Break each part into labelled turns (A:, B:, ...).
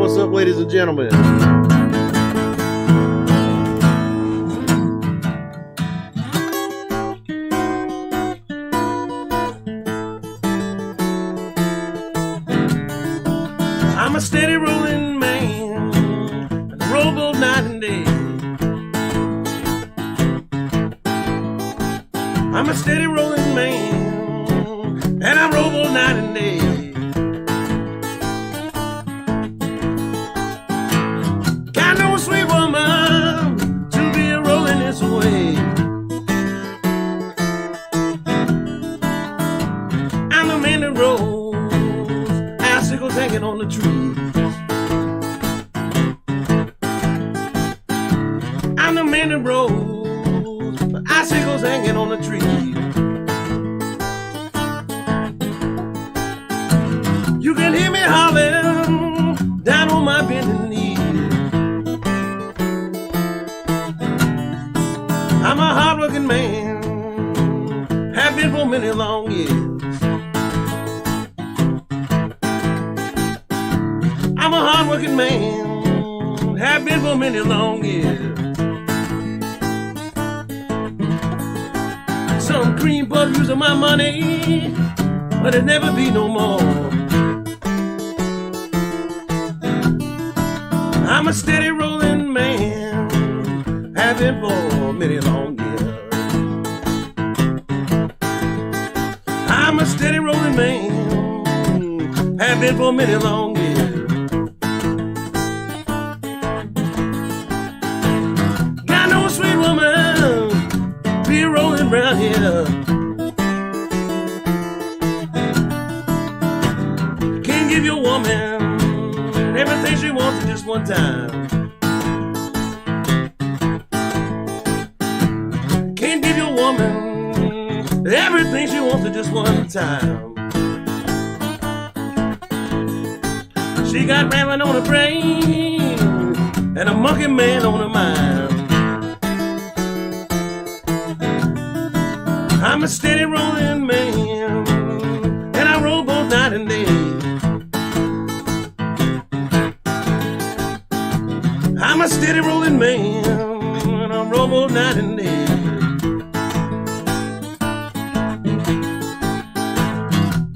A: What's up, ladies and gentlemen? I'm a steady rolling man, and I roll both night and day. I'm a steady rolling man, and I roll both night and day. Got no sweet woman to be a rolling this way. I'm the man that rolls icicles hanging on the trees. I'm the man that rolls icicles hanging on the trees. You can hear me hollering down on my bending knee. I'm a hard-working man, have been for many long years. I'm a hard-working man, have been for many long years. Some cream puff using my money, but it never be no more. I'm a steady rolling man, have been for many long years. I'm a steady rolling man, have been for many long years. Got no sweet woman, be rolling around here. Can't give your woman everything she wants at just one time. Can't give your woman everything she wants at just one time. She got rabbit on her brain and a monkey man on her mind. I'm a steady rolling man, and I roll both night and day. I'm a steady rolling man, and I roll both night and day.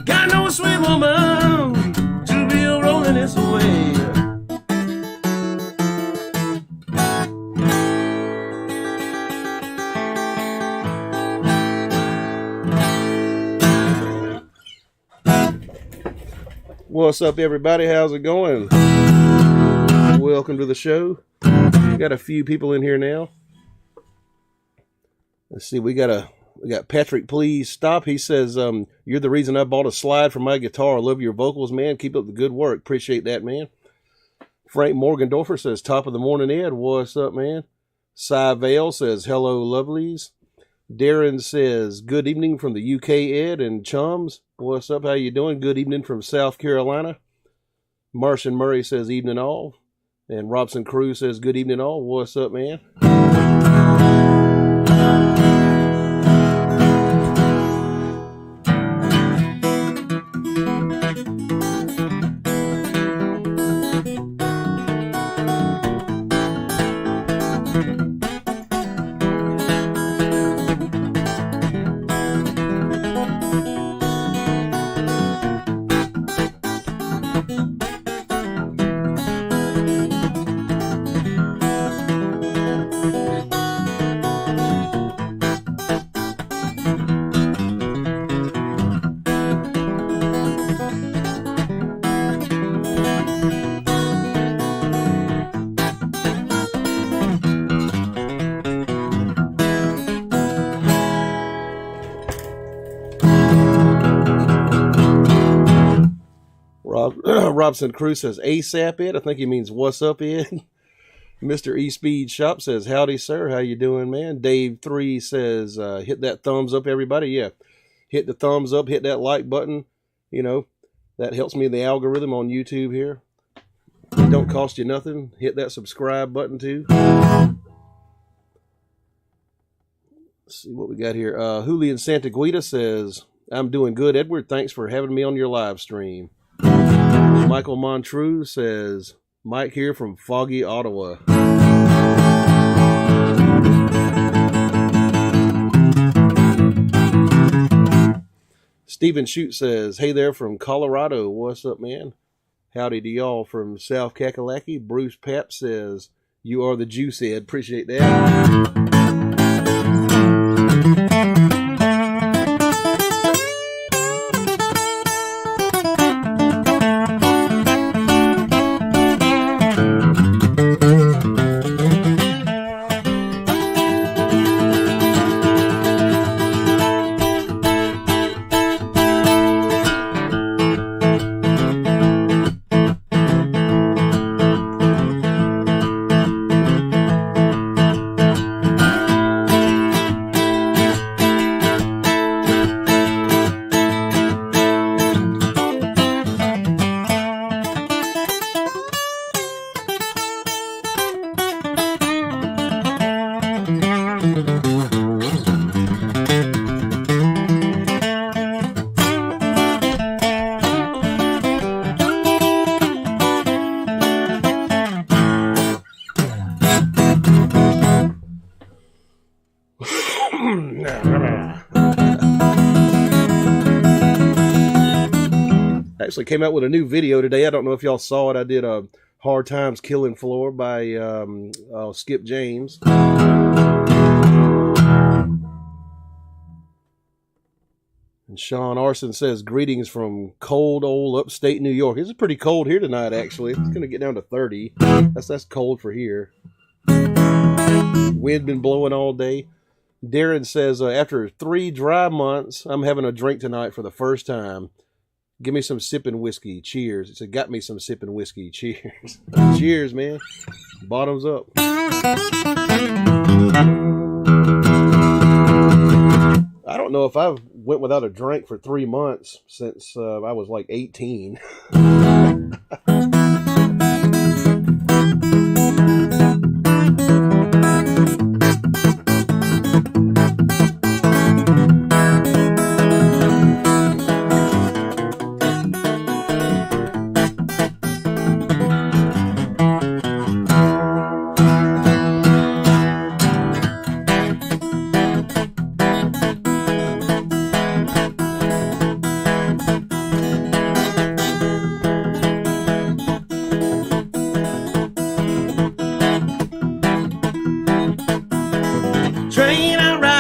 A: Got no sweet woman to be a rolling this way. What's up, everybody? How's it going? Welcome to the show. We got a few people in here now. Let's see. We got Patrick. Please stop. He says, "You're the reason I bought a slide for my guitar. I love your vocals, man. Keep up the good work. Appreciate that, man." Frank Morgendorfer says, "Top of the morning, Ed. What's up, man?" Cy Vale says, "Hello, lovelies." Darren says, "Good evening from the UK, Ed and chums. What's up? How you doing? Good evening from South Carolina." Martian Murray says, "Evening all." And Robson Cruz says, "Good evening all." What's up, man? Robson Cruz says, "ASAP, Ed." I think he means "What's up, Ed?" Mr. E-Speed Shop says, "Howdy, sir. How you doing, man?" Dave 3 says, "Hit that thumbs up, everybody." Yeah, hit the thumbs up, hit that like button. You know, that helps me in the algorithm on YouTube here. It don't cost you nothing. Hit that subscribe button, too. Let's see what we got here. Julian Santaguida says, "I'm doing good, Edward. Thanks for having me on your live stream." Michael Montreux says, Mike here from foggy Ottawa. Stephen Shute says, hey there from Colorado. What's up, man? Howdy to y'all from South Kakalaki. Bruce Papp says, you are the juice head. Appreciate that. Actually came out with a new video today. I don't know if y'all saw it. I did a Hard Times Killing Floor by Skip James. And Sean Arson says, greetings from cold old upstate New York. It's pretty cold here tonight, actually. It's going to get down to 30. That's cold for here. Wind been blowing all day. Darren says, after 3 dry months, I'm having a drink tonight for the first time. Give me some sipping whiskey. Cheers. It said, got me some sipping whiskey. Cheers. Cheers, man. Bottoms up. I don't know if I've went without a drink for 3 months since I was like 18.
B: Train I ride,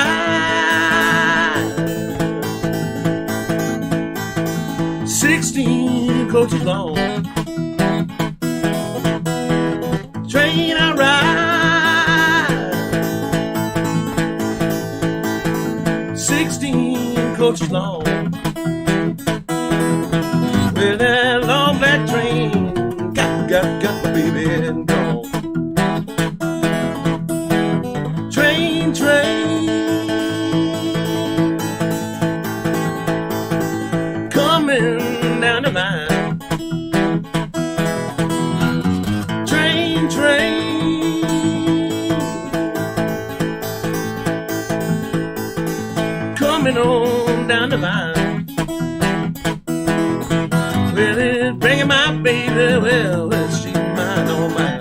B: 16 coaches long. Train I ride, 16 coaches long. With that long black train, got my baby and gone. Train, coming down the line. Train, coming on down the line. Well, it's bringing my baby, well, she's mine, oh mine.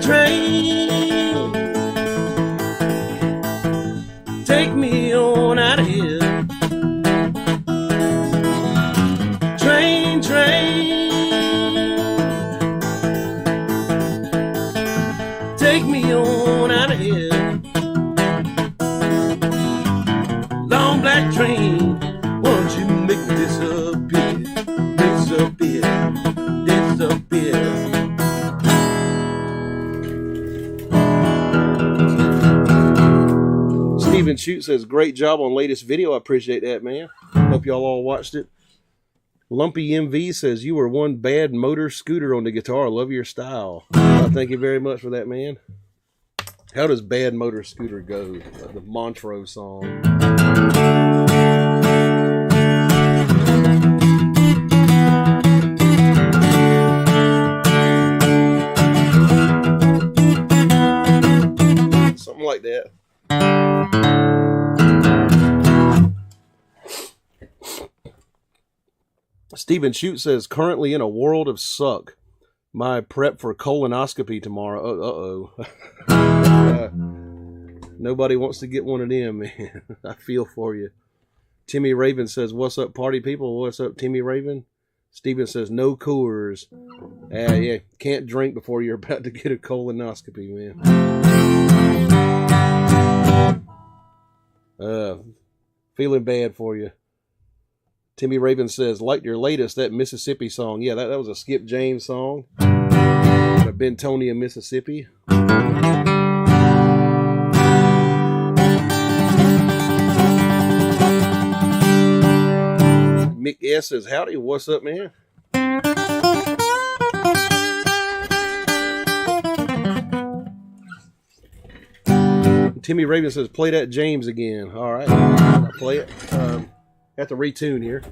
B: Train, take me on out of here. Train, take me on out of here. Long black train, won't you make me disappear, disappear, disappear.
A: Stephen Shute says, great job on latest video. I appreciate that, man. Hope y'all all watched it. Lumpy MV says, you were one bad motor scooter on the guitar. Love your style. Thank you very much for that, man. How does Bad Motor Scooter go? The Montreux song. Something like that. Stephen Shute says, currently in a world of suck. My prep for colonoscopy tomorrow. Nobody wants to get one of them, man. I feel for you. Timmy Raven says, what's up, party people? What's up, Timmy Raven? Stephen says, no Coors. Yeah, can't drink before you're about to get a colonoscopy, man. Feeling bad for you. Timmy Raven says, like your latest, that Mississippi song. Yeah, that was a Skip James song. Bentonia, Mississippi. Mick S says, howdy, what's up, man? Timmy Raven says, play that James again. All right, I'll play it. Have to retune here.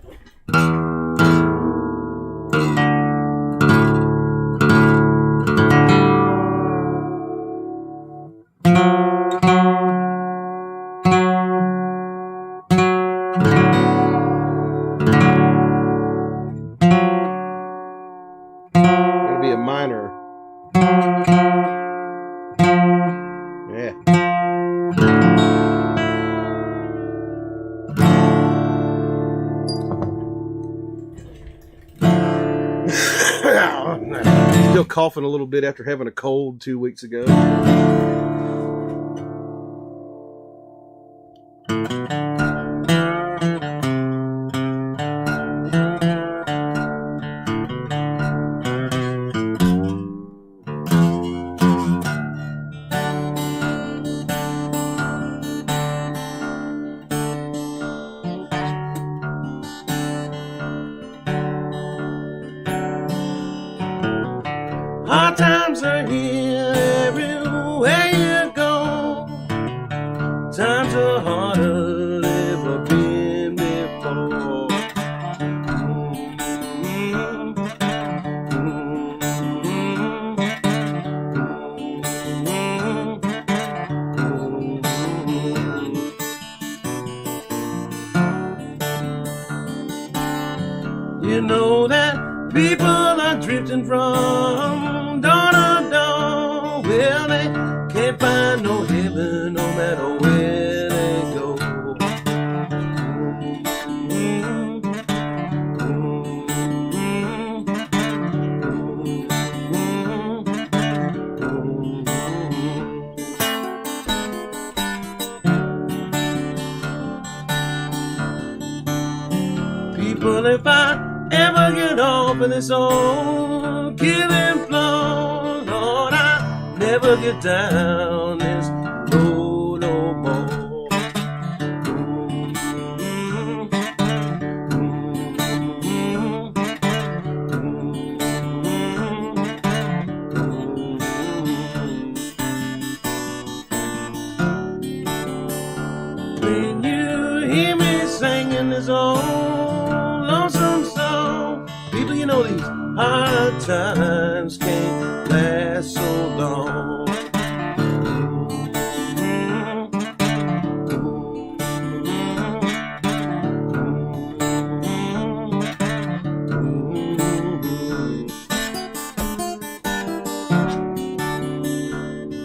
A: It'll be a minor. Yeah. Still coughing a little bit after having a cold 2 weeks ago.
B: Hard times are here everywhere you go. Times are harder than ever been before. You know that people are drifting from dawn to dawn. Well, they can't find no heaven no matter where they go. People, if I ever get off of this old killing floor, Lord, I never get down this road no more. When you hear me singing this old lonesome song, people, you know these hard times can't last so long.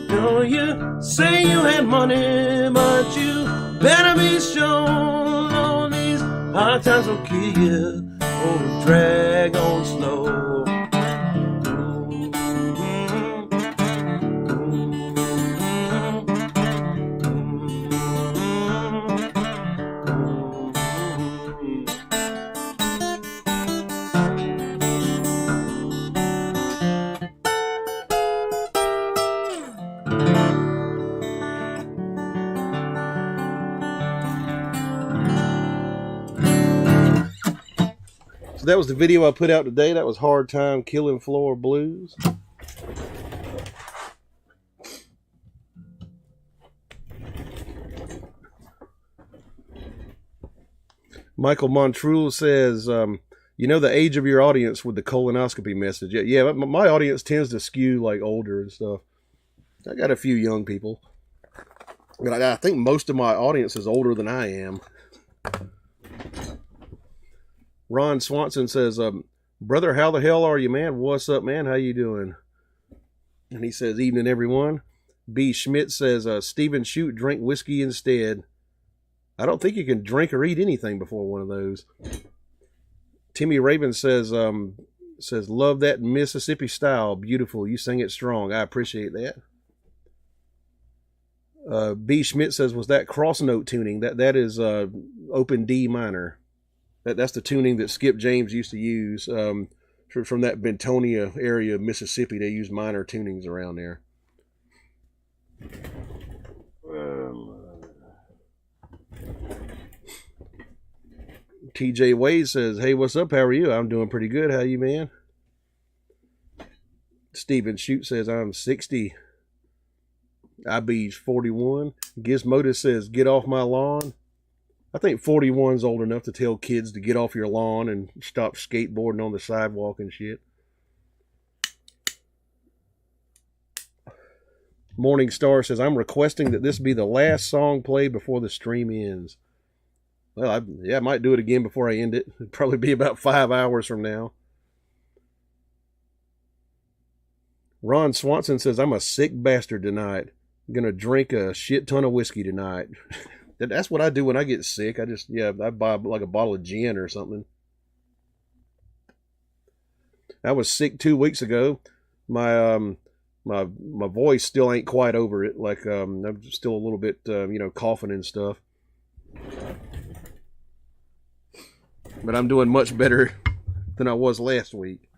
B: No, you say you had money, but you better be sure all these hard times will kill you or drag on slow.
A: So that was the video I put out today. That was Hard Time Killing Floor Blues. Michael Montrule says, you know the age of your audience with the colonoscopy message. Yeah, my audience tends to skew like older and stuff. I got a few young people. But I think most of my audience is older than I am. Ron Swanson says, brother, how the hell are you, man? What's up, man? How you doing? And he says, evening, everyone. B. Schmidt says, Stephen, shoot, drink whiskey instead. I don't think you can drink or eat anything before one of those. Timmy Raven says, love that Mississippi style. Beautiful. You sing it strong. I appreciate that. B. Schmidt says, was that cross note tuning? That is open D minor. That's the tuning that Skip James used to use. From that Bentonia area of Mississippi, they use minor tunings around there. TJ Wade says, hey, what's up? How are you? I'm doing pretty good. How you, man? Stephen Shute says, I'm 60. IB's 41. Gizmoda says, get off my lawn. I think 41's old enough to tell kids to get off your lawn and stop skateboarding on the sidewalk and shit. Morning Star says, I'm requesting that this be the last song played before the stream ends. Well, I might do it again before I end it. It'd probably be about 5 hours from now. Ron Swanson says, I'm a sick bastard tonight. I'm going to drink a shit ton of whiskey tonight. That's what I do when I get sick. I buy like a bottle of gin or something. I was sick 2 weeks ago. My voice still ain't quite over it. Like, I'm still a little bit, coughing and stuff. But I'm doing much better than I was last week.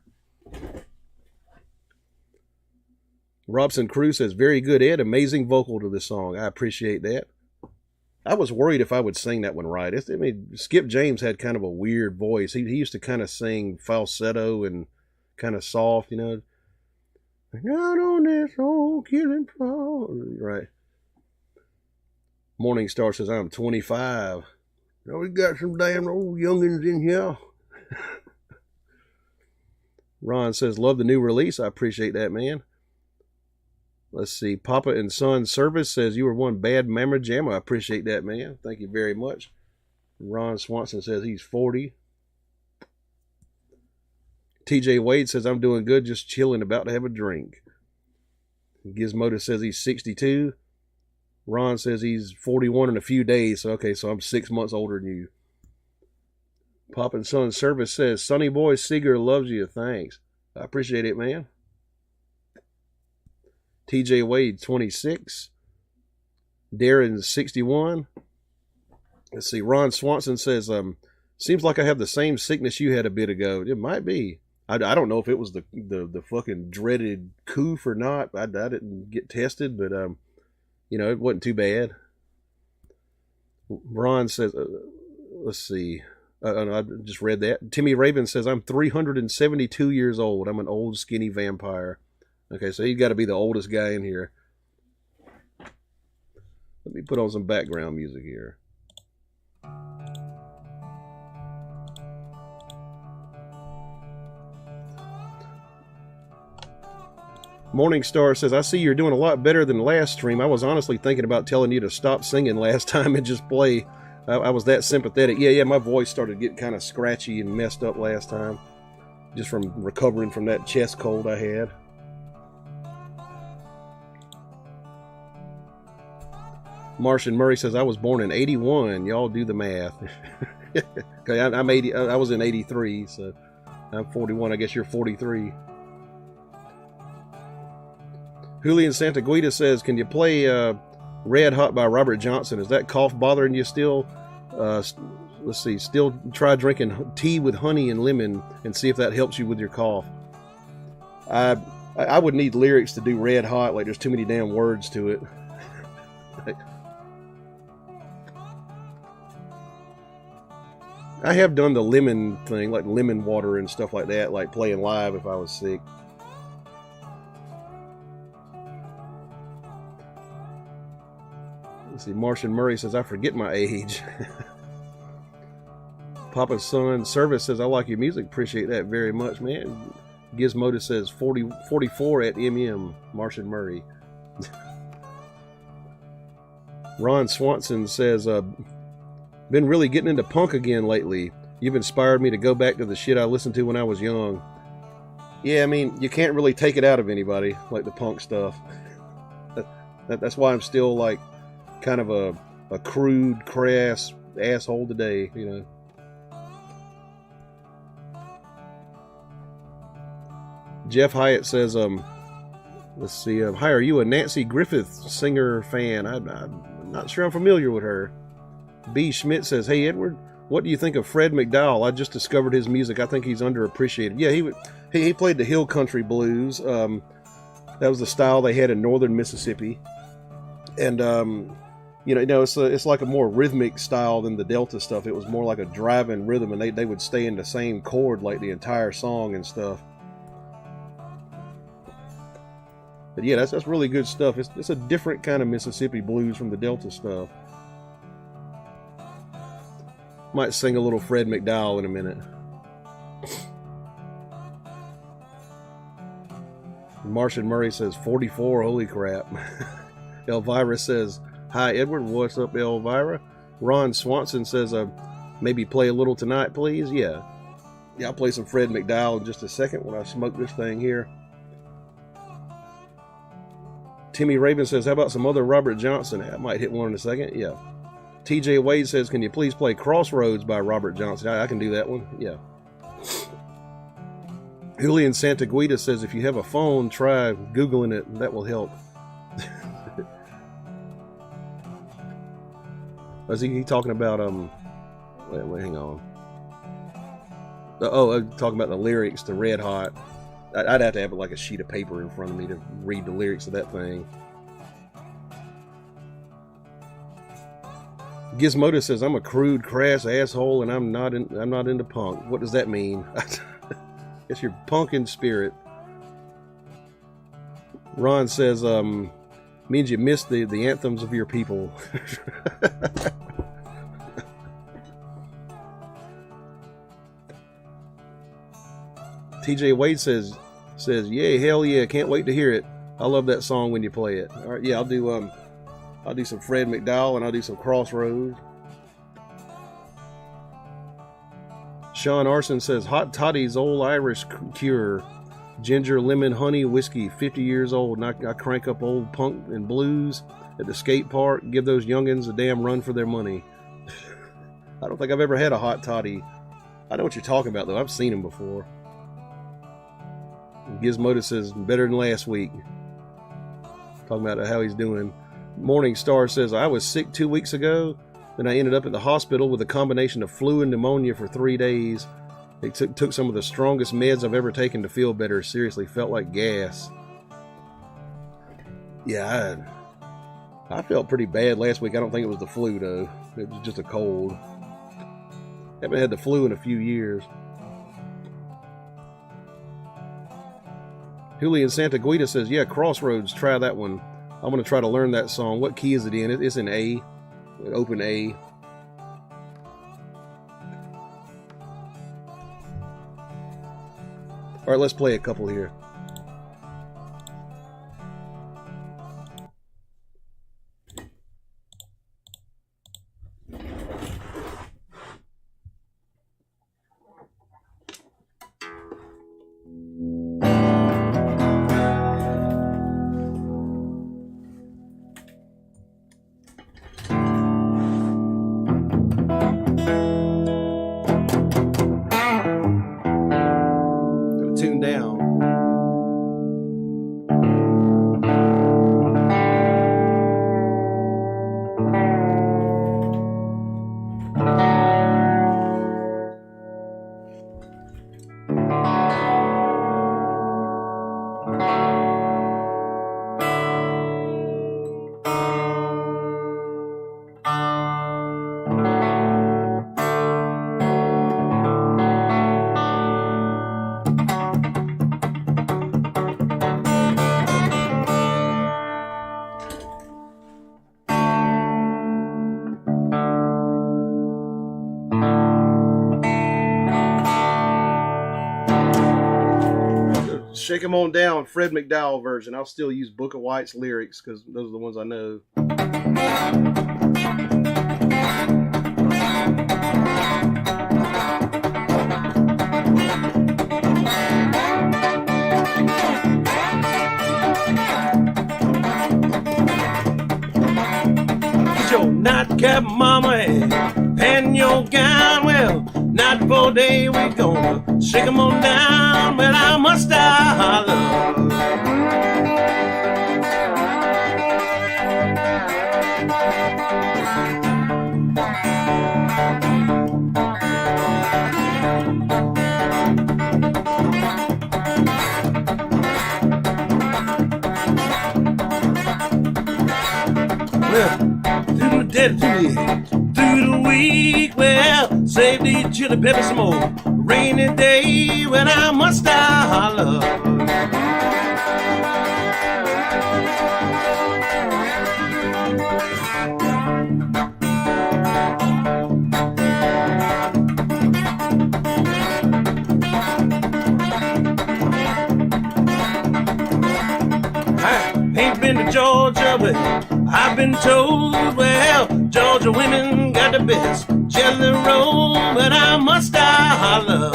A: Robson Cruz says, very good, Ed. Amazing vocal to this song. I appreciate that. I was worried if I would sing that one right. Skip James had kind of a weird voice. He used to kind of sing falsetto and kind of soft, Out on this old killing floor. Right. Morning Star says, I'm 25. We got some damn old youngins in here. Ron says, love the new release. I appreciate that, man. Let's see. Papa and Son Service says, you were one bad mamma jamma. I appreciate that, man. Thank you very much. Ron Swanson says he's 40. TJ Wade says, I'm doing good, just chilling, about to have a drink. Gizmoda says he's 62. Ron says he's 41 in a few days. So I'm 6 months older than you. Pop and Son Service says, Sonny Boy Seeger loves you. Thanks. I appreciate it, man. TJ Wade, 26. Darren, 61. Let's see. Ron Swanson says, seems like I have the same sickness you had a bit ago. It might be. I don't know if it was the fucking dreaded coof or not. I didn't get tested, but it wasn't too bad. Ron says, let's see. I just read that. Timmy Raven says, I'm 372 years old. I'm an old skinny vampire. Okay, so he's got to be the oldest guy in here. Let me put on some background music here. Morning Star says, I see you're doing a lot better than last stream. I was honestly thinking about telling you to stop singing last time and just play. I was that sympathetic. Yeah, my voice started getting kind of scratchy and messed up last time. Just from recovering from that chest cold I had. Martian Murray says, I was born in 81. Y'all do the math. Okay, I'm 80. I was in 83, so I'm 41. I guess you're 43. Julian Santaguida says, can you play Red Hot by Robert Johnson? Is that cough bothering you still? Let's see. Still try drinking tea with honey and lemon and see if that helps you with your cough. I would need lyrics to do Red Hot. Like, there's too many damn words to it. I have done the lemon thing, like lemon water and stuff like that, like playing live if I was sick. Let's see, Martian Murray says, I forget my age. Papa's Son Service says, I like your music. Appreciate that very much, man. Gizmoda says 44 at Martian Murray. Ron Swanson says, been really getting into punk again lately. You've inspired me to go back to the shit I listened to when I was young. Yeah, I mean, you can't really take it out of anybody, like the punk stuff. That's why I'm still like kind of a crude, crass asshole today, you know. Jeff Hyatt says, let's see, hi, are you a Nancy Griffith singer fan? I'm not sure I'm familiar with her. B. Schmidt says, hey, Edward, what do you think of Fred McDowell? I just discovered his music. I think he's underappreciated. Yeah, he played the hill country blues. That was the style they had in northern Mississippi. And, it's like a more rhythmic style than the Delta stuff. It was more like a driving rhythm, and they would stay in the same chord like the entire song and stuff. But yeah, that's really good stuff. It's a different kind of Mississippi blues from the Delta stuff. Might sing a little Fred McDowell in a minute. Martian Murray says 44, holy crap. Elvira says, hi Edward, what's up Elvira? Ron Swanson says, maybe play a little tonight please. Yeah, I'll play some Fred McDowell in just a second when I smoke this thing here. Timmy Raven says, how about some other Robert Johnson? I might hit one in a second. Yeah. TJ Wade says, can you please play Crossroads by Robert Johnson? I can do that one. Yeah. Julian Santaguida says, if you have a phone, try Googling it. That will help. Was he talking about, wait, hang on. Talking about the lyrics to Red Hot. I'd have to have like a sheet of paper in front of me to read the lyrics of that thing. Gizmoda says, I'm a crude, crass asshole and I'm not into punk. What does that mean? It's your punk in spirit. Ron says, means you missed the anthems of your people. TJ Wade says, yeah, hell yeah, can't wait to hear it. I love that song when you play it. All right, yeah, I'll do some Fred McDowell and I'll do some Crossroads. Sean Arson says, hot toddy's old Irish cure. Ginger, lemon, honey, whiskey, 50 years old. And I crank up old punk and blues at the skate park, give those youngins a damn run for their money. I don't think I've ever had a hot toddy. I know what you're talking about, though. I've seen them before. Gizmoda says, better than last week. Talking about how he's doing. Morning Star says, I was sick 2 weeks ago. Then I ended up at the hospital with a combination of flu and pneumonia for 3 days. It took some of the strongest meds I've ever taken to feel better. Seriously, felt like gas. Yeah, I felt pretty bad last week. I don't think it was the flu, though. It was just a cold. Haven't had the flu in a few years. Julian Santaguida says, yeah, Crossroads, try that one. I'm going to try to learn that song. What key is it in? It's in A. Open A. All right, let's play a couple here. Tune down. Shake 'Em On Down, Fred McDowell version. I'll still use Book of White's lyrics because those are the ones I know. Get your nightcap, mama, and your gown. Well, night before day we gonna shake 'em on down, but I must holler. Well, through the dead through the week, well, save the chili pepper some more. Rainy day when I must holler. I ain't been to Georgia, but I've been told, well, Georgia women got the best jelly roll, but I must holler.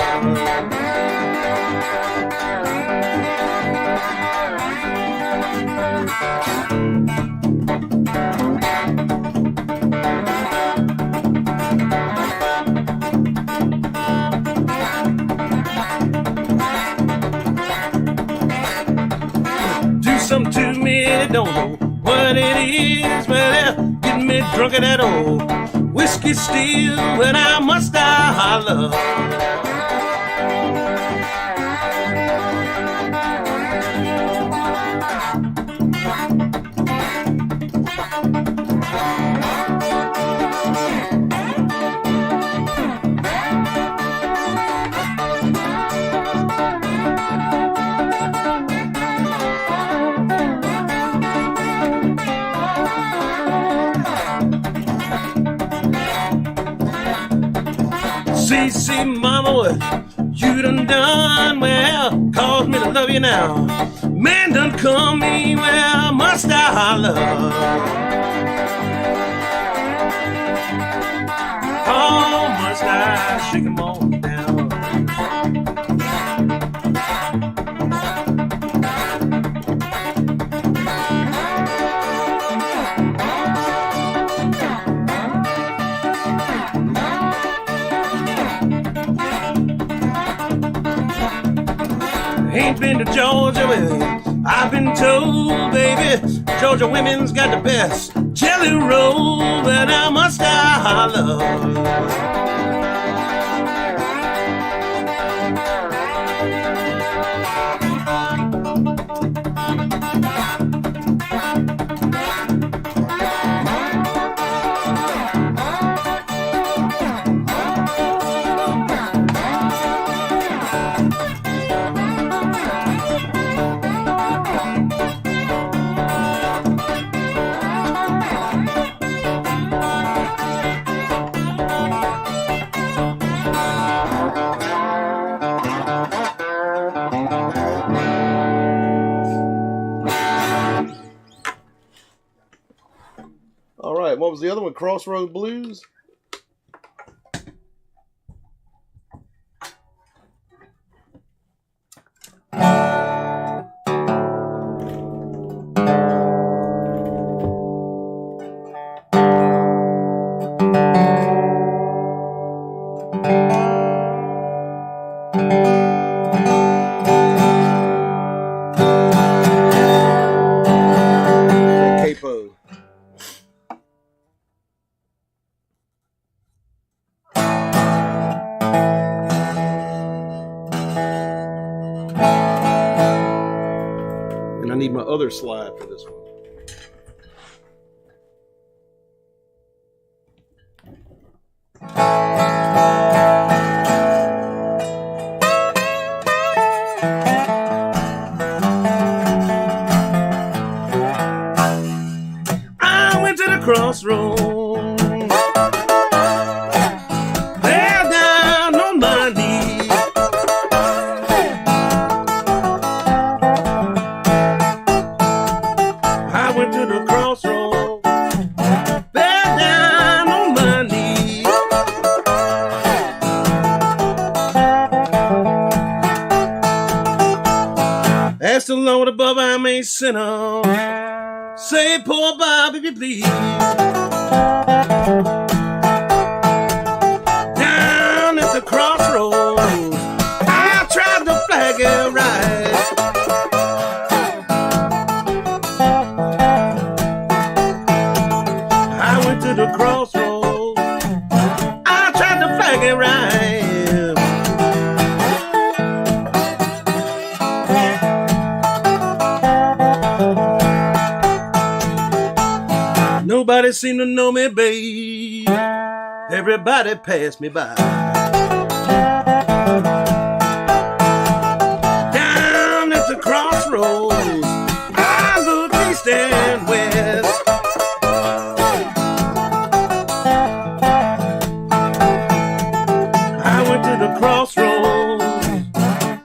A: Do something to me, don't know what it is, well, get me drunk at that old whiskey still when I must holler. See, mama, what you done, well, caused me to love you now. Man done come me, well, must I holler? Oh, must I shake 'em on down? Ain't been to Georgia, well, I've been told, baby, Georgia women's got the best jelly roll, but I must holler. All right, what was the other one? Crossroad Blues? Capo. And I need my other slide for this one. I went to the crossroad, fell down on my knees.
B: sinner. Say, poor Bob, if you please. Down at the crossroads, I tried to flag it right. I went to the crossroads, I tried to flag it right. Nobody seemed to know me, babe. Everybody passed me by. Down at the crossroads, I looked east and west. I went to the crossroads,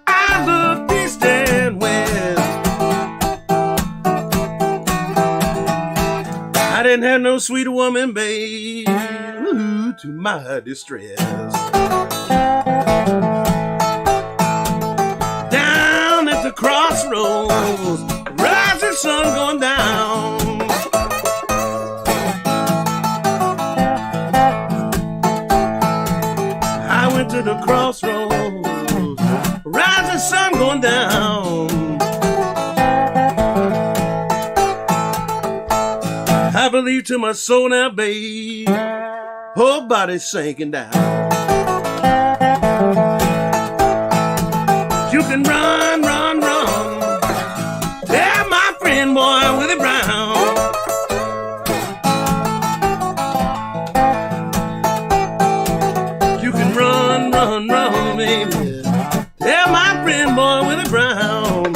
B: I looked east and west. I didn't have no sweet woman, babe, ooh, to my distress. Down at the crossroads, rising sun going down. I went to the crossroads, rising sun going down. I believe to my soul now, babe, whole body's sinking down. You can run, run, run. Tell my friend, boy, Willie Brown. You can run, run, run, baby. Tell my friend, boy, Willie Brown.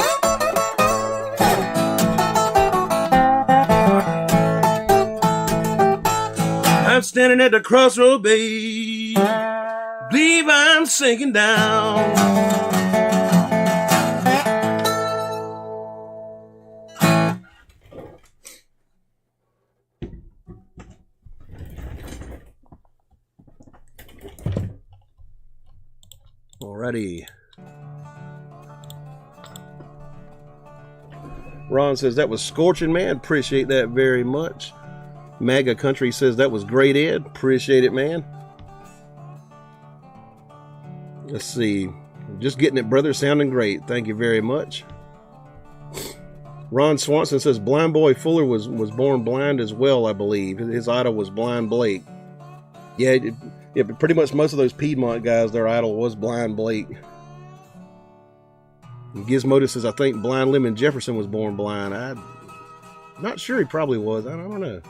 B: I'm standing at the crossroad, babe. Believe I'm sinking down.
A: Alrighty. Ron says that was scorching, man. Appreciate that very much. MAGA Country says that was great, Ed. Appreciate it, man. Let's see. Just getting it, brother. Sounding great. Thank you very much. Ron Swanson says Blind Boy Fuller was born blind as well, I believe. His idol was Blind Blake. Yeah, but pretty much most of those Piedmont guys, their idol was Blind Blake. And Gizmodo says, I think Blind Lemon Jefferson was born blind. I'm not sure, he probably was. I don't know.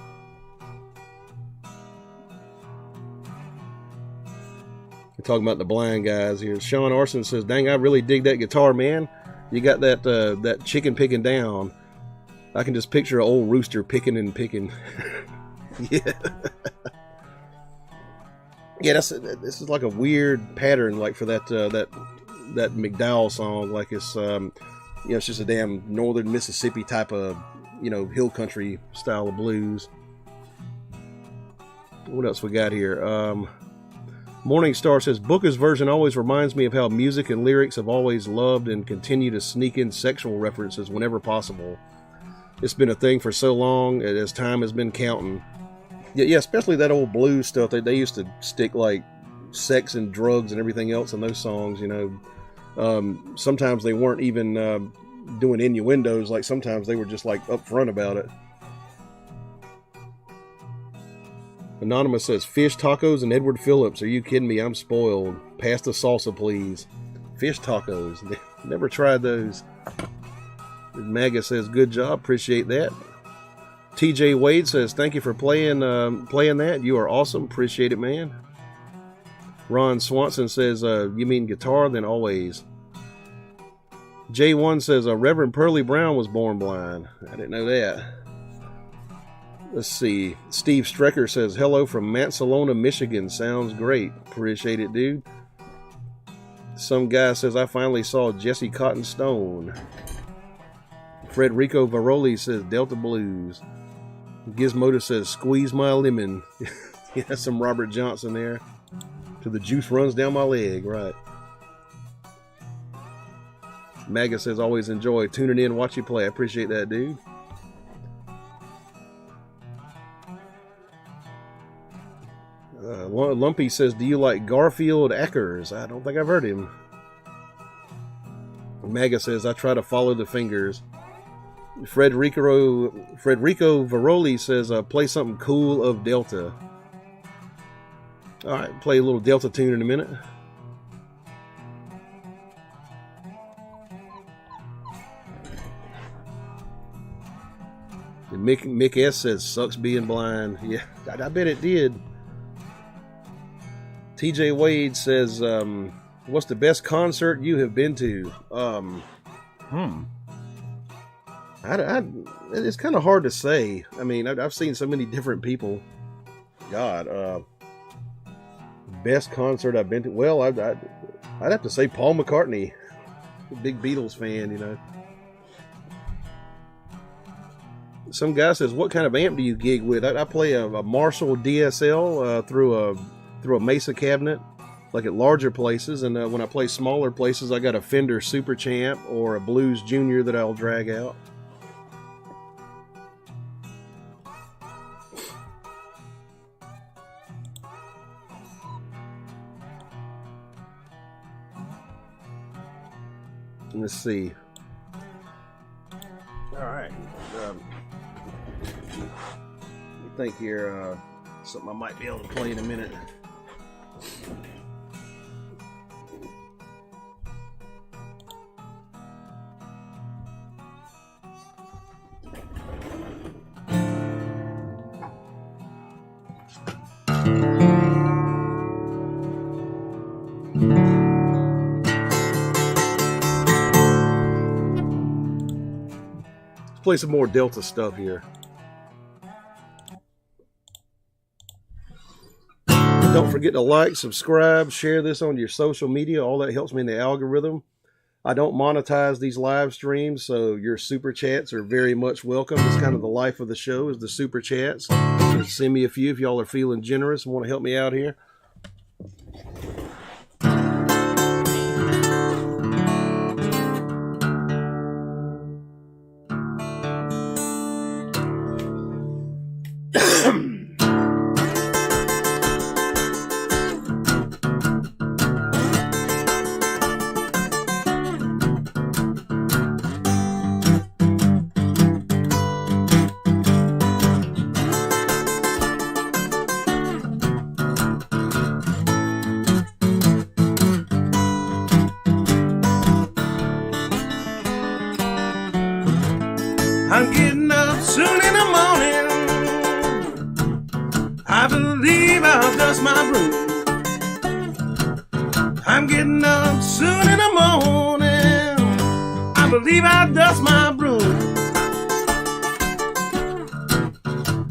A: We're talking about the blind guys here. Sean Arson says, dang, I really dig that guitar, man. You got that chicken picking down. I can just picture an old rooster picking and picking. Yeah. Yeah, this is like a weird pattern, like for that McDowell song. Like it's it's just a damn northern Mississippi type of hill country style of blues. What else we got here? Morning Star says Booker's version always reminds me of how music and lyrics have always loved and continue to sneak in sexual references whenever possible. It's been a thing for so long as time has been counting. Yeah, especially that old blues stuff. They used to stick like sex and drugs and everything else in those songs. Sometimes they weren't even doing innuendos. Like sometimes they were just like upfront about it. Anonymous says, fish tacos and Edward Phillips. Are you kidding me? I'm spoiled. Pass the salsa, please. Fish tacos. Never tried those. MAGA says, good job. Appreciate that. TJ Wade says, thank you for playing that. You are awesome. Appreciate it, man. Ron Swanson says, you mean guitar? Then always. J1 says, Reverend Pearlie Brown was born blind. I didn't know that. Let's see. Steve Strecker says, hello from Mansalona, Michigan. Sounds great. Appreciate it, dude. Some guy says, I finally saw Jesse Cotton Stone. Frederico Varoli says, Delta Blues. Gizmodo says, squeeze my lemon. Yeah, some Robert Johnson there. Till the juice runs down my leg, right. Maga says, always enjoy tuning in, watch you play. I appreciate that, dude. Lumpy says, do you like Garfield Eckers? I don't think I've heard him. Maga says, I try to follow the fingers. Frederico Veroli says, play something cool of Delta. Alright, play a little Delta tune in a minute. And Mick S says, sucks being blind. Yeah, I bet it did. TJ Wade says, what's the best concert you have been to? It's kind of hard to say. I mean, I've seen so many different people. God, best concert I've been to. Well, I'd have to say Paul McCartney. Big Beatles fan, you know. Some guy says, what kind of amp do you gig with? I play a Marshall DSL through a Mesa cabinet, like at larger places. And when I play smaller places, I got a Fender Super Champ or a Blues Junior that I'll drag out. Let's see. All right. I think here something I might be able to play in a minute. Let's play some more Delta stuff here. Don't forget to like, subscribe, share this on your social media. All that helps me in the algorithm. I don't monetize these live streams, so your super chats are very much welcome. It's kind of the life of the show is the super chats. So send me a few if y'all are feeling generous and want to help me out here.
B: I'm getting up soon in the morning. I believe I'll dust my broom. I'm getting up soon in the morning. I believe I'll dust my broom.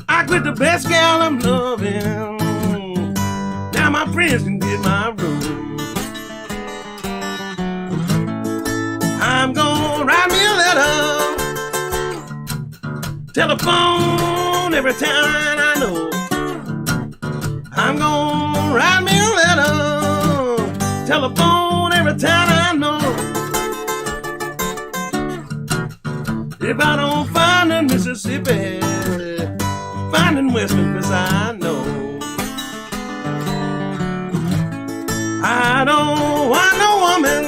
B: I quit the best gal I'm loving. Now my friends can get my room. I'm gonna write me a letter. Telephone every town I know. I'm gonna write me a letter. Telephone every town I know. If I don't find in Mississippi, find in West Memphis I know. I don't want no woman.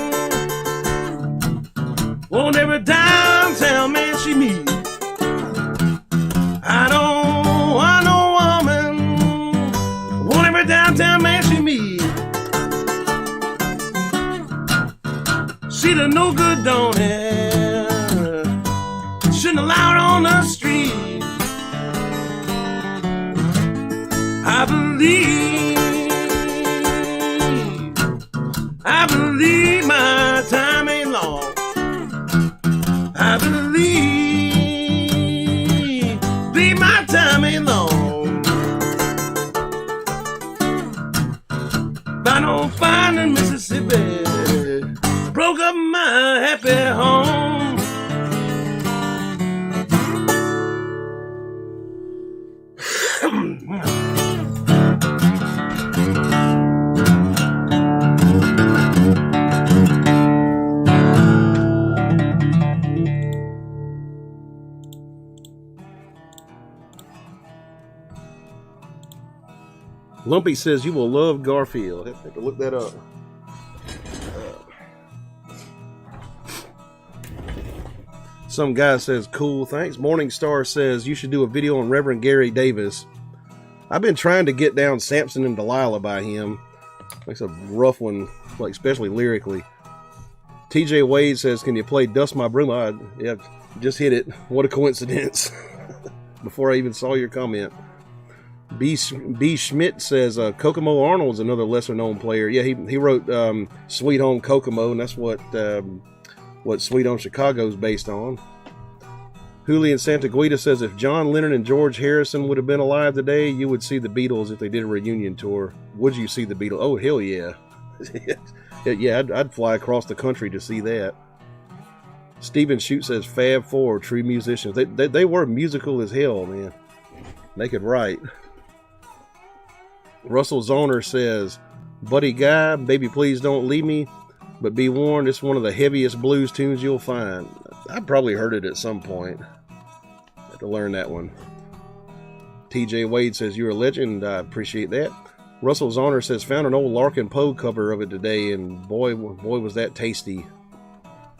B: Won't every downtown man she meets. I don't want no woman. Want every downtown man she meets. She done no good, don't it? Shouldn't allow her on the street. I believe my time ain't long. I believe my time ain't long. If I don't find in Mississippi, broke up my happy home.
A: Lumpy says you will love Garfield. Have to look that up. Some guy says, cool, thanks. Morningstar says you should do a video on Reverend Gary Davis. I've been trying to get down Samson and Delilah by him. It's a rough one, like especially lyrically. TJ Wade says, can you play Dust My Broom? Yeah, just hit it. What a coincidence. Before I even saw your comment. B. Schmidt says, Kokomo Arnold's another lesser known player. Yeah, he wrote Sweet Home Kokomo, and that's what Sweet Home Chicago is based on. Julian Santaguida says, if John Lennon and George Harrison would have been alive today, you would see the Beatles if they did a reunion tour. Would you see the Beatles? Oh, hell yeah. Yeah, I'd fly across the country to see that. Stephen Shute says, Fab Four, true musicians. They were musical as hell, man. They could write. Russell Zoner says, Buddy Guy, baby please don't leave me, but be warned, it's one of the heaviest blues tunes you'll find. I probably heard it at some point. Have to learn that one. TJ Wade says, you're a legend. I appreciate that. Russell Zoner says, found an old Larkin Poe cover of it today, and boy was that tasty.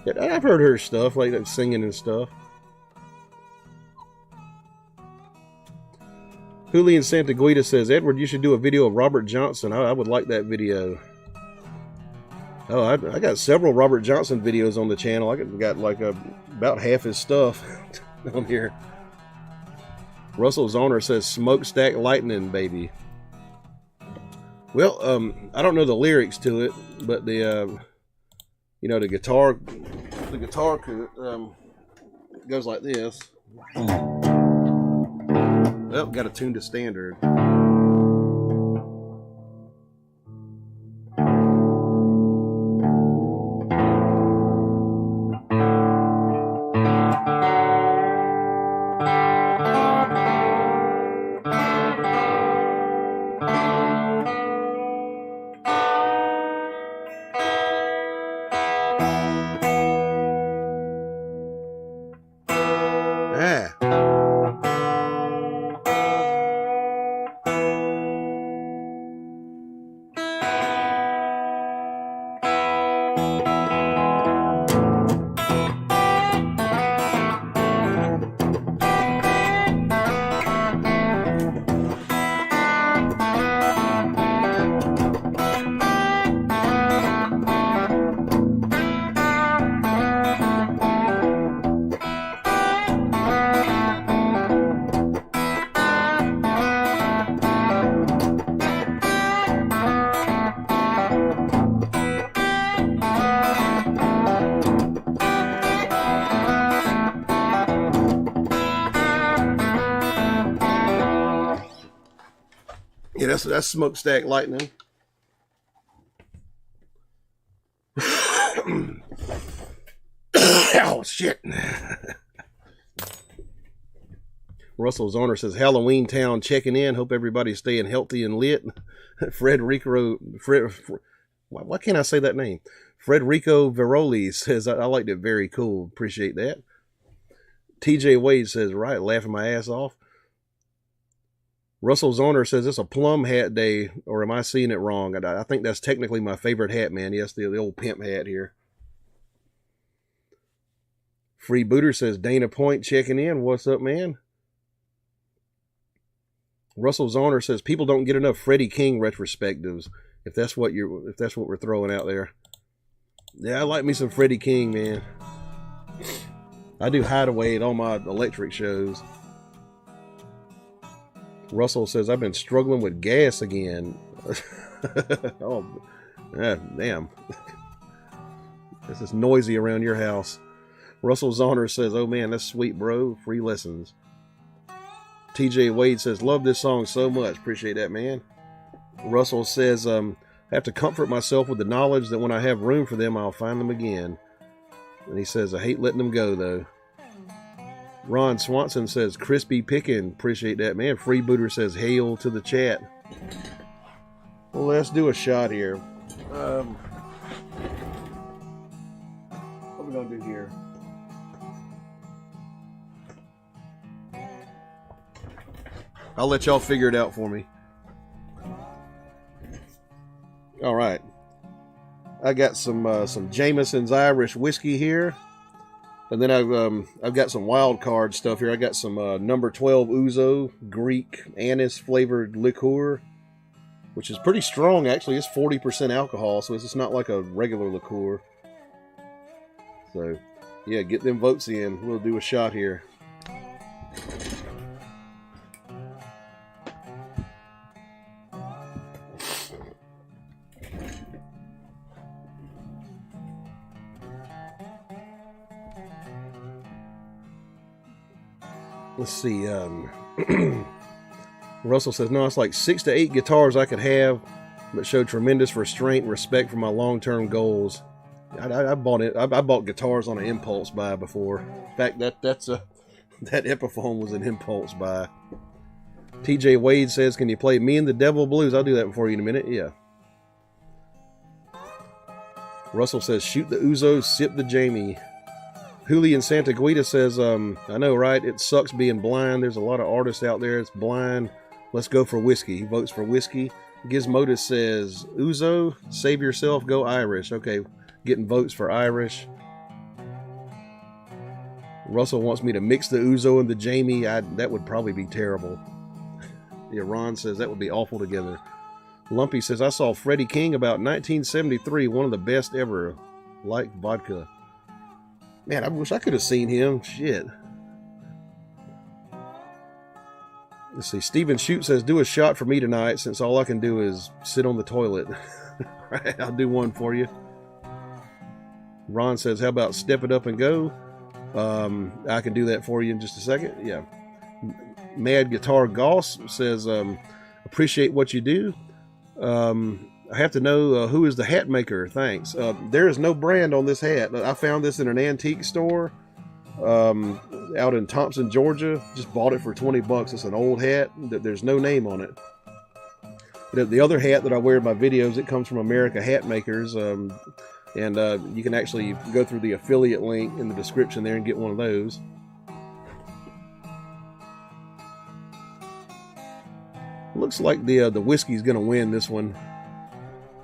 A: Yeah, I've heard her stuff, like that singing and stuff. Julian Santaguida says, Edward, you should do a video of Robert Johnson. I would like that video. Oh, I got several Robert Johnson videos on the channel. I got like about half his stuff on here. Russell Zoner says, Smokestack Lightning, baby. Well, I don't know the lyrics to it, but the guitar goes like this. Well, got to tune to standard. Yeah, that's Smokestack Lightning. Oh, shit. Russell Zoner says, Halloween Town checking in. Hope everybody's staying healthy and lit. Why can't I say that name? Frederico Veroli says, I liked it. Very cool. Appreciate that. TJ Wade says, right, laughing my ass off. Russell Zoner says, it's a plum hat day, or am I seeing it wrong? I think that's technically my favorite hat, man. Yes, the old pimp hat here. Free Booter says, Dana Point checking in. What's up, man? Russell Zoner says, people don't get enough Freddie King retrospectives. If that's what we're throwing out there. Yeah, I like me some Freddie King, man. I do Hideaway at all my electric shows. Russell says, I've been struggling with gas again. Oh, damn. This is noisy around your house. Russell Zoner says, oh man, that's sweet, bro. Free lessons. TJ Wade says, love this song so much. Appreciate that, man. Russell says, I have to comfort myself with the knowledge that when I have room for them, I'll find them again. And he says, I hate letting them go, though. Ron Swanson says, crispy picking. Appreciate that, man. Freebooter says, hail to the chat. Well, let's do a shot here. What are we going to do here? I'll let y'all figure it out for me. All right. I got some Jameson's Irish whiskey here. And then I've got some wild card stuff here. I got some number 12 Ouzo Greek anise flavored liqueur, which is pretty strong actually. It's 40% alcohol, so it's not like a regular liqueur. So, yeah, get them votes in. We'll do a shot here. Let's see. Russell says, no, it's like 6 to 8 guitars I could have, but show tremendous restraint and respect for my long-term goals. I bought it. I bought guitars on an impulse buy before. In fact, that Epiphone was an impulse buy. TJ Wade says, can you play Me and the Devil Blues? I'll do that for you in a minute. Yeah. Russell says, shoot the Ouzo, sip the Jamie. Julian Santa Guida says, I know, right? It sucks being blind. There's a lot of artists out there that's blind. Let's go for whiskey. He votes for whiskey. Gizmodus says, Ouzo, save yourself, go Irish. Okay, getting votes for Irish. Russell wants me to mix the Ouzo and the Jamie. That would probably be terrible. Yeah, Ron says that would be awful together. Lumpy says, I saw Freddie King about 1973, one of the best ever. Like vodka. Man, I wish I could have seen him. Shit. Let's see. Steven Shute says, do a shot for me tonight since all I can do is sit on the toilet. Right, I'll do one for you. Ron says, how about step it up and go? I can do that for you in just a second. Yeah. Mad Guitar Goss says, appreciate what you do. I have to know who is the hat maker. Thanks. There is no brand on this hat. I found this in an antique store out in Thompson, Georgia. Just bought it for $20. It's an old hat. There's no name on it. The other hat that I wear in my videos, it comes from American Hatmakers. And you can actually go through the affiliate link in the description there and get one of those. Looks like the whiskey's going to win this one.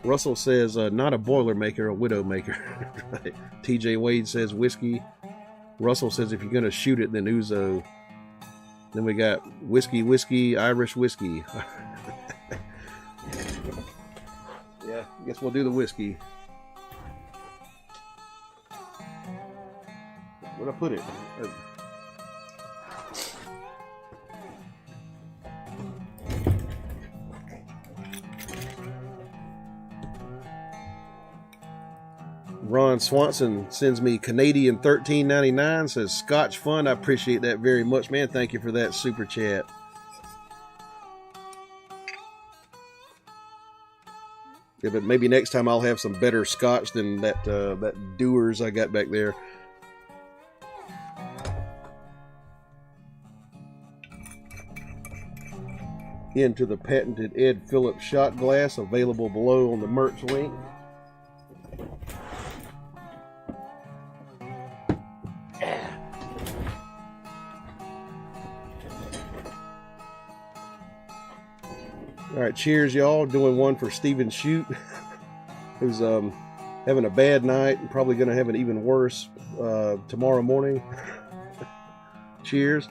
A: Russell says, not a Boilermaker, a Widowmaker. Right. TJ Wade says whiskey. Russell says, if you're going to shoot it, then Ouzo. Then we got whiskey, Irish whiskey. Yeah, I guess we'll do the whiskey. Where'd I put it? Ron Swanson sends me Canadian $13.99, says Scotch fun. I appreciate that very much, man. Thank you for that super chat. Yeah, but maybe next time I'll have some better Scotch than that Dewar's I got back there. Into the patented Ed Phillips shot glass, available below on the merch link. All right, cheers, y'all. Doing one for Steven Shute, who's having a bad night and probably going to have an even worse tomorrow morning. Cheers.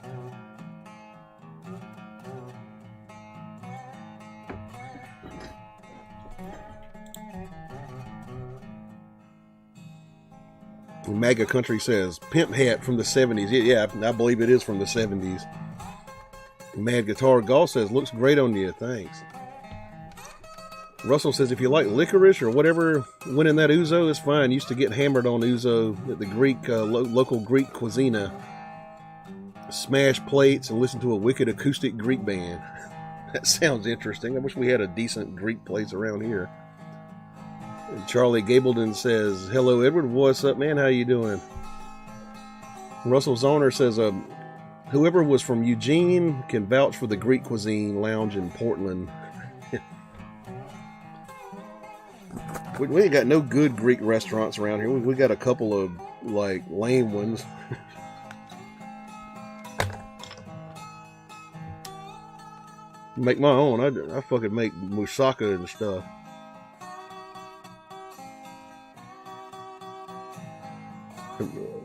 A: MAGA Country says, pimp hat from the 70s. Yeah, I believe it is from the 70s. Mad Guitar Golf says, looks great on you. Thanks. Russell says, if you like licorice or whatever went in that Ouzo, it's fine. Used to get hammered on Ouzo at the Greek local Greek cuisina. Smash plates and listen to a wicked acoustic Greek band. That sounds interesting. I wish we had a decent Greek place around here. And Charlie Gableton says, hello, Edward. What's up, man? How you doing? Russell Zoner says, whoever was from Eugene can vouch for the Greek cuisine lounge in Portland. We ain't got no good Greek restaurants around here. We got a couple of, like, lame ones. Make my own. I fucking make moussaka and stuff.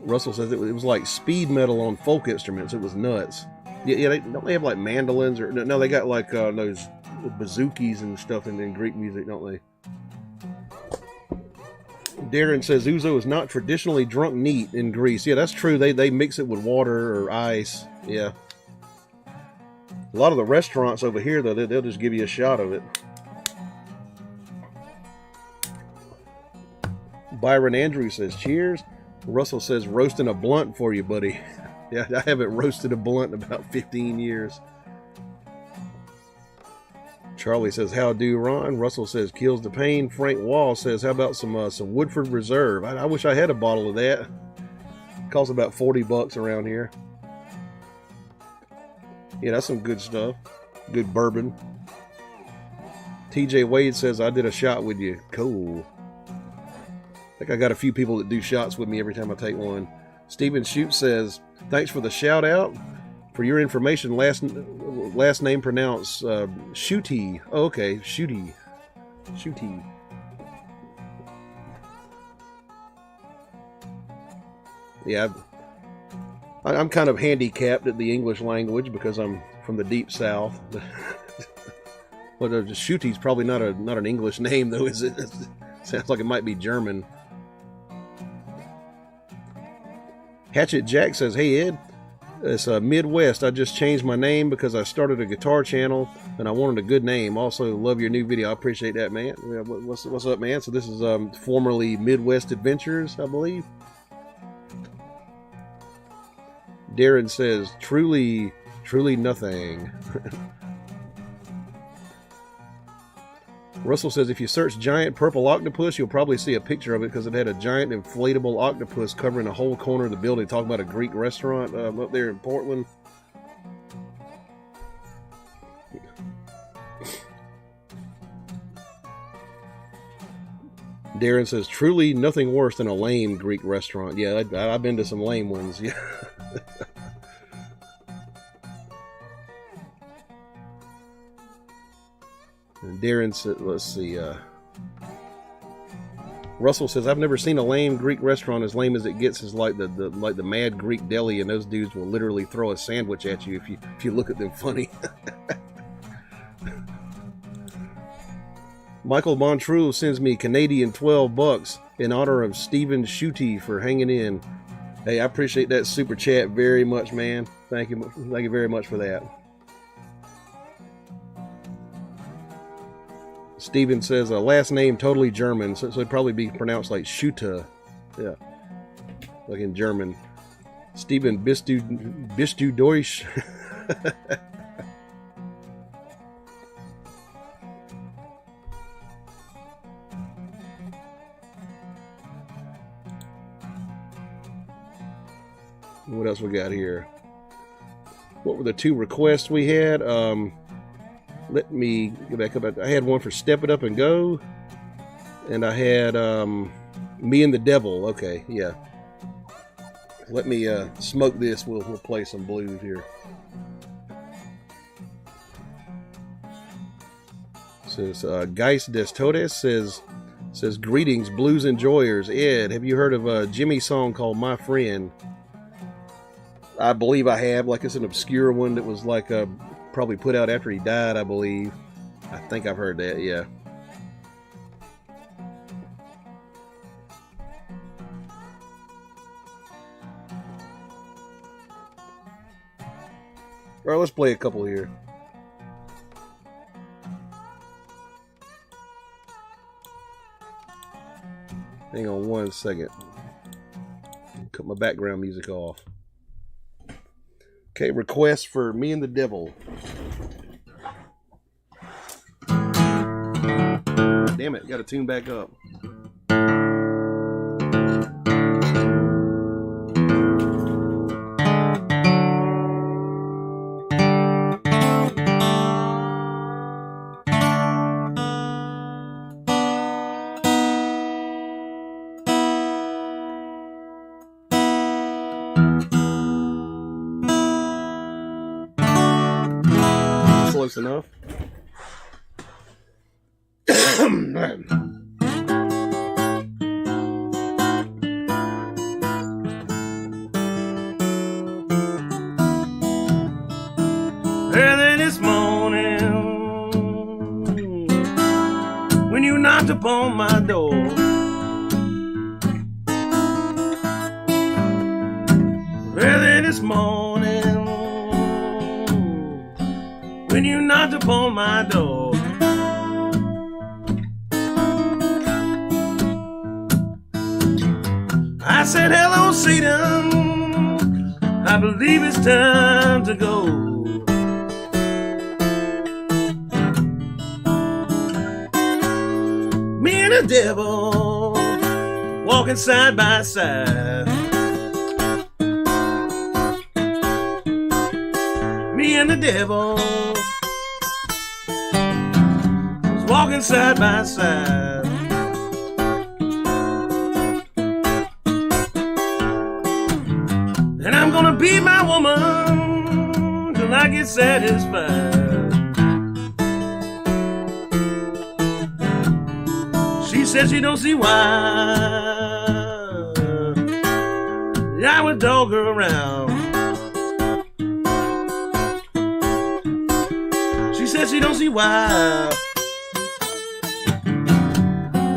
A: Russell says it was like speed metal on folk instruments. It was nuts. Yeah, don't they have like mandolins or no? They got like those bouzouki's and stuff in Greek music, don't they? Darren says ouzo is not traditionally drunk neat in Greece. Yeah, that's true. They mix it with water or ice. Yeah. A lot of the restaurants over here, though, they'll just give you a shot of it. Byron Andrews says, cheers. Russell says, roasting a blunt for you, buddy. Yeah, I haven't roasted a blunt in about 15 years. Charlie says, how do, Ron? Russell says, kills the pain. Frank Wall says, how about some Woodford Reserve? I wish I had a bottle of that. It costs about $40 around here. Yeah, that's some good stuff. Good bourbon. TJ Wade says, I did a shot with you. Cool. I think I got a few people that do shots with me every time I take one. Stephen Shute says, thanks for the shout out. For your information, last name pronounced Shooty. Oh, okay, Shooty. Shooty. Yeah, I'm kind of handicapped at the English language because I'm from the deep south. Well, Shooty's probably not an English name though, is it? It sounds like it might be German. Hatchet Jack says, hey Ed, it's Midwest. I just changed my name because I started a guitar channel and I wanted a good name. Also, love your new video. I appreciate that, man. What's up, man? So this is formerly Midwest Adventures, I believe. Darren says, truly nothing. Russell says, if you search giant purple octopus, you'll probably see a picture of it because it had a giant inflatable octopus covering a whole corner of the building. Talking about a Greek restaurant up there in Portland. Darren says, truly nothing worse than a lame Greek restaurant. Yeah, I've been to some lame ones. Yeah. And Darren said, let's see. Russell says, I've never seen a lame Greek restaurant as lame as it gets. Is like the Mad Greek Deli, and those dudes will literally throw a sandwich at you if you look at them funny. Michael Montreux sends me Canadian $12 in honor of Stephen Shooty for hanging in. Hey, I appreciate that super chat very much, man. Thank you very much for that. Steven says, last name totally German, so it'd probably be pronounced like Schutte. Yeah, like in German. Steven, bist du Deutsch? What else we got here? What were the two requests we had? Let me get back up. I had one for Step It Up and Go. And I had Me and the Devil. Okay, yeah. Let me smoke this. We'll play some blues here. Says Geis des Todes says greetings blues enjoyers. Ed, have you heard of Jimmy's song called My Friend? I believe I have. Like, it's an obscure one that was like probably put out after he died, I believe. I think I've heard that, yeah. All right, let's play a couple here. Hang on one second. Cut my background music off. Okay, request for Me and the Devil. Damn it, gotta tune back up. Close enough.
B: knocked upon my door. Early this morning, when you knocked upon my door, I said, hello, Satan, I believe it's time to go. Me and the devil walking side by side. Me and the devil was walking side by side. And I'm gonna be my woman till I get satisfied. She said she don't see why I would dog her around. She said she don't see why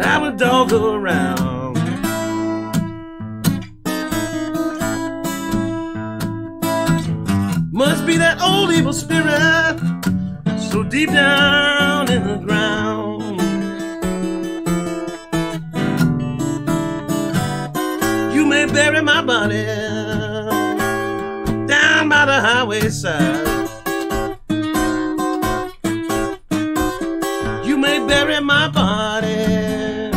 B: I would dog her around. Must be that old evil spirit so deep down in the ground. You may bury my body down by the highway side. You may bury my body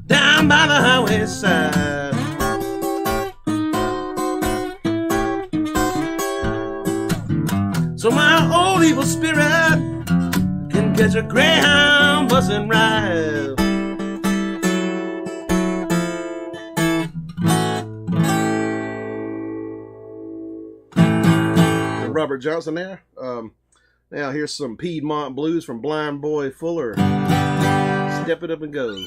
B: down by the highway side. So my old evil spirit can catch a greyhound bus and ride.
A: Robert Johnson there. Now here's some Piedmont Blues from Blind Boy Fuller. Step it up and go.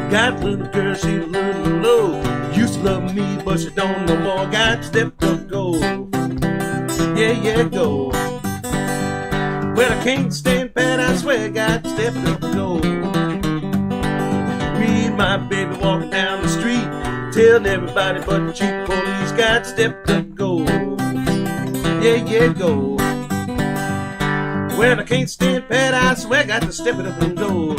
B: Got a little girl, she a little low. Used to love me, but she don't no more. Got to step up, go. Yeah, yeah, go. Well, I can't stand pat, I swear. Got to step up, go. Me and my baby walking down the street, telling everybody but the cheap police. Got to step up, go. Yeah, yeah, go. Well, I can't stand pat, I swear. Got to step it up and go.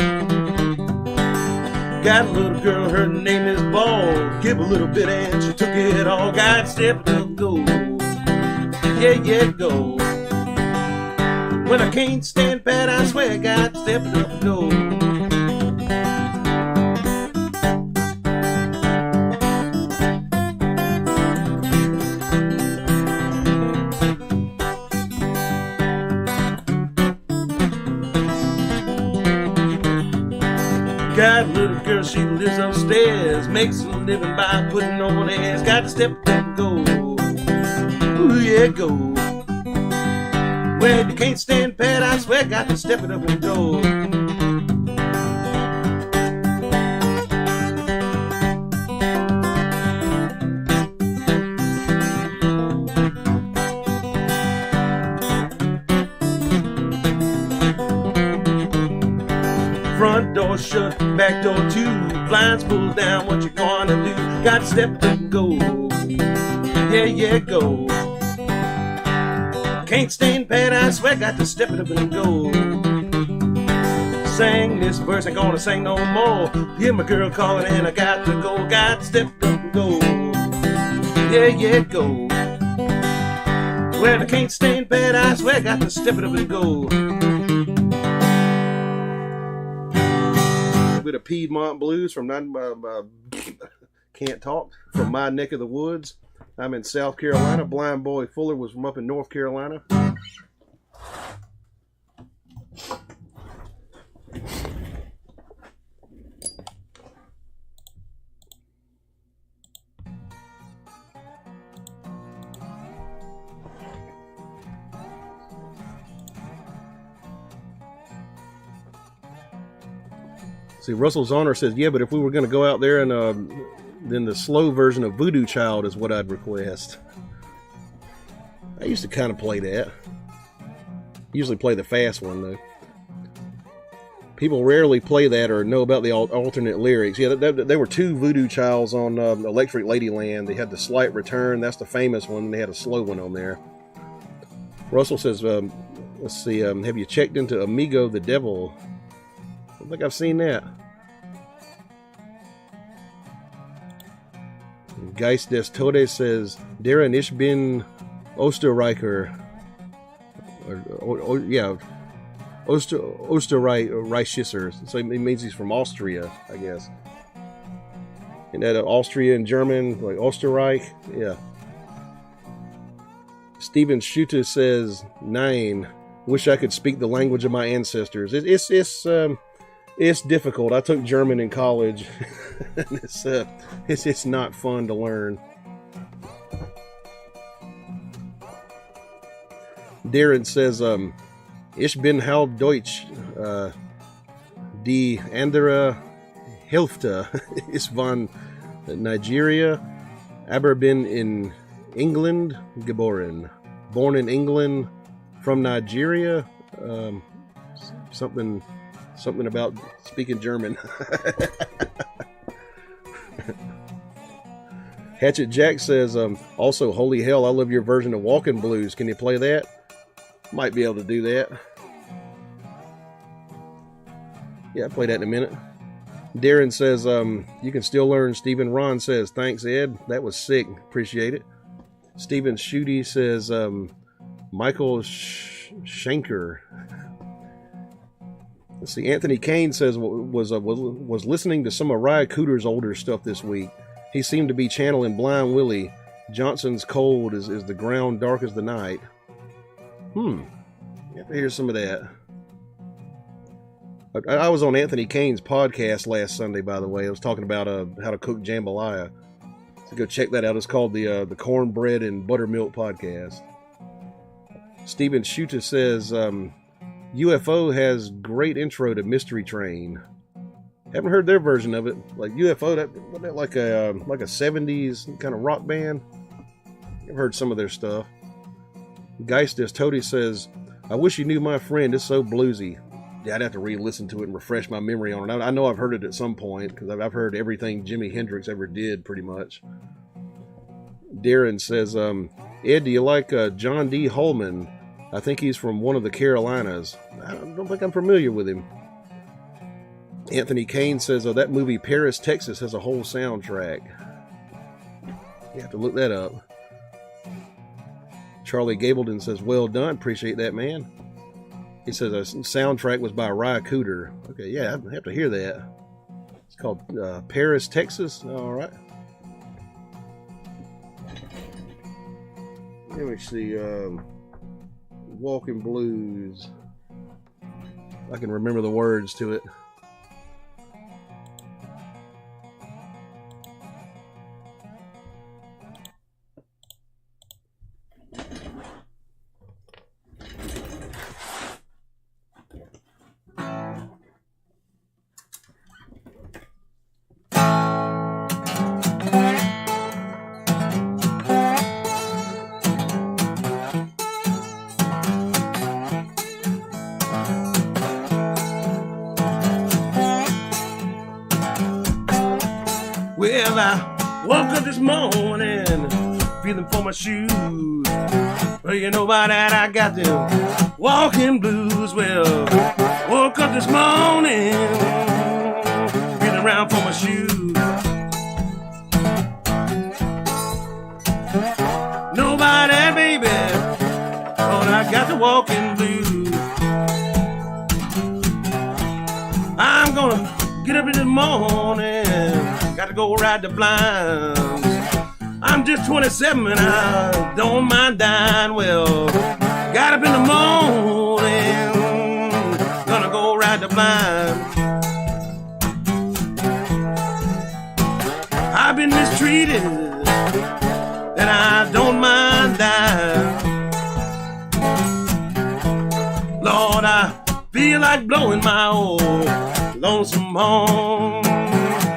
B: Got a little girl, her name is Ball. Give a little bit and she took it all. Got to step it up, go. Yeah, yeah, go. When I can't stand pat, I swear. Got to step it up and go. Got a little girl, she lives upstairs, makes a living by putting on airs. Got to step up and go. Ooh, yeah, go. Well, you can't stand pat, I swear. Got to step it up and go. Front door shut, back door too. Blinds pulled down, what you gonna do? Got to step up and go. Yeah, yeah, go. Can't stand pat, I swear. Got to step it up and go. Sang this verse, ain't gonna sing no more. Hear my girl calling and I got to go. Got to step up and go. Yeah, yeah, go. Well, I can't stand pat, I swear. Got to step it up and go.
A: Bit of Piedmont Blues from can't talk, from my neck of the woods. I'm in South Carolina. Blind Boy Fuller was from up in North Carolina. See, Russell's Honor says, yeah, but if we were going to go out there and then the slow version of Voodoo Child is what I'd request. I used to kind of play that. Usually play the fast one, though. People rarely play that or know about the alternate lyrics. Yeah, there were 2 Voodoo Childs on Electric Ladyland. They had the Slight Return. That's the famous one. They had a slow one on there. Russell says, let's see, have you checked into Amigo the Devil? I don't think I've seen that. Geist des Todes says, Darren ich bin Österreicher. Yeah, Österreichischer. So it means he's from Austria, I guess. And that Austria in German, like Österreich, yeah. Steven Schutte says, 9. Wish I could speak the language of my ancestors. It's difficult. I took German in college. It's not fun to learn. Darren says, Ich bin halb Deutsch. Die andere Hälfte ist von Nigeria, aber bin in England geboren. Born in England, from Nigeria. Something about speaking German. Hatchet Jack says, also, holy hell, I love your version of Walking Blues. Can you play that? Might be able to do that. Yeah, I'll play that in a minute. Darren says, you can still learn. Stephen Ron says, thanks, Ed. That was sick. Appreciate it. Stephen Schutte says, Michael Schenker. Let's see. Anthony Kane says was listening to some of Ryan Cooder's older stuff this week. He seemed to be channeling Blind Willie. Johnson's Cold is the ground dark as the night. You have to hear some of that. I was on Anthony Kane's podcast last Sunday, by the way. I was talking about how to cook jambalaya. So go check that out. It's called the Cornbread and Buttermilk Podcast. Stephen Schutte says, UFO has great intro to Mystery Train. Haven't heard their version of it. Like UFO, wasn't that like a 70s kind of rock band? I've heard some of their stuff. Geist des Todes says, I wish you knew my friend. It's so bluesy. Yeah, I'd have to re-listen to it and refresh my memory on it. I know I've heard it at some point because I've heard everything Jimi Hendrix ever did, pretty much. Darren says, Ed, do you like John D. Holman? I think he's from one of the Carolinas. I don't think I'm familiar with him. Anthony Kane says, that movie Paris, Texas has a whole soundtrack. You have to look that up. Charlie Gableton says, well done. Appreciate that, man. He says a soundtrack was by Ryan Cooder. Okay, yeah, I have to hear that. It's called Paris, Texas. All right. Let me see. Walking Blues. I can remember the words to it.
B: Well, I woke up this morning feeling for my shoes. Well, you know by that I got them walking blues. Well, woke up this morning feeling around for my shoes. Nobody, baby, but I got the walking blues. I'm gonna get up in the morning, got to go ride the blinds. I'm just 27 and I don't mind dying. Well, got up in the morning, gonna go ride the blinds. I've been mistreated and I don't mind dying. Lord, I feel like blowing my old lonesome horn.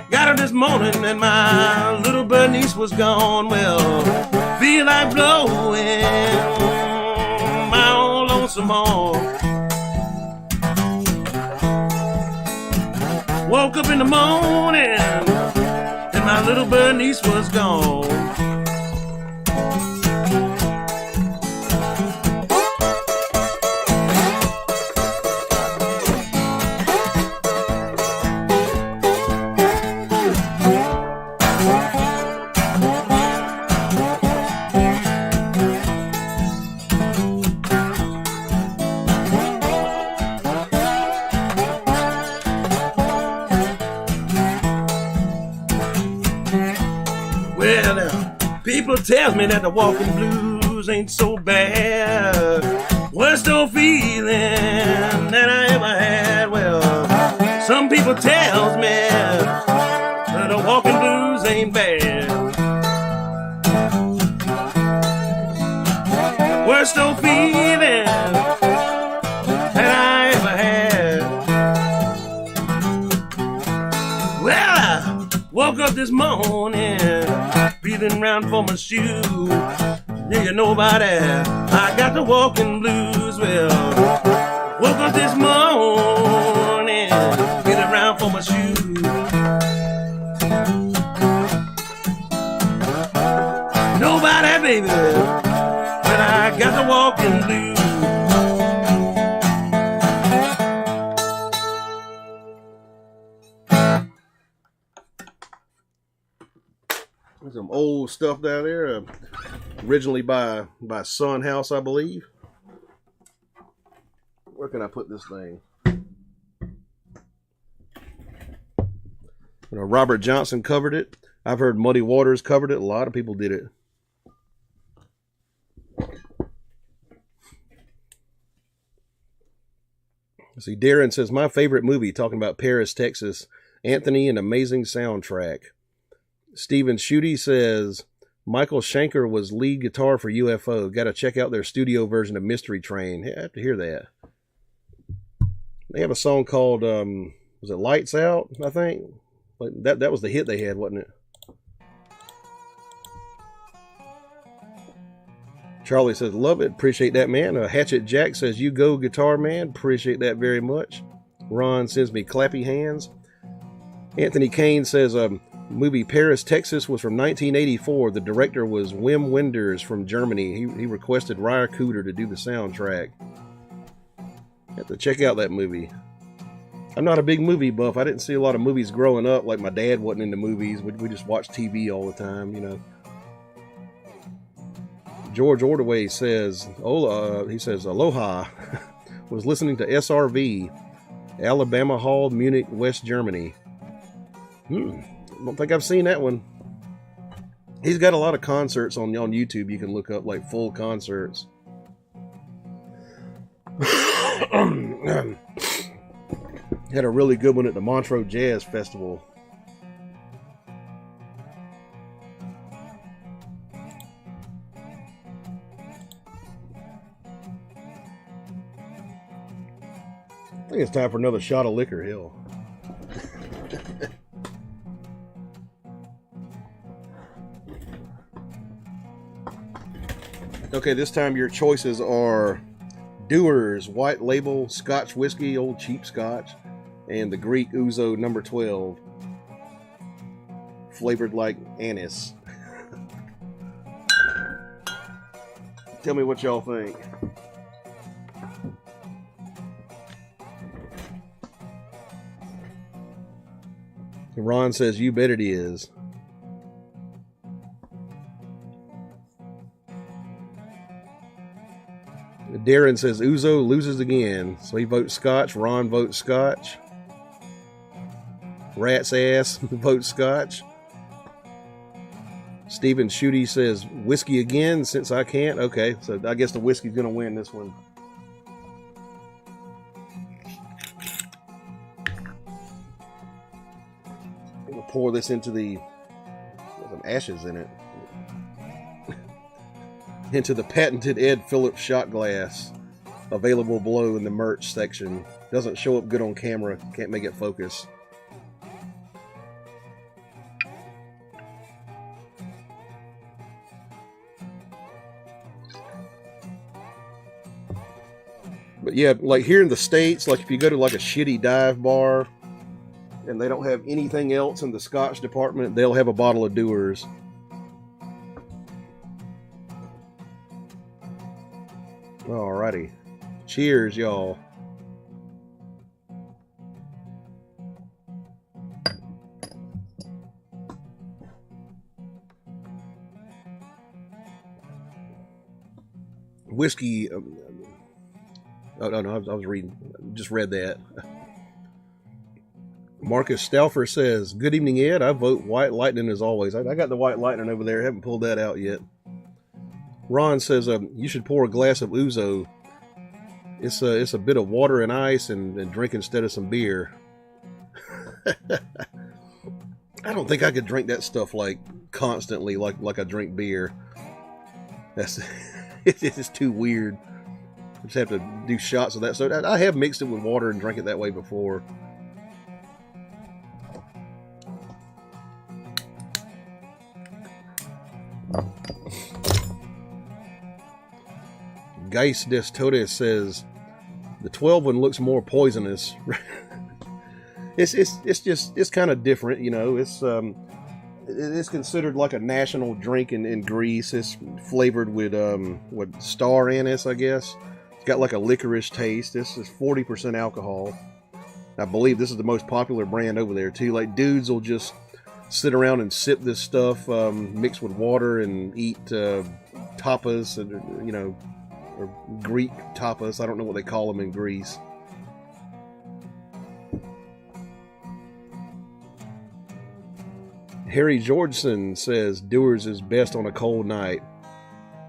B: Got up this morning and my little Bernice was gone. Well, feel like blowing mall. Woke up in the morning and my little Bernice was gone. People tell me that the walking blues ain't so bad. Worst old feeling that I ever had. Well, some people tells me that the walking blues ain't bad. Worst old feeling that I ever had. Well, I woke up this morning feeling round for my shoe. Yeah, you know about that. I got the walking blues. Well, woke up this morning feeling round for my shoe. Know about that, baby, but I got the walking blues.
A: Some old stuff down there, originally by Son House, I believe. Where can I put this thing? Robert Johnson covered it. I've heard Muddy Waters covered it. A lot of people did it. See, Darren says, my favorite movie, talking about Paris, Texas. Anthony, an amazing soundtrack. Stephen Schutte says, Michael Schenker was lead guitar for UFO. Got to check out their studio version of Mystery Train. I have to hear that. They have a song called, was it Lights Out, I think? Like that was the hit they had, wasn't it? Charlie says, love it. Appreciate that, man. Hatchet Jack says, you go, guitar man. Appreciate that very much. Ron sends me clappy hands. Anthony Kane says, movie Paris, Texas was from 1984. The director was Wim Wenders from Germany. He requested Ryer Cooder to do the soundtrack. Have to check out that movie. I'm not a big movie buff. I didn't see a lot of movies growing up. Like my dad wasn't into movies. We just watched TV all the time, you know. George Ordway says, he says, Aloha. Was listening to SRV, Alabama Hall, Munich, West Germany. Don't think I've seen that one. He's got a lot of concerts on YouTube. You can look up like full concerts. Had a really good one at the Montreux Jazz Festival. I think it's time for another shot of liquor, hell. Okay, this time your choices are Dewar's White Label Scotch Whiskey, old cheap Scotch, and the Greek Ouzo number 12, flavored like anise. Tell me what y'all think. Ron says, you bet it is. Darren says Ouzo loses again, so he votes Scotch. Ron votes Scotch. Rat's ass votes Scotch. Stephen Schutte says whiskey again since I can't. Okay, so I guess the whiskey's going to win this one. I'm going to pour this into there's some ashes in it. Into the patented Ed Phillips shot glass, available below in the merch section. Doesn't show up good on camera, can't make it focus. But yeah, like here in the States, like if you go to like a shitty dive bar and they don't have anything else in the Scotch department, they'll have a bottle of Dewar's. Alrighty. Cheers, y'all. Whiskey. Oh no, I was reading. Just read that. Marcus Stauffer says, "Good evening, Ed. I vote White Lightning as always." I got the White Lightning over there. I haven't pulled that out yet. Ron says, "You should pour a glass of ouzo. It's a bit of water and ice and drink instead of some beer." I don't think I could drink that stuff like constantly, like I drink beer. That's it's too weird. I just have to do shots of that. So I have mixed it with water and drank it that way before. Geis des Todes says the 12 one looks more poisonous. It's kind of different, you know. It's considered like a national drink in Greece. It's flavored with star anise, I guess. It's got like a licorice taste. This is 40% alcohol. I believe this is the most popular brand over there too. Like dudes will just sit around and sip this stuff mixed with water and eat tapas, and you know, or Greek tapas. I don't know what they call them in Greece. Harry Georgeson says Dewar's is best on a cold night.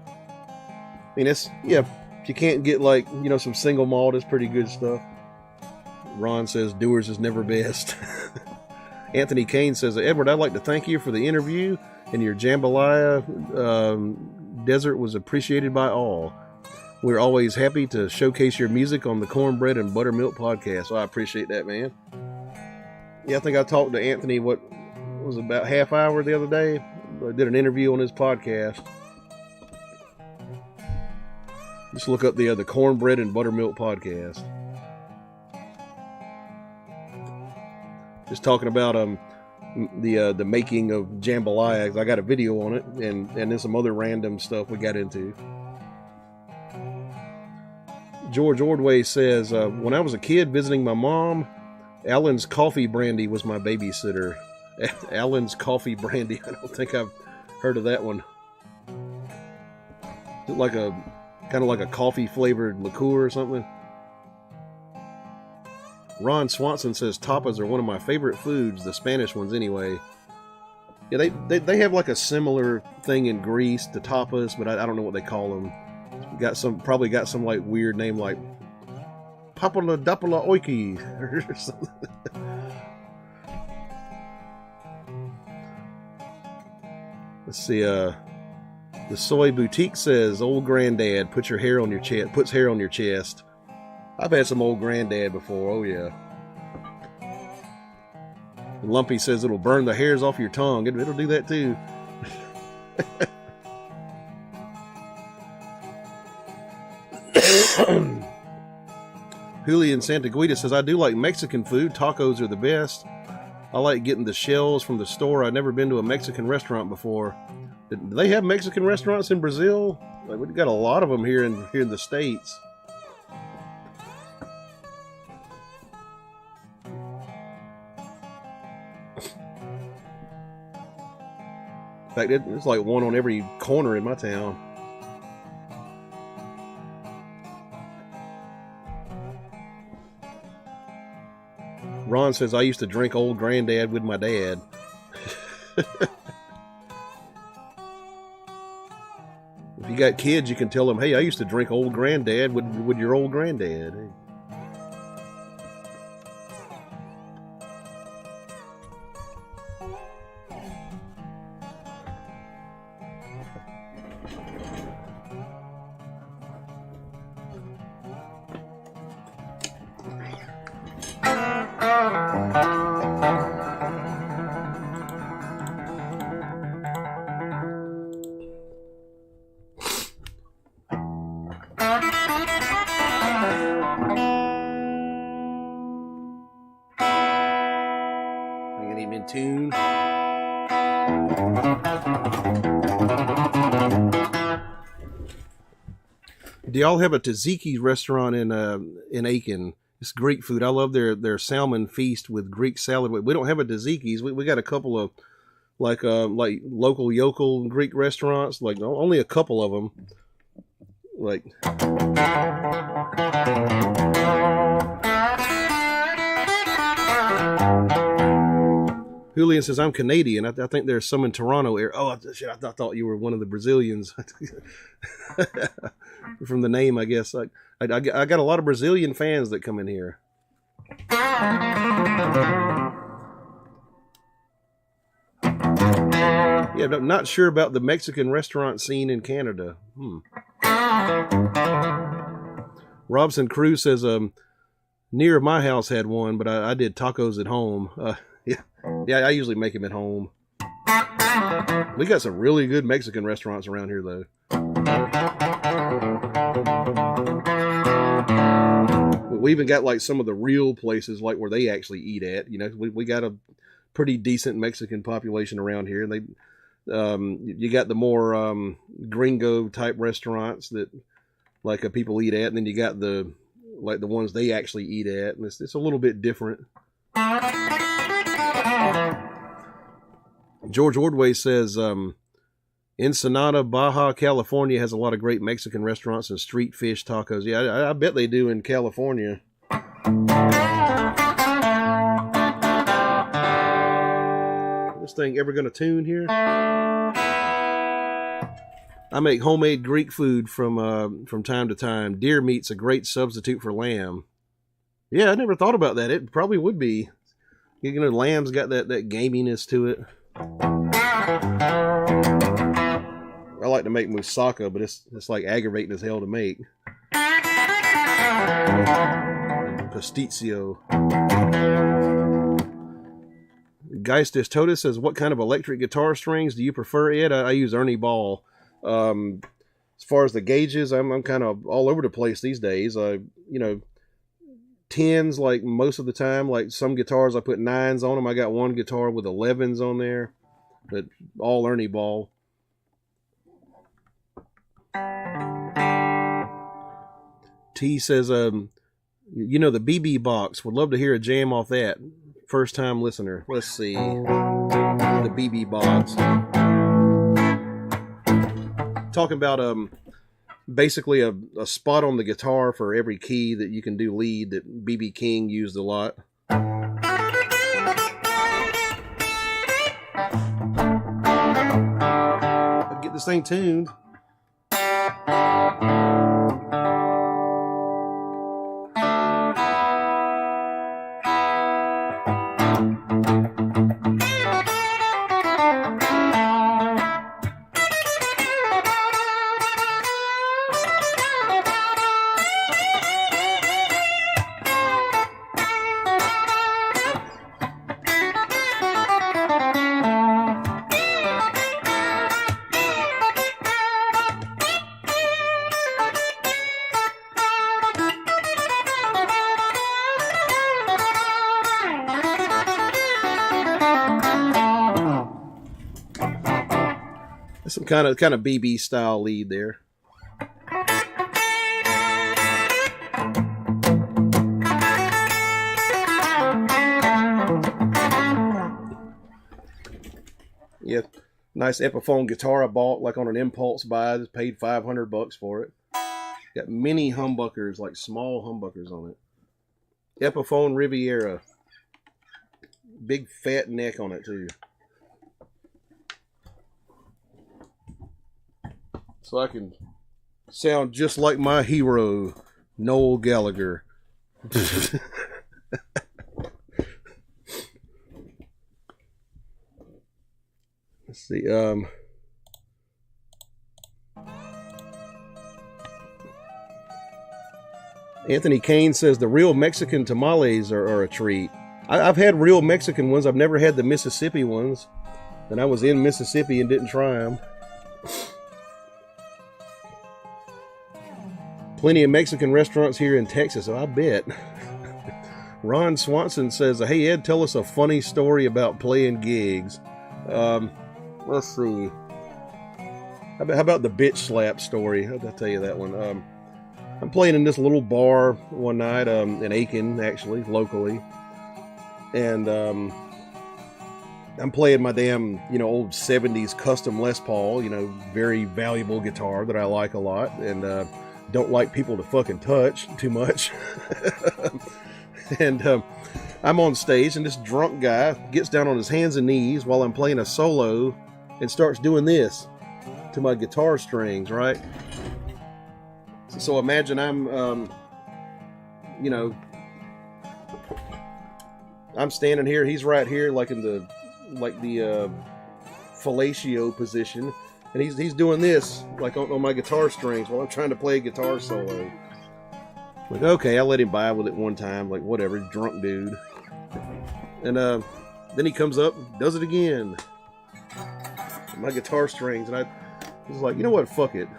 A: I mean, if you can't get like, you know, some single malt, it's pretty good stuff. Ron says Dewar's is never best. Anthony Kane says, Edward, I'd like to thank you for the interview, and your jambalaya desert was appreciated by all. We're always happy to showcase your music on the Cornbread and Buttermilk podcast. So I appreciate that, man. Yeah, I think I talked to Anthony, what was it, about half hour the other day. I did an interview on his podcast. Just look up the Cornbread and Buttermilk podcast. Just talking about the making of jambalaya. I got a video on it, and then some other random stuff we got into. George Ordway says, when I was a kid visiting my mom, Allen's Coffee Brandy was my babysitter. Allen's Coffee Brandy. I don't think I've heard of that one. Is it like kind of like a coffee flavored liqueur or something? Ron Swanson says tapas are one of my favorite foods, the Spanish ones anyway. Yeah, they have like a similar thing in Greece to tapas, but I don't know what they call them. Probably got some like weird name like Papala Dapala Oiki or something. Let's see, the Soy Boutique says old granddad puts hair on your chest. I've had some old granddad before, oh yeah. And Lumpy says it'll burn the hairs off your tongue. It'll do that too. Julian Santaguida says, I do like Mexican food. Tacos are the best. I like getting the shells from the store. I've never been to a Mexican restaurant before. Do they have Mexican restaurants in Brazil? Like, we've got a lot of them here in the States. In fact, it's like one on every corner in my town. Ron says, I used to drink old granddad with my dad. If you got kids, you can tell them, hey, I used to drink old granddad with your old granddad. Hey. him in tune. Do y'all have a tzatziki restaurant in Aiken? It's Greek food. I love their salmon feast with Greek salad. We don't have a tzatziki's. We got a couple of like local yokel Greek restaurants. Like only a couple of them. Like. Julian says, I'm Canadian. I think there's some in Toronto area. Oh, shit, I thought you were one of the Brazilians. From the name, I guess. I got a lot of Brazilian fans that come in here. Yeah, I'm not sure about the Mexican restaurant scene in Canada. Robson Cruz says, near my house had one, but I did tacos at home. Yeah, I usually make them at home. We got some really good Mexican restaurants around here, though. We even got like some of the real places, like where they actually eat at. You know, we got a pretty decent Mexican population around here, and you got the more gringo type restaurants that like people eat at, and then you got the ones they actually eat at, and it's a little bit different. George Ordway says, Ensenada, Baja, California has a lot of great Mexican restaurants and street fish tacos. Yeah, I bet they do in California. This thing ever going to tune here? I make homemade Greek food from time to time. Deer meat's a great substitute for lamb. Yeah, I never thought about that. It probably would be. You know, lamb's got that gaminess to it. I like to make moussaka, but it's like aggravating as hell to make. Pasticcio. Geistis Totus says, what kind of electric guitar strings do you prefer, Ed? I use Ernie Ball. As far as the gauges, I'm kind of all over the place these days. Tens like most of the time. Like some guitars, I put 9s on them. I got one guitar with 11s on there, but all Ernie Ball. T says, the BB box. Would love to hear a jam off that. First time listener. Let's see. The BB box. Talking about basically a spot on the guitar for every key that you can do lead that B.B. King used a lot. I'd get this thing tuned. Some kind of BB style lead there. Yeah, nice Epiphone guitar I bought like on an impulse buy. Just paid $500 for it. Got mini humbuckers, like small humbuckers on it. Epiphone Riviera. Big fat neck on it too. So I can sound just like my hero, Noel Gallagher. Let's see. Anthony Kane says the real Mexican tamales are a treat. I've had real Mexican ones. I've never had the Mississippi ones. And I was in Mississippi and didn't try them. Plenty of Mexican restaurants here in Texas, so I bet. Ron Swanson says, hey Ed, tell us a funny story about playing gigs. Let's see. How about the bitch slap story? I'll tell you that one. I'm playing in this little bar one night in Aiken, actually, locally. And I'm playing my damn, old 70s custom Les Paul, very valuable guitar that I like a lot. And don't like people to fucking touch too much. And I'm on stage, and this drunk guy gets down on his hands and knees while I'm playing a solo and starts doing this to my guitar strings, right? So imagine I'm, I'm standing here, he's right here, like in the fellatio position, and he's doing this, like on my guitar strings while I'm trying to play a guitar solo. Like, okay, I'll let him by with it one time, like whatever, drunk dude. And then he comes up, does it again. My guitar strings, and I was like, you know what, fuck it.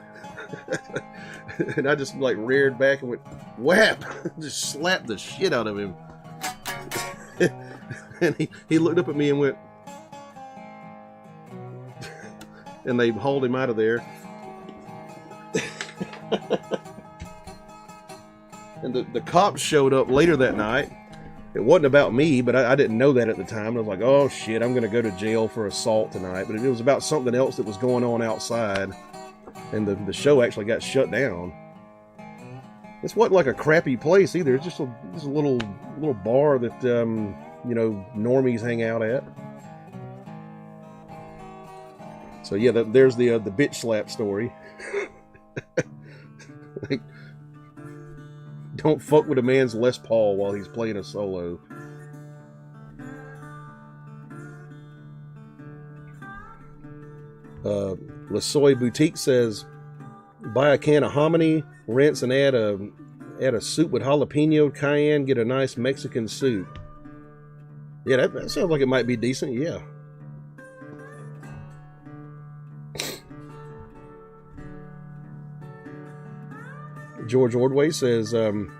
A: And I just like reared back and went whap, just slapped the shit out of him. And he looked up at me and went, and they hauled him out of there. And the cops showed up later that night. It wasn't about me, but I didn't know that at the time. I was like, oh shit, I'm going to go to jail for assault tonight. But it was about something else that was going on outside. And the show actually got shut down. This wasn't like a crappy place either. It's just a little bar that, normies hang out at. So yeah, there's the bitch slap story. Like, don't fuck with a man's Les Paul while he's playing a solo. LaSoy Boutique says, buy a can of hominy, rinse, and add a soup with jalapeno, cayenne, get a nice Mexican soup. Yeah, that sounds like it might be decent, yeah. George Ordway says, time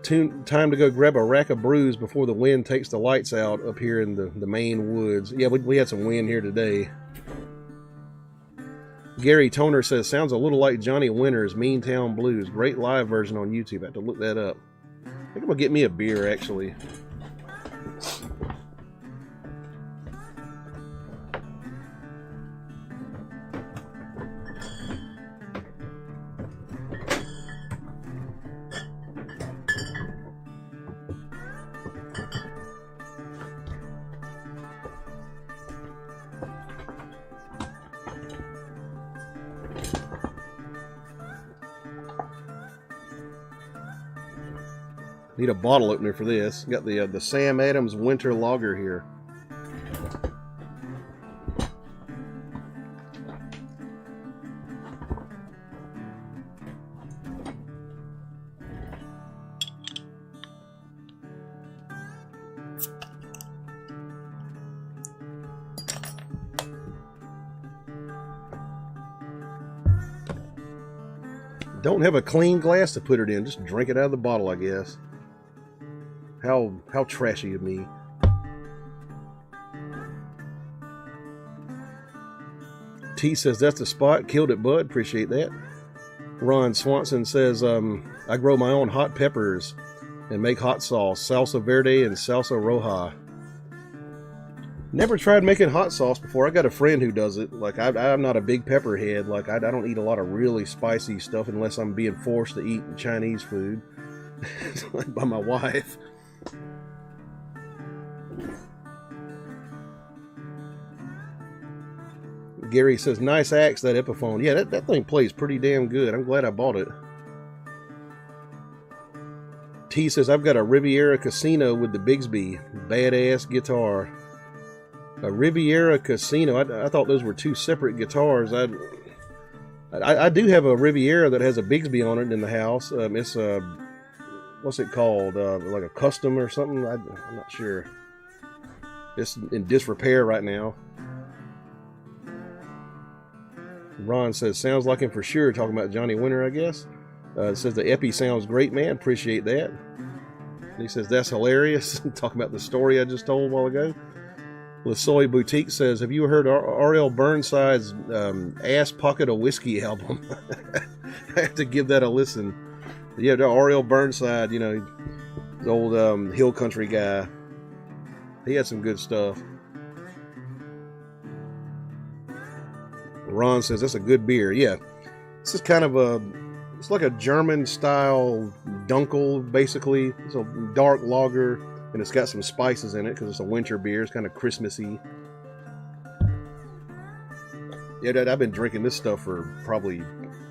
A: to go grab a rack of brews before the wind takes the lights out up here in the Maine woods. Yeah, we had some wind here today. Gary Toner says, sounds a little like Johnny Winter's Meantown Blues. Great live version on YouTube. I have to look that up. I think I'm going to get me a beer, actually. Need a bottle opener for this. Got the Sam Adams Winter Lager here. Don't have a clean glass to put it in. Just drink it out of the bottle, I guess. How trashy of me. T says, that's the spot. Killed it, bud. Appreciate that. Ron Swanson says, I grow my own hot peppers and make hot sauce, salsa verde and salsa roja. Never tried making hot sauce before. I got a friend who does it. Like, I'm not a big pepper head. Like, I don't eat a lot of really spicy stuff unless I'm being forced to eat Chinese food by my wife. Gary says, nice axe, that Epiphone. Yeah, that thing plays pretty damn good. I'm glad I bought it. T says, I've got a Riviera Casino with the Bigsby. Badass guitar. A Riviera Casino. I thought those were two separate guitars. I do have a Riviera that has a Bigsby on it in the house. It's what's it called? Like a custom or something? I'm not sure. It's in disrepair right now. Ron says, sounds like him for sure. Talking about Johnny Winter, I guess. It says the Epi sounds great, man. Appreciate that. He says, that's hilarious. Talking about the story I just told a while ago. LaSoy Boutique says, have you heard R.L. Burnside's Ass Pocket of Whiskey album? I have to give that a listen. Yeah, R.L. Burnside, you know, the old hill country guy. He had some good stuff. Ron says, that's a good beer. Yeah. This is kind of it's like a German style Dunkel, basically. It's a dark lager, and it's got some spices in it because it's a winter beer. It's kind of Christmassy. Yeah, I've been drinking this stuff for probably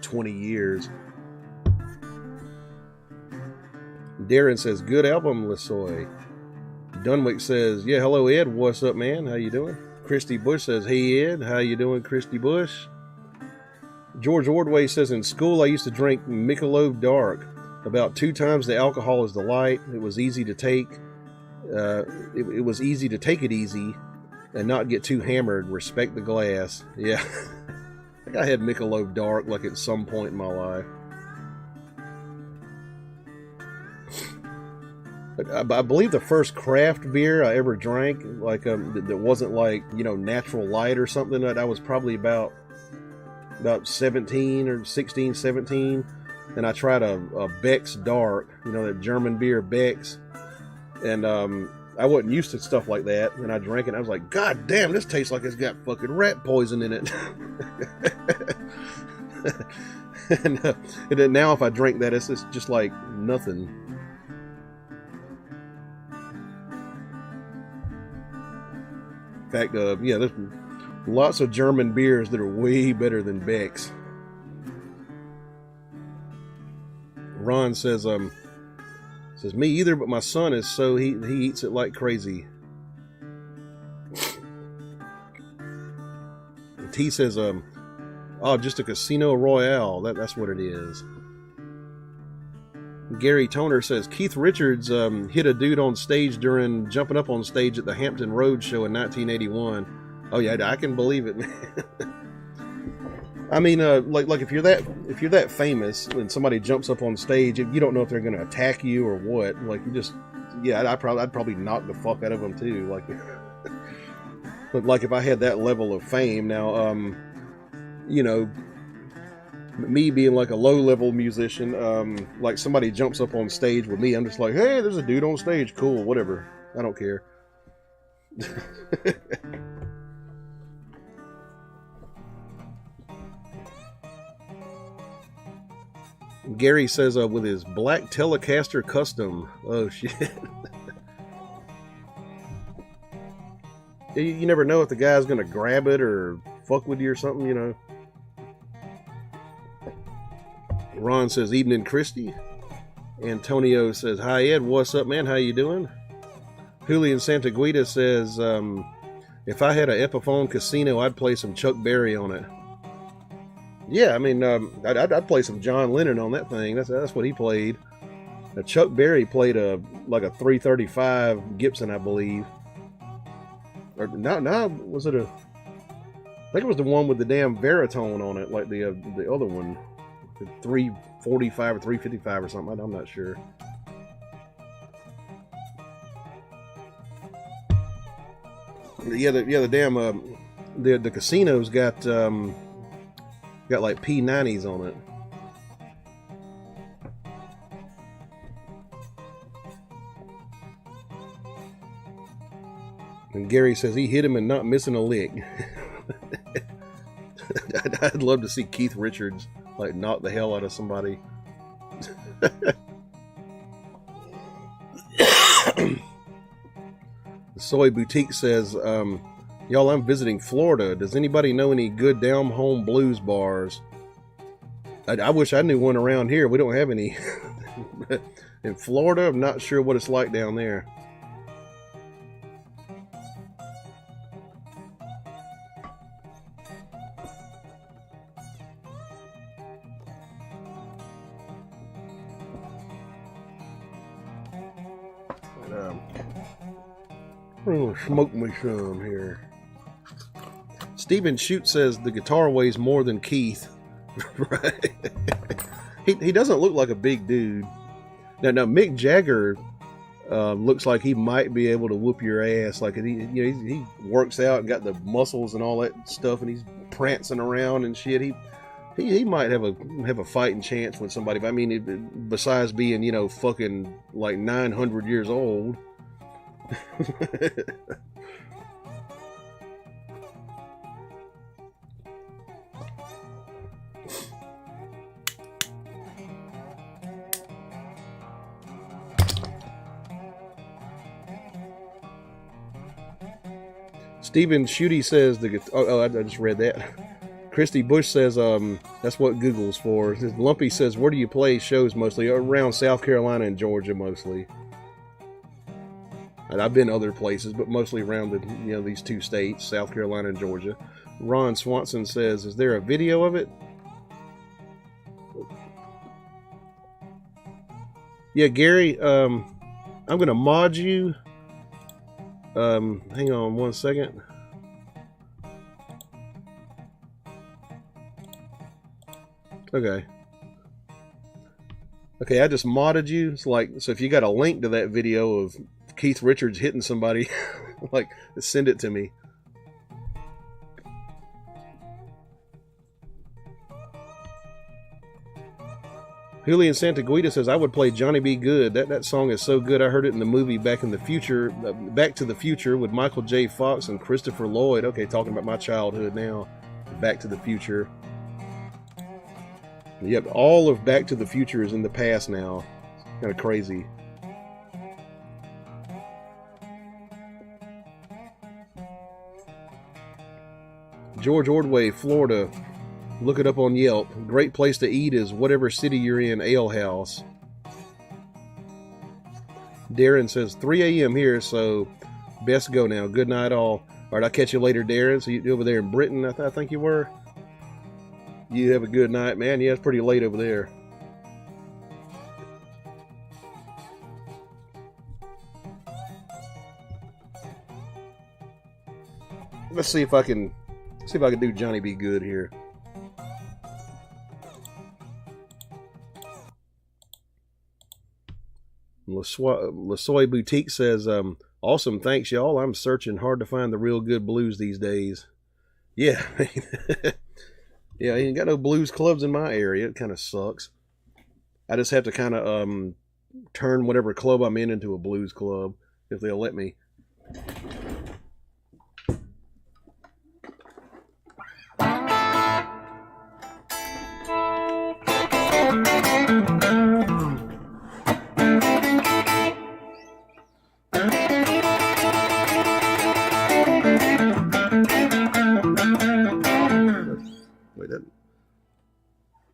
A: 20 years. Darren says, good album, LaSoy. Dunwick says, yeah, hello, Ed. What's up, man? How you doing? Christy Bush says, hey, Ed. How you doing, Christy Bush? George Ordway says, in school I used to drink Michelob Dark. About 2 times the alcohol as the light. It was easy to take. It was easy to take it easy and not get too hammered. Respect the glass. Yeah. I think I had Michelob Dark like at some point in my life. I believe the first craft beer I ever drank, like that wasn't like, you know, Natural Light or something, that I was probably about 17 or 16, 17, and I tried a Beck's Dark, you know, that German beer Beck's, and I wasn't used to stuff like that, and I drank it, and I was like, God damn, this tastes like it's got fucking rat poison in it. and then now if I drink that, it's just like nothing. In fact, yeah, there's lots of German beers that are way better than Beck's. Ron says, me either, but my son is, so he eats it like crazy. And T says, oh, just a Casino Royale. That's what it is. Gary Toner says, Keith Richards hit a dude on stage during jumping up on stage at the Hampton Road show in 1981. Oh yeah, I can believe it, man. I mean, like if you're that famous and somebody jumps up on stage, you don't know if they're going to attack you or what. Like you just, yeah, I'd probably knock the fuck out of them too. Like, but like if I had that level of fame now, you know. Me being like a low-level musician, like somebody jumps up on stage with me, I'm just like, hey, there's a dude on stage, cool, whatever, I don't care. Gary says, with his black Telecaster Custom, oh shit. You never know if the guy's gonna grab it or fuck with you or something, you know. Ron says, evening, Christy. Antonio says, hi, Ed. What's up, man? How you doing? Julian Santaguida says, if I had an Epiphone Casino, I'd play some Chuck Berry on it. Yeah, I mean, I'd play some John Lennon on that thing. That's what he played. Now, Chuck Berry played like a 335 Gibson, I believe. Or no, was it I think it was the one with the damn baritone on it, like the other one. 345 or 355 or something. I'm not sure. Yeah, the damn the casino's got like P90s on it. And Gary says he hit him and not missing a lick. I'd love to see Keith Richards like knock the hell out of somebody. Soy Boutique says, y'all, I'm visiting Florida. Does anybody know any good down home blues bars? I wish I knew one around here. We don't have any. In Florida, I'm not sure what it's like down there. I'm gonna smoke me some here. Stephen Shute says the guitar weighs more than Keith. Right? He doesn't look like a big dude. Now Mick Jagger Looks like he might be able to whoop your ass. Like he works out and got the muscles and all that stuff, and he's prancing around and shit. He might have a fighting chance with somebody. But I mean, besides being fucking like 900 years old. Stephen Schutte says I just read that. Christy Bush says that's what Google's for. Lumpy says, where do you play shows mostly? Around South Carolina and Georgia mostly. And I've been other places, but mostly around these two states, South Carolina and Georgia. Ron Swanson says, is there a video of it? Yeah, Gary, I'm gonna mod you. Hang on one second. Okay, I just modded you. It's like, so if you got a link to that video of Keith Richards hitting somebody, like, send it to me. Julian Santaguida says, I would play Johnny B. Goode. That song is so good. I heard it in the movie Back to the Future with Michael J. Fox and Christopher Lloyd. Okay, talking about my childhood now. Back to the Future. Yep, all of Back to the Future is in the past now. Kind of crazy. George Ordway, Florida. Look it up on Yelp. Great place to eat is whatever city you're in, Ale House. Darren says 3 a.m. here, so best go now. Good night all. All right, I'll catch you later, Darren. So you over there in Britain, I think you were. You have a good night, man. Yeah, it's pretty late over there. Let's see if I can do Johnny B. Goode here. LaSoy Boutique says, awesome, thanks y'all. I'm searching hard to find the real good blues these days. Yeah. Yeah, I ain't got no blues clubs in my area. It kind of sucks. I just have to kind of turn whatever club I'm in into a blues club, if they'll let me.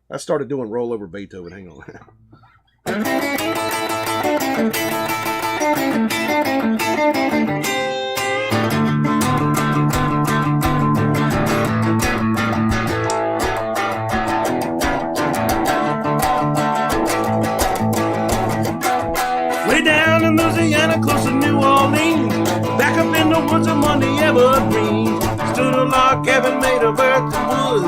A: I started doing Roll Over Beethoven. Hang on.
B: Way down in Louisiana, close to New Orleans, back up in the woods among the evergreens, stood a log cabin made of earth and wood.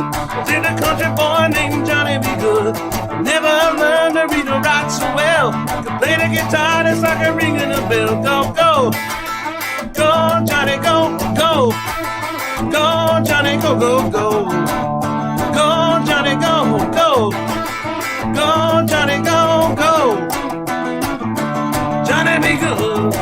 B: Did a country boy named Johnny B. Goode. Never learned to read or write so well. Could play the guitar just like a ring in a bell. Go, go, go, Johnny, go, go, go, Johnny, go, go, go, go, Johnny, go, go, go, Johnny, go, go, Johnny B. Goode.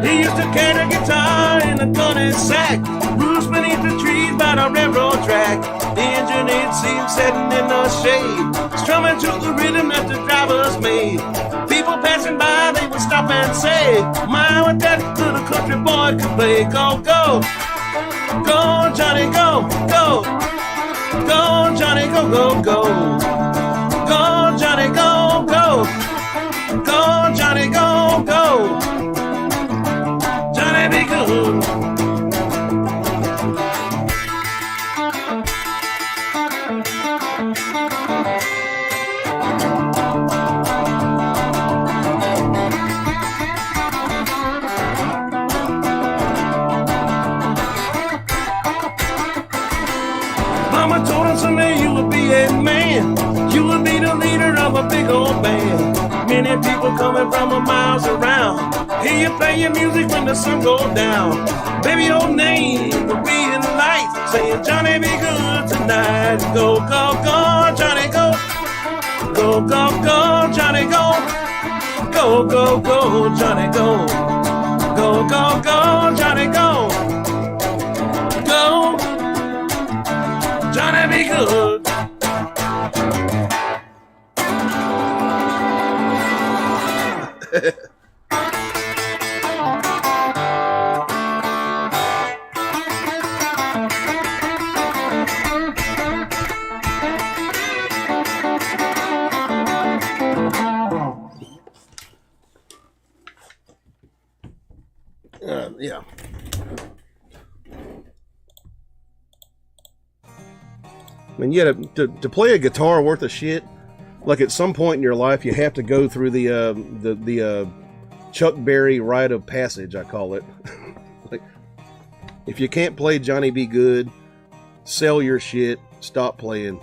B: He used to carry a guitar in a gunny sack, roost beneath the trees by the railroad track. The engine'd see him sitting in the shade, strumming to the rhythm that the drivers made. People passing by, they would stop and say, my, what that little country boy could play. Go, go, go, Johnny, go, go, go, Johnny, go, go, go, go, Johnny, go, go, go, Johnny, go, go, Johnny B. Goode. Mama told him someday you would be a man. You would be the leader of a big old band. Many people coming from a miles around. Hear you play your music when the sun goes down. Baby, your name will be in lights, saying Johnny be good tonight. Go, go, go, Johnny, go. Go, go, go, Johnny, go. Go, go, go, Johnny, go. Go, go, go, Johnny, go. Go, Johnny, be good.
A: Yeah. I mean, yeah, to play a guitar worth of shit, like at some point in your life, you have to go through the Chuck Berry rite of passage, I call it. Like, if you can't play Johnny B. Goode, sell your shit, stop playing.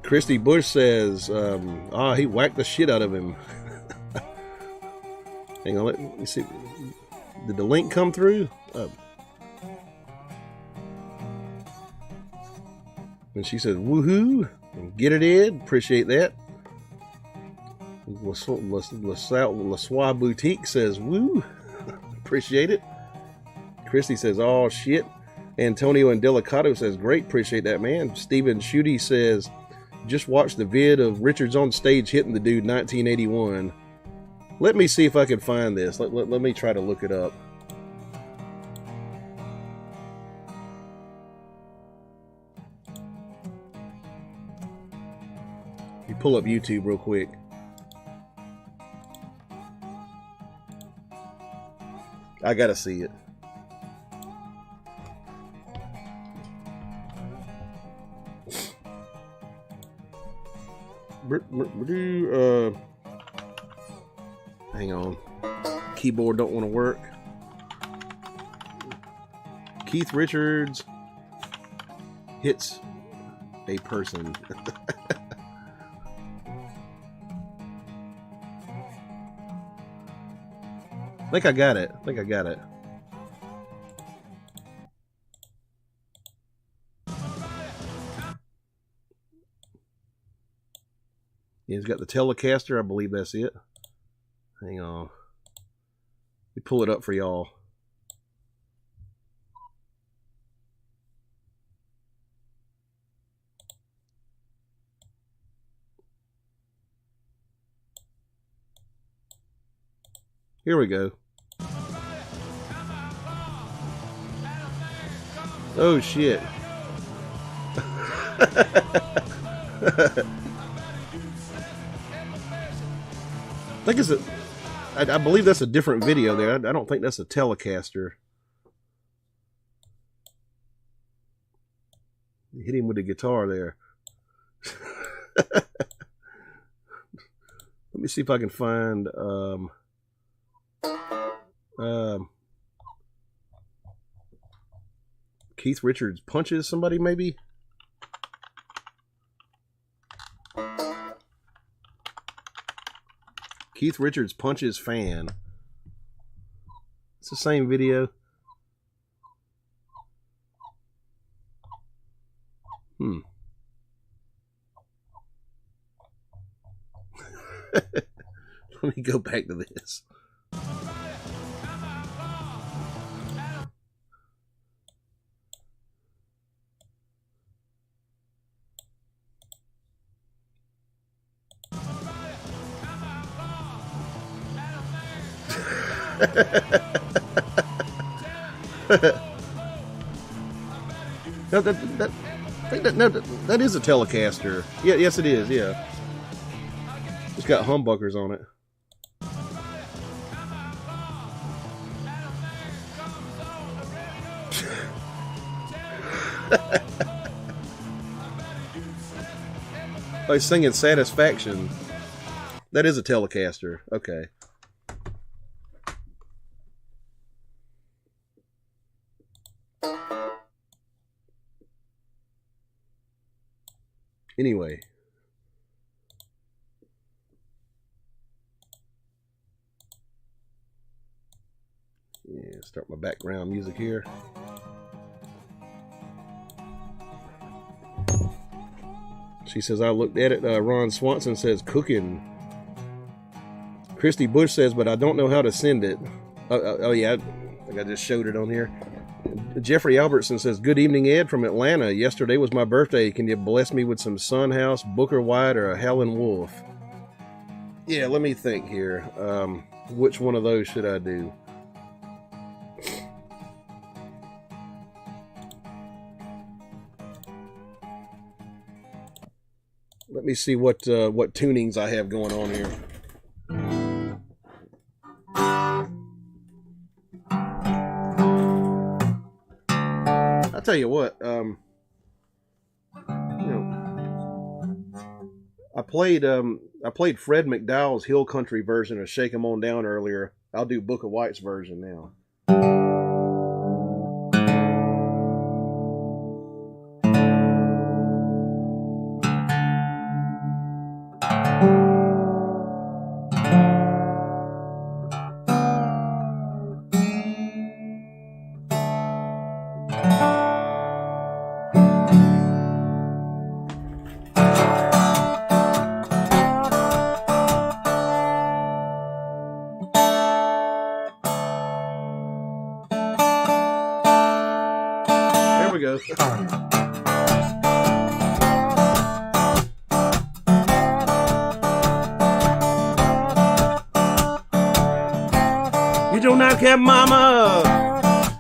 A: Christy Bush says, he whacked the shit out of him. Hang on, let me see. Did the link come through? And she says, woohoo, get it in, appreciate that. LaSoie Boutique says, woo, appreciate it. Christy says, oh shit. Antonio and Delicato says, great, appreciate that, man. Stephen Schutte says, just watched the vid of Richards on stage hitting the dude 1981. Let me see if I can find this. Let me try to look it up. You pull up YouTube real quick. I gotta see it. Hang on. Keyboard don't want to work. Keith Richards hits a person. I think I got it. He's got the Telecaster. I believe that's it. Hang on. We pull it up for y'all. Here we go. Oh shit. I think I believe that's a different video there. I don't think that's a Telecaster. Hit him with the guitar there. Let me see if I can find Keith Richards punches somebody, maybe. Keith Richards punches fan. It's the same video. Let me go back to this. No, that is a Telecaster. Yeah, yes it is, yeah. It's got humbuckers on it. Oh, he's singing Satisfaction. That is a Telecaster. Okay. Anyway. Yeah, start my background music here. She says, I looked at it. Ron Swanson says, cooking. Christy Bush says, but I don't know how to send it. Oh yeah, I think I just showed it on here. Jeffrey Albertson says, good evening, Ed, from Atlanta. Yesterday was my birthday. Can you bless me with some Sun House, Booker White, or a Howlin' Wolf? Yeah, let me think here. Which one of those should I do? Let me see what tunings I have going on here. I'll tell you what. I played Fred McDowell's Hill Country version of Shake 'Em On Down earlier. I'll do Booker White's version now.
B: Get your nightcap, mama,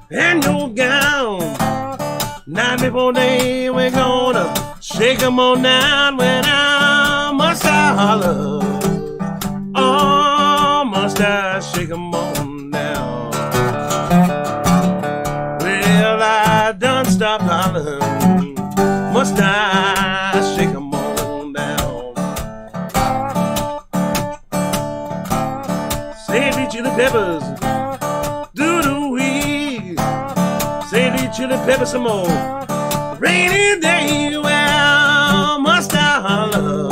B: and your gown. Night before day, we're gonna shake 'em on down. When I must I holler, oh, must I shake 'em on down? Well, I done stopped hollering, must I shake 'em on down? Say the chili peppers, doo-doo-wee. Say the chili peppers some more. Rainy day, well, must I holler,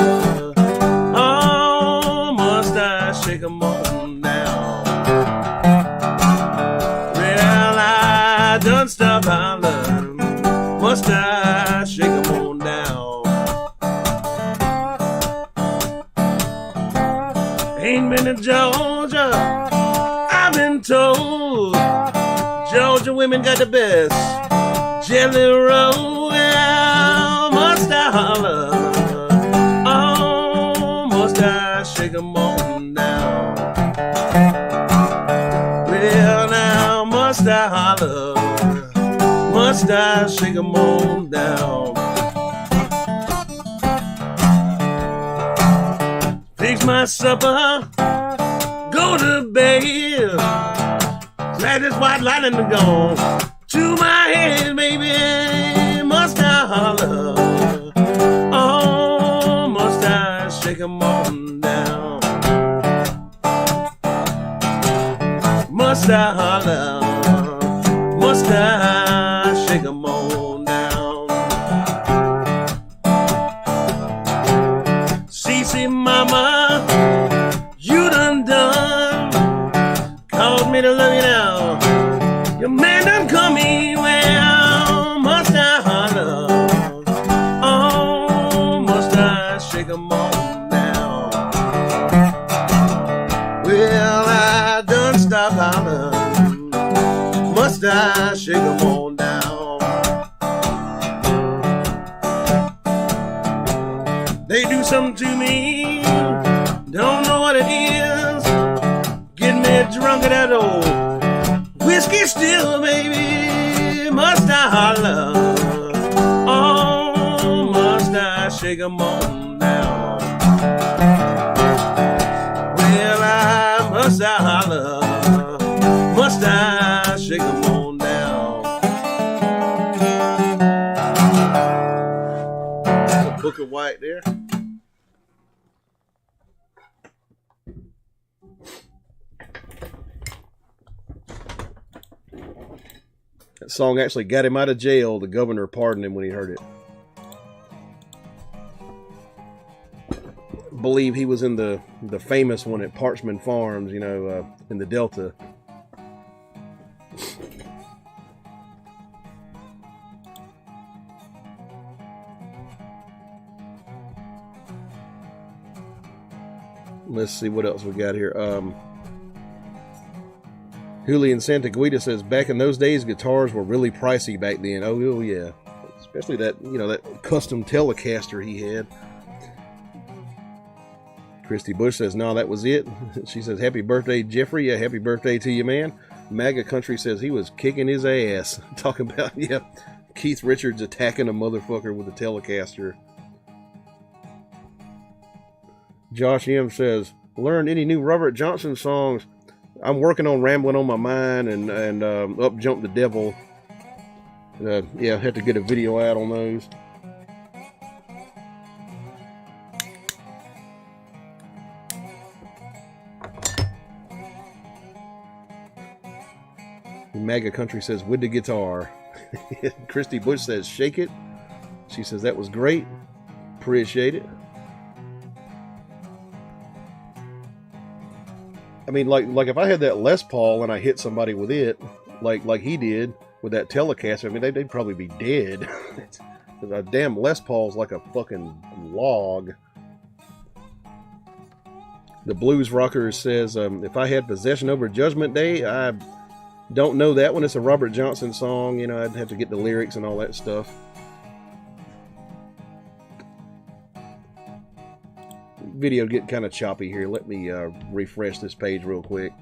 B: oh, must I shake 'em on down? Well, I done stopped hollering, must I shake 'em on down? Ain't been to Georgia, I've been told. Georgia women got the best jelly roll. Well, must I holler, oh, must I shake 'em on down? Well, now must I holler, must I shake 'em on down? Fix my supper, go to bed. Glad this white lightning gone to my head, baby. Must I holler, oh, must I shake 'em on down? Must I holler, must I shake 'em on down? Cece, mama, you done called me to love you now. Your man done come me, well, must I holler, oh, must I shake 'em on down? Well, I done stopped hollering, must I shake 'em on down? They do something to me, don't know what it is. Get me drunk at that old whiskey still, baby. Must I holler, oh, must I shake 'em on down? Well, I must I holler, must I shake 'em on down? Booker White there. That song actually got him out of jail. The governor pardoned him when he heard it.
A: believe he was in the famous one at Parchman Farms, you know, in the Delta. Let's see what else we got here. Julian Santaguida says, back in those days, guitars were really pricey back then. Oh yeah. Especially that, you know, that custom Telecaster he had. Christy Bush says, no, that was it. She says, happy birthday, Jeffrey. Yeah, happy birthday to you, man. MAGA Country says he was kicking his ass. Talking about, yeah, Keith Richards attacking a motherfucker with a Telecaster. Josh M says, learn any new Robert Johnson songs. I'm working on Rambling on My Mind and Up Jump the Devil. Yeah, have to get a video out on those. MAGA Country says, with the guitar. Christy Bush says, shake it. She says, that was great. Appreciate it. I mean, like if I had that Les Paul and I hit somebody with it, like he did with that Telecaster, I mean, they'd probably be dead. A damn Les Paul's like a fucking log. The Blues Rocker says, if I had Possession Over Judgment Day, I don't know that one. It's a Robert Johnson song. You know, I'd have to get the lyrics and all that stuff. Video getting kind of choppy here. Let me refresh this page real quick.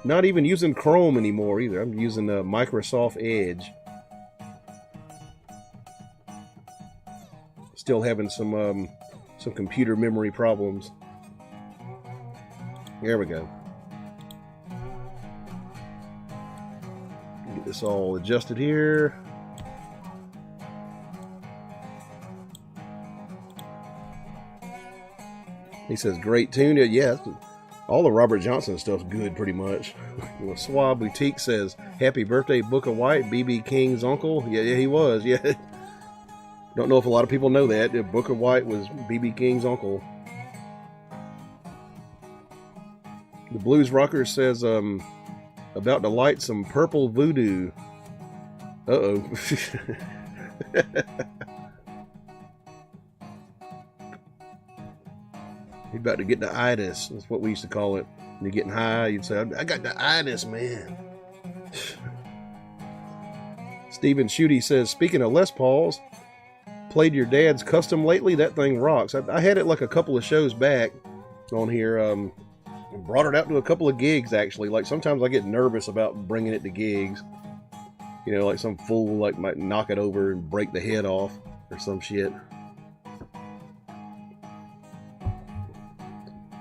A: Not even using Chrome anymore either. I'm using Microsoft Edge. Still having some computer memory problems. There we go. Get this all adjusted here. He says, great tune. Yeah, all the Robert Johnson stuff's good, pretty much. Swab Boutique says, happy birthday, Booker White, B.B. King's uncle. Yeah, he was. Yeah. Don't know if a lot of people know that. Booker White was B.B. King's uncle. The Blues Rocker says, about to light some purple voodoo. Uh-oh. You're about to get the itis. That's what we used to call it. When you're getting high, you'd say, I got the itis, man. Stephen Schutte says, speaking of Les Pauls, played your dad's custom lately? That thing rocks. I had it like a couple of shows back on here. Brought it out to a couple of gigs, actually. Like, sometimes I get nervous about bringing it to gigs. You know, like some fool like might knock it over and break the head off or some shit.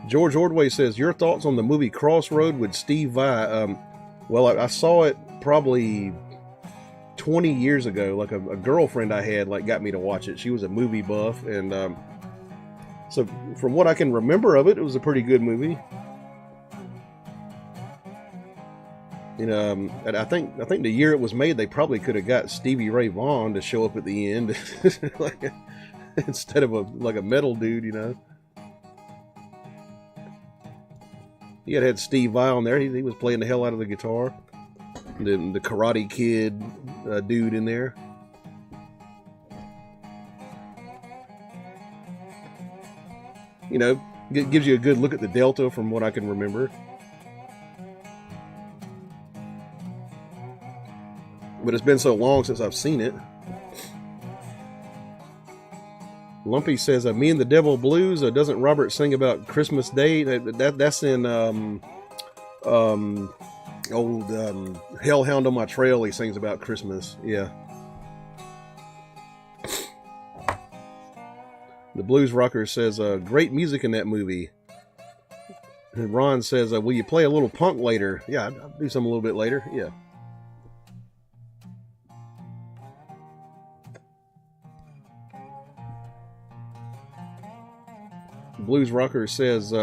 A: George Ordway says, your thoughts on the movie Crossroad with Steve Vai? Well, I saw it probably 20 years ago. Like a girlfriend I had like got me to watch it. She was a movie buff, and so from what I can remember of it, it was a pretty good movie. You know, and I think the year it was made, they probably could have got Stevie Ray Vaughan to show up at the end, like, instead of a metal dude, you know. He had Steve Vai on there. He was playing the hell out of the guitar. The Karate Kid dude in there. You know, gives you a good look at the Delta from what I can remember. But it's been so long since I've seen it. Lumpy says, me and the Devil Blues, doesn't Robert sing about Christmas Day? That's in old Hellhound on My Trail. He sings about Christmas. Yeah. The Blues Rocker says, great music in that movie. And Ron says, will you play a little punk later? Yeah, I'll do some a little bit later. Yeah. Blues Rocker says,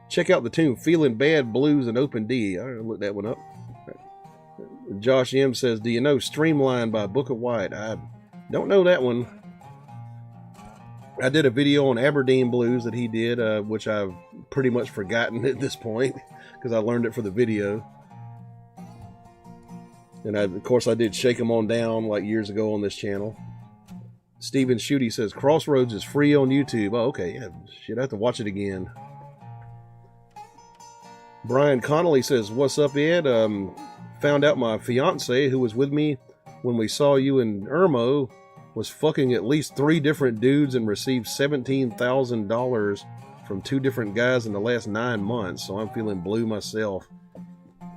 A: check out the tune Feeling Bad Blues and Open D. I'll look that one up. Josh M says, do you know Streamline by Book of White? I don't know that one. I did a video on Aberdeen Blues that he did, which I've pretty much forgotten at this point because I learned it for the video. And of course I did Shake 'Em On Down like years ago on this channel. Steven Schutte says, Crossroads is free on YouTube. Oh, okay. Yeah, shit, I have to watch it again. Brian Connolly says, what's up, Ed? Found out my fiance, who was with me when we saw you in Irmo, was fucking at least 3 different dudes and received $17,000 from 2 different guys in the last 9 months. So I'm feeling blue myself.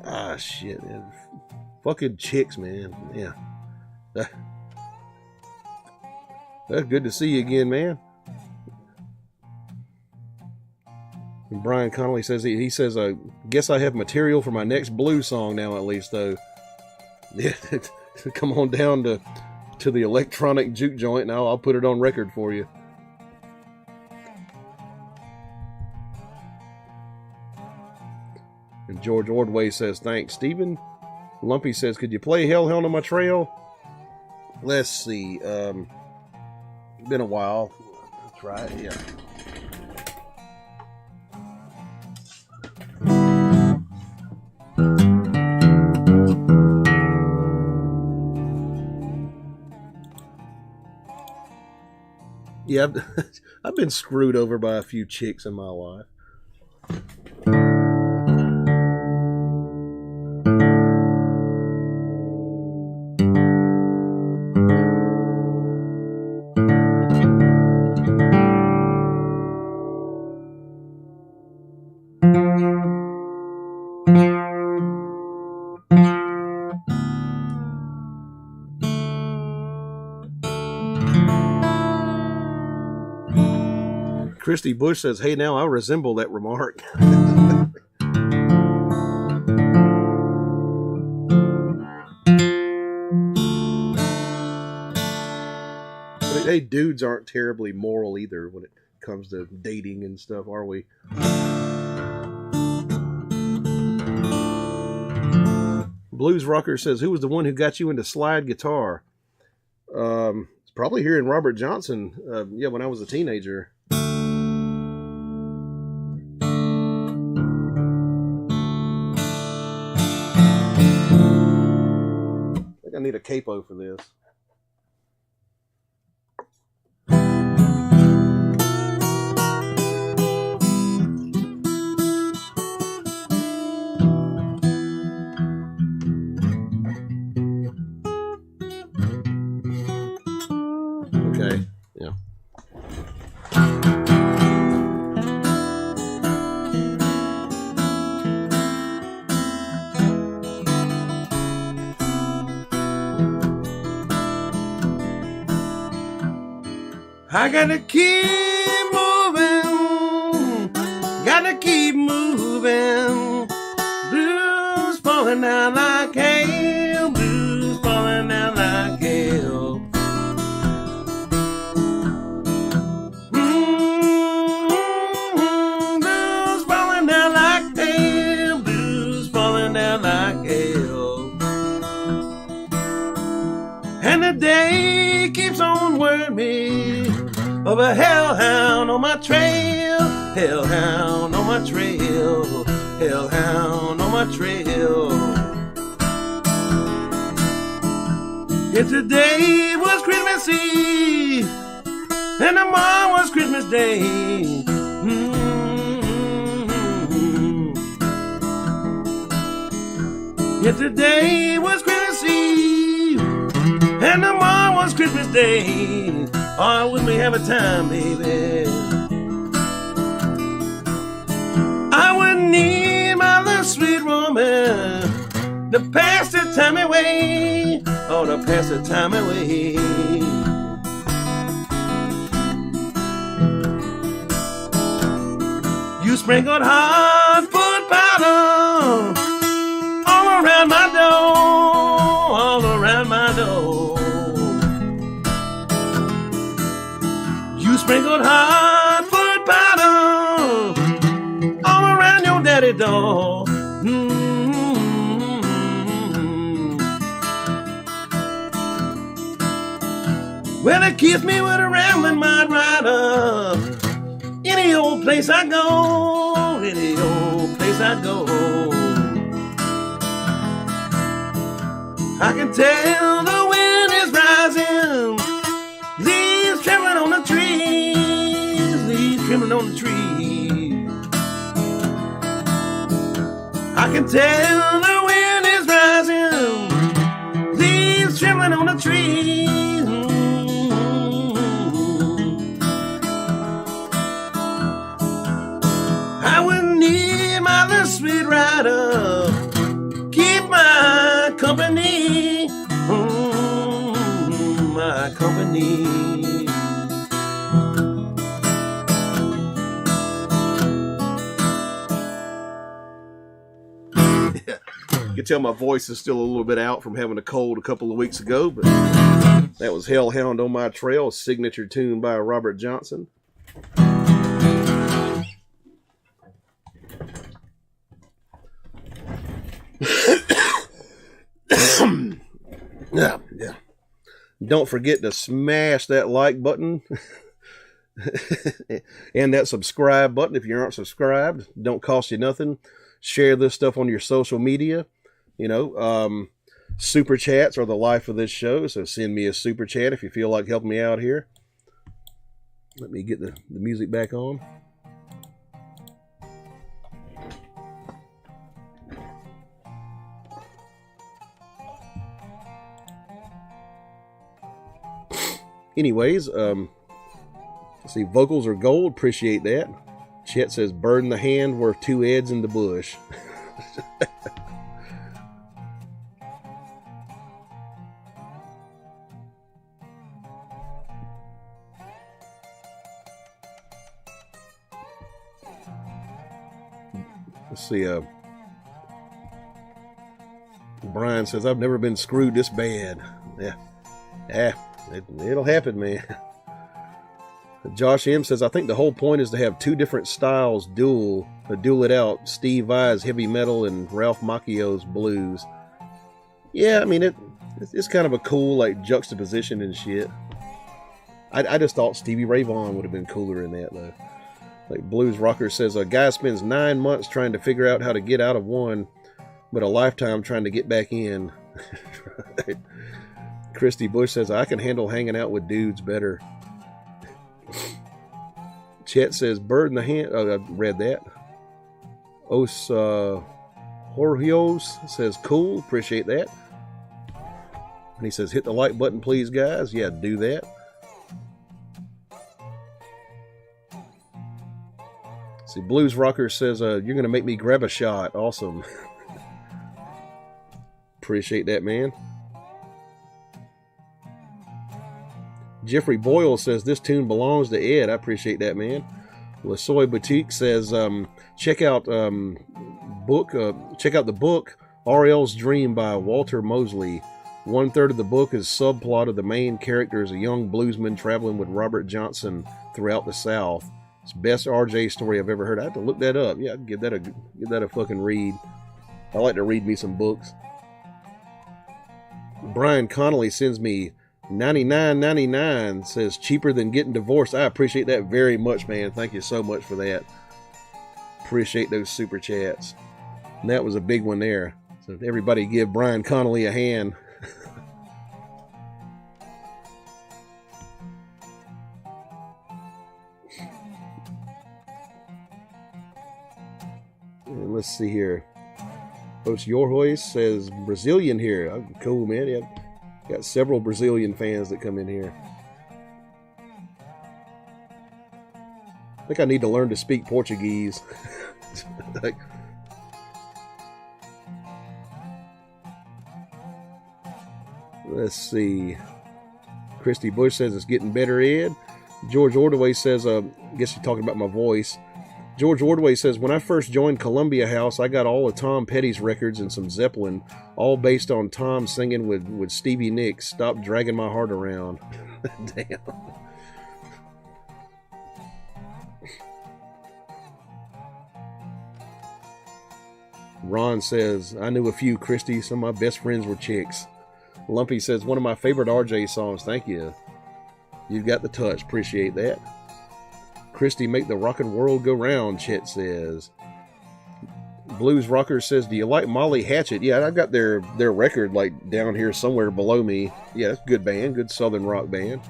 A: Ah, shit, man. Fucking chicks, man. Yeah. That's good to see you again, man. And Brian Connolly says, he says, I guess I have material for my next blues song now, at least, though. Yeah, come on down to the electronic juke joint, and I'll put it on record for you. And George Ordway says, thanks, Stephen. Lumpy says, could you play Hellhound On My Trail? Let's see. Been a while. That's right, yeah. Yeah, I've been screwed over by a few chicks in my life. Christy Bush says, hey, now I resemble that remark. But hey, dudes aren't terribly moral either when it comes to dating and stuff, are we? Blues Rocker says, who was the one who got you into slide guitar? It's probably hearing Robert Johnson, yeah, when I was a teenager. I need a capo for this. Okay, yeah.
B: I gotta keep moving, gotta keep moving. Blues falling down like hail, blues falling down like hail. Blues falling down like hail, blues falling down like hail. And the day keeps on worrying me of a hellhound on my trail, hellhound on my trail, hellhound on my trail. If today was Christmas Eve and tomorrow was Christmas Day, if today was Christmas Eve and tomorrow was Christmas Day, oh, wouldn't we have a time, baby? I wouldn't need my little sweet woman to pass the time away, oh, to pass the time away. You sprinkled hot foot powder all around my door, all around my door. You sprinkled hot foot powder all around your daddy door. Well, it keeps me with a rambling mind rider. Any old place I go, any old place I go. I can tell the wind is rising, leaves trembling on the trees, leaves trembling on the trees. I can tell the wind is rising, leaves trembling on the trees. I wouldn't need my little sweet rider, keep my company, my company. You can tell my voice is still a little bit out from having a cold a couple of weeks ago, but that was Hellhound On My Trail, a signature tune by Robert Johnson. Yeah. Don't forget to smash that like button and that subscribe button if you aren't subscribed. Don't cost you nothing. Share this stuff on your social media. You know, super chats are the life of this show, so send me a super chat if you feel like helping me out here. Let me get the music back on. Anyways, let's see, vocals are gold, appreciate that. Chet says, bird in the hand worth 2 heads in the bush. Let's see, Brian says, I've never been screwed this bad. Yeah, it'll happen, man. Josh M says, I think the whole point is to have 2 different styles duel it out. Steve Vai's heavy metal and Ralph Macchio's blues. Yeah, I mean, it's kind of a cool, like, juxtaposition and shit. I just thought Stevie Ray Vaughan would have been cooler in that, though. Like Blues Rocker says, a guy spends 9 months trying to figure out how to get out of one, but a lifetime trying to get back in. Right. Christy Bush says, I can handle hanging out with dudes better. Chet says, bird in the hand. Oh, I read that. Os Jorgios says, cool. Appreciate that. And he says, hit the like button, please, guys. Yeah, do that. See, Blues Rocker says, you're going to make me grab a shot. Awesome. Appreciate that, man. Jeffrey Boyle says, this tune belongs to Ed. I appreciate that, man. LaSoy Boutique says, check out the book R.L.'s Dream by Walter Mosley. 1/3 of the book is subplot of the main character is a young bluesman traveling with Robert Johnson throughout the South. It's the best RJ story I've ever heard. I have to look that up. Yeah, give that a fucking read. I like to read me some books. Brian Connolly sends me $99.99, says cheaper than getting divorced. I appreciate that very much, man. Thank you so much for that. Appreciate those super chats. And that was a big one there. So everybody give Brian Connolly a hand. And let's see here. Post Yorhois says Brazilian here. Oh, cool, man. Yeah. Got several Brazilian fans that come in here. I think I need to learn to speak Portuguese. Like, let's see. Christy Bush says it's getting better, Ed. George Ordway says, I guess you're talking about my voice. George Ordway says, when I first joined Columbia House, I got all of Tom Petty's records and some Zeppelin, all based on Tom singing with Stevie Nicks, Stop Dragging My Heart Around. Damn. Ron says, I knew a few, Christy. Some of my best friends were chicks. Lumpy says, one of my favorite RJ songs. Thank you.
A: You've got the touch. Appreciate that. Christy, make the rockin' world go round, Chet says. Blues Rocker says, do you like Molly Hatchet? Yeah, I've got their record like down here somewhere below me. Yeah, that's a good band, good southern rock band.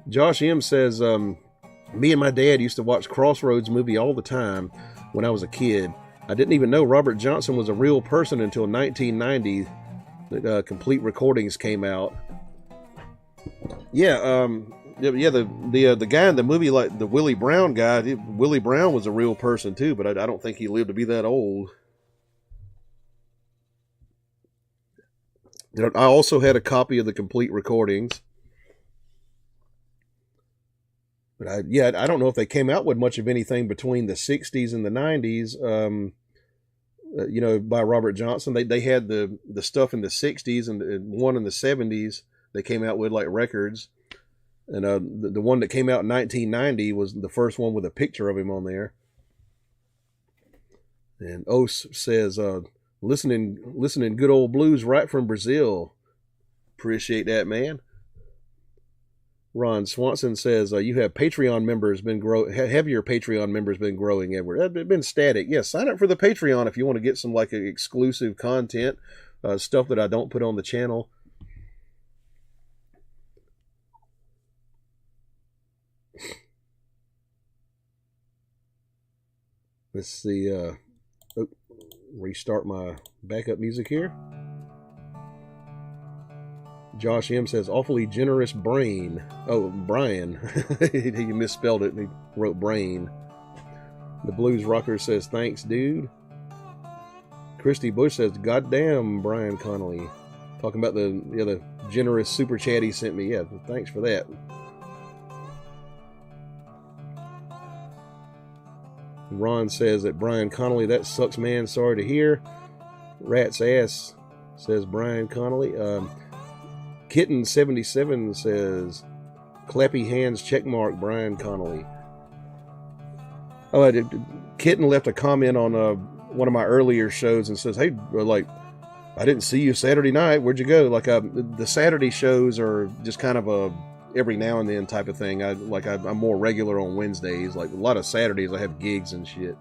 A: Josh M says, me and my dad used to watch Crossroads movie all the time when I was a kid. I didn't even know Robert Johnson was a real person until 1990. The complete recordings came out. Yeah, the guy in the movie, like the Willie Brown guy, Willie Brown was a real person too, but I don't think he lived to be that old. I also had a copy of the complete recordings. But I don't know if they came out with much of anything between the 60s and the 90s, by Robert Johnson. They had the stuff in the 60s and one in the 70s they came out with, like records. And the one that came out in 1990 was the first one with a picture of him on there. And Os says, listening good old blues right from Brazil. Appreciate that, man. Ron Swanson says, you have Patreon members have your Patreon members been growing ever? They've been static. Yes, sign up for the Patreon if you want to get some like exclusive content, stuff that I don't put on the channel. Let's see, restart my backup music here. Josh M says, awfully generous brain. Oh, Brian. He misspelled it and he wrote brain. The Blues Rocker says, thanks, dude. Christy Bush says, goddamn, Brian Connolly. Talking about the generous super chat he sent me. Yeah, thanks for that. Ron says that Brian Connolly, that sucks, man. Sorry to hear. Rat's ass, says Brian Connolly. Kitten77 says, clappy hands, checkmark, Brian Connolly. Oh, Kitten left a comment on one of my earlier shows and says, hey, like, I didn't see you Saturday night. Where'd you go? Like, the Saturday shows are just kind of a every now and then type of thing. I'm more regular on Wednesdays. Like, a lot of Saturdays I have gigs and shit.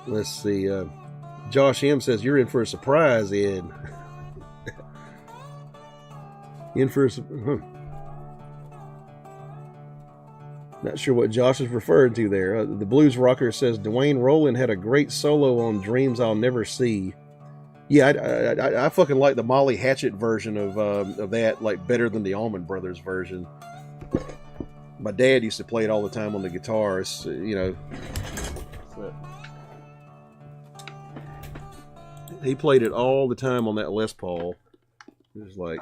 A: Let's see, Josh M says, you're in for a surprise, Ed. In for a Not sure what Josh is referring to there. The Blues Rocker says, Dwayne Rowland had a great solo on Dreams I'll Never See. Yeah, I fucking like the Molly Hatchet version of that, like, better than the Allman Brothers version. My dad used to play it all the time on the guitar, He played it all the time on that Les Paul. It was like...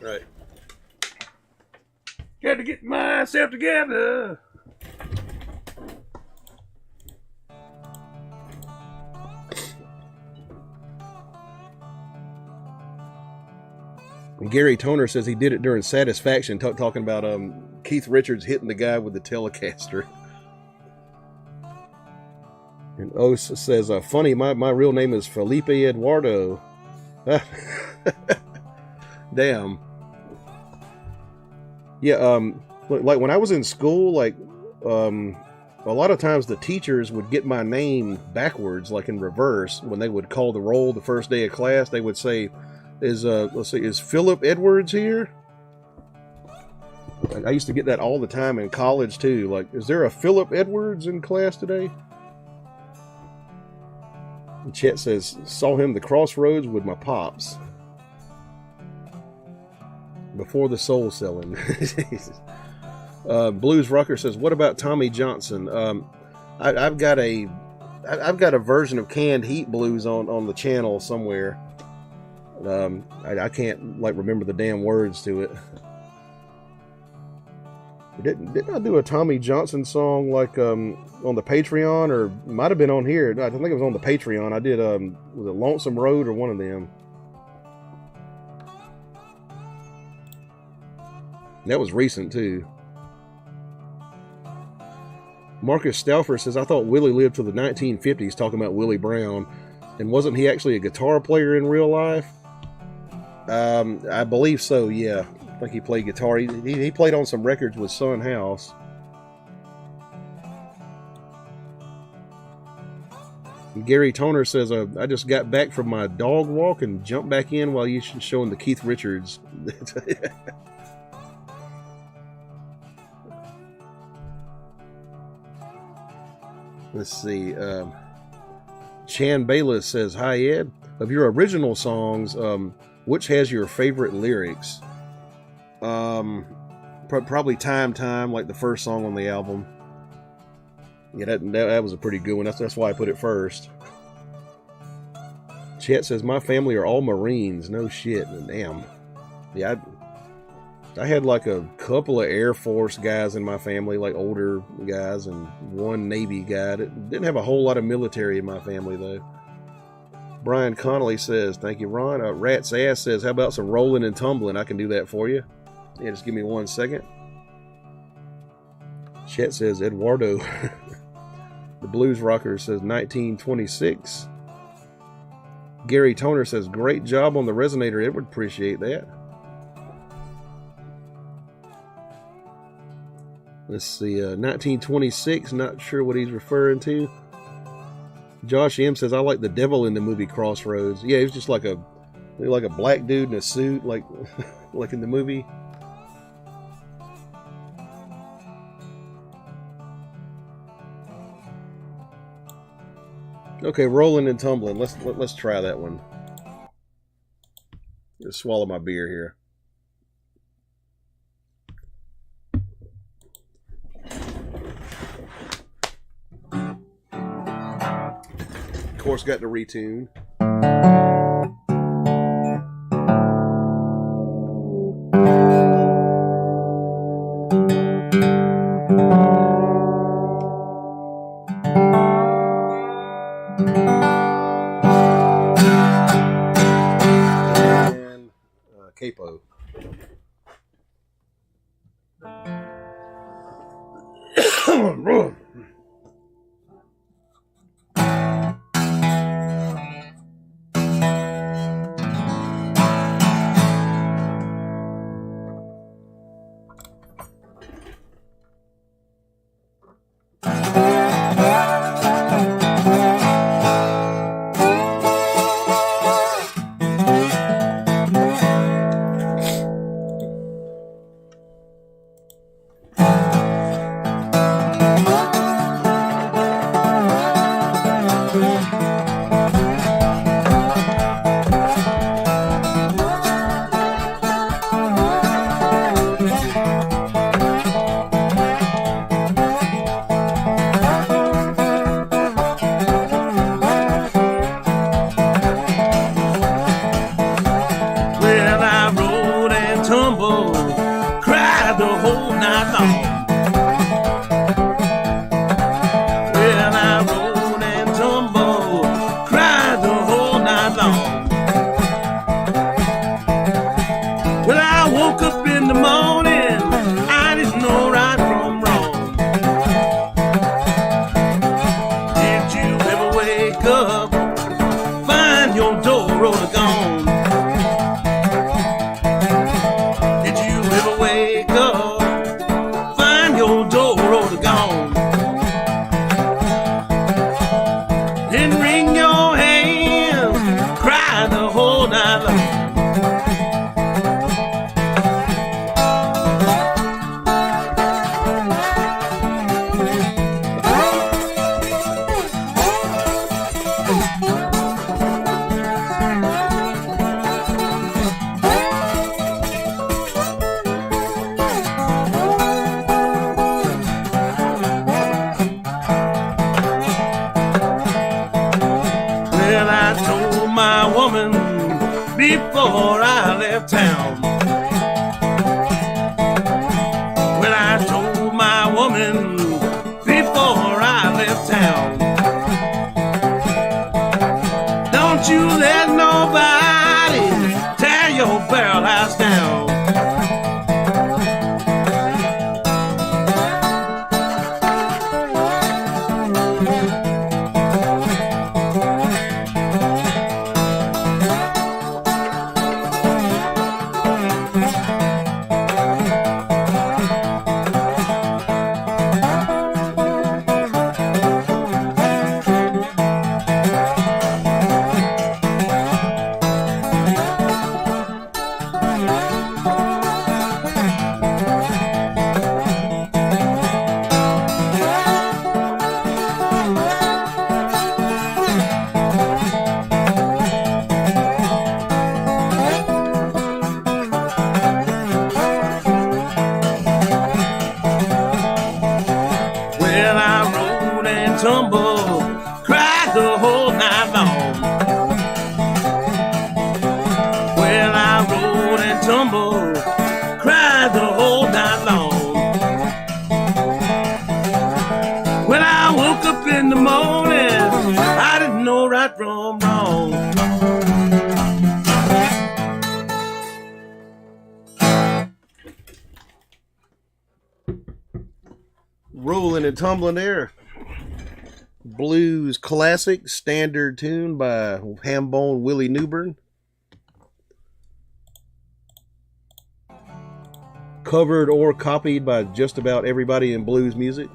A: Right. Got to get myself together. And Gary Toner says he did it during Satisfaction, talking about Keith Richards hitting the guy with the Telecaster. And Os says, funny, my real name is Felipe Eduardo. Damn. Yeah, like when I was in school, like, a lot of times the teachers would get my name backwards, like in reverse. When they would call the roll the first day of class, they would say, is Philip Edwards here? I used to get that all the time in college too. Like, is there a Philip Edwards in class today? And Chet says, saw him the Crossroads with my pops. Before the soul selling. Blues Rocker says, what about Tommy Johnson? I've got a version of Canned Heat Blues on the channel somewhere. I can't like remember the damn words to it. Didn't I do a Tommy Johnson song like on the Patreon, or might have been on here? I think it was on the Patreon. I did was it Lonesome Road or one of them? That was recent too. Marcus Stauffer says, I thought Willie lived to the 1950s, talking about Willie Brown. And wasn't he actually a guitar player in real life? I believe so, yeah. I think he played guitar. He played on some records with Son House. And Gary Toner says, I just got back from my dog walk and jumped back in while you showing the Keith Richards. Let's see. Chan Bayless says, hi, Ed. Of your original songs, which has your favorite lyrics? Probably Time, like the first song on the album. Yeah, that was a pretty good one. That's why I put it first. Chet says, my family are all Marines. No shit. Damn. Yeah, I had like a couple of Air Force guys in my family, like older guys, and one Navy guy. Didn't have a whole lot of military in my family, though. Brian Connolly says, thank you, Ron. Rat's Ass says, how about some rolling and tumbling? I can do that for you. Yeah, just give me 1 second. Chet says, Eduardo. The Blues Rocker says, 1926. Gary Toner says, great job on the resonator, Edward. Appreciate that. Let's see, 1926, not sure what he's referring to. Josh M says, I like the devil in the movie Crossroads. Yeah, he was just like a black dude in a suit, like like in the movie. Okay, rolling and tumbling. Let's try that one. Just swallow my beer here. Of course, got to retune. And capo.
B: Before I left town, well, I told my woman before I left town, don't you let nobody tear your barrel house down. tumble, cried the whole night long. Well, I rolled and tumbled, cried the whole night long. When I woke up in the morning, I didn't know right from wrong.
A: Rolling and tumbling there. Blues classic standard tune by Hambone Willie Newbern. Covered or copied by just about everybody in blues music.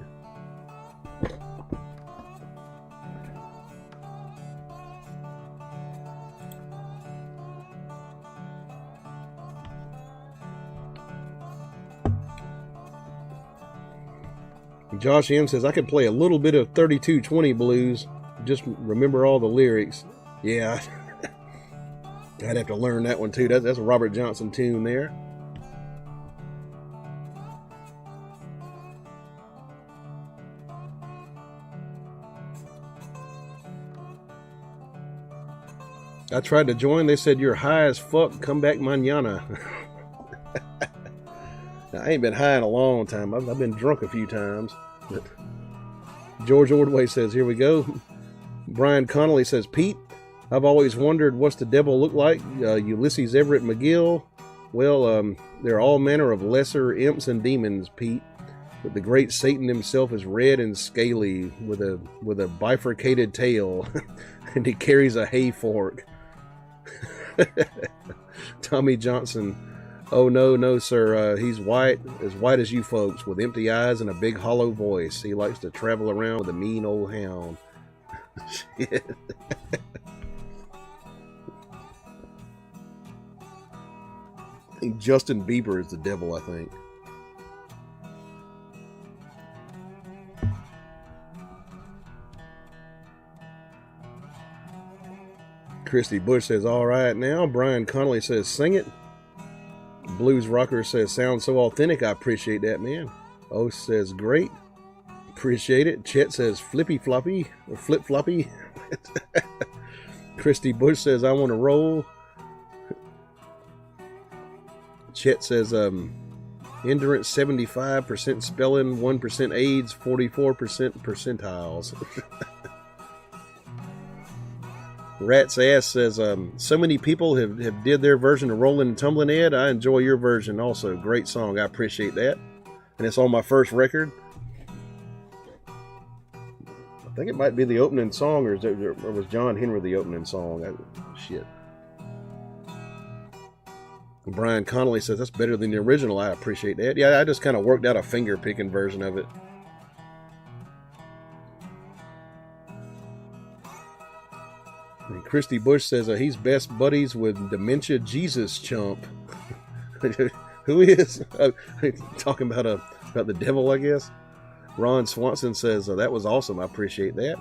A: Josh M says, I could play a little bit of 3220 blues, just remember all the lyrics. Yeah, I'd have to learn that one too. That's a Robert Johnson tune there. I tried to join. They said, you're high as fuck. Come back mañana. I ain't been high in a long time. I've been drunk a few times. But George Ordway says, here we go. Brian Connolly says, Pete, I've always wondered what's the devil look like. Ulysses Everett McGill. Well, there are all manner of lesser imps and demons, Pete. But the great Satan himself is red and scaly with a bifurcated tail. And he carries a hay fork. Tommy Johnson. Oh, no, sir. He's white as you folks, with empty eyes and a big hollow voice. He likes to travel around with a mean old hound. Shit. I think Justin Bieber is the devil, I think. Christy Bush says, all right now. Brian Connolly says, sing it. Blues Rocker says, sounds so authentic. I appreciate that, man. O says, great. Appreciate it. Chet says, flippy floppy or flip floppy. Christy Bush says, I want to roll. Chet says, endurance 75%, spelling 1% AIDS, 44% percentiles. Rat's Ass says, so many people have did their version of Rolling and Tumbling, Ed. I enjoy your version also. Great song. I appreciate that. And it's on my first record. I think it might be the opening song, or was John Henry the opening song? Shit. And Brian Connolly says, that's better than the original. I appreciate that. Yeah, I just kind of worked out a finger-picking version of it. And Christy Bush says he's best buddies with Dementia Jesus Chump. Who is? Talking about the devil, I guess. Ron Swanson says that was awesome. I appreciate that.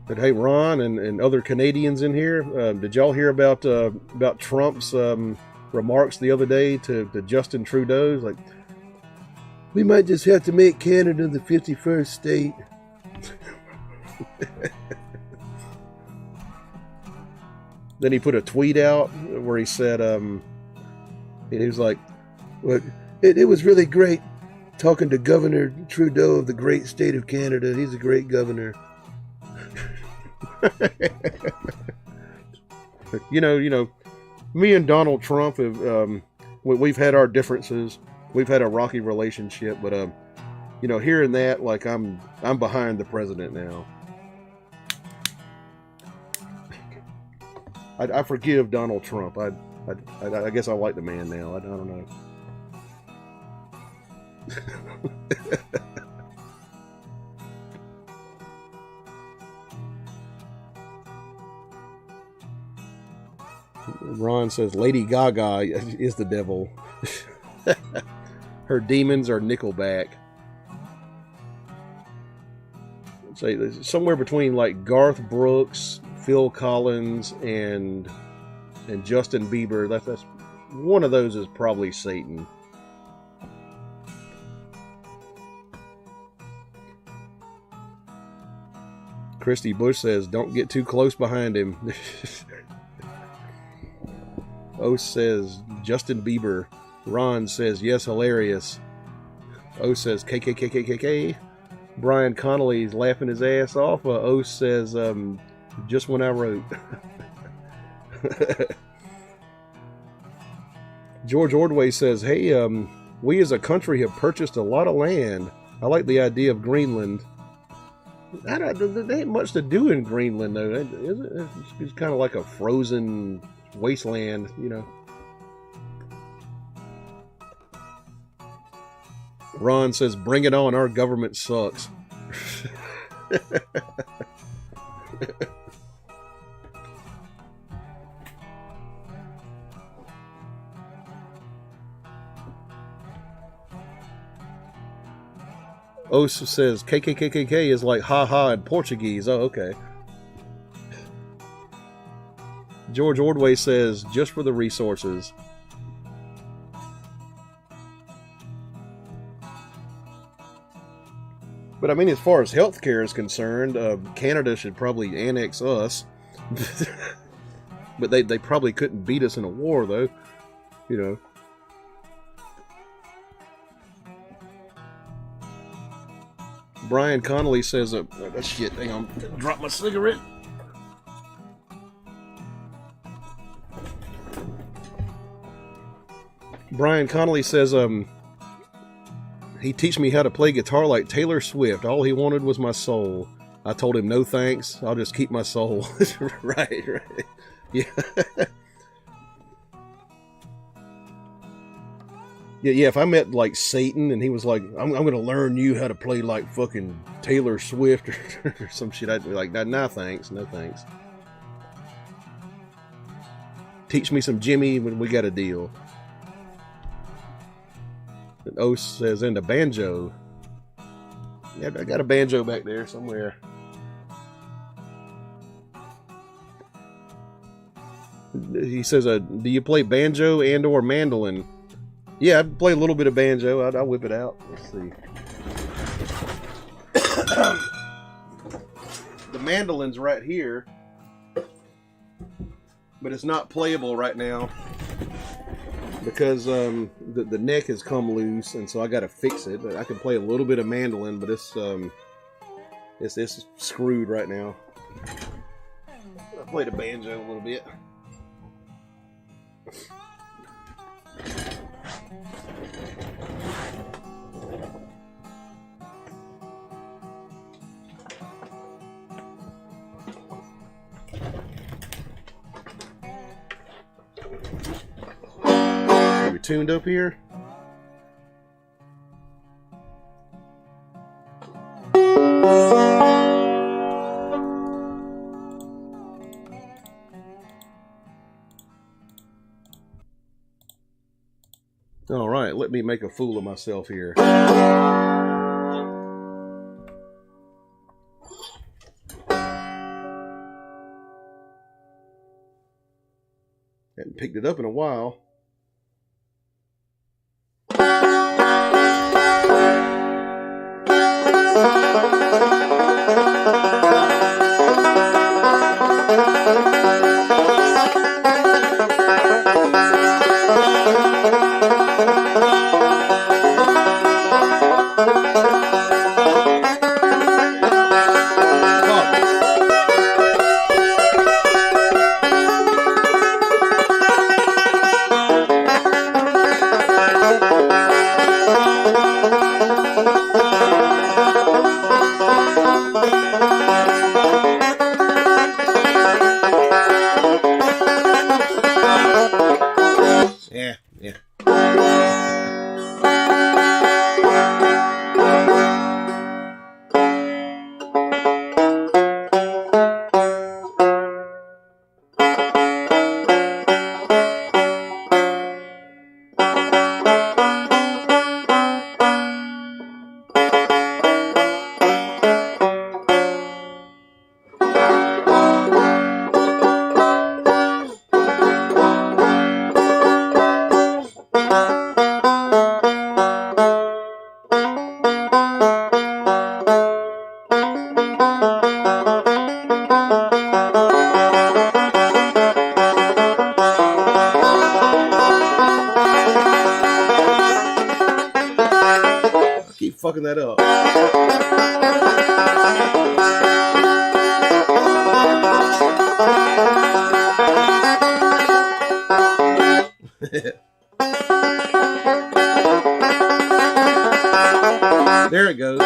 A: But hey, Ron and other Canadians in here, did y'all hear about Trump's remarks the other day to Justin Trudeau? Like, we might just have to make Canada the 51st state. Then he put a tweet out where he said, he was like, well, it was really great talking to Governor Trudeau of the great state of Canada. He's a great governor. you know, me and Donald Trump have, we've had our differences. We've had a rocky relationship, but hearing that, like, I'm behind the president now. I forgive Donald Trump. I guess I like the man now. I don't know. Ron says Lady Gaga is the devil. Her demons are Nickelback. Say somewhere between like Garth Brooks, Phil Collins and Justin Bieber. That's one of those is probably Satan. Christy Bush says, don't get too close behind him. O says, Justin Bieber. Ron says, yes, hilarious. O says, KKKKKK. Brian Connolly's laughing his ass off. O says, just when I wrote. George Ordway says, hey, we as a country have purchased a lot of land. I like the idea of Greenland. There ain't much to do in Greenland, though. It's kind of like a frozen wasteland, you know. Ron says, bring it on, our government sucks. Os says, KKKKK is like ha-ha in Portuguese. Oh, okay. George Ordway says, just for the resources. But I mean, as far as healthcare is concerned, Canada should probably annex us. But they probably couldn't beat us in a war, though. You know. Brian Connolly says, shit, hang on, drop my cigarette. Brian Connolly says, he teach me how to play guitar like Taylor Swift. All he wanted was my soul. I told him, no thanks, I'll just keep my soul. Right. Yeah. Yeah, if I met like Satan and he was like, I'm going to learn you how to play like fucking Taylor Swift or some shit, I'd be like, nah, thanks, no thanks. Teach me some Jimmy when we got a deal. And O says, and a banjo. Yeah, I got a banjo back there somewhere. He says, do you play banjo and or mandolin? Yeah, I play a little bit of banjo. I'll whip it out. Let's see. The mandolin's right here, but it's not playable right now because the neck has come loose, and so I got to fix it. I can play a little bit of mandolin, but it's screwed right now. I played a banjo a little bit. Are we tuned up here? All right, let me make a fool of myself here. Hadn't picked it up in a while. Keep fucking that up. There it goes.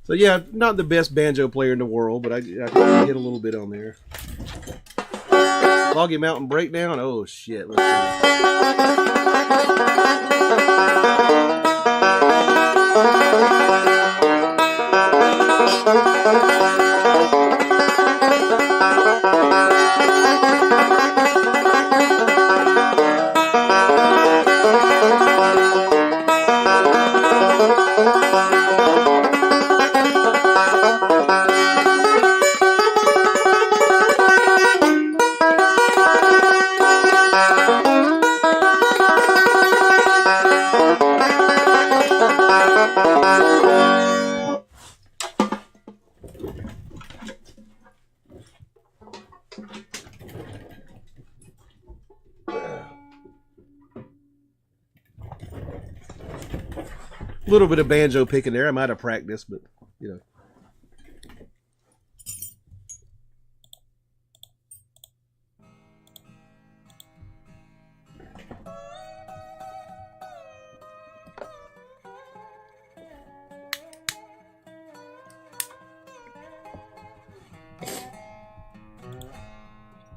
A: So yeah, not the best banjo player in the world, but I can get a little bit on there. Foggy Mountain Breakdown. Oh shit! Let's a little bit of banjo picking there. I might have practiced, but you know.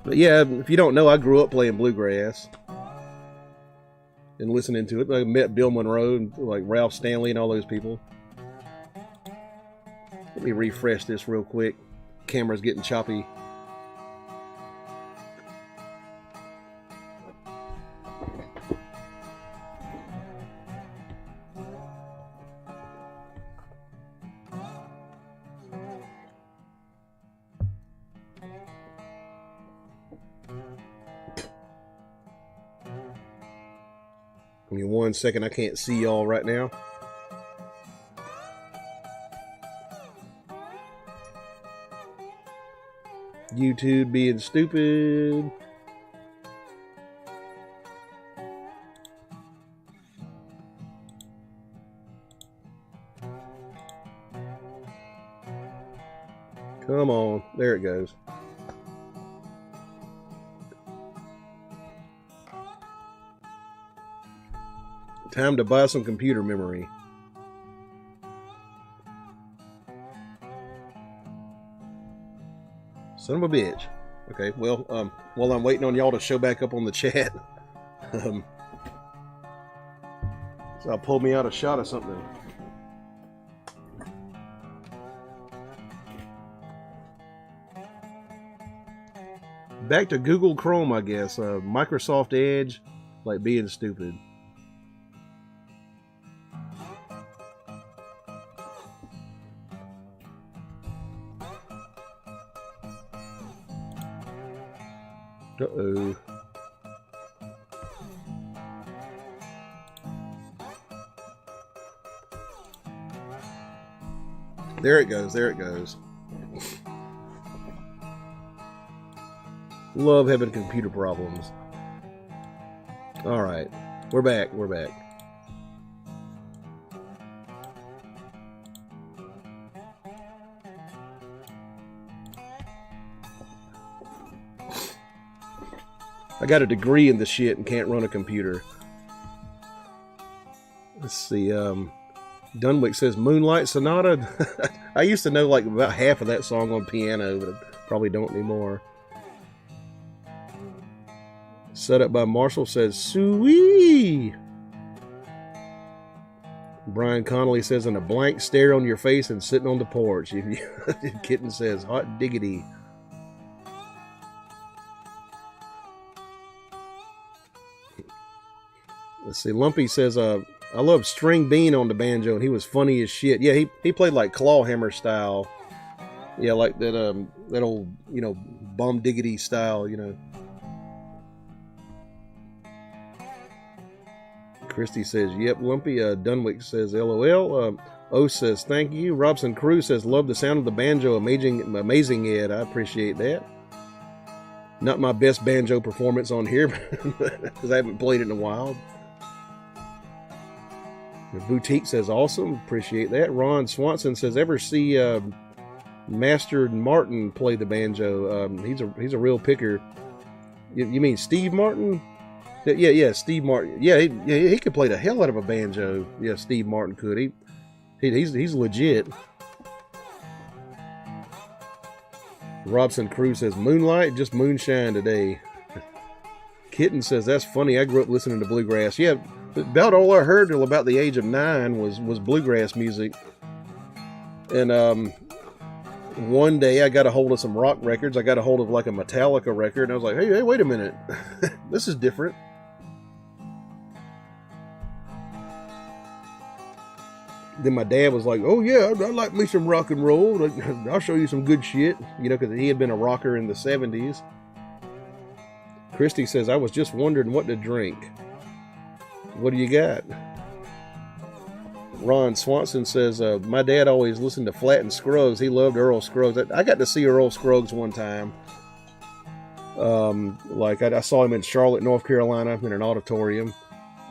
A: But yeah, if you don't know, I grew up playing bluegrass and listening to it. I met Bill Monroe and like Ralph Stanley and all those people. Let me refresh this real quick. Camera's getting choppy. Give me 1 second, I can't see y'all right now. YouTube being stupid. Come on, there it goes. Time to buy some computer memory. Son of a bitch. Okay, well, while I'm waiting on y'all to show back up on the chat, so I'll pull me out a shot of something. Back to Google Chrome, I guess. Microsoft Edge, like being stupid. Uh-oh. There it goes, there it goes. Love having computer problems. Alright, we're back, we're back. I got a degree in the shit and can't run a computer. Let's see. Dunwick says Moonlight Sonata. I used to know like about half of that song on piano, but I probably don't anymore. Set up by Marshall says Suey. Brian Connolly says, and a blank stare on your face and sitting on the porch. Kitten says hot diggity. Let's see. Lumpy says, I love String Bean on the banjo, and he was funny as shit. Yeah, he played like clawhammer style. Yeah, like that old, bum diggity style, Christy says, yep, Lumpy. Dunwick says, LOL. O says, thank you. Robson Cruz says, love the sound of the banjo. Amazing, Ed. I appreciate that. Not my best banjo performance on here, because I haven't played it in a while. The Boutique says, awesome. Appreciate that. Ron Swanson says, ever see Master Martin play the banjo? He's a real picker. You mean Steve Martin? Yeah, Steve Martin. Yeah, he could play the hell out of a banjo. Yeah, Steve Martin could. He's legit. Robson Cruz says, moonlight, just moonshine today. Kitten says, that's funny. I grew up listening to bluegrass. Yeah, about all I heard till about the age of 9 was bluegrass music. And one day I got a hold of some rock records. I got a hold of like a Metallica record, and I was like, hey, wait a minute. This is different. Then my dad was like, oh yeah, I like me some rock and roll. I'll show you some good shit. Because he had been a rocker in the 70s. Christy says, I was just wondering what to drink. What do you got? Ron Swanson says, my dad always listened to Flatt and Scruggs. He loved Earl Scruggs. I got to see Earl Scruggs one time. I saw him in Charlotte, North Carolina in an auditorium.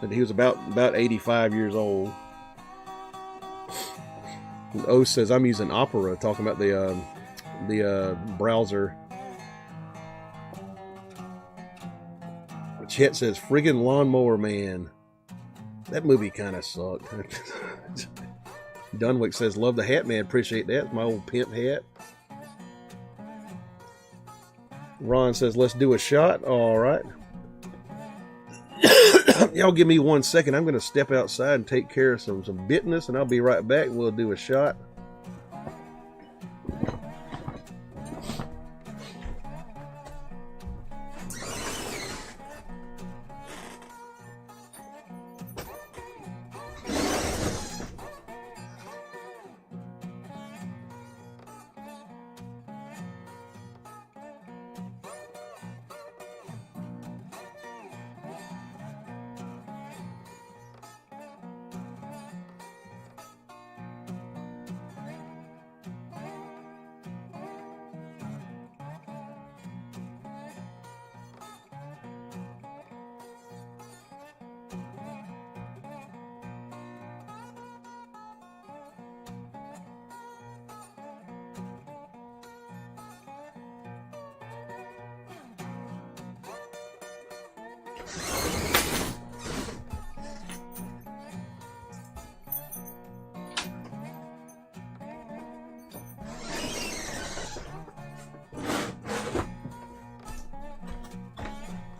A: And he was about 85 years old. And O says, I'm using Opera, talking about the browser. Chet says, friggin' Lawnmower Man. That movie kind of sucked. Dunwick says, love the hat, man. Appreciate that. It's my old pimp hat. Ron says, let's do a shot. All right. Y'all give me 1 second. I'm going to step outside and take care of some business, and I'll be right back. We'll do a shot.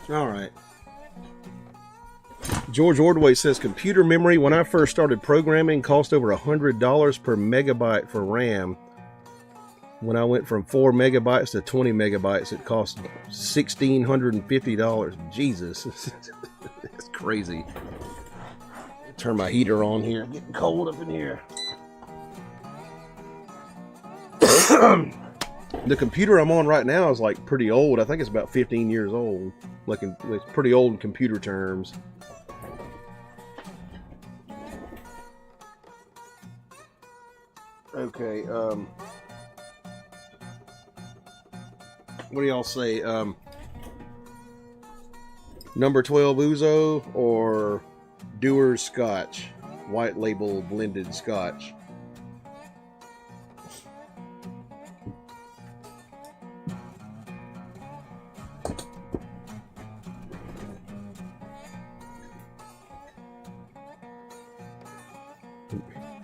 A: All right. George Ordway says, computer memory, when I first started programming, cost over $100 per megabyte for RAM. When I went from 4 megabytes to 20 megabytes, it cost $1,650. Jesus. That's crazy. Turn my heater on here. It's getting cold up in here. The computer I'm on right now is like pretty old. I think it's about 15 years old. It's pretty old in computer terms. Okay, what do y'all say? Number 12 Ouzo or Dewar's Scotch? White label blended Scotch.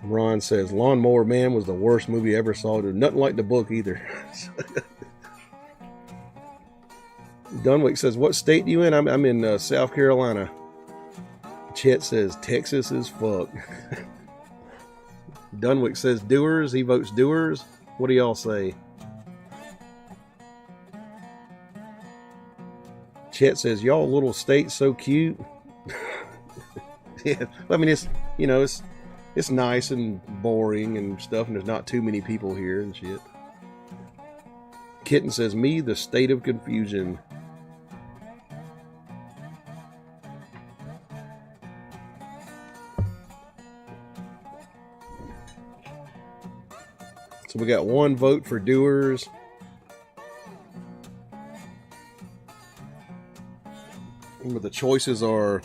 A: Ron says, Lawnmower Man was the worst movie I ever saw. There's nothing like the book either. Dunwick says, what state are you in? I'm in South Carolina. Chet says, Texas is fuck. Dunwick says, Dewars. He votes Dewars. What do y'all say? Chet says, y'all little state so cute. Yeah, I mean, it's nice and boring and stuff, and there's not too many people here and shit. Kitten says, me, the state of confusion. So we got 1 vote for Doers. Remember, the choices are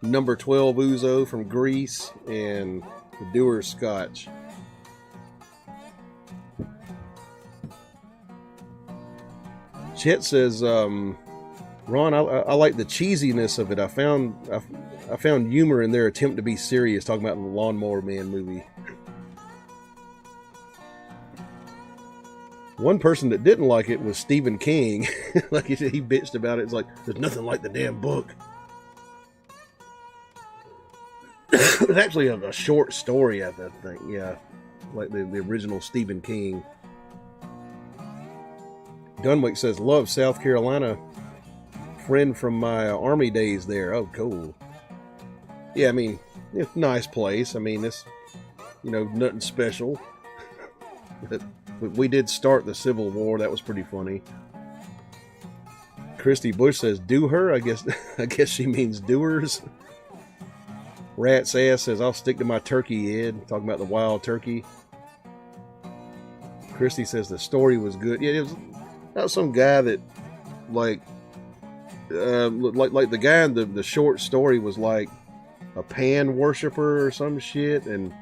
A: number 12 Ouzo from Greece and the Doers Scotch. Chet says, Ron, I like the cheesiness of it. I found humor in their attempt to be serious, talking about the Lawnmower Man movie. One person that didn't like it was Stephen King. Like he bitched about it. It's like, there's nothing like the damn book. It's actually a short story, I think. Yeah, like the original Stephen King. Dunwick says, love South Carolina. Friend from my army days there. Oh, cool. Yeah, I mean, it's a nice place. I mean, it's, nothing special. But we did start the Civil War. That was pretty funny. Christy Bush says, do her? I guess she means doers. Rat's Ass says, I'll stick to my turkey, Ed. Talking about the wild turkey. Christy says the story was good. Yeah, that was some guy that, like the guy in the short story was like a Pan worshiper or some shit, and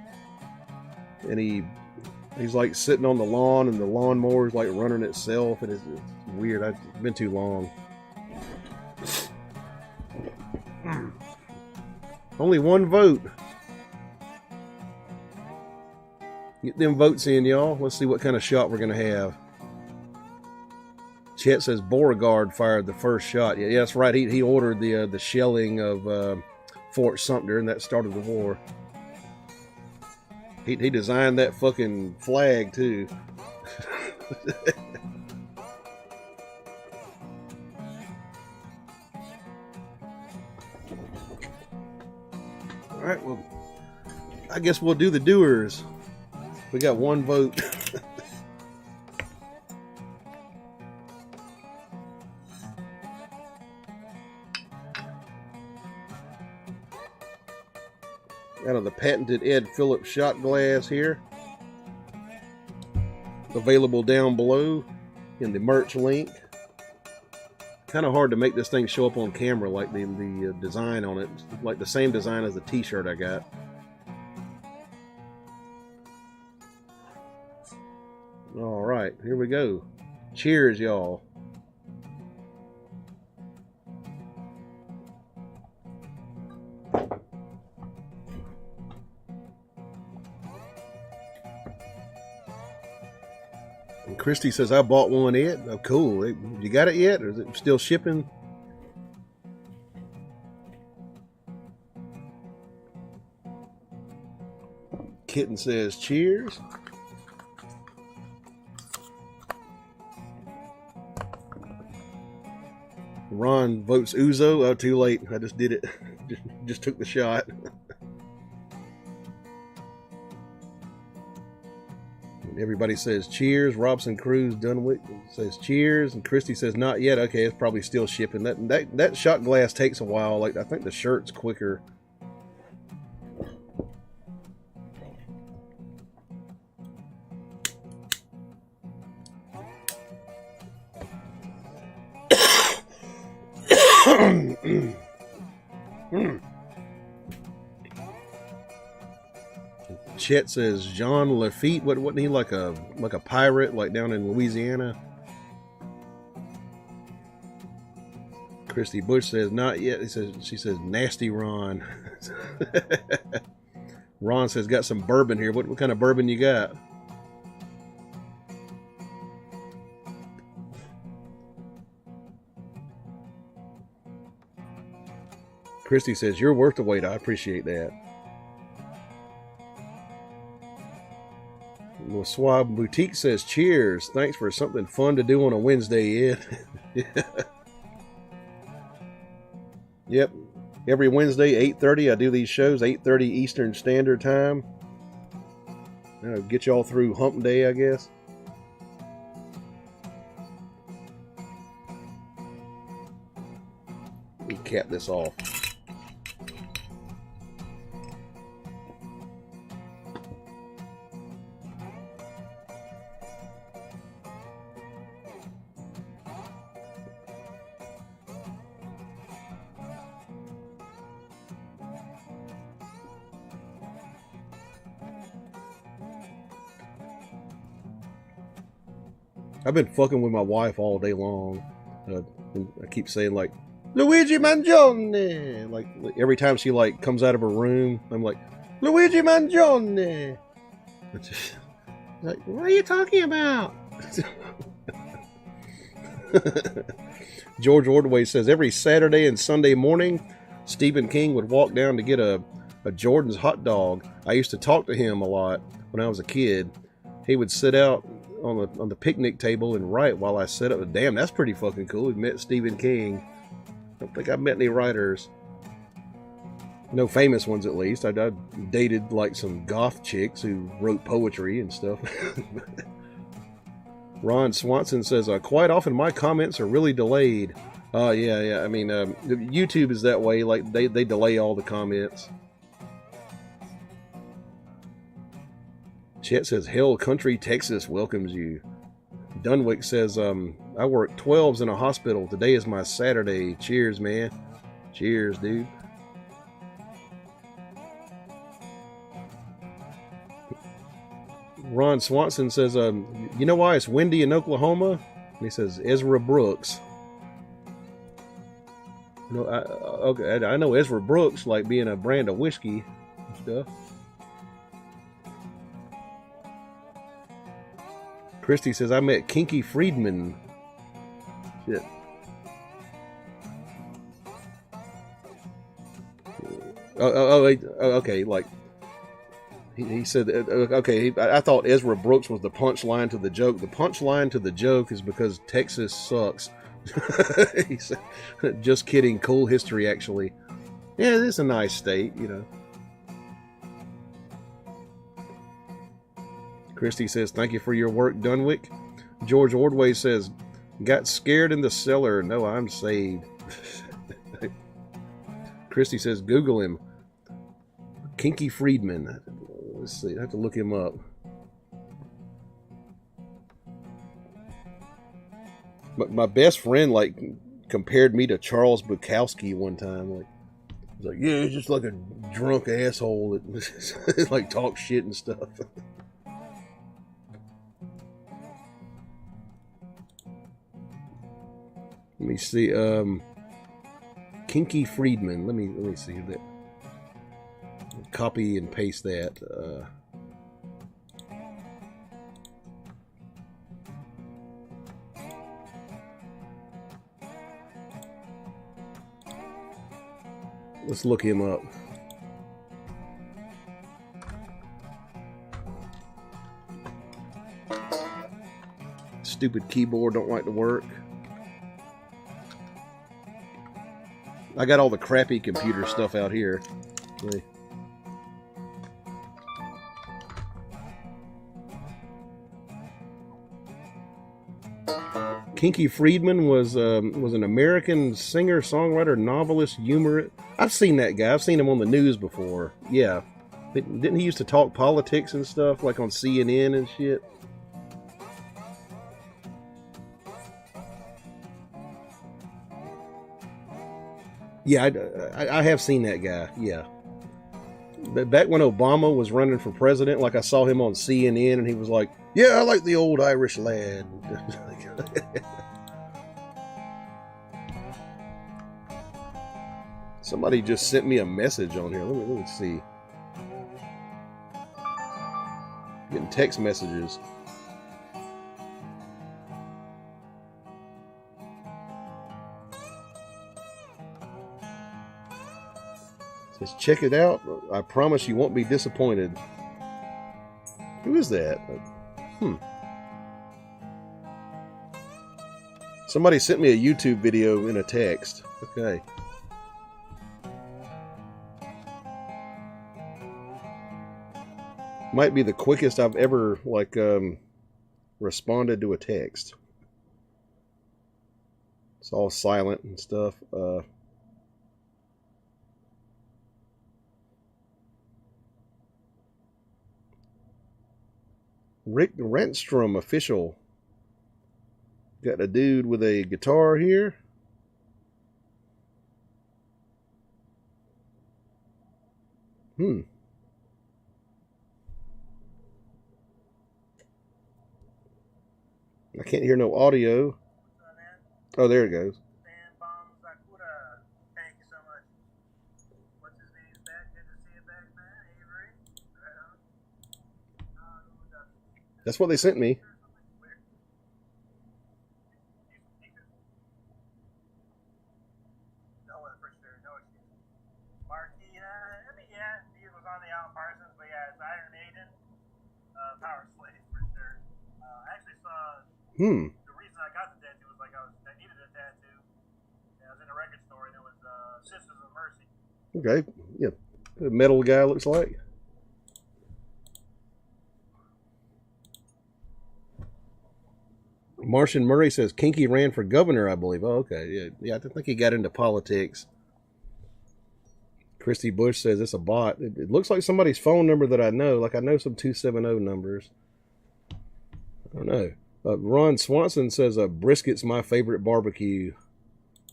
A: he's like sitting on the lawn, and the lawnmower's like running itself, and it's weird. It's been too long. Only 1 vote. Get them votes in, y'all. Let's see what kind of shot we're gonna have. Chet says Beauregard fired the first shot. Yeah, that's right. He ordered the shelling of Fort Sumter, and that started the war. He designed that fucking flag too. All right, well, I guess we'll do the doers. We got 1 vote. Out of the patented Ed Phillips shot glass here. Available down below in the merch link. Kind of hard to make this thing show up on camera, like the design on it. It's like the same design as the t-shirt I got. All right, here we go. Cheers, y'all. And Christy says, I bought one yet. Oh, cool. You got it yet? Or is it still shipping? Kitten says, cheers. Ron votes Ouzo. Oh, too late. I just did it. Just took the shot. Everybody says cheers. Robson Cruz Dunwick says cheers, and Christy says not yet. Okay, it's probably still shipping. That shot glass takes a while. Like, I think the shirt's quicker. Chet says Jean Lafitte. Wasn't he like a pirate, like down in Louisiana? Christy Bush says not yet. She says nasty Ron. Ron says got some bourbon here. What kind of bourbon you got? Christy says you're worth the wait. I appreciate that. Well, Swab Boutique says cheers. Thanks for something fun to do on a Wednesday, Ed. Yep. Every Wednesday, 8:30, I do these shows, 8:30 Eastern Standard Time. Get y'all through hump day, I guess. Let me cap this off. I've been fucking with my wife all day long. I keep saying like, Luigi Mangione! Like every time she like comes out of her room, I'm like, Luigi Mangione! Like, what are you talking about? George Ordway says every Saturday and Sunday morning, Stephen King would walk down to get a Jordan's hot dog. I used to talk to him a lot when I was a kid. He would sit out on the picnic table and write while I set up. Damn, that's pretty fucking cool. We met Stephen King. I don't think I've met any writers. No famous ones, at least. I dated like some goth chicks who wrote poetry and stuff. Ron Swanson says, quite often my comments are really delayed. Yeah. I mean, YouTube is that way. Like they delay all the comments. Chet says, Hell Country, Texas welcomes you. Dunwick says, I work 12s in a hospital. Today is my Saturday. Cheers, man. Cheers, dude. Ron Swanson says, you know why it's windy in Oklahoma? And he says, Ezra Brooks. No, okay, I know Ezra Brooks, like being a brand of whiskey and stuff. Christy says, I met Kinky Friedman. Shit. Okay, like, he said, okay, I thought Ezra Brooks was the punchline to the joke. The punchline to the joke is because Texas sucks. He said, just kidding, cool history, actually. Yeah, it's a nice state, you know. Christy says, thank you for your work, Dunwick. George Ordway says, got scared in the cellar. No, I'm saved. Christy says, Google him. Kinky Friedman. Let's see, I have to look him up. My best friend, like, compared me to Charles Bukowski one time. Like, he's like, yeah, he's just like a drunk asshole that like talks shit and stuff. Let me see. Kinky Friedman. Let me see that. Copy and paste that. Let's look him up. Stupid keyboard don't like to work. I got all the crappy computer stuff out here. Really. Kinky Friedman was an American singer, songwriter, novelist, humorist. I've seen that guy. I've seen him on the news before. Yeah. Didn't he used to talk politics and stuff, like on CNN and shit? Yeah, I have seen that guy, yeah. But back when Obama was running for president, like I saw him on CNN and he was like, yeah, I like the old Irish lad. Somebody just sent me a message on here. Let me see. Getting text messages. Says, check it out. I promise you won't be disappointed. Who is that? Somebody sent me a YouTube video in a text. Okay. Might be the quickest I've ever like responded to a text. It's all silent and stuff. Rick Rentstrom official. Got a dude with a guitar here. I can't hear no audio. Oh, there it goes.
C: Thank you so much. What's his name's back? Good to see you back, man. Avery. Right on.
A: That's what they sent me.
C: No, for sure. No excuse. Marquis, I mean, yeah, he was on the Alan Parsons, but yeah, it's Iron Maiden, Power Slave for sure. I actually saw. The reason I got the tattoo was like I needed a tattoo. And I was in a record store and it was Sisters of Mercy.
A: Okay, yeah, a metal guy looks like. Martian Murray says Kinky ran for governor, I believe. Oh, okay, yeah. I think he got into politics. Christy Bush says it's a bot. It looks like somebody's phone number that I know. Like I know some 270 numbers. I don't know. Ron Swanson says brisket's my favorite barbecue.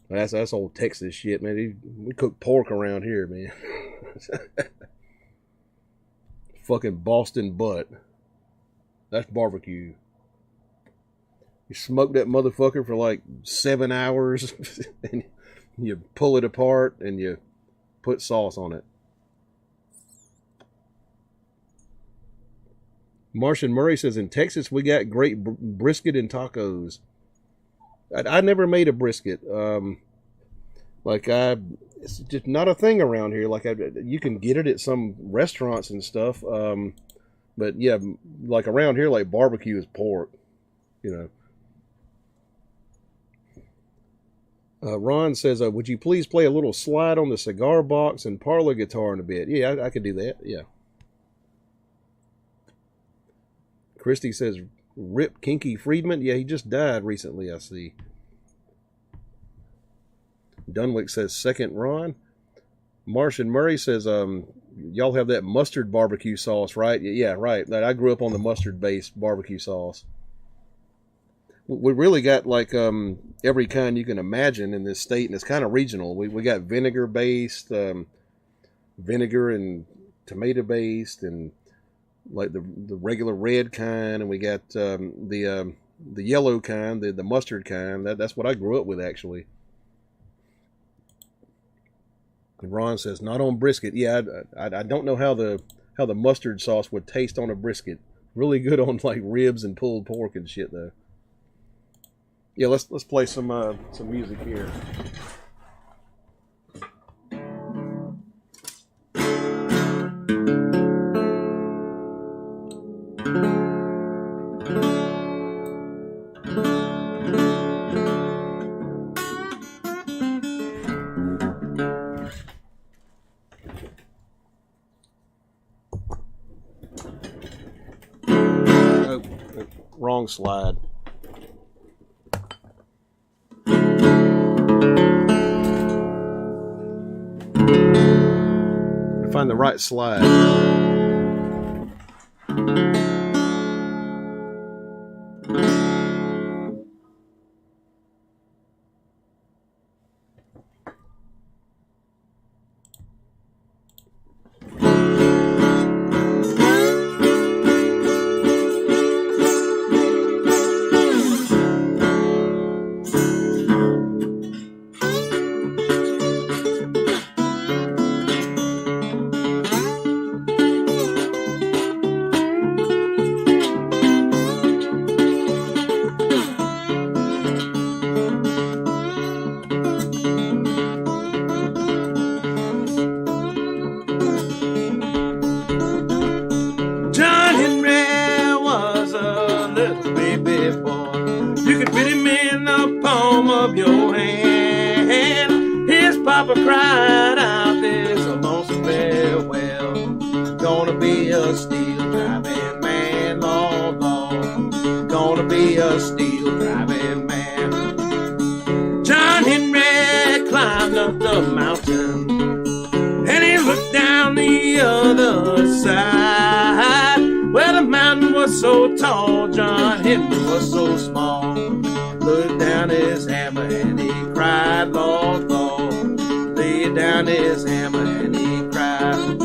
A: That's old Texas shit, man. We cook pork around here, man. Fucking Boston butt. That's barbecue. You smoke that motherfucker for like 7 hours, and you pull it apart, and you put sauce on it. Martian Murray says, in Texas, we got great brisket and tacos. I never made a brisket. It's just not a thing around here. You can get it at some restaurants and stuff. But yeah, like around here, like barbecue is pork, you know. Ron says, would you please play a little slide on the cigar box and parlor guitar in a bit? Yeah, I could do that. Yeah. Christy says, rip Kinky Friedman. Yeah, he just died recently, I see. Dunwick says, second Ron. Martian Murray says, y'all have that mustard barbecue sauce, right? Yeah, right. I grew up on the mustard-based barbecue sauce. We really got like every kind you can imagine in this state, and it's kind of regional. We got vinegar-based, vinegar and tomato-based, and like the regular red kind, and we got the yellow kind, the mustard kind. That's what I grew up with, actually. And Ron says, not on brisket. Yeah, I don't know how the mustard sauce would taste on a brisket. Really good on like ribs and pulled pork and shit, though. Yeah, let's play some music here. Oh, wrong slide. Find the right slide.
B: Papa cried out this lonesome farewell. Gonna be a steel driving man, Lord, Lord. Gonna be a steel driving man. John Henry climbed up the mountain and he looked down the other side. Well, the mountain was so tall, John Henry was so small. Looked down his hammer and he cried, Lord, Lord. Laid down his hammer and he cried.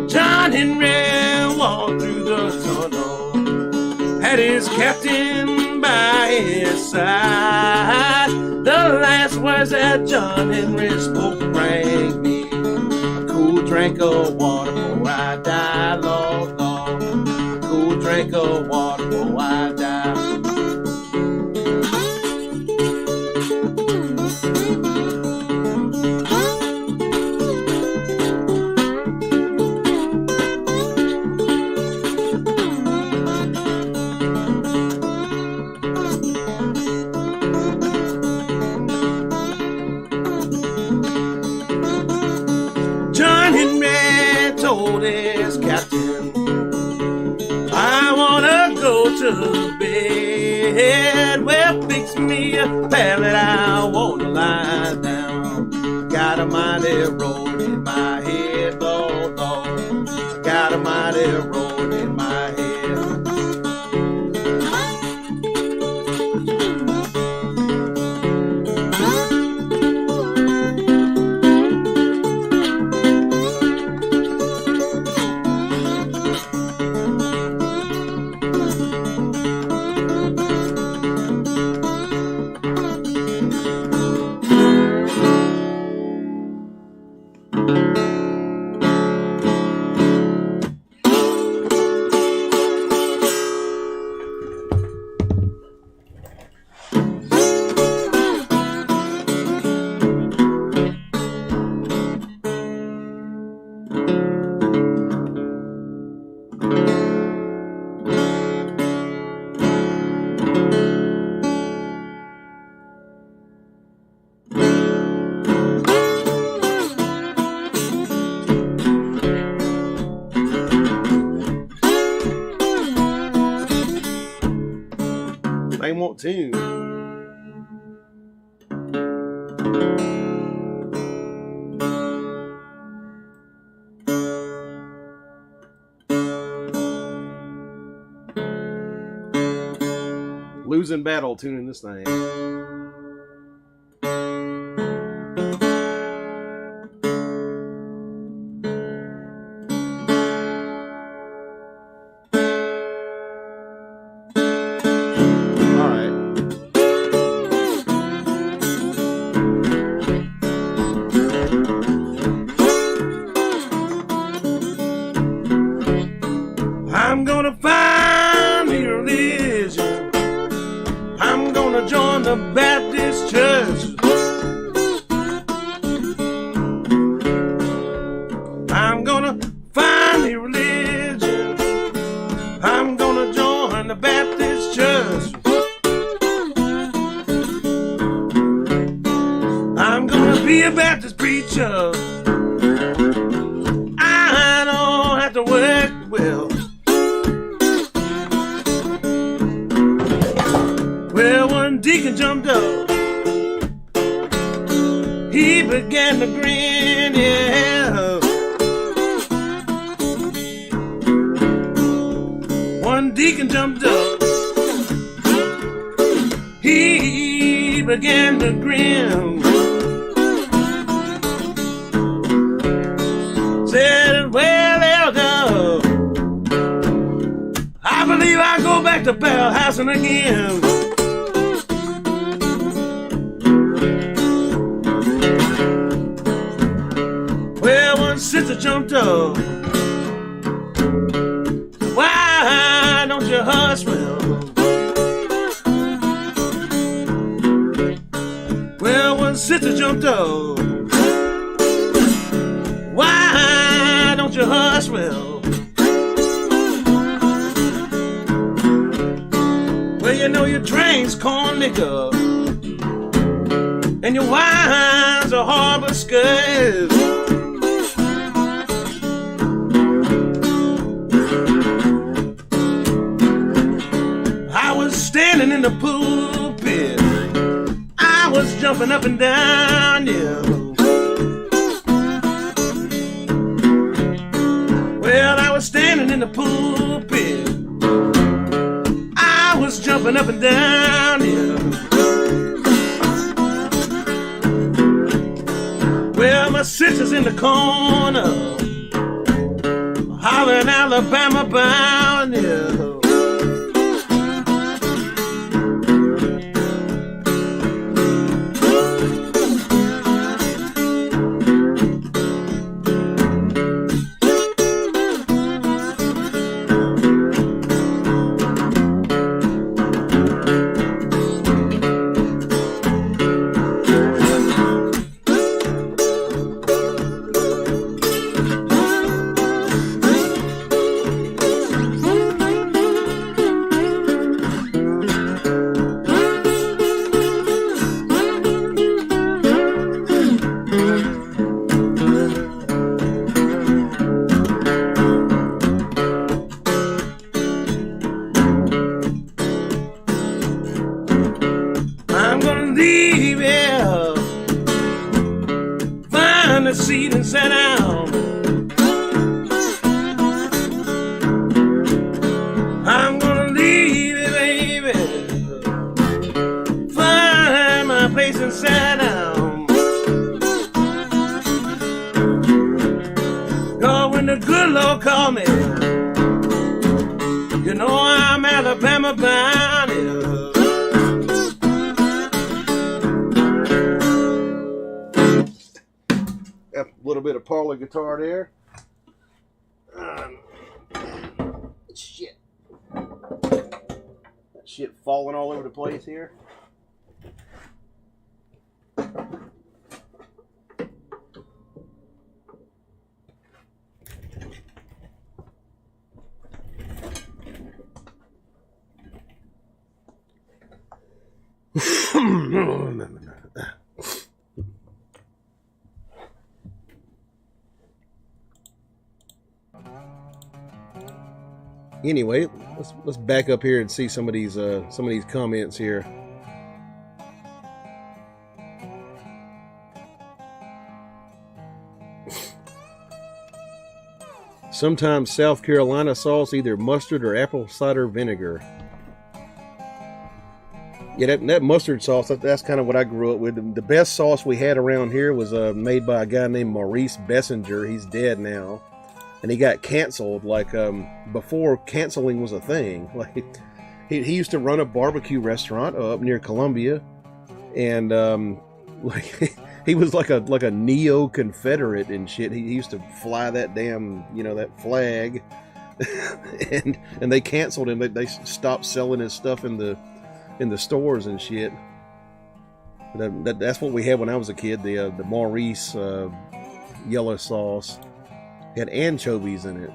B: John Henry walked through the tunnel, had his captain by his side. The last words that John Henry spoke rang me. A cool drink of water before I die, Lord, Lord. A cool drink of water before I die. John Henry told his captain, I wanna go to bed. Well, fix me a pallet, I wanna lie down. Got a mighty road in my head, Lord, Lord. Got a mighty road in my head. They want to. Losing battle tuning this thing. I'm gonna find me a religion. I'm gonna join the Baptist church. I'm gonna find me a religion. I'm gonna join the Baptist church. I'm gonna be a Baptist preacher. I don't have to work well. Well, one deacon jumped up. He began to grin, yeah. One deacon jumped up. He began to grin. Said, well, elder, I believe I'll go back to Bell Housing again. Sister jumped up. Why don't you hush, well? sister jumped up. Why don't you hush, well? Well, you know your drink's corn liquor, and your wines are harbor skirts. I was standing in the pulpit, I was jumping up and down, yeah. Well, I was standing in the pulpit, I was jumping up and down, yeah. Well, my sister's in the corner, hollering Alabama bound, yeah. Seat and sat down. I'm gonna leave it, baby. Find my place and sat down. Oh, when the good Lord called me, you know I'm Alabama bound.
A: A little bit of parlor guitar there. Shit. That shit falling all over the place here. Anyway, let's back up here and see some of these comments here. Sometimes South Carolina sauce, either mustard or apple cider vinegar. Yeah, that mustard sauce, that's kind of what I grew up with. The best sauce we had around here was made by a guy named Maurice Bessinger. He's dead now. And he got canceled, like, before canceling was a thing. Like, he used to run a barbecue restaurant up near Columbia, and like he was like a neo-Confederate and shit. He used to fly that damn, that flag, and they canceled him. They stopped selling his stuff in the stores and shit. That's what we had when I was a kid. The Maurice yellow sauce. Had anchovies in it,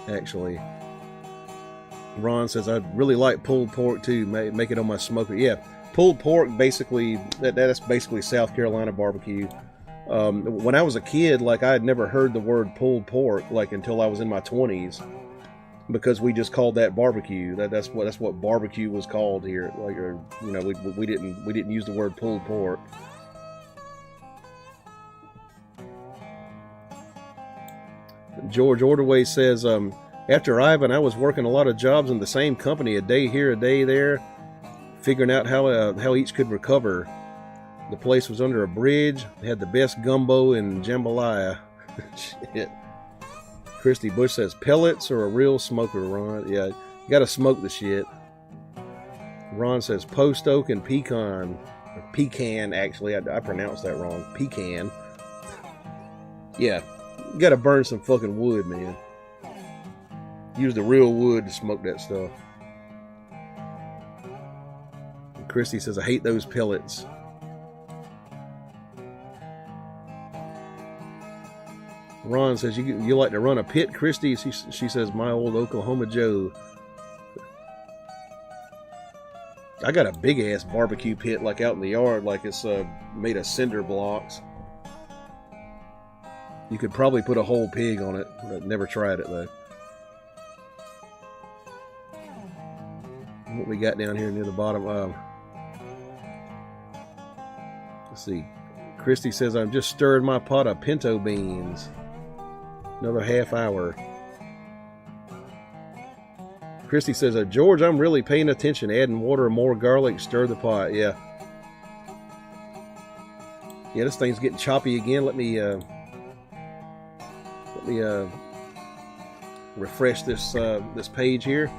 A: actually. Ron says, I'd really like pulled pork too. Make it on my smoker. Yeah, pulled pork, basically, that's basically South Carolina barbecue. When I was a kid, like, I had never heard the word pulled pork, like, until I was in my 20s. Because we just called that barbecue. That's what barbecue was called here. Like, we didn't use the word pulled pork. George Ordway says, after Ivan, I was working a lot of jobs in the same company, a day here, a day there, figuring out how each could recover. The place was under a bridge. They had the best gumbo in jambalaya. Shit. Christy Bush says, pellets or a real smoker, Ron? Yeah, you gotta smoke the shit. Ron says, post oak and pecan. Or pecan, actually. I pronounced that wrong. Pecan. Yeah. You gotta burn some fucking wood, man. Use the real wood to smoke that stuff. And Christy says, I hate those pellets. Ron says, you like to run a pit, Christy? She says, my old Oklahoma Joe. I got a big-ass barbecue pit, like, out in the yard, like it's made of cinder blocks. You could probably put a whole pig on it. I've never tried it, though. What we got down here near the bottom? Let's see. Christy says, I'm just stirring my pot of pinto beans. Another half hour. Christy says, George, I'm really paying attention. Adding water and more garlic, stir the pot. Yeah. Yeah, this thing's getting choppy again. Let me refresh this this page here.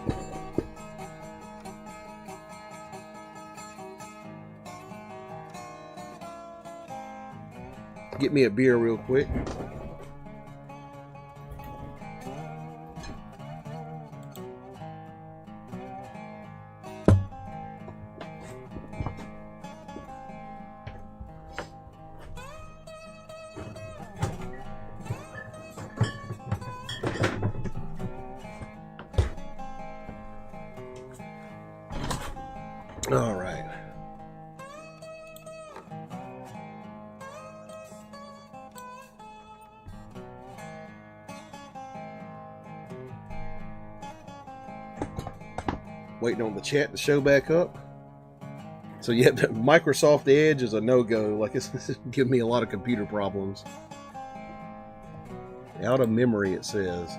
A: Get me a beer real quick. All right. Waiting on the chat to show back up. So yeah, Microsoft Edge is a no-go. Like it's giving me a lot of computer problems. Out of memory, it says.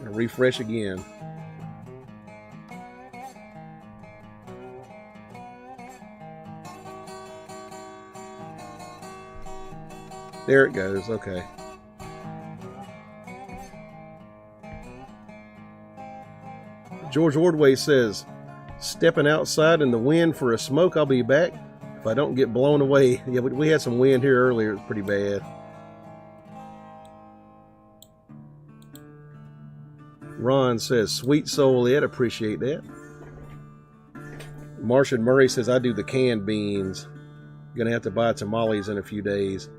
A: Refresh again. There it goes. Okay. George Ordway says, stepping outside in the wind for a smoke. I'll be back if I don't get blown away. Yeah, we had some wind here earlier. It was pretty bad. Ron says, sweet soul, Ed. Appreciate that. Martian Murray says, I do the canned beans. Gonna have to buy tamales in a few days.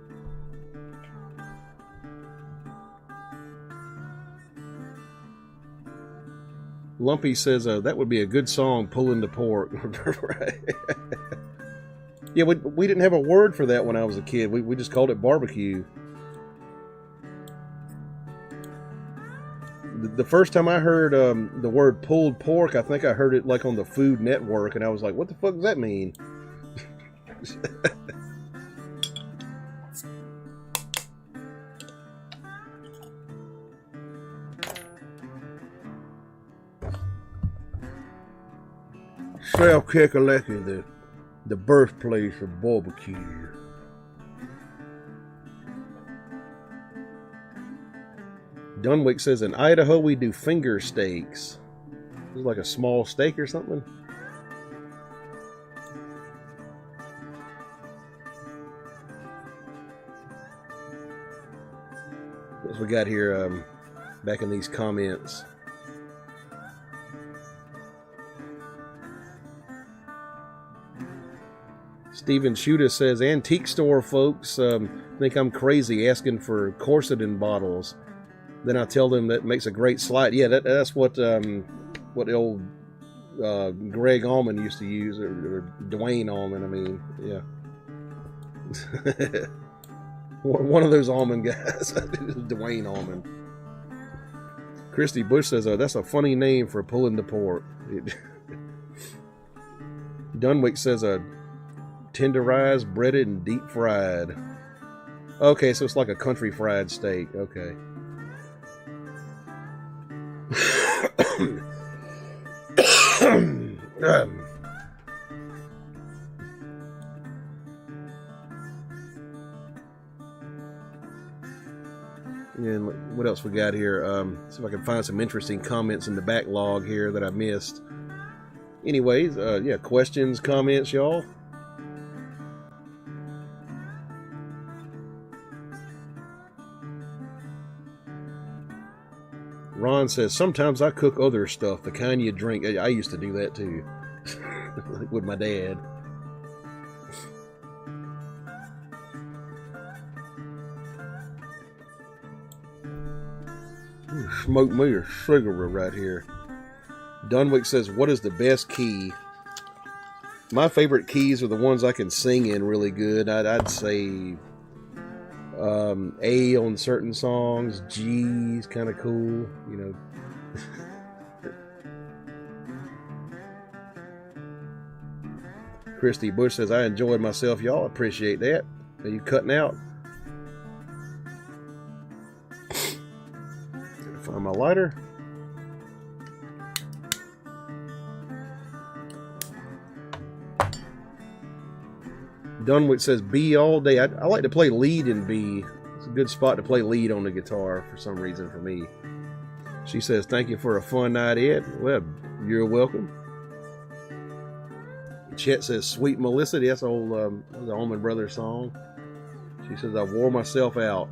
A: Lumpy says, that would be a good song, Pulling the Pork. Right. Yeah, we didn't have a word for that when I was a kid. We just called it barbecue. The first time I heard the word pulled pork, I think I heard it like on the Food Network, and I was like, what the fuck does that mean? South Kakalaki, the birthplace of barbecue. Dunwick says, in Idaho we do finger steaks. It's like a small steak or something. What else we got here back in these comments? Steven Shuda says, antique store folks think I'm crazy asking for Corsidon bottles. Then I tell them that makes a great slide. Yeah, that's what the old Greg Allman used to use, or Dwayne Allman, I mean, yeah. One of those Allman guys, Dwayne Allman. Christy Bush says, that's a funny name for pulling the pork. Dunwick says, tenderized, breaded, and deep fried. Okay, so it's like a country fried steak. Okay. And what else we got here? See if I can find some interesting comments in the backlog here that I missed. Anyways, yeah, questions, comments, y'all? Ron says, sometimes I cook other stuff, the kind you drink. I used to do that too. With my dad. Smoke me a cigarette right here. Dunwick says, what is the best key? My favorite keys are the ones I can sing in really good. I'd say A on certain songs. G is kind of cool, you know. Christy Bush says, I enjoyed myself. Y'all appreciate that. Are you cutting out? Find my lighter. Dunwick says B all day. I like to play lead in B. It's a good spot to play lead on the guitar for some reason for me. She says, thank you for a fun night, Ed. Well, you're welcome. Chet says, sweet Melissa. That's old the Allman Brothers song. She says, I wore myself out.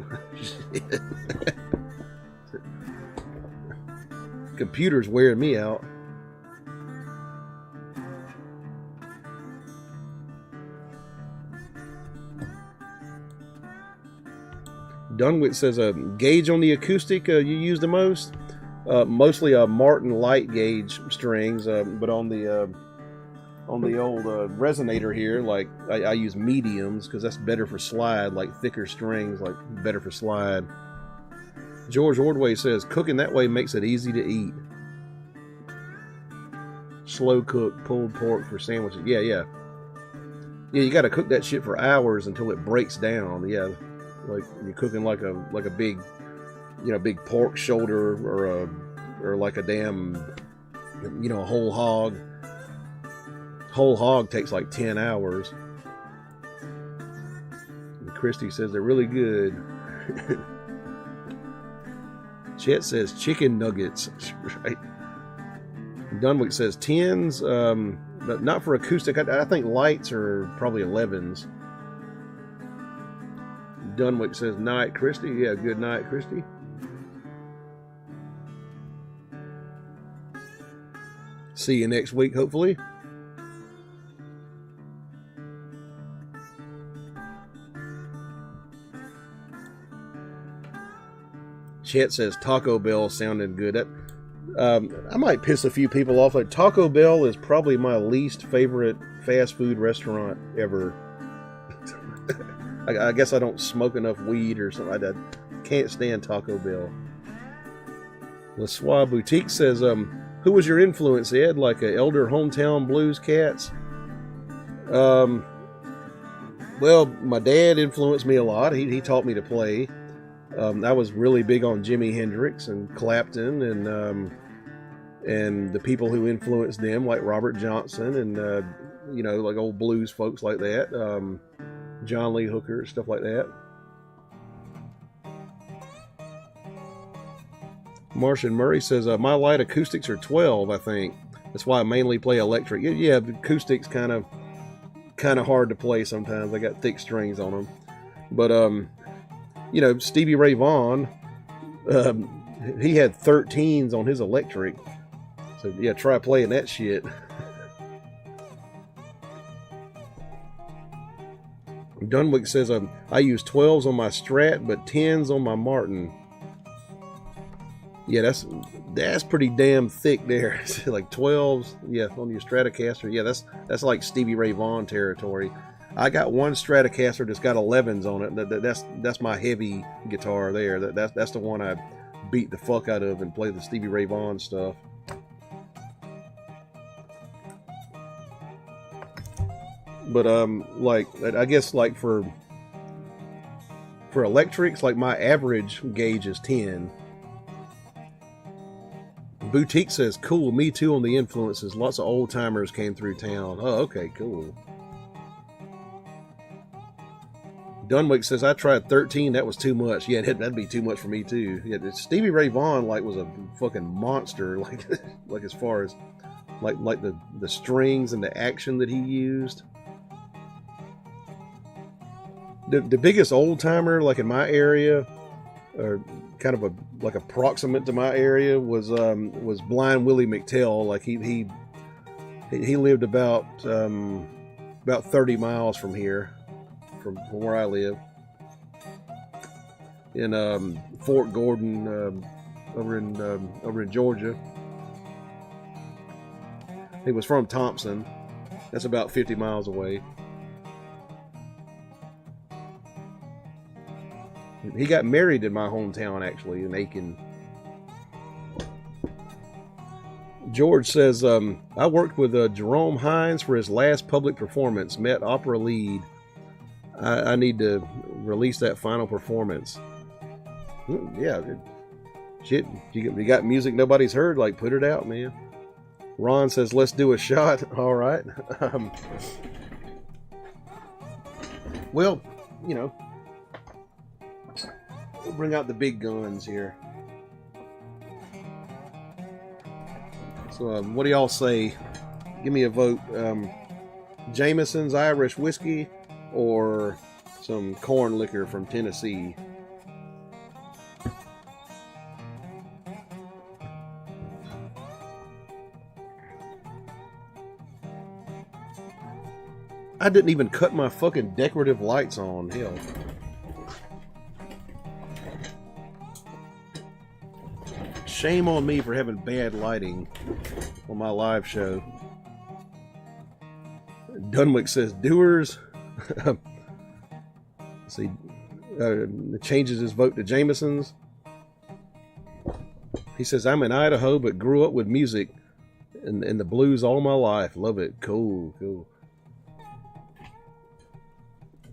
A: Computer's wearing me out. Dunwick says, gauge on the acoustic you use the most? Mostly a Martin light gauge strings, but on the old resonator here, like I use mediums because that's better for slide, like thicker strings, like better for slide. George Ordway says, cooking that way makes it easy to eat. Slow cook pulled pork for sandwiches. Yeah, you got to cook that shit for hours until it breaks down. Yeah, like you're cooking like a big, big pork shoulder or like a damn, a whole hog. Whole hog takes like 10 hours. And Christy says they're really good. Chet says chicken nuggets. Right. Dunwick says 10s, but not for acoustic. I think lights are probably 11s. Dunwick says night, Christy. Yeah, good night, Christy. See you next week, hopefully. Chet says Taco Bell sounded good. I might piss a few people off. Like, Taco Bell is probably my least favorite fast food restaurant ever. I guess I don't smoke enough weed or something. I can't stand Taco Bell. LeSoir Boutique says, who was your influence, Ed? Like a elder hometown blues cats? Well, my dad influenced me a lot. He taught me to play. I was really big on Jimi Hendrix and Clapton and the people who influenced them, like Robert Johnson and like old blues folks like that, John Lee Hooker, stuff like that. Martian Murray says my light acoustics are 12, I think. That's why I mainly play electric. Yeah, the acoustics kind of hard to play sometimes. I got thick strings on them, but Stevie Ray Vaughan, he had 13s on his electric. So, yeah, try playing that shit. Dunwick says, I use 12s on my Strat, but 10s on my Martin. Yeah, that's pretty damn thick there. Like 12s, yeah, on your Stratocaster. Yeah, that's like Stevie Ray Vaughan territory. I got one Stratocaster that's got 11s on it. That's my heavy guitar there. That's the one I beat the fuck out of and play the Stevie Ray Vaughan stuff. But I guess like for electrics, like my average gauge is 10. Boutique says, cool, me too on the influences. Lots of old timers came through town. Oh, okay, cool. Dunwick says, I tried 13, that was too much. Yeah, that'd be too much for me too. Yeah, Stevie Ray Vaughan was a fucking monster, like as far as like the strings and the action that he used. The biggest old timer, like in my area, or kind of approximate to my area, was Blind Willie McTell. Like he lived about 30 miles from here, from where I live, in Fort Gordon, over in Georgia. He was from Thompson. That's about 50 miles away. He got married in my hometown, actually, in Aiken. George says, I worked with Jerome Hines for his last public performance, met opera lead. I need to release that final performance. Yeah, shit, you got music nobody's heard, like, put it out, man. Ron says, let's do a shot. All right. Well, you know, we'll bring out the big guns here. So, what do y'all say? Give me a vote. Jameson's Irish whiskey or some corn liquor from Tennessee? I didn't even cut my fucking decorative lights on. Hell. Shame on me for having bad lighting on my live show. Dunwick says, doers. Let's see. Changes his vote to Jameson's. He says, I'm in Idaho, but grew up with music and the blues all my life. Love it. Cool, cool.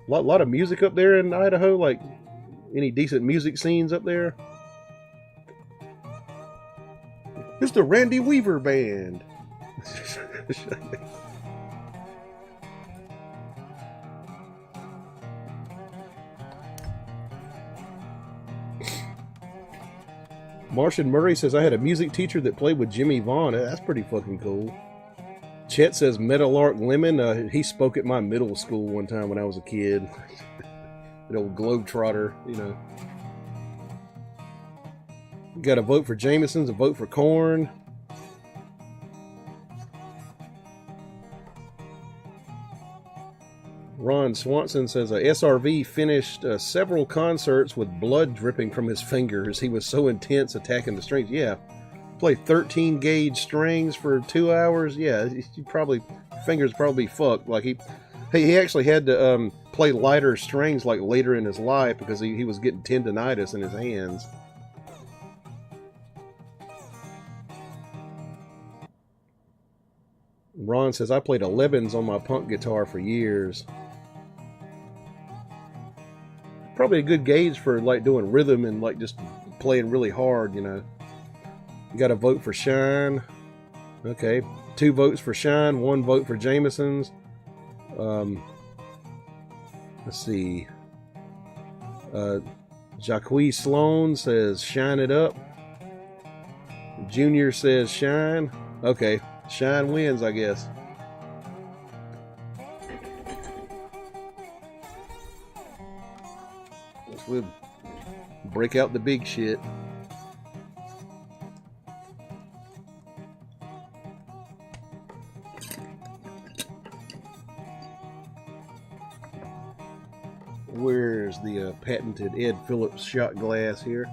A: Lot of music up there in Idaho. Like, any decent music scenes up there? It's the Randy Weaver Band. Martian Murray says, I had a music teacher that played with Jimmy Vaughn. That's pretty fucking cool. Chet says, Meadowlark Lemon. He spoke at my middle school one time when I was a kid. An old globetrotter, you know. You got a vote for Jameson's, a vote for Korn. Ron Swanson says, SRV finished several concerts with blood dripping from his fingers. He was so intense attacking the strings. Yeah. Play 13 gauge strings for 2 hours. Yeah, fingers probably fucked. Like he actually had to play lighter strings like later in his life because he was getting tendonitis in his hands. Ron says, I played 11s on my punk guitar for years. Probably a good gauge for like doing rhythm and like just playing really hard, you know. You got a vote for Shine. Okay. 2 votes for Shine, 1 vote for Jameson's. Let's see. Jacques Sloan says Shine It Up. Junior says Shine. Okay. Shine wins, I guess. We'll break out the big shit. Where's the patented Ed Phillips shot glass here?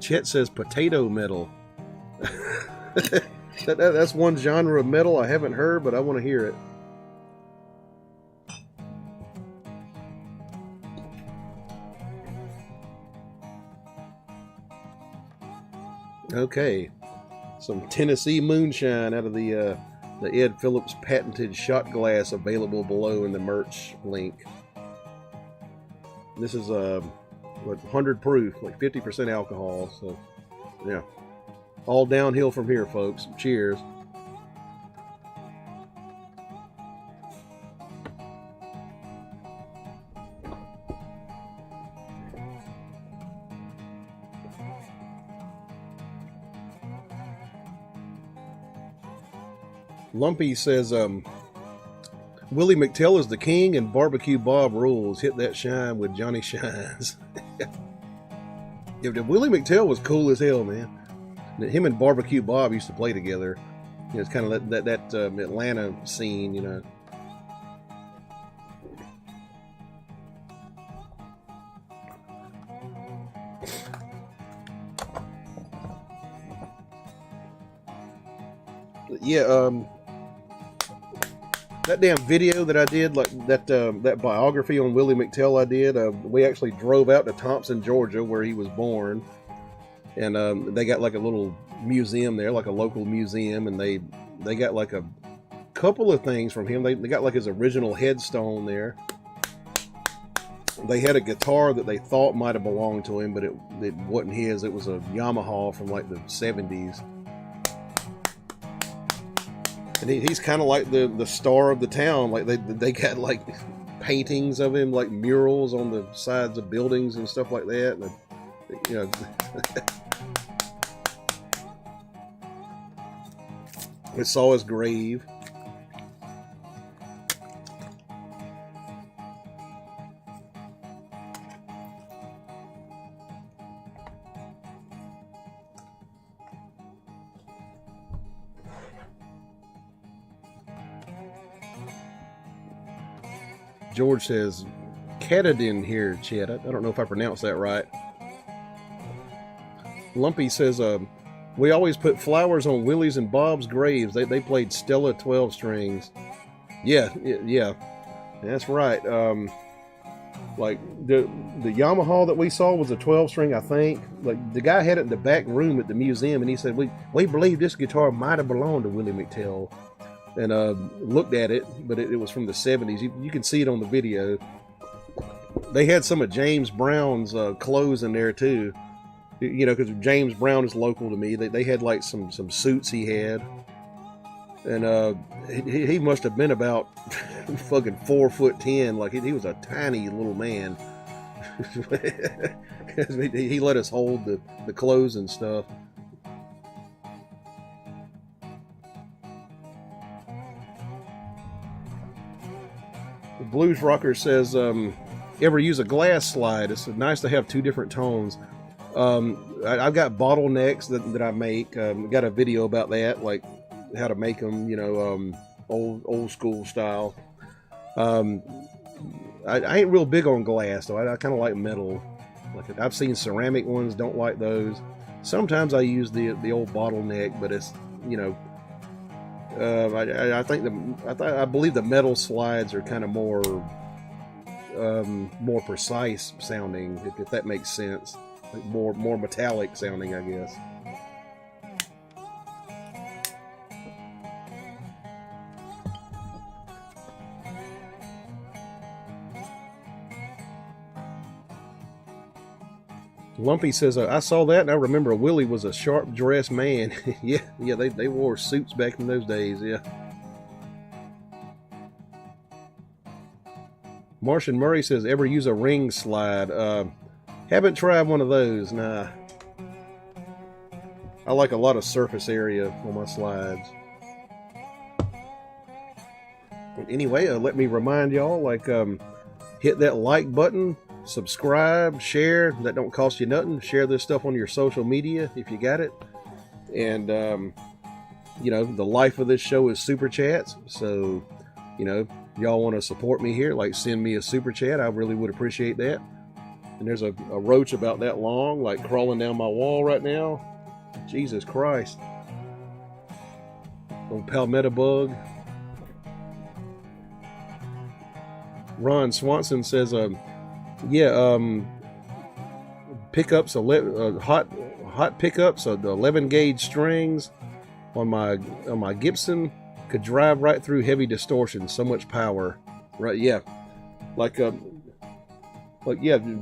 A: Chet says potato metal. That's one genre of metal I haven't heard, but I want to hear it. Okay. Some Tennessee moonshine out of the Ed Phillips patented shot glass, available below in the merch link. This is 100 proof, like 50% alcohol. So, yeah, all downhill from here, folks. Cheers. Lumpy says, Willie McTell is the king and Barbecue Bob rules. Hit that shine with Johnny Shines. If Willie McTell was cool as hell, man. Him and Barbecue Bob used to play together. You know, it's kind of that Atlanta scene, you know. Yeah, that damn video that I did, like that biography on Willie McTell I did, we actually drove out to Thompson, Georgia, where he was born, and they got like a little museum there, like a local museum, and they got like a couple of things from him. They got like his original headstone there. They had a guitar that they thought might have belonged to him, but it wasn't his. It was a Yamaha from like the 70s. And he's kind of like the star of the town. Like they got like paintings of him, like murals on the sides of buildings and stuff like that. And, you know, we saw his grave. George says, Catadin here, Chet. I don't know if I pronounced that right. Lumpy says, we always put flowers on Willie's and Bob's graves. They played Stella 12 strings. Yeah, that's right. Like the Yamaha that we saw was a 12 string, I think. Like the guy had it in the back room at the museum, and he said, we believe this guitar might have belonged to Willie McTell. And looked at it, but it was from the 70s. You can see it on the video. They had some of James Brown's clothes in there too. You know, because James Brown is local to me. They had like some suits he had, and he must have been about fucking 4'10". Like he was a tiny little man. He let us hold the clothes and stuff. Blues Rocker says, ever use a glass slide? It's nice to have two different tones. I've got bottlenecks that I make. Got a video about that, like how to make them, you know, old school style. I ain't real big on glass, though. I kind of like metal. Like I've seen ceramic ones, don't like those. Sometimes I use the old bottleneck, but it's, you know, I believe the metal slides are kind of more precise sounding, if that makes sense. Like more metallic sounding, I guess. Lumpy says, I saw that and I remember Willie was a sharp-dressed man. yeah, they wore suits back in those days, yeah. Martian Murray says, ever use a ring slide? Haven't tried one of those, nah. I like a lot of surface area on my slides. Anyway, let me remind y'all, like, hit that like button. Subscribe, share. That don't cost you nothing. Share this stuff on your social media if you got it. And you know, the life of this show is super chats, so you know, y'all want to support me here, like send me a super chat. I really would appreciate that. And there's a roach about that long, like crawling down my wall right now. Jesus Christ. Little palmetto bug. Ron Swanson says, pickups, hot pickups of the 11 gauge strings on my Gibson could drive right through heavy distortion. So much power, right? Yeah,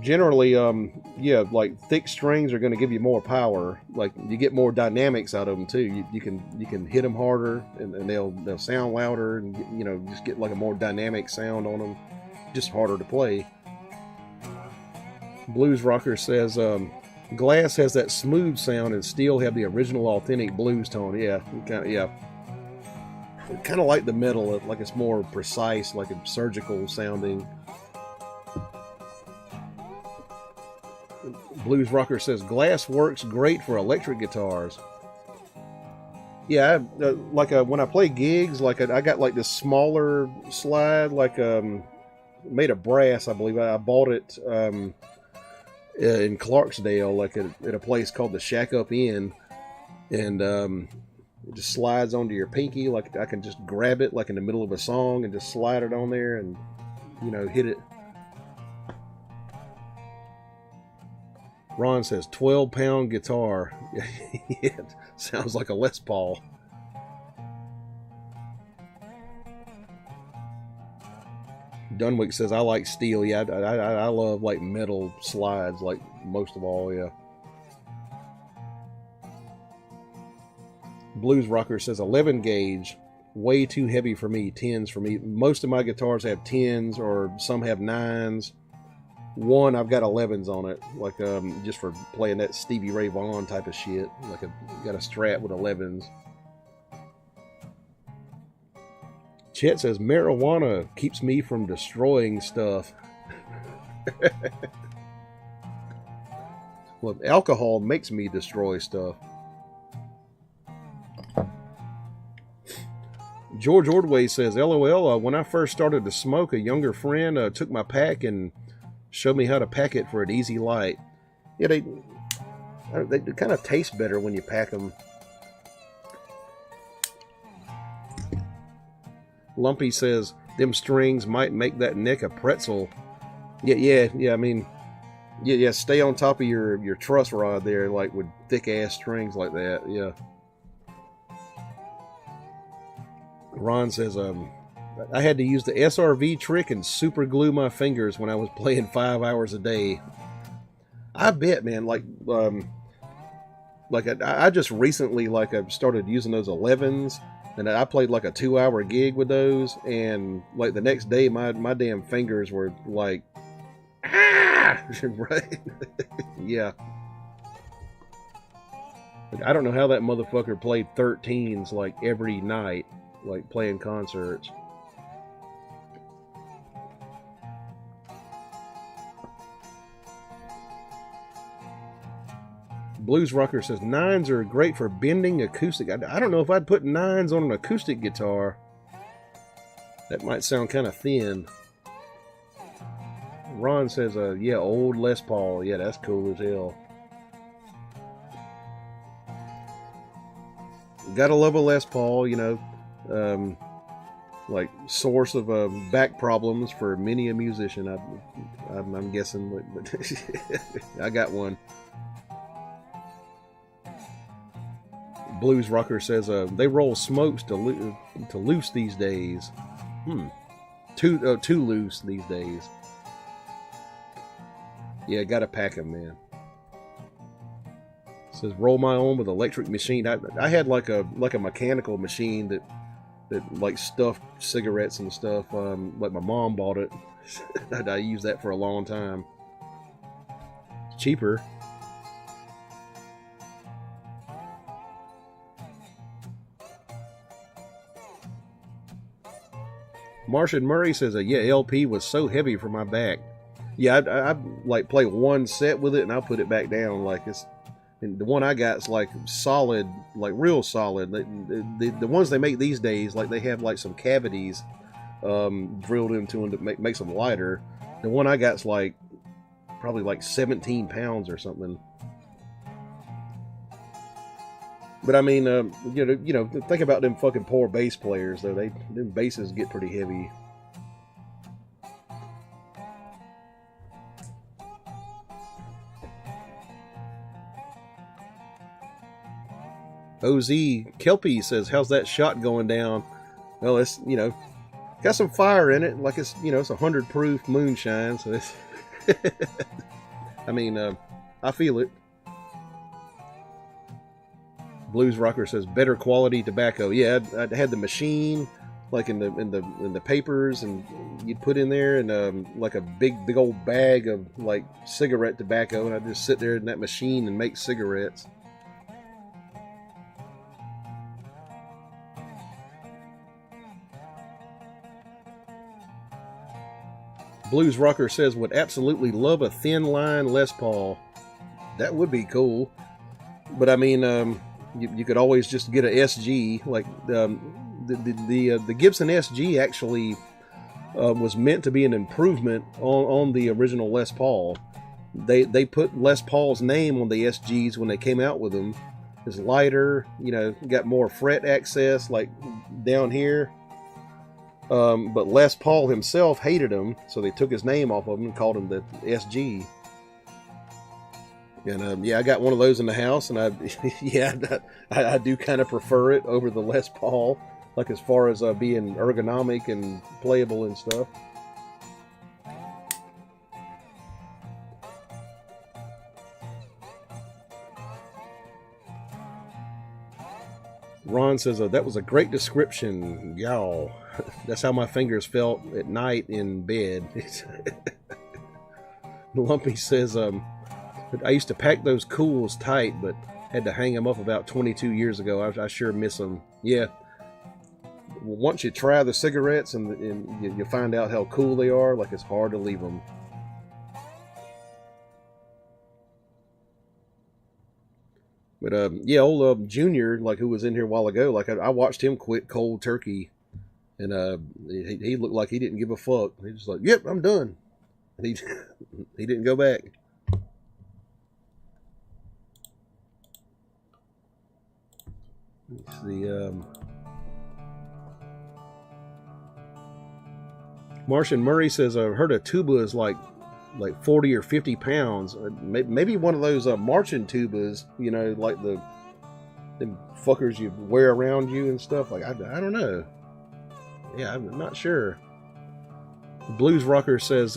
A: generally, like thick strings are going to give you more power. Like you get more dynamics out of them too. You can hit them harder and they'll sound louder, and you know, just get like a more dynamic sound on them. Just harder to play. Blues Rocker says, glass has that smooth sound and steel have the original authentic blues tone. Yeah, kind of like the metal, like it's more precise, like a surgical sounding. Blues Rocker says, glass works great for electric guitars. Yeah, when I play gigs, like I got like this smaller slide, like made of brass, I believe. I bought it, in Clarksdale, like at a place called the Shack Up Inn, and it just slides onto your pinky. Like I can just grab it like in the middle of a song and just slide it on there and, you know, hit it. Ron says 12-pound guitar. Yeah, it sounds like a Les Paul. Dunwick says, I like steel. Yeah, I love like metal slides, like most of all, yeah. Blues Rocker says 11 gauge, way too heavy for me, 10s for me. Most of my guitars have 10s or some have 9s. One, I've got 11s on it, like just for playing that Stevie Ray Vaughan type of shit. Like got a Strat with 11s. Chet says marijuana keeps me from destroying stuff. Well, alcohol makes me destroy stuff. George Ordway says, LOL, when I first started to smoke, a younger friend took my pack and showed me how to pack it for an easy light. Yeah, they kind of taste better when you pack them. Lumpy says, them strings might make that neck a pretzel. Yeah, I mean, yeah, stay on top of your truss rod there, like with thick-ass strings like that, yeah. Ron says, I had to use the SRV trick and super glue my fingers when I was playing 5 hours a day. I bet, man, I just recently, like, I started using those 11s, and I played like a 2-hour gig with those, and like the next day, my damn fingers were like, ah, right? Yeah. Like, I don't know how that motherfucker played 13s like every night, like playing concerts. Blues Rocker says 9s are great for bending acoustic. I don't know if I'd put 9s on an acoustic guitar. That might sound kind of thin. Ron says, yeah, old Les Paul. Yeah, that's cool as hell. Gotta love a Les Paul, you know. Like source of back problems for many a musician. I'm guessing, but I got one. Blues Rocker says they roll smokes to loose these days. Too loose these days. Yeah, gotta pack them, man. Says roll my own with electric machine. I had like a mechanical machine that like stuffed cigarettes and stuff. Like my mom bought it. I used that for a long time. It's cheaper. Martian Murray says, yeah, LP was so heavy for my back. Yeah, I like play one set with it and I'll put it back down. Like it's, and the one I got's like solid, like real solid. The ones they make these days, like they have like some cavities drilled into them to makes them lighter. The one I got's like probably like 17 pounds or something. But I mean, you know, think about them fucking poor bass players though. Them basses get pretty heavy. OZ Kelpie says, how's that shot going down? Well, it's, you know, got some fire in it. Like it's, you know, it's 100 proof moonshine. So it's, I mean, I feel it. Blues Rocker says better quality tobacco. Yeah, I had the machine like in the papers, and you'd put in there and like a big old bag of like cigarette tobacco, and I'd just sit there in that machine and make cigarettes. Blues Rocker says would absolutely love a thin line Les Paul. That would be cool, but I mean. You could always just get a SG. Like the Gibson SG actually was meant to be an improvement on the original Les Paul. they put Les Paul's name on the SGs when they came out with them. It's lighter, you know, got more fret access, like down here. But Les Paul himself hated them, so they took his name off of him and called him the SG. And yeah, I got one of those in the house, and I do kind of prefer it over the Les Paul, like as far as being ergonomic and playable and stuff. Ron says, that was a great description, y'all. That's how my fingers felt at night in bed. Lumpy says, I used to pack those cools tight, but had to hang them up about 22 years ago. I sure miss them. Yeah. Once you try the cigarettes and you find out how cool they are, like it's hard to leave them. But yeah, old Junior, like who was in here a while ago, like I watched him quit cold turkey, and he looked like he didn't give a fuck. He was like, "Yep, I'm done." And he didn't go back. Let's see. Martian Murray says, "I've heard a tuba is like 40 or 50 pounds. Maybe one of those marching tubas, you know, like the fuckers you wear around you and stuff. Like, I don't know. Yeah, I'm not sure." Blues Rocker says,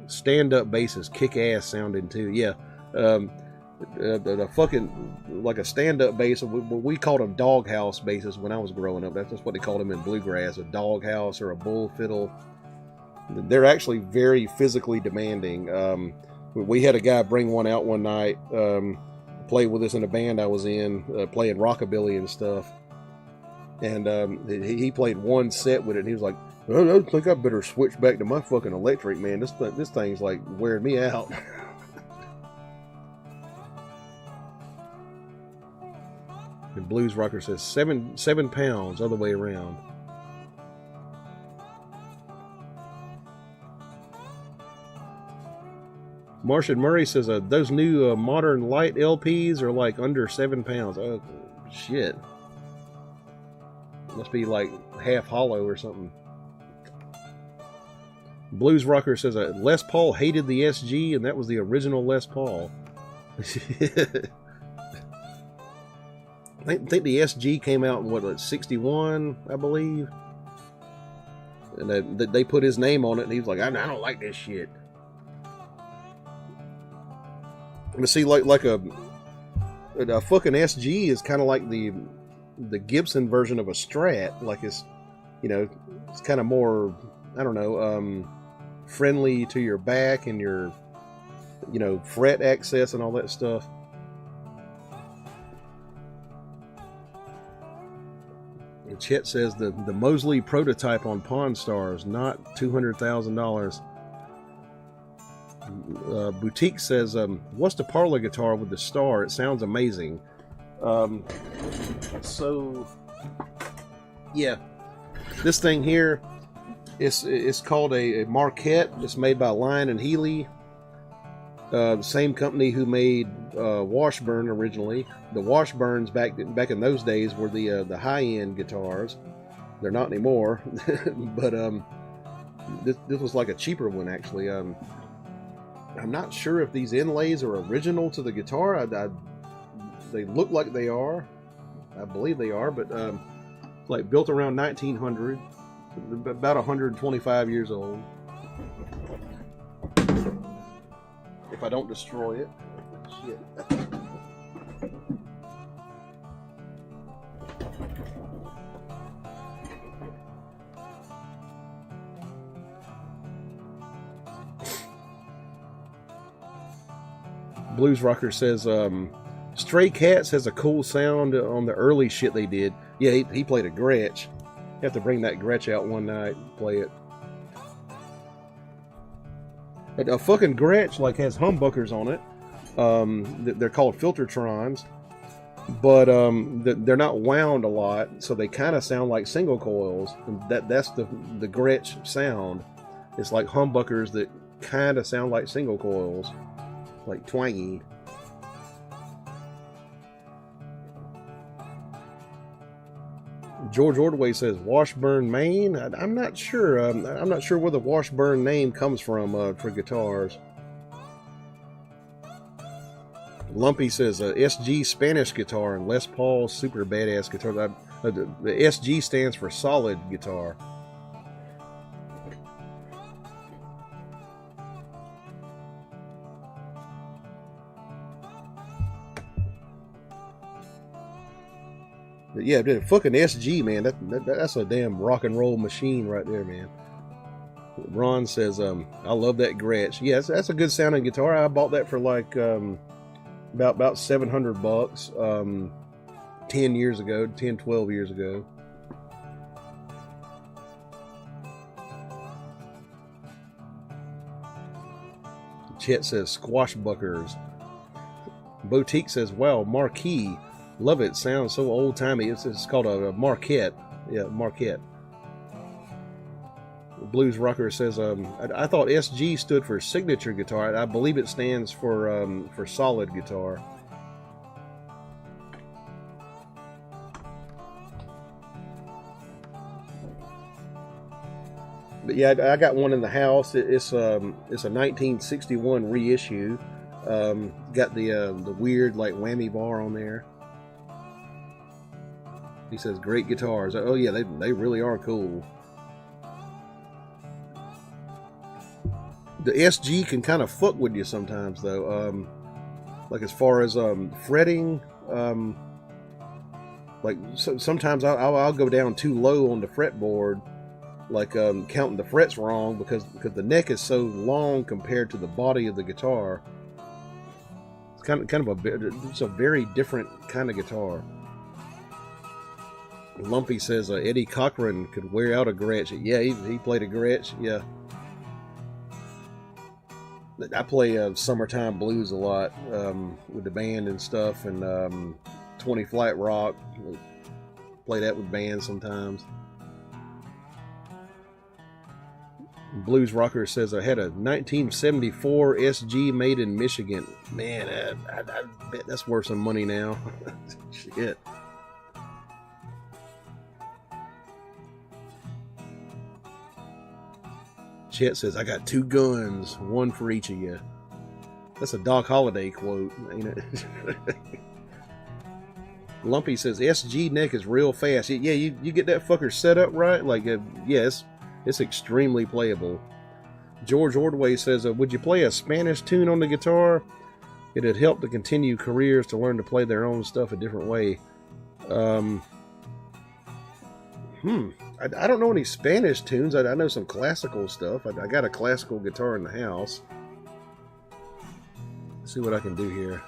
A: stand-up basses, kick-ass sounding too. Yeah. The fucking, like a stand-up bass, we called them doghouse basses when I was growing up. That's just what they called them in bluegrass, a doghouse or a bull fiddle. They're actually very physically demanding. We had a guy bring one out one night, play with us in a band I was in, playing rockabilly and stuff. And he played one set with it, and he was like, I think I better switch back to my fucking electric, man. This thing's like wearing me out. And Blues Rocker says 7 pounds, other way around. Martian Murray says, those new modern light LPs are like under 7 pounds. Oh, shit. Must be like half hollow or something. Blues Rocker says, Les Paul hated the SG, and that was the original Les Paul. I think the SG came out in, what, 61, I believe? And they put his name on it, and he was like, I don't like this shit. And see, like a fucking SG is kind of like the Gibson version of a Strat. Like it's, you know, it's kind of more, I don't know, friendly to your back and your, you know, fret access and all that stuff. And Chet says the Mosley prototype on Pawn Stars, not $200,000. Boutique says, what's the parlor guitar with the star? It sounds amazing. So yeah, this thing here it's called a Marquette. It's made by Lyon and Healy, the same company who made Washburn originally. The Washburns back in those days were the high-end guitars. They're not anymore. But this was like a cheaper one, actually. I'm not sure if these inlays are original to the guitar. They look like they are. I believe they are, but like built around 1900, about 125 years old. If I don't destroy it. Shit. Blues Rocker says, Stray Cats has a cool sound on the early shit they did. Yeah, he played a Gretsch. You have to bring that Gretsch out one night and play it. But a fucking Gretsch like has humbuckers on it. They're called Filtertrons, but they're not wound a lot, so they kind of sound like single coils. And that's the Gretsch sound. It's like humbuckers that kind of sound like single coils. like twangy. George Ordway says Washburn, Maine. I'm not sure. I'm not sure where the Washburn name comes from for guitars. Lumpy says SG Spanish guitar and Les Paul super badass guitar. The SG stands for solid guitar. But yeah, the fucking SG, man. That's a damn rock and roll machine right there, man. Ron says, I love that Gretsch. Yes, that's a good sounding guitar. I bought that for like about $700 10 years ago, 10, 12 years ago. Chet says Squashbuckers. Boutique says, wow, Marquee. Love it. Sounds so old timey. It's called a Marquette. Yeah, Marquette. Blues Rocker says, I thought SG stood for signature guitar. I believe it stands for solid guitar. But yeah, I got one in the house. It's a 1961 reissue. Got the weird like whammy bar on there. He says great guitars. Oh yeah, they really are cool. The SG can kind of fuck with you sometimes though. Like as far as fretting, like sometimes I'll go down too low on the fretboard, like counting the frets wrong because the neck is so long compared to the body of the guitar. It's kind of it's a very different kind of guitar. Lumpy says Eddie Cochran could wear out a Gretsch. Yeah, he played a Gretsch. Yeah. I play Summertime Blues a lot with the band and stuff, and 20 Flight Rock. Play that with bands sometimes. Blues Rocker says I had a 1974 SG made in Michigan. Man, I bet that's worth some money now. Shit. Chet says, I got 2 guns, one for each of you. That's a Doc Holliday quote, ain't it? Lumpy says, SG neck is real fast. Yeah, you get that fucker set up right? Like, yes, it's extremely playable. George Ordway says, would you play a Spanish tune on the guitar? It'd help to continue careers to learn to play their own stuff a different way. I don't know any Spanish tunes. I know some classical stuff. I got a classical guitar in the house. Let's see what I can do here.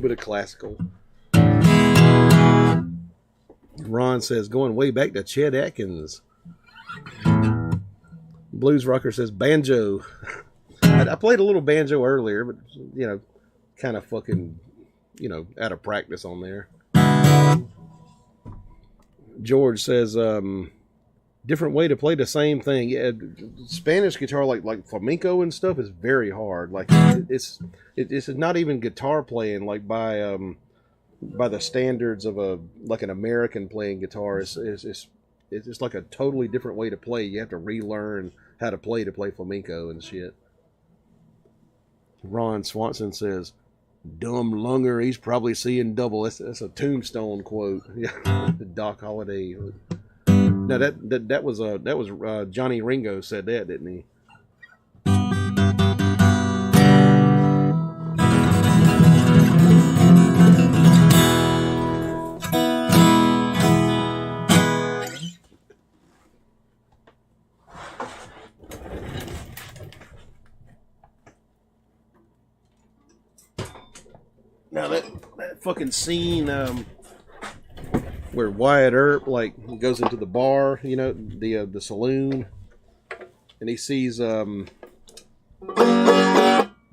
A: little bit of classical. Ron says, going way back to Chet Atkins. Blues Rocker says, banjo. I played a little banjo earlier, but, you know, kind of fucking, you know, out of practice on there. George says, different way to play the same thing. Yeah, Spanish guitar, like flamenco and stuff, is very hard. Like it's not even guitar playing like by the standards of an American playing guitar. It's like a totally different way to play. You have to relearn how to play flamenco and shit. Ron Swanson says, dumb lunger, he's probably seeing double. That's a Tombstone quote. Yeah, Doc Holliday. No, that was Johnny Ringo said that, didn't he? Now that fucking scene where Wyatt Earp like goes into the bar, you know, the saloon, and he sees his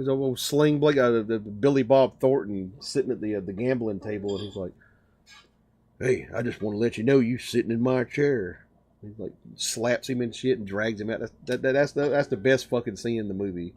A: old sling blade, the Billy Bob Thornton sitting at the gambling table, and he's like, "Hey, I just want to let you know you sitting in my chair." He like slaps him and shit and drags him out. That's the best fucking scene in the movie.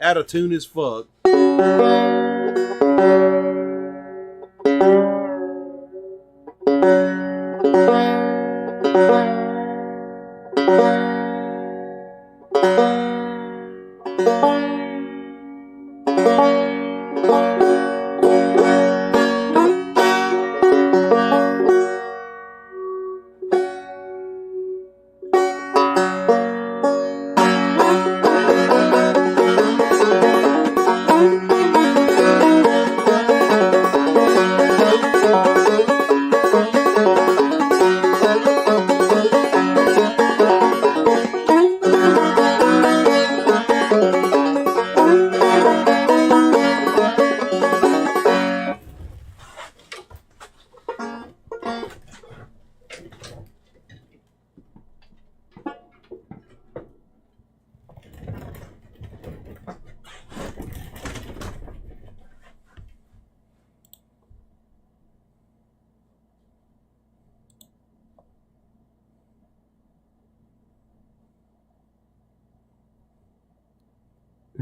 A: Out of tune as fuck.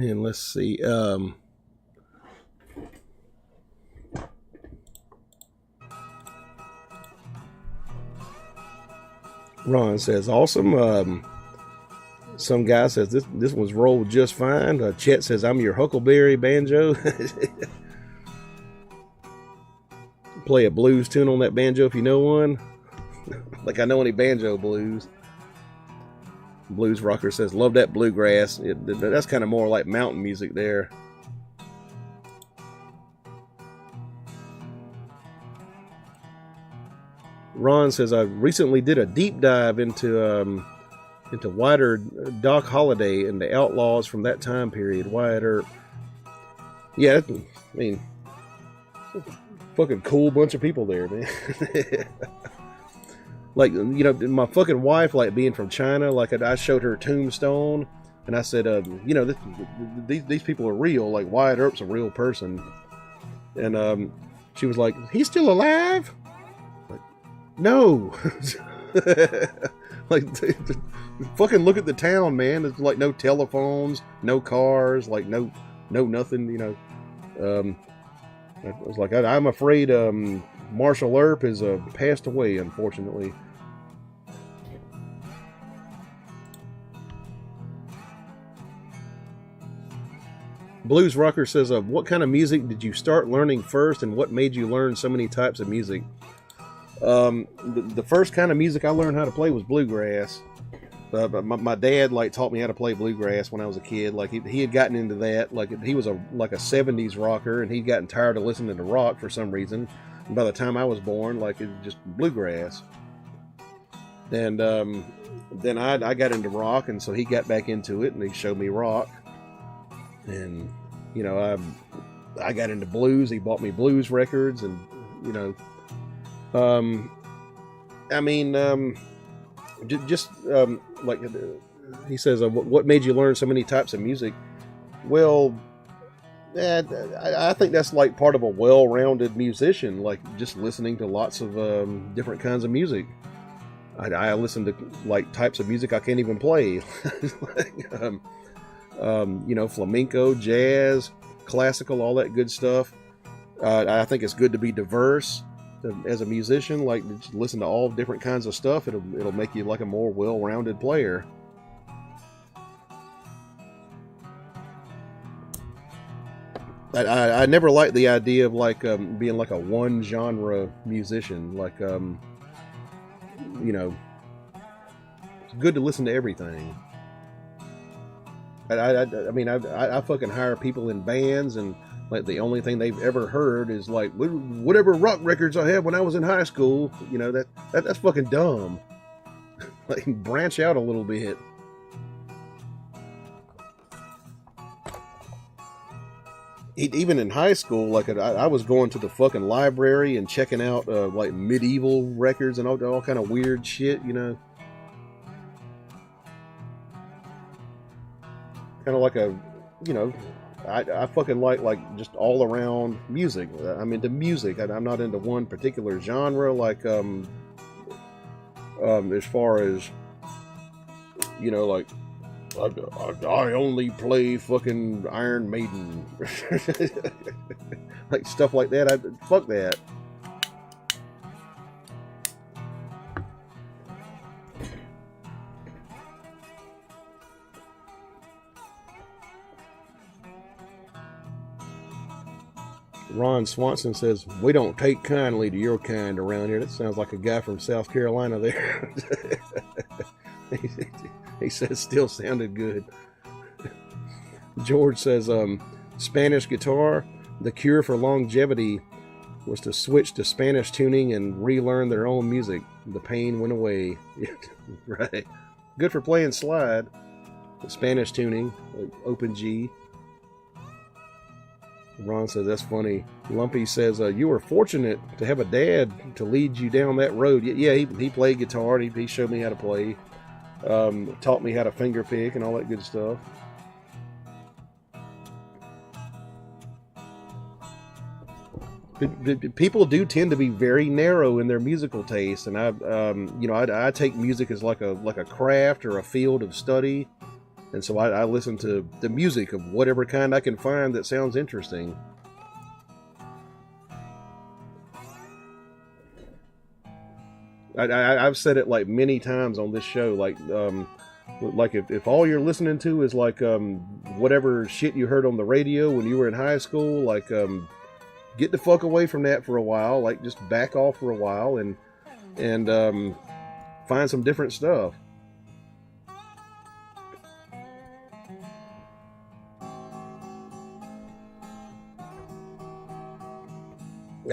A: And let's see. Ron says, awesome. Some guy says, this one's rolled just fine. Chet says, I'm your Huckleberry banjo. Play a blues tune on that banjo if you know one. Like I know any banjo blues. Blues Rocker says, love that bluegrass. That's kind of more like mountain music there. Ron says, I recently did a deep dive into Wider Doc Holliday and the Outlaws from that time period. Wyatt Earp. Yeah, I mean, fucking cool bunch of people there, man. Like, you know, my fucking wife, like being from China, like I showed her Tombstone, and I said, you know, these people are real. Like Wyatt Earp's a real person, and she was like, he's still alive? Like, no. Like, fucking look at the town, man. There's like no telephones, no cars, like no nothing, you know. I was like, I'm afraid Marshall Earp has passed away, unfortunately. Blues Rocker says, what kind of music did you start learning first, and what made you learn so many types of music? The first kind of music I learned how to play was bluegrass. My dad like taught me how to play bluegrass when I was a kid. Like he had gotten into that. Like he was a 70s rocker, and he'd gotten tired of listening to rock for some reason. And by the time I was born, like it was just bluegrass. And then I got into rock, and so he got back into it, and he showed me rock. And you know, I got into blues. He bought me blues records, and you know, I mean. Just like he says, what made you learn so many types of music? Well, I think that's like part of a well-rounded musician, like just listening to lots of different kinds of music. I listen to like types of music I can't even play, like, you know, flamenco, jazz, classical, all that good stuff. I think it's good to be diverse. As a musician, like just listen to all different kinds of stuff. It'll make you like a more well-rounded player. I never liked the idea of like being like a one genre musician. Like you know, it's good to listen to everything. I mean I fucking hire people in bands, and like the only thing they've ever heard is like whatever rock records I had when I was in high school. You know, that's fucking dumb. Like branch out a little bit. Even in high school, like I was going to the fucking library and checking out like medieval records and all kind of weird shit. You know, kind of like a, you know. I fucking like just all around music. I'm into music. I'm not into one particular genre. Like as far as, you know, like I only play fucking Iron Maiden, like stuff like that. Fuck that. Ron Swanson says, we don't take kindly to your kind around here. That sounds like a guy from South Carolina there. He says, still sounded good. George says, Spanish guitar, the cure for longevity was to switch to Spanish tuning and relearn their own music. The pain went away. Right. Good for playing slide. The Spanish tuning, like open G. Ron says, that's funny. Lumpy says, you were fortunate to have a dad to lead you down that road. Yeah, he played guitar. He showed me how to play. Taught me how to finger pick and all that good stuff. People do tend to be very narrow in their musical taste, and I take music as like a craft or a field of study. And so I listen to the music of whatever kind I can find that sounds interesting. I've said it like many times on this show, like if all you're listening to is like whatever shit you heard on the radio when you were in high school, like get the fuck away from that for a while, like just back off for a while and find some different stuff.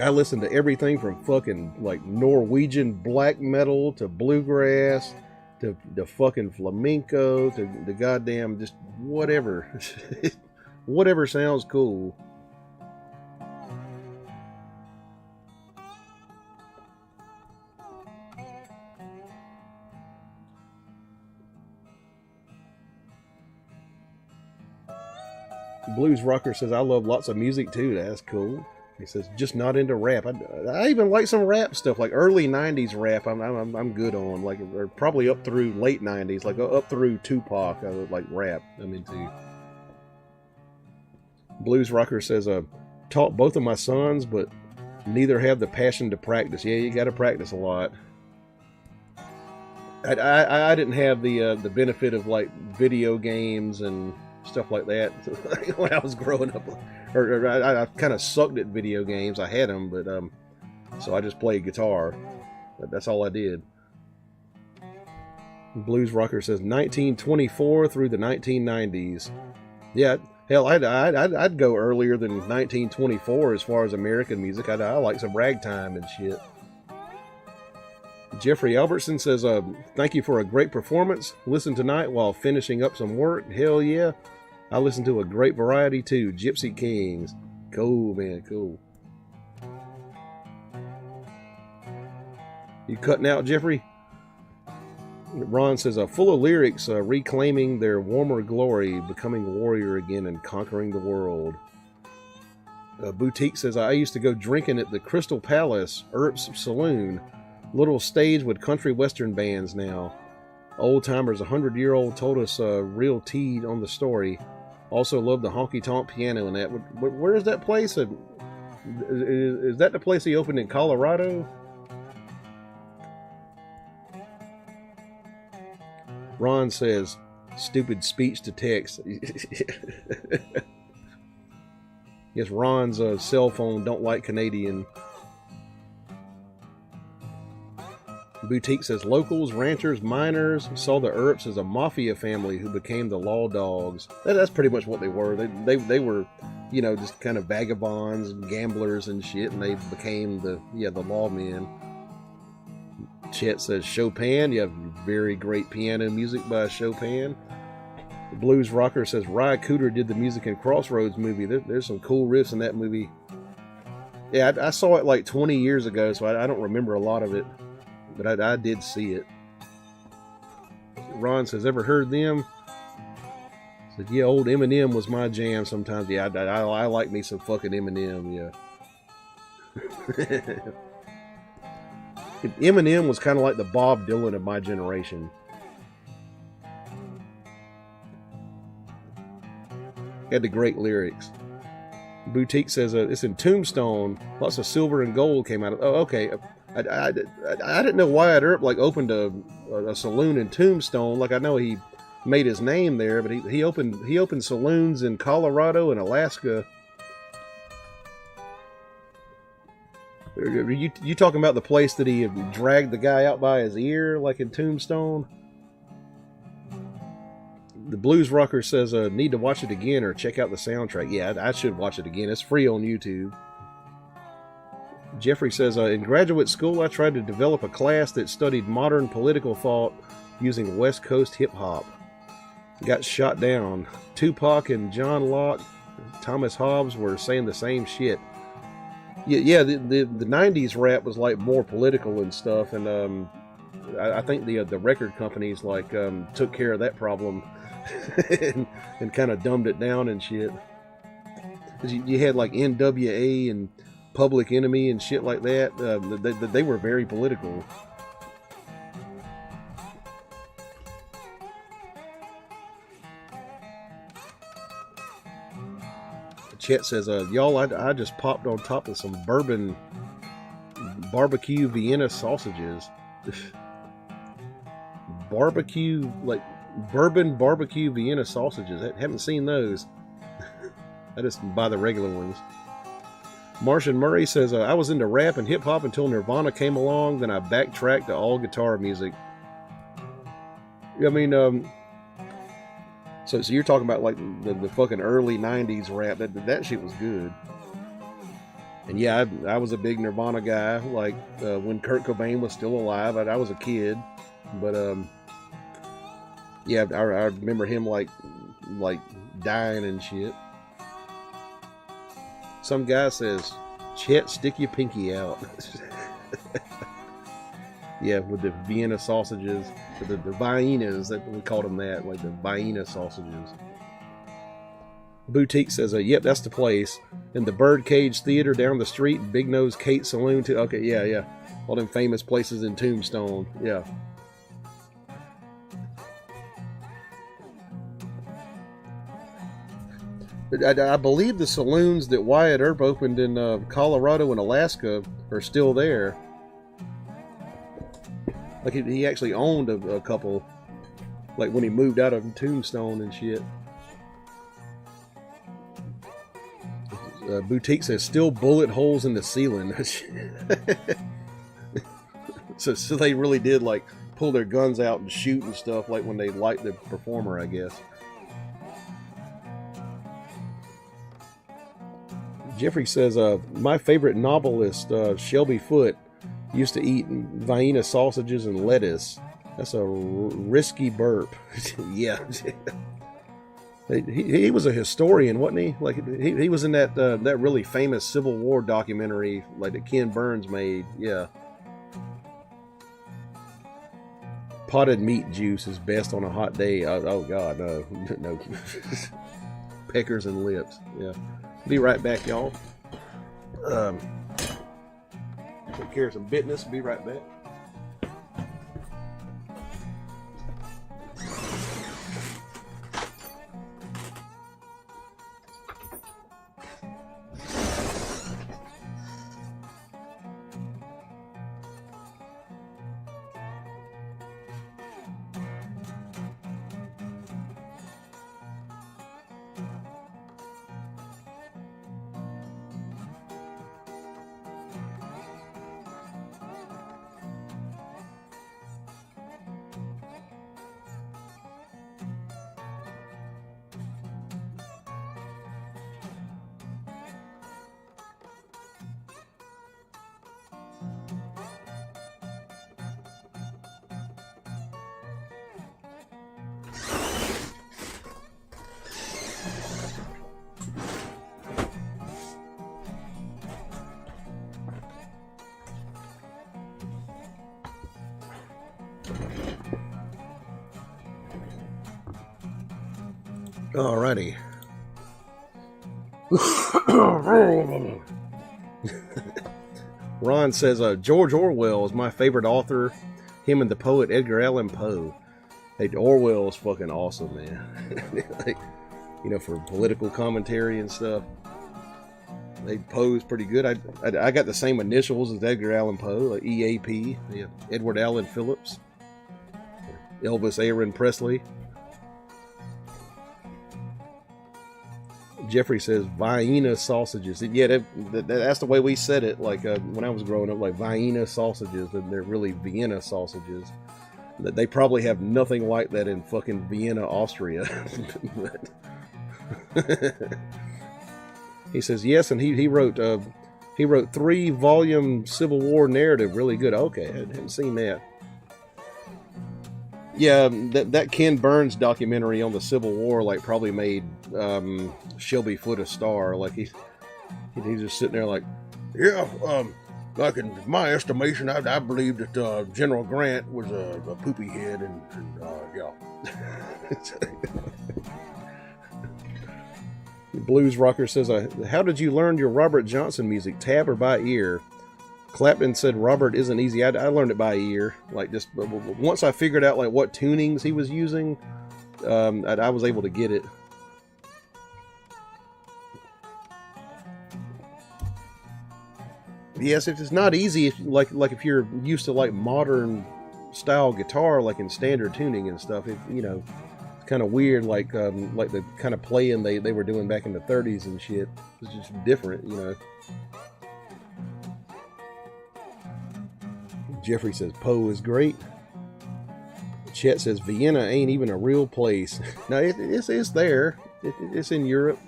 A: I listen to everything from fucking like Norwegian black metal to bluegrass to the fucking flamenco to the goddamn just whatever. Whatever sounds cool. Blues Rocker says, I love lots of music too. That's cool. He says, just not into rap. I even like some rap stuff, like early 90s rap. I'm good on, like, or probably up through late 90s, like up through Tupac. I would like rap. I'm into. Blues Rocker says, taught both of my sons, but neither have the passion to practice. Yeah, you got to practice a lot. I didn't have the benefit of like video games and stuff like that when I was growing up. Or I kind of sucked at video games. I had them, but so I just played guitar. That's all I did. Blues Rocker says 1924 through the 1990s. Yeah, hell, I'd go earlier than 1924 as far as American music. I like some ragtime and shit. Jeffrey Albertson says, thank you for a great performance. Listen tonight while finishing up some work. Hell yeah. I listen to a great variety too. Gypsy Kings. Cool, man, cool. You cutting out, Jeffrey? Ron says, full of lyrics, reclaiming their warmer glory, becoming warrior again and conquering the world. Boutique says, I used to go drinking at the Crystal Palace, Earp's Saloon. Little stage with country western bands now. Old timers, 100-year-old told us real tea on the story. Also love the honky tonk piano in that. Where is that place? Is that the place he opened in Colorado? Ron says, stupid speech to text. Yes, Ron's cell phone don't like Canadian. Boutique says, locals, ranchers, miners saw the Earps as a mafia family who became the law dogs. That's pretty much what they were. They were, you know, just kind of vagabonds and gamblers and shit, and they became the lawmen. Chet says, Chopin. You have very great piano music by Chopin. The Blues Rocker says, Ry Cooder did the music in Crossroads movie. There's some cool riffs in that movie. Yeah, I saw it like 20 years ago, so I don't remember a lot of it. But I did see it. Ron says, ever heard them? Said, yeah, old Eminem was my jam sometimes. Yeah, I like me some fucking Eminem, yeah. Eminem was kind of like the Bob Dylan of my generation. Had the great lyrics. Boutique says, it's in Tombstone. Lots of silver and gold came out of... Oh, okay. I didn't know Wyatt Earp like opened a saloon in Tombstone. Like I know he made his name there, but he opened saloons in Colorado and Alaska. You talking about the place that he dragged the guy out by his ear, like in Tombstone? The Blues Rocker says, need to watch it again or check out the soundtrack. Yeah, I should watch it again. It's free on YouTube. Jeffrey says, in graduate school, I tried to develop a class that studied modern political thought using West Coast hip-hop. Got shot down. Tupac and John Locke, Thomas Hobbes were saying the same shit. Yeah, the 90s rap was like more political and stuff, and I think the record companies like took care of that problem and kind of dumbed it down and shit. 'Cause you had like NWA and Public Enemy and shit like that. They were very political. Chet says, y'all, I just popped on top of some bourbon barbecue Vienna sausages. Barbecue, like bourbon barbecue Vienna sausages. I haven't seen those. I just buy the regular ones. Martian Murray says, I was into rap and hip hop until Nirvana came along, then I backtracked to all guitar music. I mean, so you're talking about like the fucking early 90s rap. That shit was good. And yeah, I was a big Nirvana guy, like when Kurt Cobain was still alive. I was a kid, but yeah, I remember him like dying and shit. Some guy says, Chet, stick your pinky out. Yeah, with the Vienna sausages, the Viennas, that we called them that, like the Vienna sausages. Boutique says, yep, that's the place. And the Birdcage Theater down the street, Big Nose Kate Saloon too. Okay, yeah. All them famous places in Tombstone, yeah. I believe the saloons that Wyatt Earp opened in Colorado and Alaska are still there. Like he actually owned a couple, like when he moved out of Tombstone and shit. Boutique says, still bullet holes in the ceiling. so they really did like pull their guns out and shoot and stuff, like when they light the performer, I guess. Jeffrey says, my favorite novelist, Shelby Foote, used to eat Vienna sausages and lettuce. That's a risky burp. Yeah. He was a historian, wasn't he? Like he was in that really famous Civil War documentary, like that Ken Burns made. Yeah. Potted meat juice is best on a hot day. Oh God, no. Peckers and lips. Yeah. Be right back, y'all. Take care of some business. Be right back. Alrighty. Ron says, George Orwell is my favorite author. Him and the poet Edgar Allan Poe. Hey, Orwell is fucking awesome, man. Like, you know, for political commentary and stuff. They Poe's pretty good. I got the same initials as Edgar Allan Poe, like EAP. Yeah, Edward Allen Phillips. Elvis Aaron Presley. Jeffrey says Vienna sausages. Yeah, that's the way we said it. Like when I was growing up, like Vienna sausages, and they're really Vienna sausages. They probably have nothing like that in fucking Vienna, Austria. He says yes, and he wrote 3-volume Civil War narrative, really good. Okay, I hadn't seen that. Yeah, that Ken Burns documentary on the Civil War like probably made Shelby Foote a star. Like he's just sitting there like, yeah, like in my estimation, I believe that General Grant was a poopy head, and yeah. Blues Rocker says, how did you learn your Robert Johnson music, tab or by ear? Clapton said Robert isn't easy. I learned it by ear. Like just once I figured out like what tunings he was using, I was able to get it. Yes, it's not easy. If, if you're used to like modern style guitar, like in standard tuning and stuff, it's kind of weird. Like the kind of playing they were doing back in the 30s and shit. It's just different. Jeffrey says Poe is great. Chet says Vienna ain't even a real place. No, it's there. It's in Europe.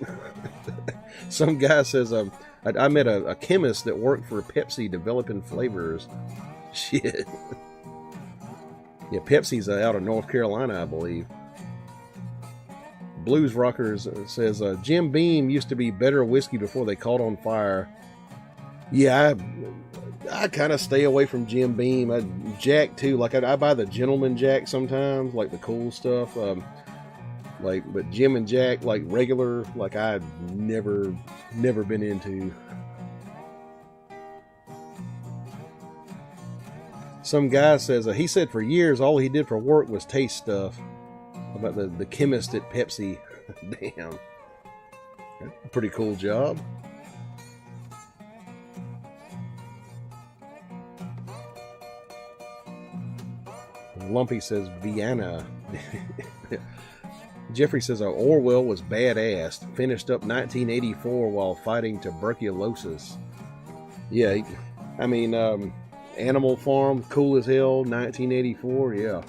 A: Some guy says I met a chemist that worked for Pepsi developing flavors. Shit. Yeah, Pepsi's out of North Carolina, I believe. Blues Rockers says Jim Beam used to be better whiskey before they caught on fire. Yeah, I kind of stay away from Jim Beam. Jack too. Like I buy the Gentleman Jack sometimes, like the cool stuff. But Jim and Jack, like regular, like I've never been into. Some guy says he said for years all he did for work was taste stuff. About the chemist at Pepsi. Damn, pretty cool job. Lumpy says Vienna. Jeffrey says Orwell was badass. Finished up 1984 while fighting tuberculosis. Yeah, I mean, Animal Farm, cool as hell, 1984, yeah.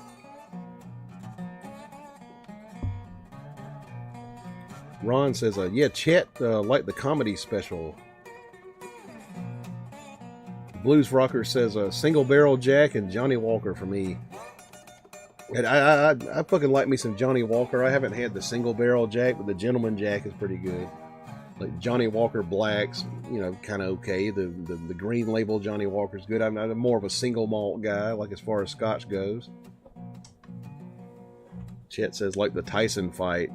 A: Ron says, yeah, Chet liked the comedy special. Blues Rocker says, Single Barrel Jack and Johnny Walker for me. And I fucking like me some Johnny Walker. I haven't had the Single Barrel Jack, but the Gentleman Jack is pretty good. Like Johnny Walker Blacks, kind of okay. The green label Johnny Walker's good. I'm more of a single malt guy, like as far as Scotch goes. Chet says, like the Tyson fight.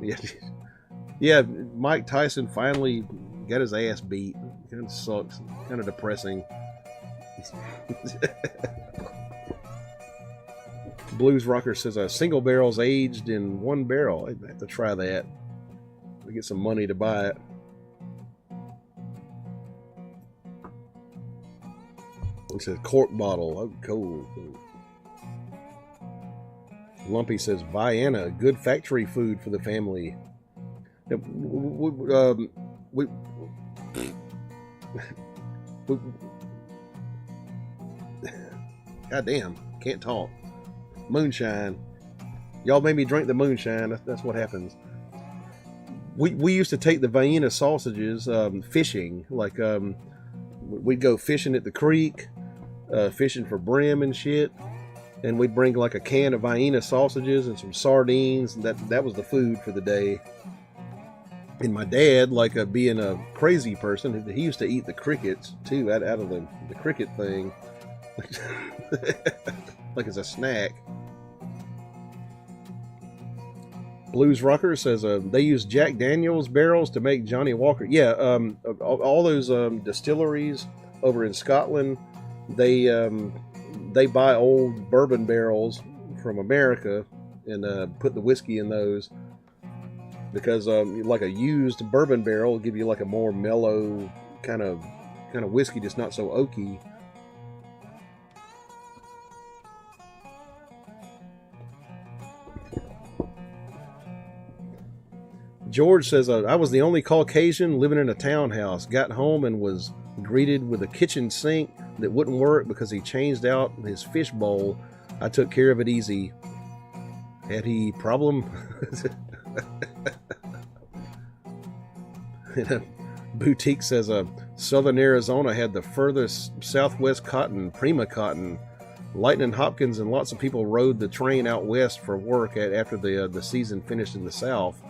A: Yeah, Mike Tyson finally got his ass beat. Kind of sucks. Kind of depressing. Blues Rocker says single barrels aged in one barrel. I'd have to try that. We get some money to buy it. He says cork bottle. Oh, cool. Lumpy says Vienna, good factory food for the family. God damn, can't talk. Moonshine. Y'all made me drink the moonshine. That's what happens. We used to take the Vienna sausages fishing. Like we'd go fishing at the creek, fishing for brim and shit, and we'd bring like a can of Vienna sausages and some sardines. And that was the food for the day. And my dad, like being a crazy person, he used to eat the crickets too out of the cricket thing, like as a snack. Blues Rocker says they use Jack Daniels barrels to make Johnny Walker. Yeah, all those distilleries over in Scotland, they buy old bourbon barrels from America and put the whiskey in those. Because like a used bourbon barrel will give you like a more mellow kind of whiskey that's not so oaky. George says, I was the only Caucasian living in a townhouse. Got home and was greeted with a kitchen sink that wouldn't work because he changed out his fish bowl. I took care of it easy. Had he problem? Boutique says Southern Arizona had the furthest southwest cotton, Prima cotton. Lightning Hopkins and lots of people rode the train out west for work after the season finished in the South.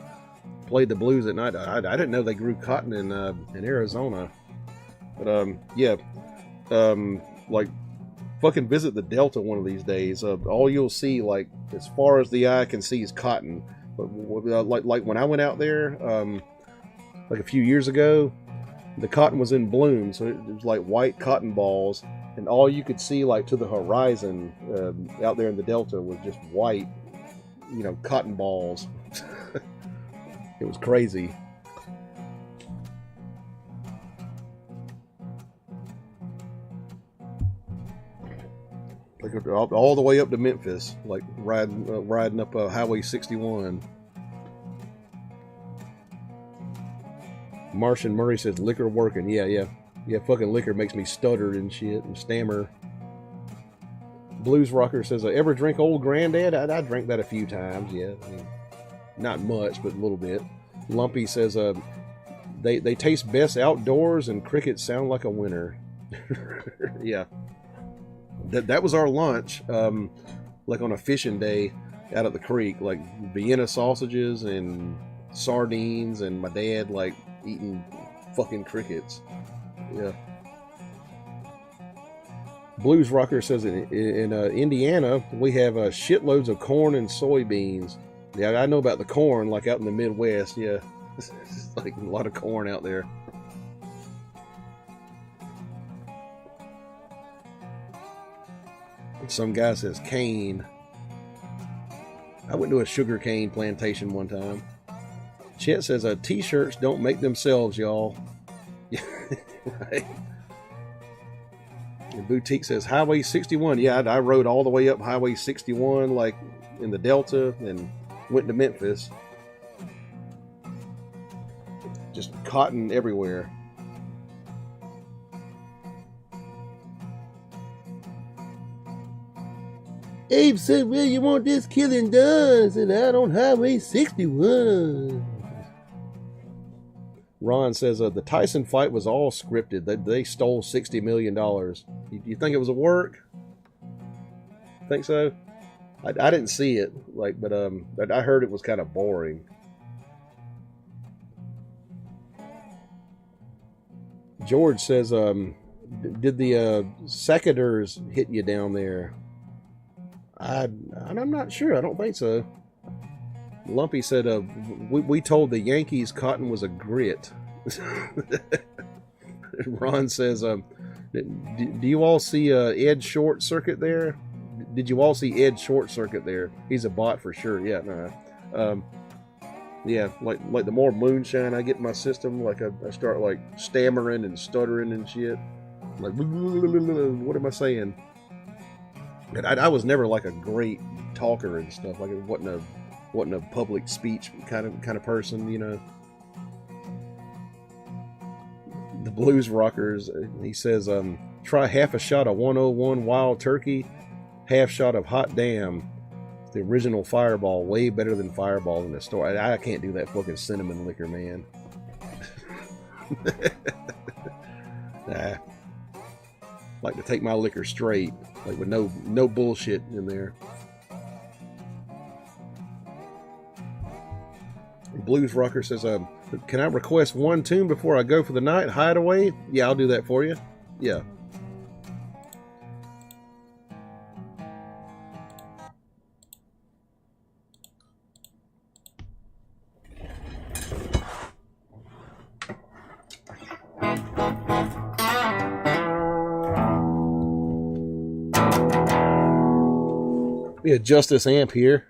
A: Played the blues at night. I didn't know they grew cotton in Arizona. But like fucking visit the Delta one of these days. All you'll see, like as far as the eye can see, is cotton. But like when I went out there, like a few years ago, the cotton was in bloom, so it was like white cotton balls, and all you could see like to the horizon out there in the Delta was just white, cotton balls. It was crazy. Like all the way up to Memphis, like riding up Highway 61. Martian Murray says liquor working. Yeah. Fucking liquor makes me stutter and shit and stammer. Blues Rocker says, ever drink Old Granddad? I drank that a few times. Yeah, I mean, not much, but a little bit. Lumpy says, they taste best outdoors and crickets sound like a winner. Yeah. That was our lunch, like on a fishing day out at the creek, like Vienna sausages and sardines, and my dad like eating fucking crickets. Yeah. Blues Rocker says in Indiana we have shitloads of corn and soybeans. Yeah, I know about the corn, like out in the Midwest. Yeah, it's like a lot of corn out there. Some guy says cane. I went to a sugar cane plantation one time. Chet says t-shirts don't make themselves, y'all. Right. And Boutique says Highway 61. Yeah, I rode all the way up Highway 61, like in the Delta, and went to Memphis. Just cotton everywhere. Abe said, well, you want this killing done? I said, out on Highway 61. Ron says, the Tyson fight was all scripted. They stole $60 million. You think it was a work? Think so? I didn't see it, but I heard it was kind of boring. George says, did the secateurs hit you down there? I'm not sure. I don't think so. Lumpy said, we told the Yankees cotton was a grit. Ron says, do you all see Ed Short Circuit there? Did you all see Ed Short Circuit there? He's a bot for sure. Yeah, no. Yeah, like the more moonshine I get in my system, like I start like stammering and stuttering and shit. Like, what am I saying? And I was never like a great talker and stuff. Like it wasn't a public speech kind of person, you know. The Blues Rockers, he says, try half a shot of 101 Wild Turkey, half shot of Hot Damn. The original Fireball, way better than Fireball in the store. I can't do that fucking cinnamon liquor, man. Nah. Like to take my liquor straight, like with no bullshit in there. Blues Rocker says, can I request one tune before I go for the night? Hideaway? Yeah, I'll do that for you. Yeah. We adjust this amp here.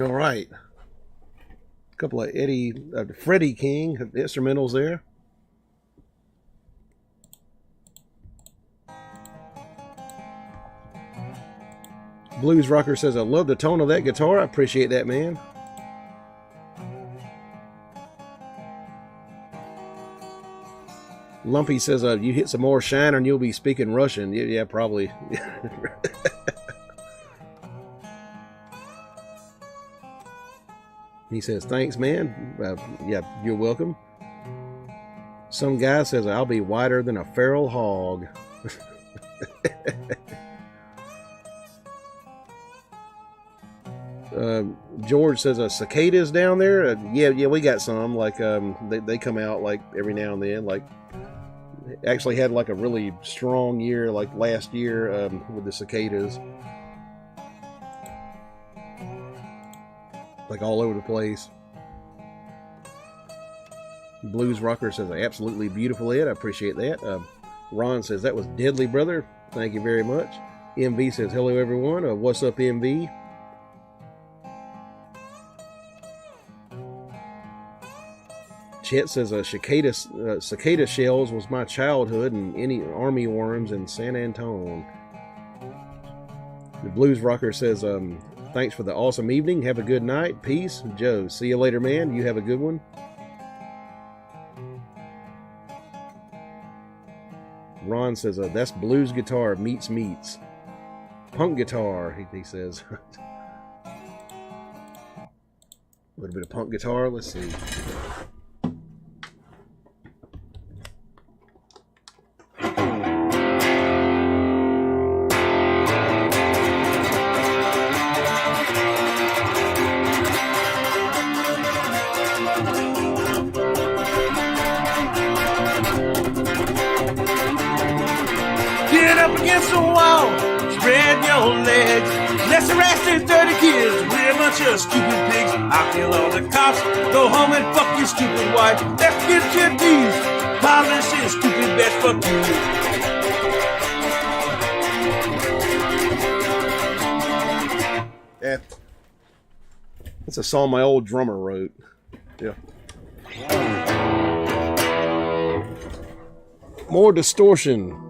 A: All right. A couple of Freddie King instrumentals there. Blues Rocker says, I love the tone of that guitar. I appreciate that, man. Lumpy says, you hit some more shiner and you'll be speaking Russian. Yeah, probably. He says, thanks, man. Yeah, you're welcome. Some guy says, I'll be whiter than a feral hog. George says, cicadas down there? Yeah, we got some. Like, they come out like every now and then. Like, actually had like a really strong year, like last year, with the cicadas. Like all over the place. Blues Rocker says, absolutely beautiful, Ed. I appreciate that. Ron says, that was deadly, brother. Thank you very much. MV says, hello, everyone. What's up, MV? Chet says, cicada shells was my childhood and any army worms in San Antone. The Blues Rocker says, thanks for the awesome evening. Have a good night. Peace. Joe, see you later, man. You have a good one. Ron says, that's blues guitar meets. Punk guitar, he says. A little bit of punk guitar. Let's see.
B: Against the wall, spread your legs. Let's harass these dirty kids. We're a bunch of stupid pigs. I'll kill all the cops. Go home and fuck your stupid wife. Let's get your D's. Polish and stupid bitch. Fuck you.
A: Yeah. That's a song my old drummer wrote. Yeah. More distortion.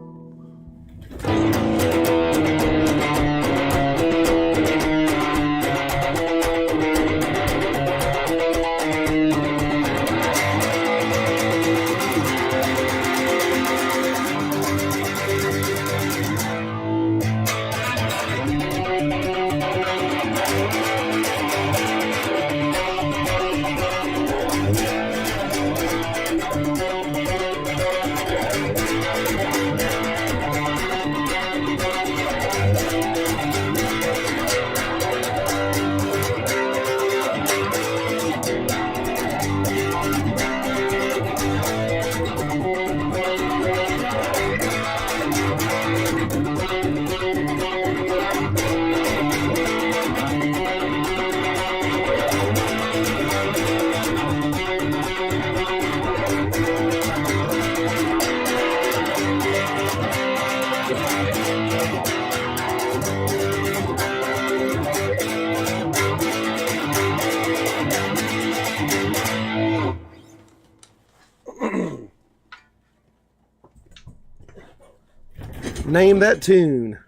A: Name that tune.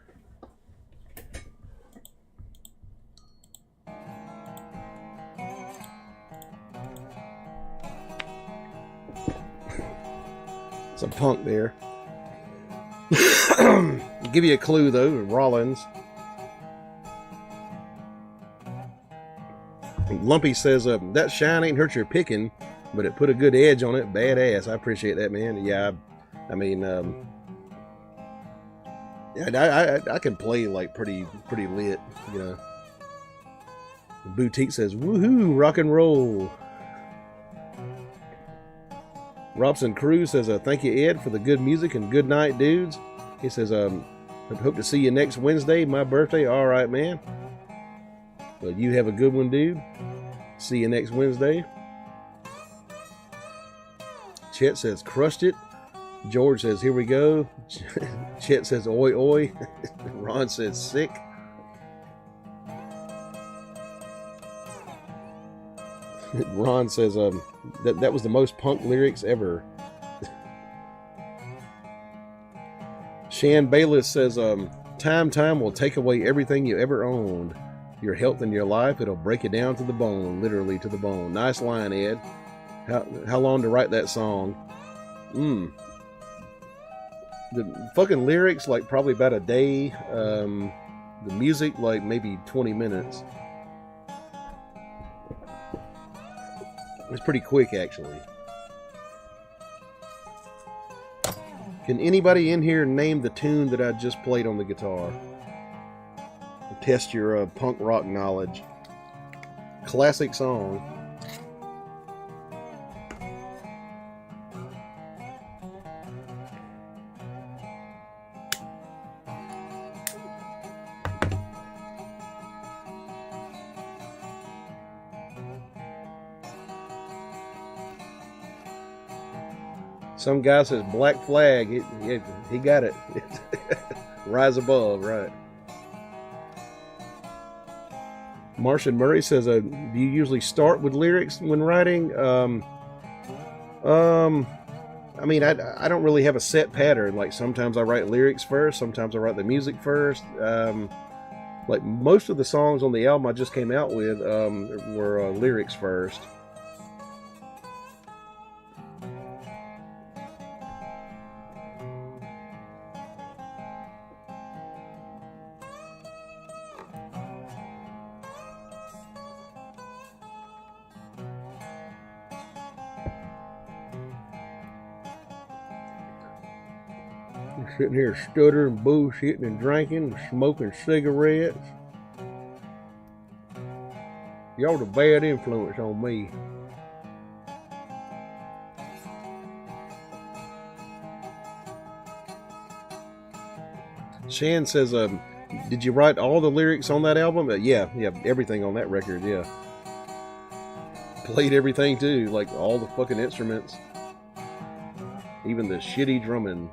A: It's a punk there. Give you a clue though, Rollins. Lumpy says, that shine ain't hurt your picking, but it put a good edge on it. Badass. I appreciate that, man. Yeah, I mean, I can play like pretty lit, you know. Boutique says, woohoo, rock and roll. Robson Cruz says, thank you, Ed, for the good music and good night, dudes. He says, hope to see you next Wednesday, my birthday. All right, man. Well, you have a good one, dude. See you next Wednesday. Chet says, crushed it. George says, here we go. Chet says, oi, oi. Ron says, sick. Ron says, that was the most punk lyrics ever. Shan Bayless says, time will take away everything you ever owned. Your health and your life, it'll break you down to the bone, literally to the bone. Nice line, Ed. How long to write that song? The fucking lyrics, like probably about a day. The music, like maybe 20 minutes. It's pretty quick, actually. Can anybody in here name the tune that I just played on the guitar? Test your punk rock knowledge. Classic song. Some guy says Black Flag. He got it. Rise Above, right. Martian Murray says, do you usually start with lyrics when writing? I mean, I don't really have a set pattern. Like, sometimes I write lyrics first, sometimes I write the music first. Like, most of the songs on the album I just came out with were lyrics first. Sitting here stuttering, bullshitting, and drinking, and smoking cigarettes. Y'all the bad influence on me. Shan says, did you write all the lyrics on that album? Yeah, everything on that record, yeah. Played everything too, like all the fucking instruments. Even the shitty drumming.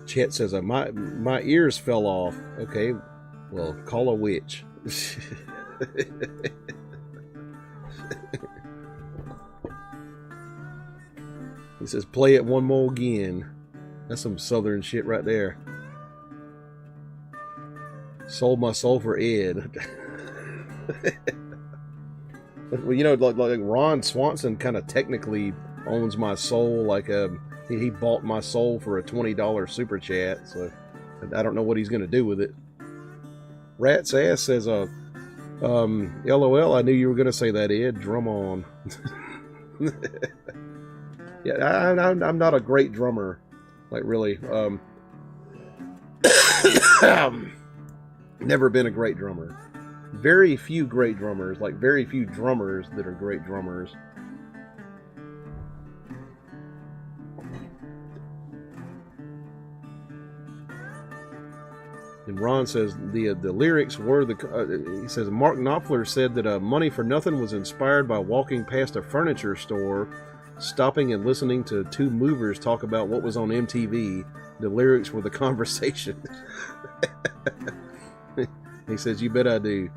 A: Chet says, my ears fell off. Okay, well, call a witch. He says, play it one more again. That's some southern shit right there. Sold my soul for Ed. Well, you know, like Ron Swanson kind of technically owns my soul. Like, he bought my soul for a $20 super chat, so I don't know what he's going to do with it. Rat's Ass says, LOL, I knew you were going to say that, Ed. Drum on. Yeah, I'm not a great drummer. Like, really. Never been a great drummer. Very few great drummers. Like, very few drummers that are great drummers. And Ron says the lyrics were he says Mark Knopfler said that Money for Nothing was inspired by walking past a furniture store, stopping and listening to two movers talk about what was on MTV. The lyrics were the conversation. He says, you bet I do.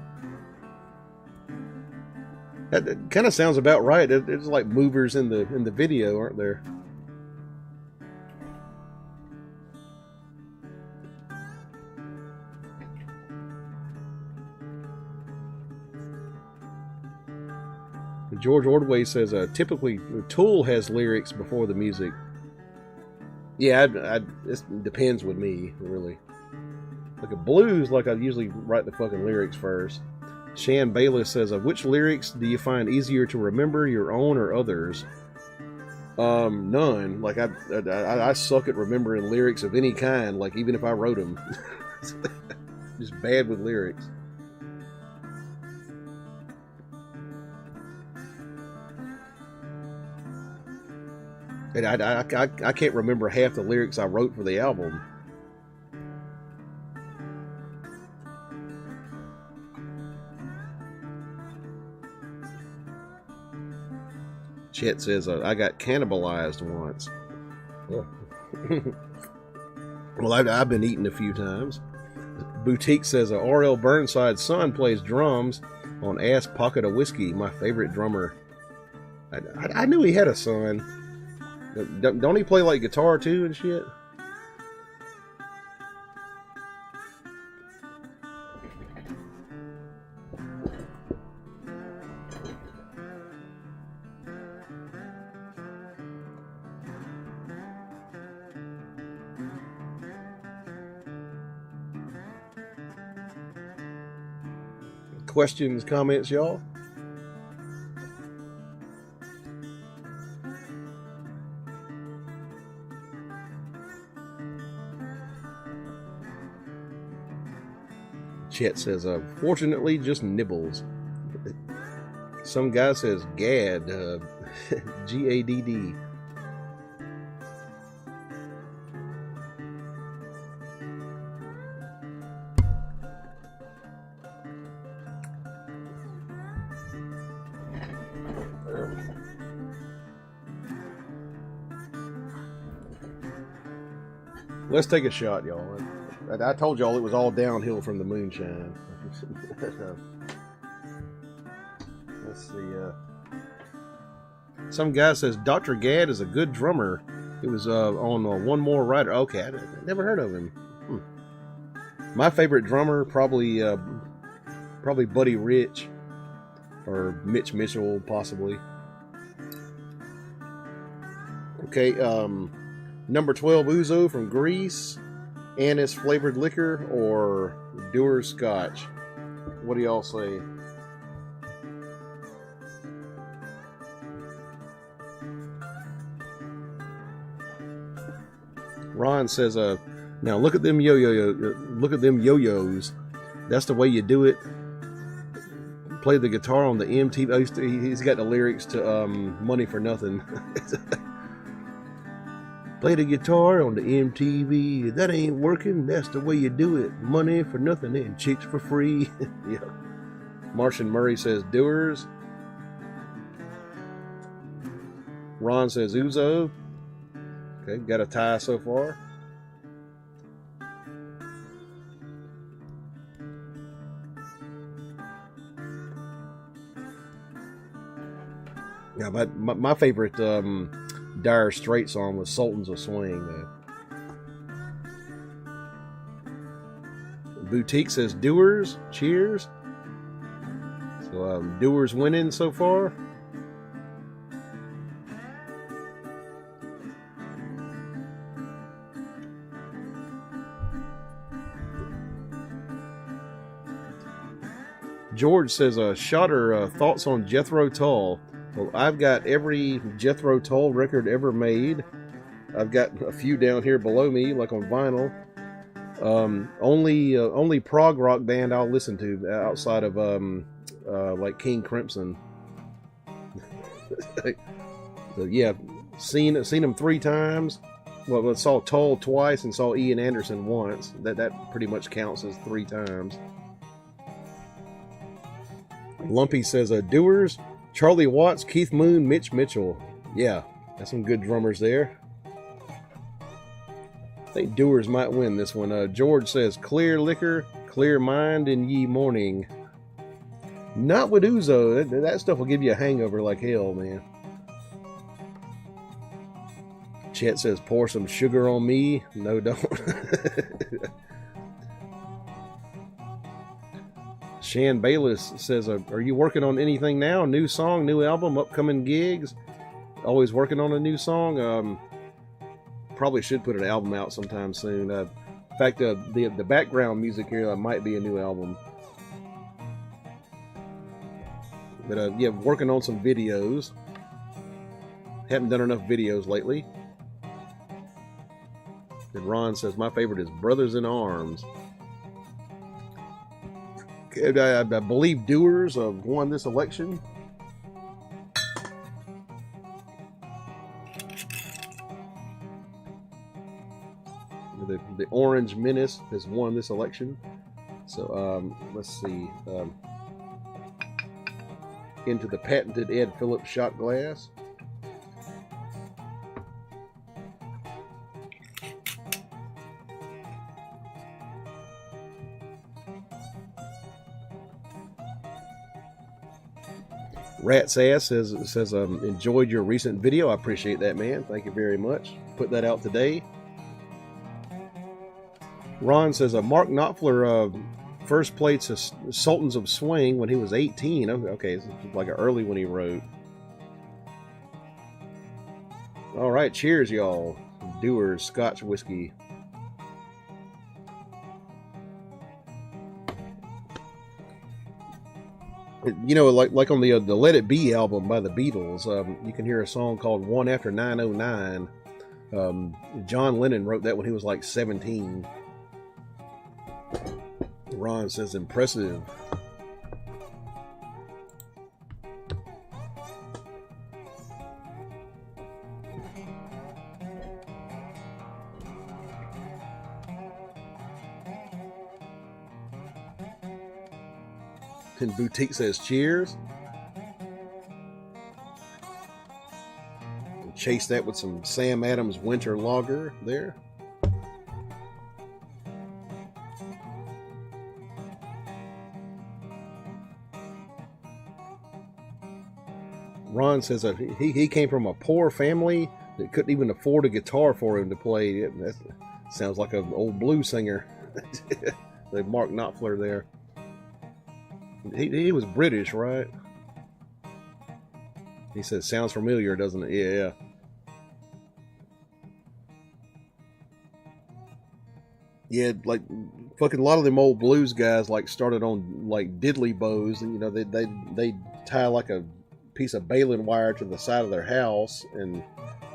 A: That kind of sounds about right. It's like movers in the video, aren't there? George Ordway says, typically Tool has lyrics before the music. Yeah, it depends with me, really. Like a blues, like I usually write the fucking lyrics first. Shan Bayless says, which lyrics do you find easier to remember, your own or others? None. Like I suck at remembering lyrics of any kind, like even if I wrote them. Just bad with lyrics. And I can't remember half the lyrics I wrote for the album. Chet says, I got cannibalized once. Yeah. Well, I've been eaten a few times. Boutique says, R.L. Burnside's son plays drums on Ass Pocket of Whiskey, my favorite drummer. I knew he had a son. Don't he play like guitar too and shit? Questions, comments, y'all? Chet says, fortunately, just nibbles. Some guy says, Gad, Gadd. Let's take a shot, y'all. I told y'all it was all downhill from the moonshine. Let's see. Some guy says Dr. Gadd is a good drummer. It was on One More Rider. Okay, I never heard of him. My favorite drummer, probably Buddy Rich or Mitch Mitchell, possibly. Okay, number 12 Ouzo from Greece, anise flavored liquor, or Dewar's Scotch. What do y'all say? Ron says, now look at them yo-yos. That's the way you do it. Play the guitar on the MTV. He's got the lyrics to Money for Nothing. Play the guitar on the MTV. That ain't working. That's the way you do it. Money for nothing and chicks for free. Yeah. Martian Murray says Doers. Ron says Ouzo. Okay, got a tie so far. Yeah, my favorite Dire Straits song was Sultans of Swing. Boutique says Doers. Cheers. So Doers winning so far. George says, Shotter, thoughts on Jethro Tull. Well, I've got every Jethro Tull record ever made. I've got a few down here below me, like on vinyl. Only prog rock band I'll listen to outside of like King Crimson. So yeah, seen them 3 times. Well, I saw Tull twice and saw Ian Anderson once. That pretty much counts as 3 times. Lumpy says, Doers, Charlie Watts, Keith Moon, Mitch Mitchell. Yeah, that's some good drummers there. I think Doers might win this one. George says, clear liquor, clear mind in ye morning. Not with Ouzo. That stuff will give you a hangover like hell, man. Chet says, pour some sugar on me. No, don't. Shan Bayless says, are you working on anything now? New song, new album, upcoming gigs? Always working on a new song? Probably should put an album out sometime soon. In fact, the background music here might be a new album. But yeah, working on some videos. Haven't done enough videos lately. And Ron says, my favorite is Brothers in Arms. I believe Doers won this election. The Orange Menace has won this election. So let's see. Into the patented Ed Phillips shot glass. Rat's Ass says enjoyed your recent video. I appreciate that, man. Thank you very much. Put that out today. Ron says Mark Knopfler first played Sultans of Swing when he was 18. Okay, it's like an early when he wrote. All right, cheers, y'all. Dewar's Scotch whiskey. You know, like on the Let It Be album by the Beatles, you can hear a song called One After 909. John Lennon wrote that when he was like 17. Ron says impressive. And Boutique says cheers. And chase that with some Sam Adams Winter Lager there. Ron says that he came from a poor family that couldn't even afford a guitar for him to play. That sounds like an old blues singer. They Mark Knopfler there. He was British, right? He says, sounds familiar, doesn't it? Yeah. Yeah, like fucking a lot of them old blues guys like started on like diddly bows, and you know they tie like a piece of baling wire to the side of their house and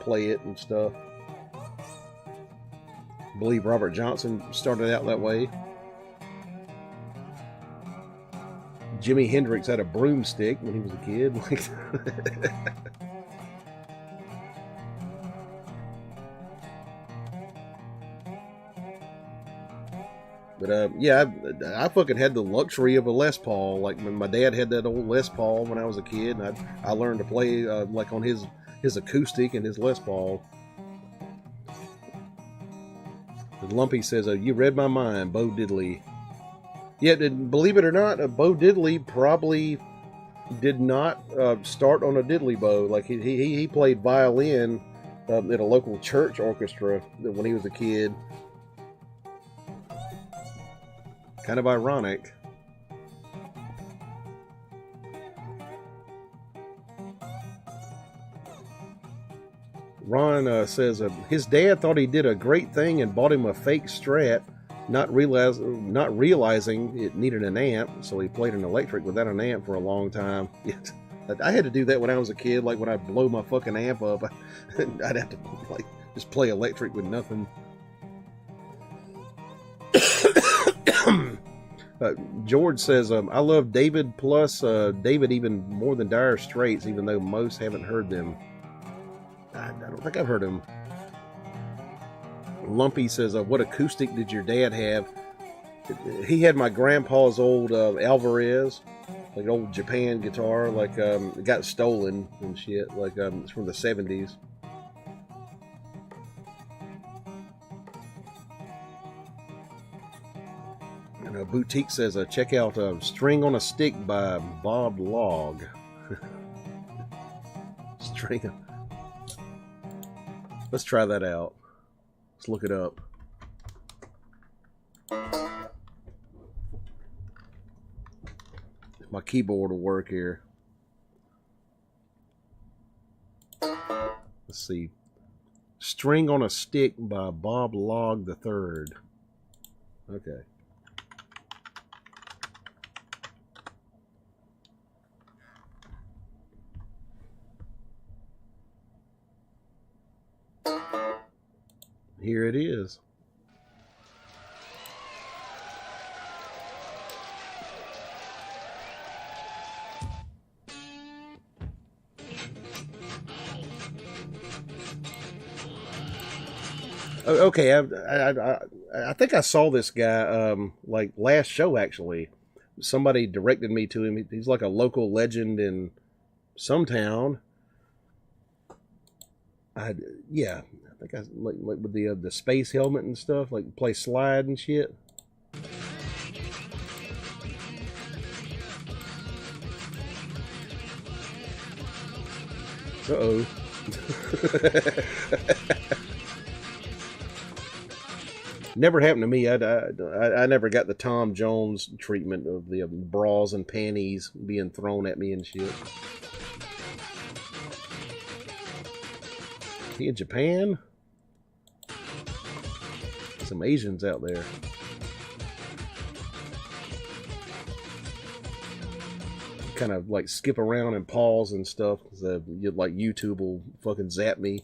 A: play it and stuff. I believe Robert Johnson started out that way. Jimi Hendrix had a broomstick when he was a kid. But yeah, I fucking had the luxury of a Les Paul. Like when my dad had that old Les Paul when I was a kid, and I learned to play like on his acoustic and his Les Paul. And Lumpy says, "You read my mind, Bo Diddley." Yeah, believe it or not, Bo Diddley probably did not start on a diddly bow. Like he played violin at a local church orchestra when he was a kid. Kind of ironic. Ron says his dad thought he did a great thing and bought him a fake Strat, not realizing it needed an amp, so he played an electric without an amp for a long time. I had to do that when I was a kid. Like when I'd blow my fucking amp up, I'd have to like just play electric with nothing. George says, I love David plus David even more than Dire Straits, even though most haven't heard them. I don't think I've heard them. Lumpy says, what acoustic did your dad have? He had my grandpa's old Alvarez, like an old Japan guitar, like it got stolen and shit, like it's from the 70s. Boutique says, check out String on a Stick by Bob Log. String. Let's try that out. Let's look it up. My keyboard will work here. Let's see. String on a Stick by Bob Log III. Okay. Here it is. Okay, I think I saw this guy like last show actually. Somebody directed me to him. He's like a local legend in some town. Yeah. I think I like with the space helmet and stuff, like play slide and shit. Uh-oh. Never happened to me. I never got the Tom Jones treatment of the bras and panties being thrown at me and shit. He in Japan? Some Asians out there. Kind of like skip around and pause and stuff. Like YouTube will fucking zap me.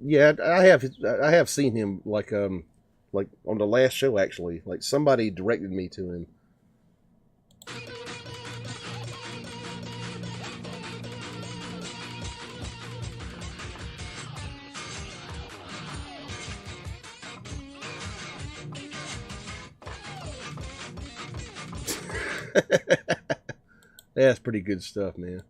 A: Yeah, I have seen him like on the last show actually. Like somebody directed me to him. That's pretty good stuff, man.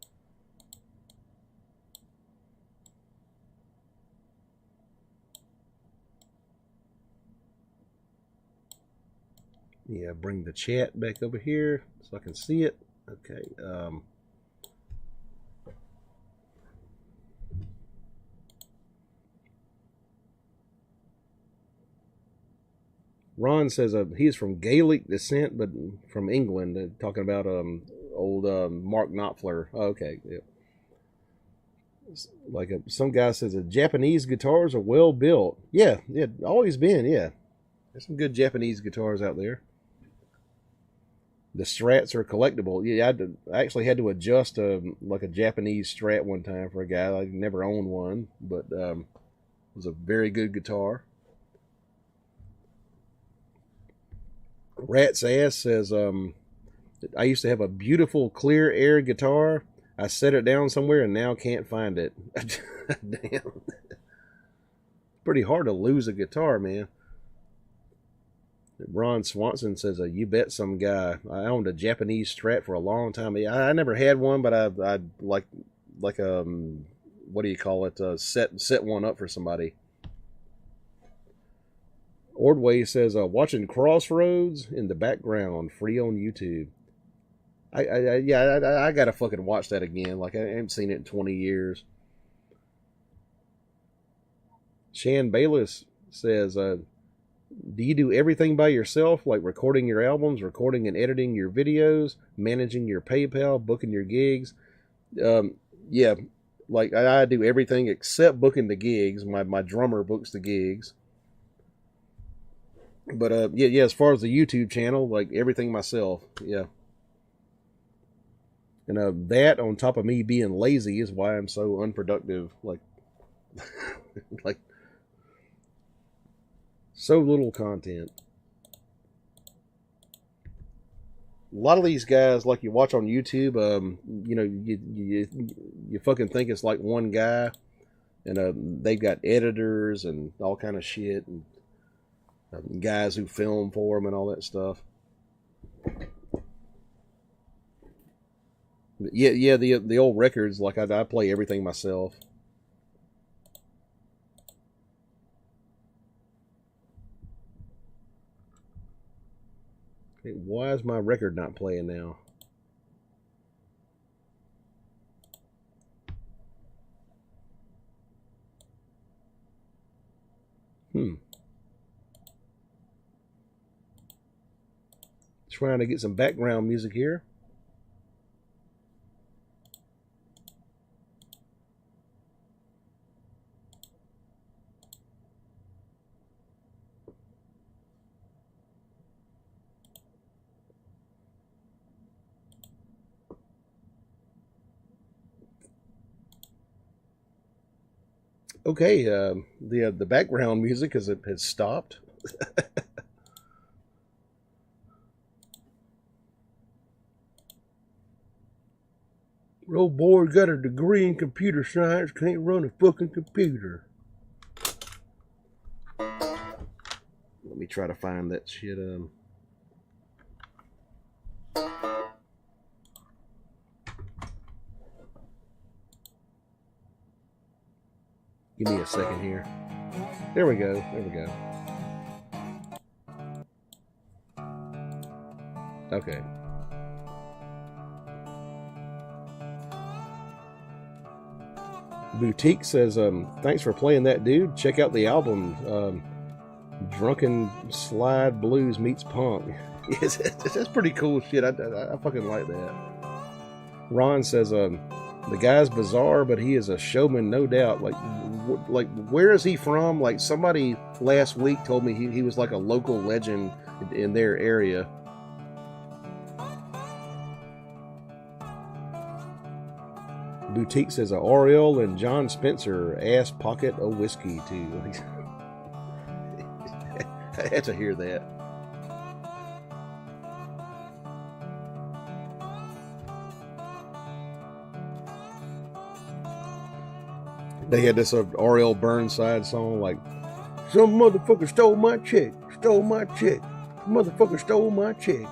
A: Yeah, bring the chat back over here so I can see it. Okay. Ron says he's from Gaelic descent, but from England. Talking about old Mark Knopfler. Oh, okay, yeah. Like some guy says, Japanese guitars are well built. Yeah, always been. Yeah, there's some good Japanese guitars out there. The Strats are collectible. Yeah, I actually had to adjust like a Japanese Strat one time for a guy. I never owned one, but it was a very good guitar. Rat's Ass says, I used to have a beautiful clear air guitar. I set it down somewhere and now can't find it. Damn. Pretty hard to lose a guitar, man. Ron Swanson says, you bet some guy. I owned a Japanese Strat for a long time. I never had one, but I like what do you call it? Set one up for somebody. Ordway says, watching Crossroads in the background, free on YouTube. I gotta fucking watch that again. Like, I haven't seen it in 20 years. Shan Bayless says, do you do everything by yourself, like recording your albums, recording and editing your videos, managing your PayPal, booking your gigs? Yeah, like I do everything except booking the gigs. My drummer books the gigs. But yeah, as far as the YouTube channel, like everything myself, yeah. And that on top of me being lazy is why I'm so unproductive. Like, like so little content. A lot of these guys, like you watch on YouTube, you know, you fucking think it's like one guy, and they've got editors and all kind of shit, and guys who film for them and all that stuff. Yeah, the old records, like I play everything myself. Okay, why is my record not playing now? Trying to get some background music here. Okay, the background music has stopped. Old boy got a degree in computer science, can't run a fucking computer. Let me try to find that shit. Give me a second here. There we go. There we go. Okay. Boutique says, thanks for playing that, dude. Check out the album, Drunken Slide Blues Meets Punk. Yes, that's pretty cool shit. I fucking like that. Ron says, the guy's bizarre, but he is a showman, no doubt. Like, where is he from? Like, somebody last week told me he was like a local legend in their area. Boutique says, Oriole and John Spencer, ass pocket of whiskey, too. I had to hear that. They had this Oriole Burnside song, like, some motherfucker stole my chick, motherfucker stole my chick.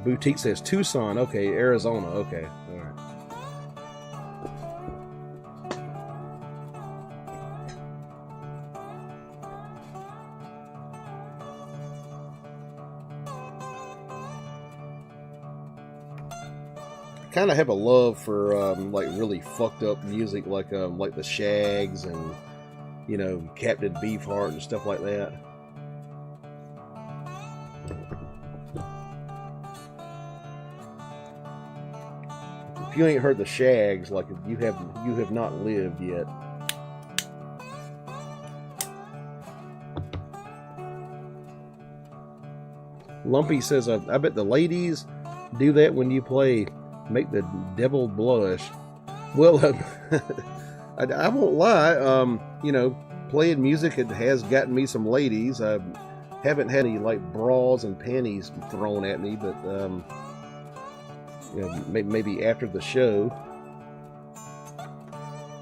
A: Boutique says Tucson, okay, Arizona, okay, all right. Kind of have a love for like really fucked up music, like the Shags and, you know, Captain Beefheart and stuff like that. If you ain't heard the Shags, like, you have not lived yet. Lumpy says, I bet the ladies do that when you play Make the Devil Blush. Well, I won't lie. You know, playing music, it has gotten me some ladies. I haven't had any like bras and panties thrown at me, but you know, maybe after the show.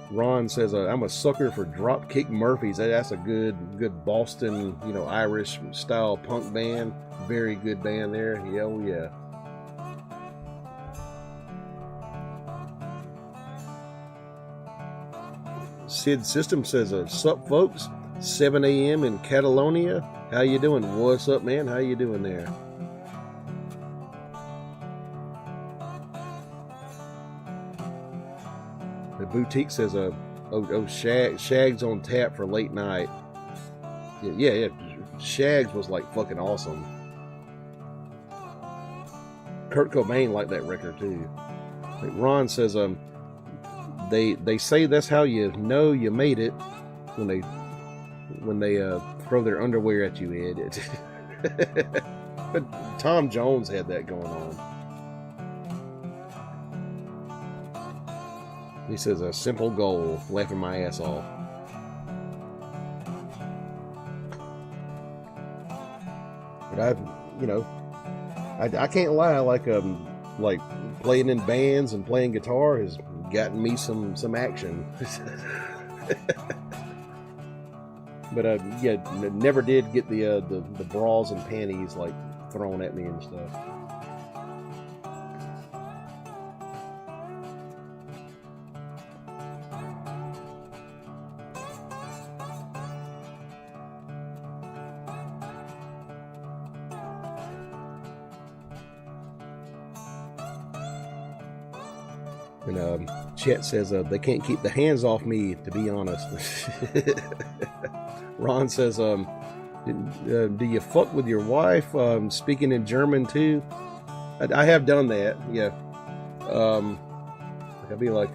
A: Ron says, I'm a sucker for Dropkick Murphys. That's a good Boston, you know, Irish style punk band. Very good band there. Yeah, oh yeah. Sid System says, sup folks, 7 a.m. in Catalonia. How you doing? What's up, man? How you doing there? The Boutique says, Shags on tap for late night. Yeah. Shags was like fucking awesome. Kurt Cobain liked that record too. Ron says, They say that's how you know you made it when they throw their underwear at you, Ed. But Tom Jones had that going on. He says, a simple goal, laughing my ass off. But I can't lie, like playing in bands and playing guitar has gotten me some action. But yeah, never did get the bras and panties like thrown at me and stuff. And Chet says, they can't keep the hands off me, to be honest. Ron says, do you fuck with your wife? Speaking in German too? I have done that, yeah. I'd be like,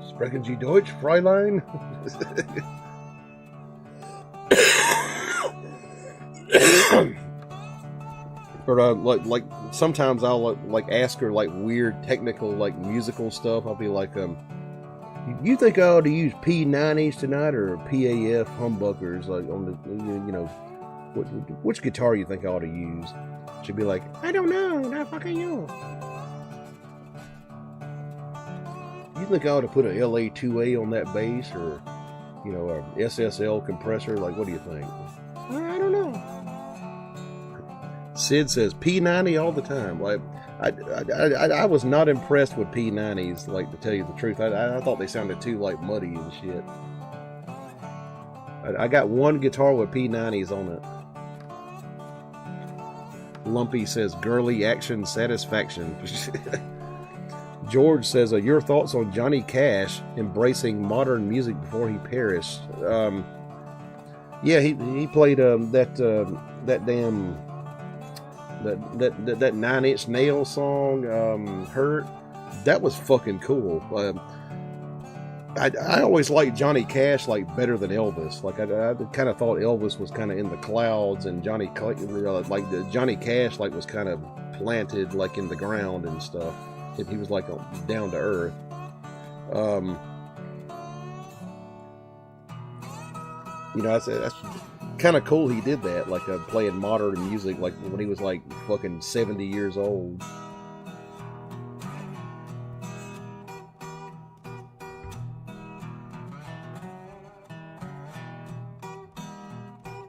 A: sprechen Sie Deutsch, Fräulein? Or like sometimes I'll like ask her like weird technical like musical stuff. I'll be like, you think I ought to use P90s tonight or PAF humbuckers, like on the, you know, which guitar you think I ought to use? She'd be like, I don't know, not fucking you. You think I ought to put a LA2A on that bass, or, you know, a SSL compressor? Like, what do you think? I don't know. Sid says P90 all the time. Like, I was not impressed with P90s, like, to tell you the truth. I thought they sounded too, like, muddy and shit. I got one guitar with P90s on it. Lumpy says, girly action satisfaction. George says, your thoughts on Johnny Cash embracing modern music before he perished? Yeah, he played that damn... That 9 Inch Nail song, Hurt. That was fucking cool. I always liked Johnny Cash like better than Elvis. Like I kind of thought Elvis was kind of in the clouds, and Johnny Cash like was kind of planted like in the ground and stuff. He was like down to earth. You know, that's kind of cool he did that, like playing modern music like when he was like fucking 70 years old.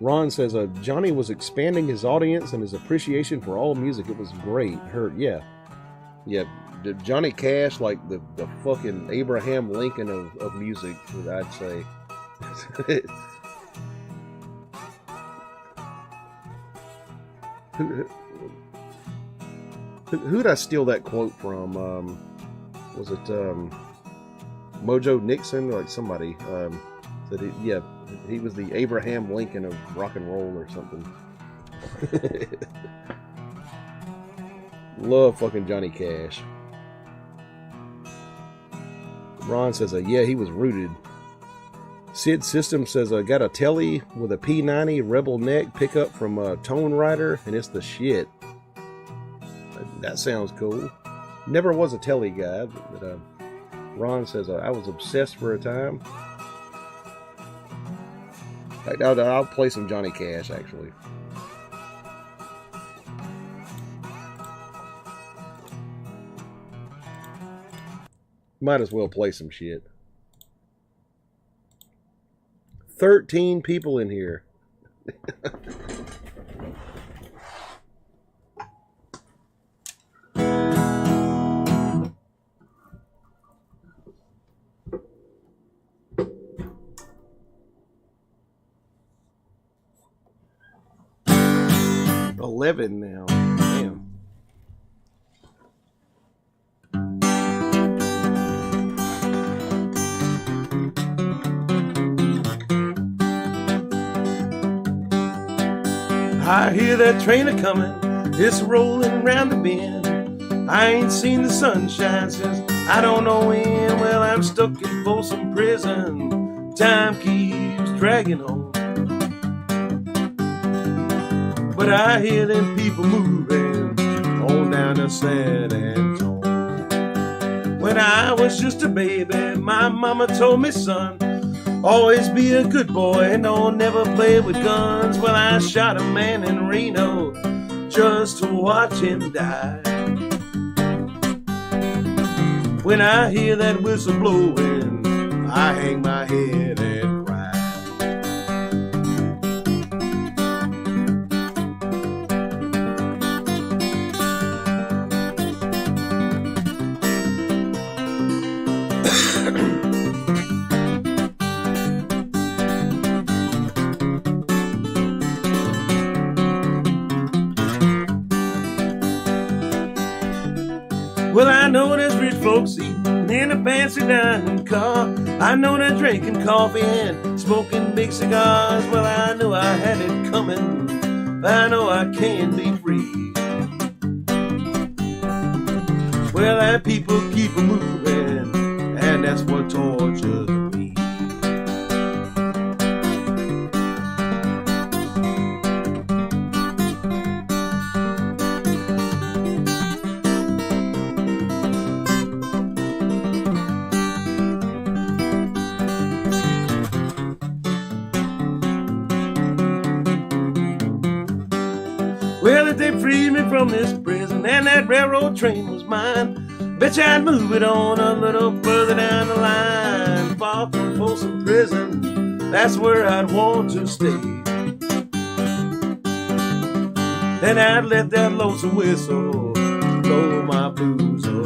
A: Ron says, Johnny was expanding his audience and his appreciation for all music. It was great. Hurt, yeah. Johnny Cash, like the fucking Abraham Lincoln of music, I'd say. Who'd I steal that quote from? Was it Mojo Nixon? Like somebody said, he was the Abraham Lincoln of rock and roll or something. Love fucking Johnny Cash. Ron says, yeah, he was rooted. Sid System says, got a telly with a P90 Rebel neck pickup from Tone Rider, and it's the shit. That sounds cool. Never was a telly guy, but Ron says, I was obsessed for a time. I'll play some Johnny Cash, actually. Might as well play some shit. 13 people in here. $11 now. Damn.
B: I hear that train a-comin', it's rolling round the bend. I ain't seen the sunshine since I don't know when. Well, I'm stuck in Folsom Prison, time keeps dragging on. But I hear them people moving on down to San Antone. When I was just a baby, my mama told me, son, always be a good boy and don't never play with guns. Well, I shot a man in Reno just to watch him die. When I hear that whistle blowing, I hang my head and cry. Well, I know there's rich folks eating in a fancy dining car. I know they're drinking coffee and smoking big cigars. Well, I knew I had it coming. I know I can be free. Well, that people keep moving, and that's what tortures me. Well, if they freed me from this prison and that railroad train was mine, bet you I'd move it on a little further down the line. Far from Folsom Prison, that's where I'd want to stay. Then I'd let that lonesome whistle blow my blues away.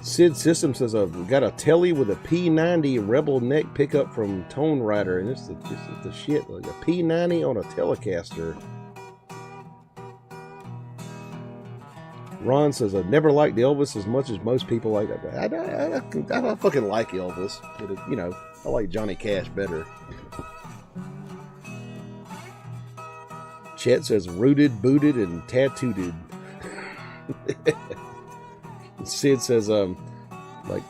A: Sid System says, I've got a telly with a P90 Rebel neck pickup from Tone Rider, and it's the shit, like a P90 on a Telecaster. Ron says, I've never liked Elvis as much as most people like that. I fucking like Elvis, but you know, I like Johnny Cash better. Chet says, rooted, booted, and tattooed. Sid says, like,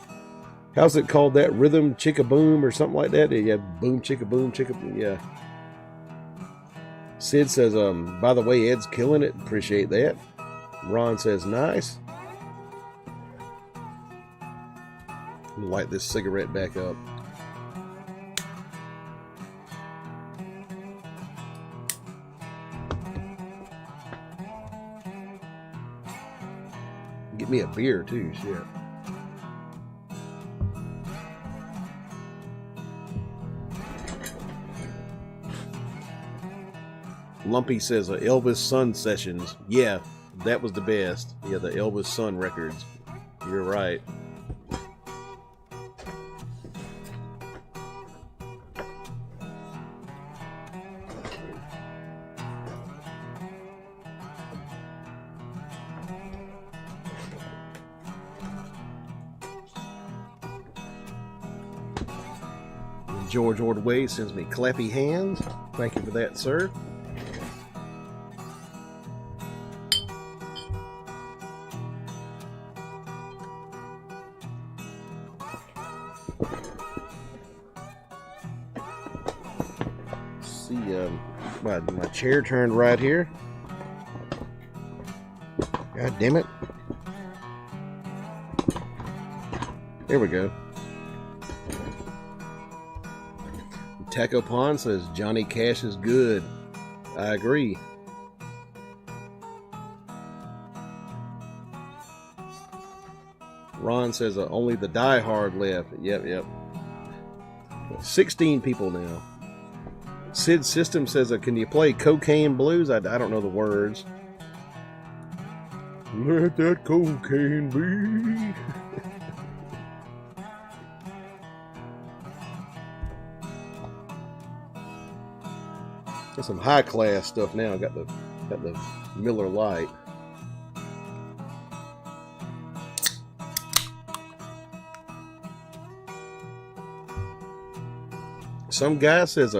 A: how's it called, that rhythm, chicka boom or something like that? Yeah, boom, chicka boom, chicka boom, yeah. Sid says, by the way, Ed's killing it. Appreciate that. Ron says, nice. Light this cigarette back up. Get me a beer too, shit. Lumpy says, Elvis Sun Sessions. Yeah, that was the best. Yeah, the Elvis Sun records. You're right. George Ordway sends me clappy hands. Thank you for that, sir. See, my chair turned right here. God damn it. There we go. Taco Pond says Johnny Cash is good. I agree. Ron says only the diehard left. Yep. 16 people now. Sid System says, can you play Cocaine Blues? I don't know the words. Let that cocaine be. Got some high class stuff now. Got the Miller Lite. Some guy says,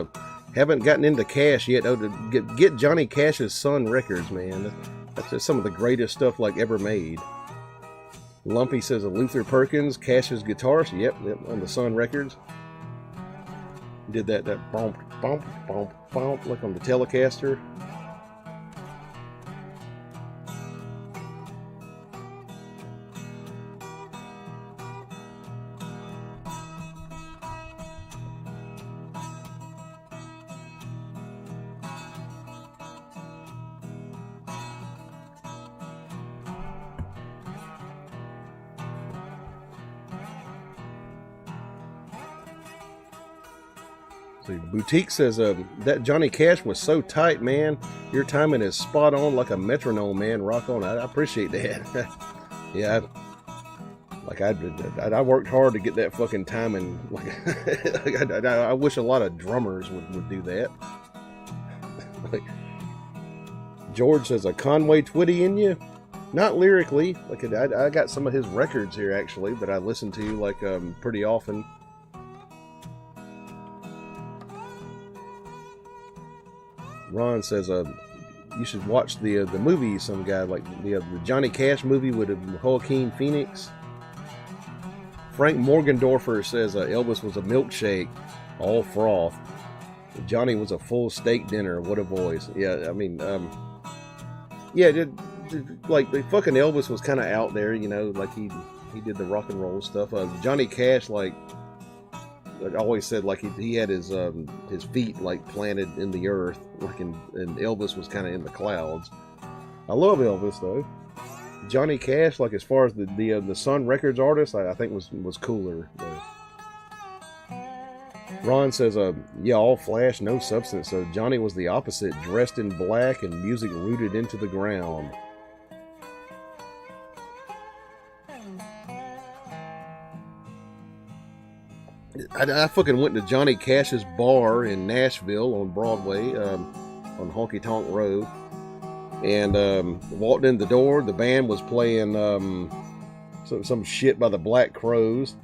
A: haven't gotten into Cash yet. Oh, to get Johnny Cash's Sun records, man. That's just some of the greatest stuff like ever made. Lumpy says, Luther Perkins, Cash's guitarist. Yep, on the Sun records. Did that bump, bump, bump, bump, like on the Telecaster. Boutique says, that Johnny Cash was so tight, man. Your timing is spot on like a metronome, man. Rock on. I appreciate that. Yeah, I worked hard to get that fucking timing. Like, I wish a lot of drummers would do that. Like, George says, a Conway Twitty in you? Not lyrically. Like, I got some of his records here, actually, that I listen to, like, pretty often. Ron says, you should watch the movie. Some guy like the Johnny Cash movie with Joaquin Phoenix. Frank Morgendorfer says Elvis was a milkshake, all froth. Johnny was a full steak dinner. What a voice! Yeah, I mean, like the fucking Elvis was kind of out there, you know, like he he did the rock and roll stuff. Johnny Cash, like I always said, like he had his feet like planted in the earth, like and Elvis was kind of in the clouds. I love Elvis though. Johnny Cash, like as far as the Sun Records artist, I think was cooler. Ron says, yeah, all flash, no substance. So Johnny was the opposite, dressed in black and music rooted into the ground. I fucking went to Johnny Cash's bar in Nashville on Broadway, on Honky Tonk Road, and walked in the door. The band was playing some shit by the Black Crowes,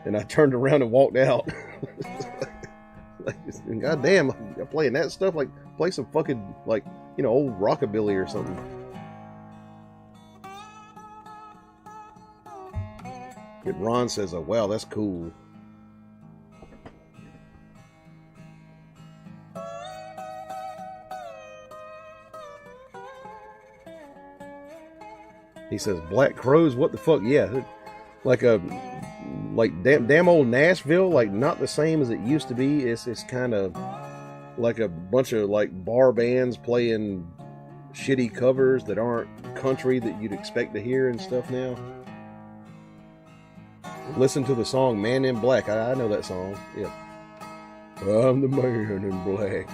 A: and I turned around and walked out. Like, God damn, I'm playing that stuff. Like, play some fucking, like, you know, old rockabilly or something. And Ron says, oh, wow, that's cool. He says, Black Crowes, what the fuck? Yeah, like damn old Nashville, like not the same as it used to be. It's kind of like a bunch of like bar bands playing shitty covers that aren't country that you'd expect to hear and stuff now. Listen to the song Man in Black. I know that song. Yeah. I'm the man in black.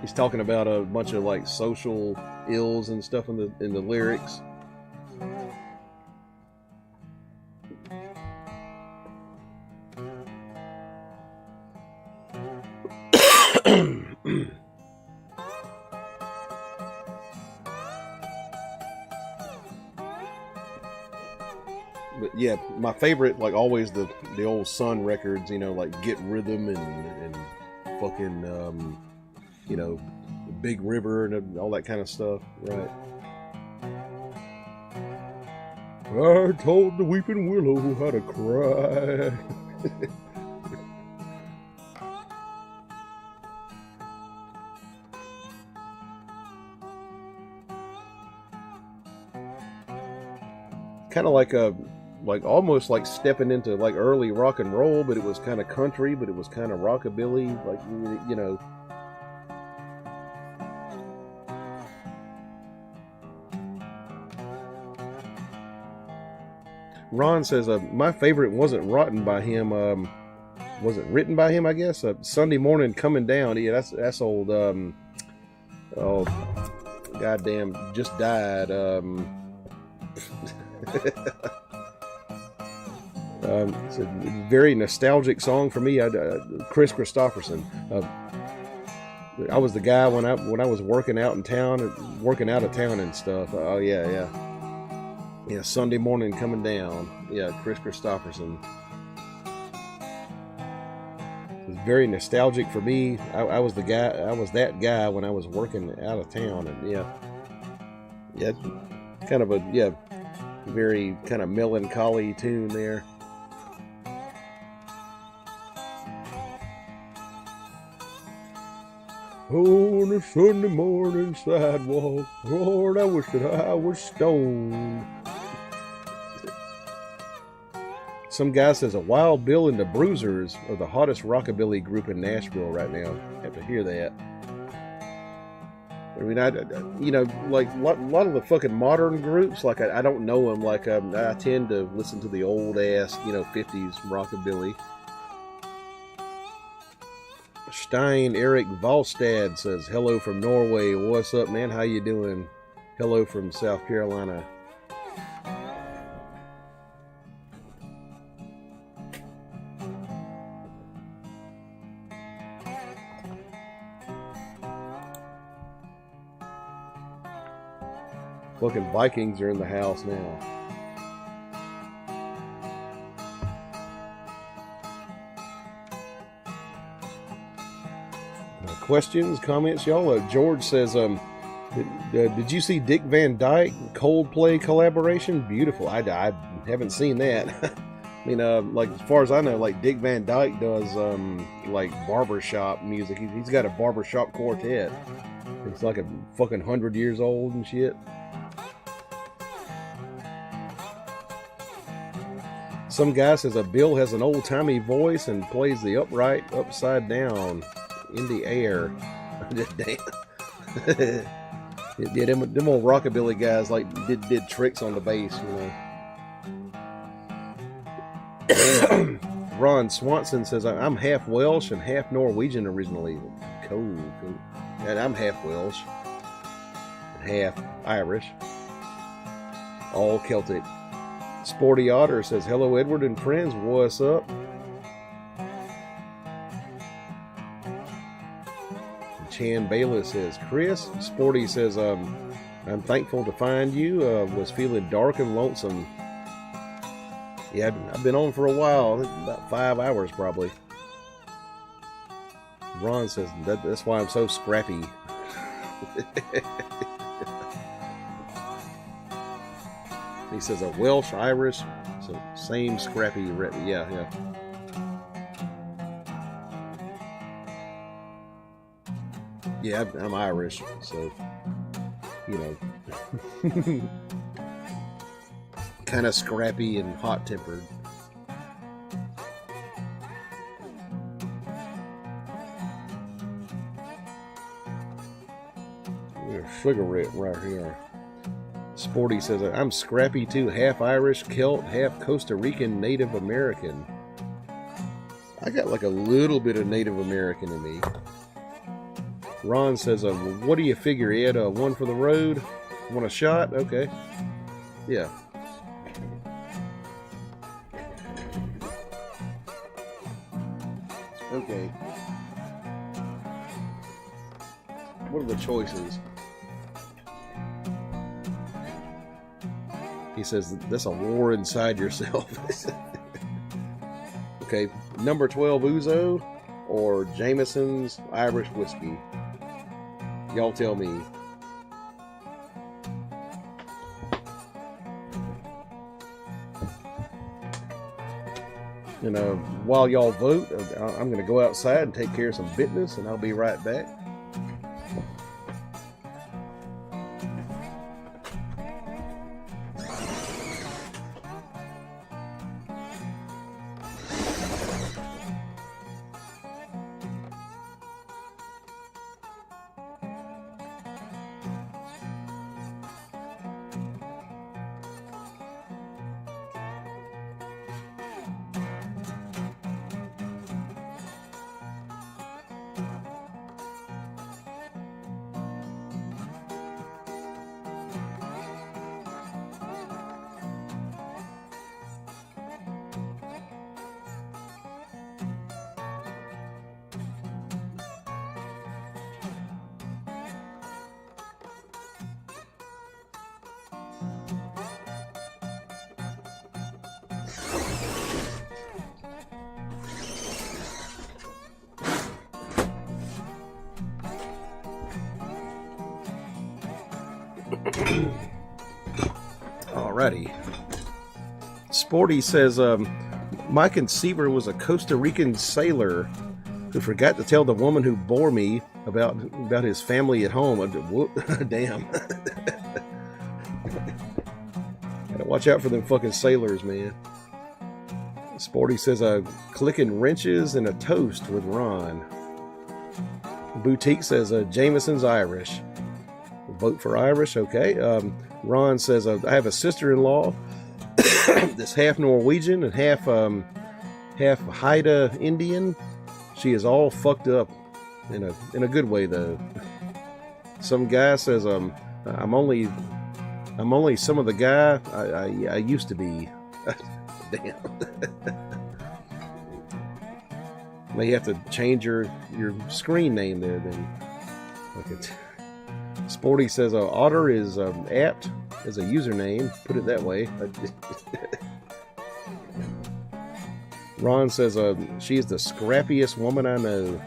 A: He's talking about a bunch of like social ills and stuff in the lyrics. But yeah, my favorite, like always, the old Sun records, you know, like Get Rhythm and fucking you know, Big River and all that kind of stuff, right? I told the weeping willow how to cry. Kind of like almost like stepping into like early rock and roll, but it was kind of country, but it was kind of rockabilly, like, you know. Ron says, my favorite wasn't written by him, wasn't written by him, I guess. Sunday Morning Coming Down. Yeah, that's old, oh, goddamn, just died. It's a very nostalgic song for me. Chris Christopherson. I was the guy when I was working out in town, working out of town and stuff. Oh yeah. Yeah, Sunday Morning Coming Down. Yeah, Chris Christopherson. It's very nostalgic for me. I was the guy. I was that guy when I was working out of town, and yeah, kind of a very kind of melancholy tune there. Oh, on a Sunday morning sidewalk, Lord, I wish that I was stoned. Some guy says a Wild Bill and the Bruisers are the hottest rockabilly group in Nashville right now. Have to hear that. I mean, you know, like a lot of the fucking modern groups, like I don't know them. Like I tend to listen to the old ass, you know, 50s rockabilly. Stein Eric Valstad says, hello from Norway. What's up, man? How you doing? Hello from South Carolina. Fucking Vikings are in the house now. Questions, comments, y'all? George says, did you see Dick Van Dyke Coldplay collaboration? Beautiful. I haven't seen that. I mean, like as far as I know, like Dick Van Dyke does like barbershop music. He's got a barbershop quartet. It's like a fucking 100 years old and shit. Some guy says Bill has an old-timey voice and plays the upright upside down in the air. Damn. Yeah, them old rockabilly guys like did tricks on the bass, Ron Swanson says I'm half Welsh and half Norwegian originally. Cool. And I'm half Welsh and half Irish. All Celtic. Sporty Otter says hello Edward and friends, what's up? Chan Bayless says Chris. Sporty says I'm thankful to find you. Was feeling dark and lonesome. Yeah, I've been on for a while. I think about 5 hours probably. Ron says that's why I'm so scrappy. He says a Welsh, Irish, so same scrappy. Yeah. Yeah, I'm Irish, so kind of scrappy and hot-tempered. A cigarette right here. Sporty says I'm scrappy too, half Irish, Celt, half Costa Rican, Native American. I got like a little bit of Native American in me. Ron says, what do you figure, Ed? One for the road? Want a shot? Okay. Yeah. Okay. What are the choices? He says, that's a war inside yourself. Okay. Number 12 Ouzo or Jameson's Irish whiskey? Y'all tell me. And while y'all vote, I'm going to go outside and take care of some business, and I'll be right back. Alrighty. Sporty says, my conceiver was a Costa Rican sailor who forgot to tell the woman who bore me about his family at home. Damn. Gotta watch out for them fucking sailors, man. Sporty says, clicking wrenches and a toast with Ron. Boutique says, Jameson's Irish. Vote for Irish, okay. Ron says, I have a sister-in-law that's half Norwegian and half Haida Indian. She is all fucked up in a good way, though. Some guy says, I'm only some of the guy I used to be. Damn. May have to change your screen name there then. Okay. Sporty says Otter is apt as a username. Put it that way. Ron says she is the scrappiest woman I know.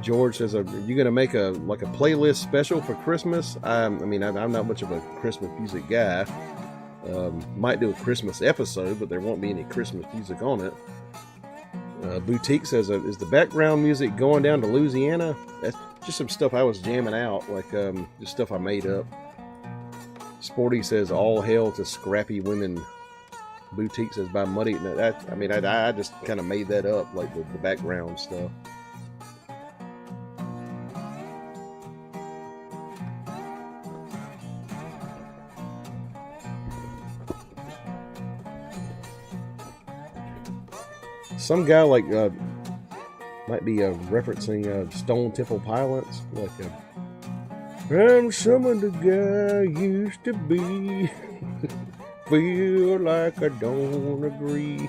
A: George says, are you going to make a playlist special for Christmas? I'm not much of a Christmas music guy. Might do a Christmas episode, but there won't be any Christmas music on it. Boutique says, is the background music going down to Louisiana? just some stuff I was jamming out, like just stuff I made up. Sporty says, all hail to scrappy women. Boutique says, by Muddy. No, I just kind of made that up, like the background stuff. Some guy like might be referencing Stone Temple Pilots, like I'm some of the guy I used to be. Feel like I don't agree.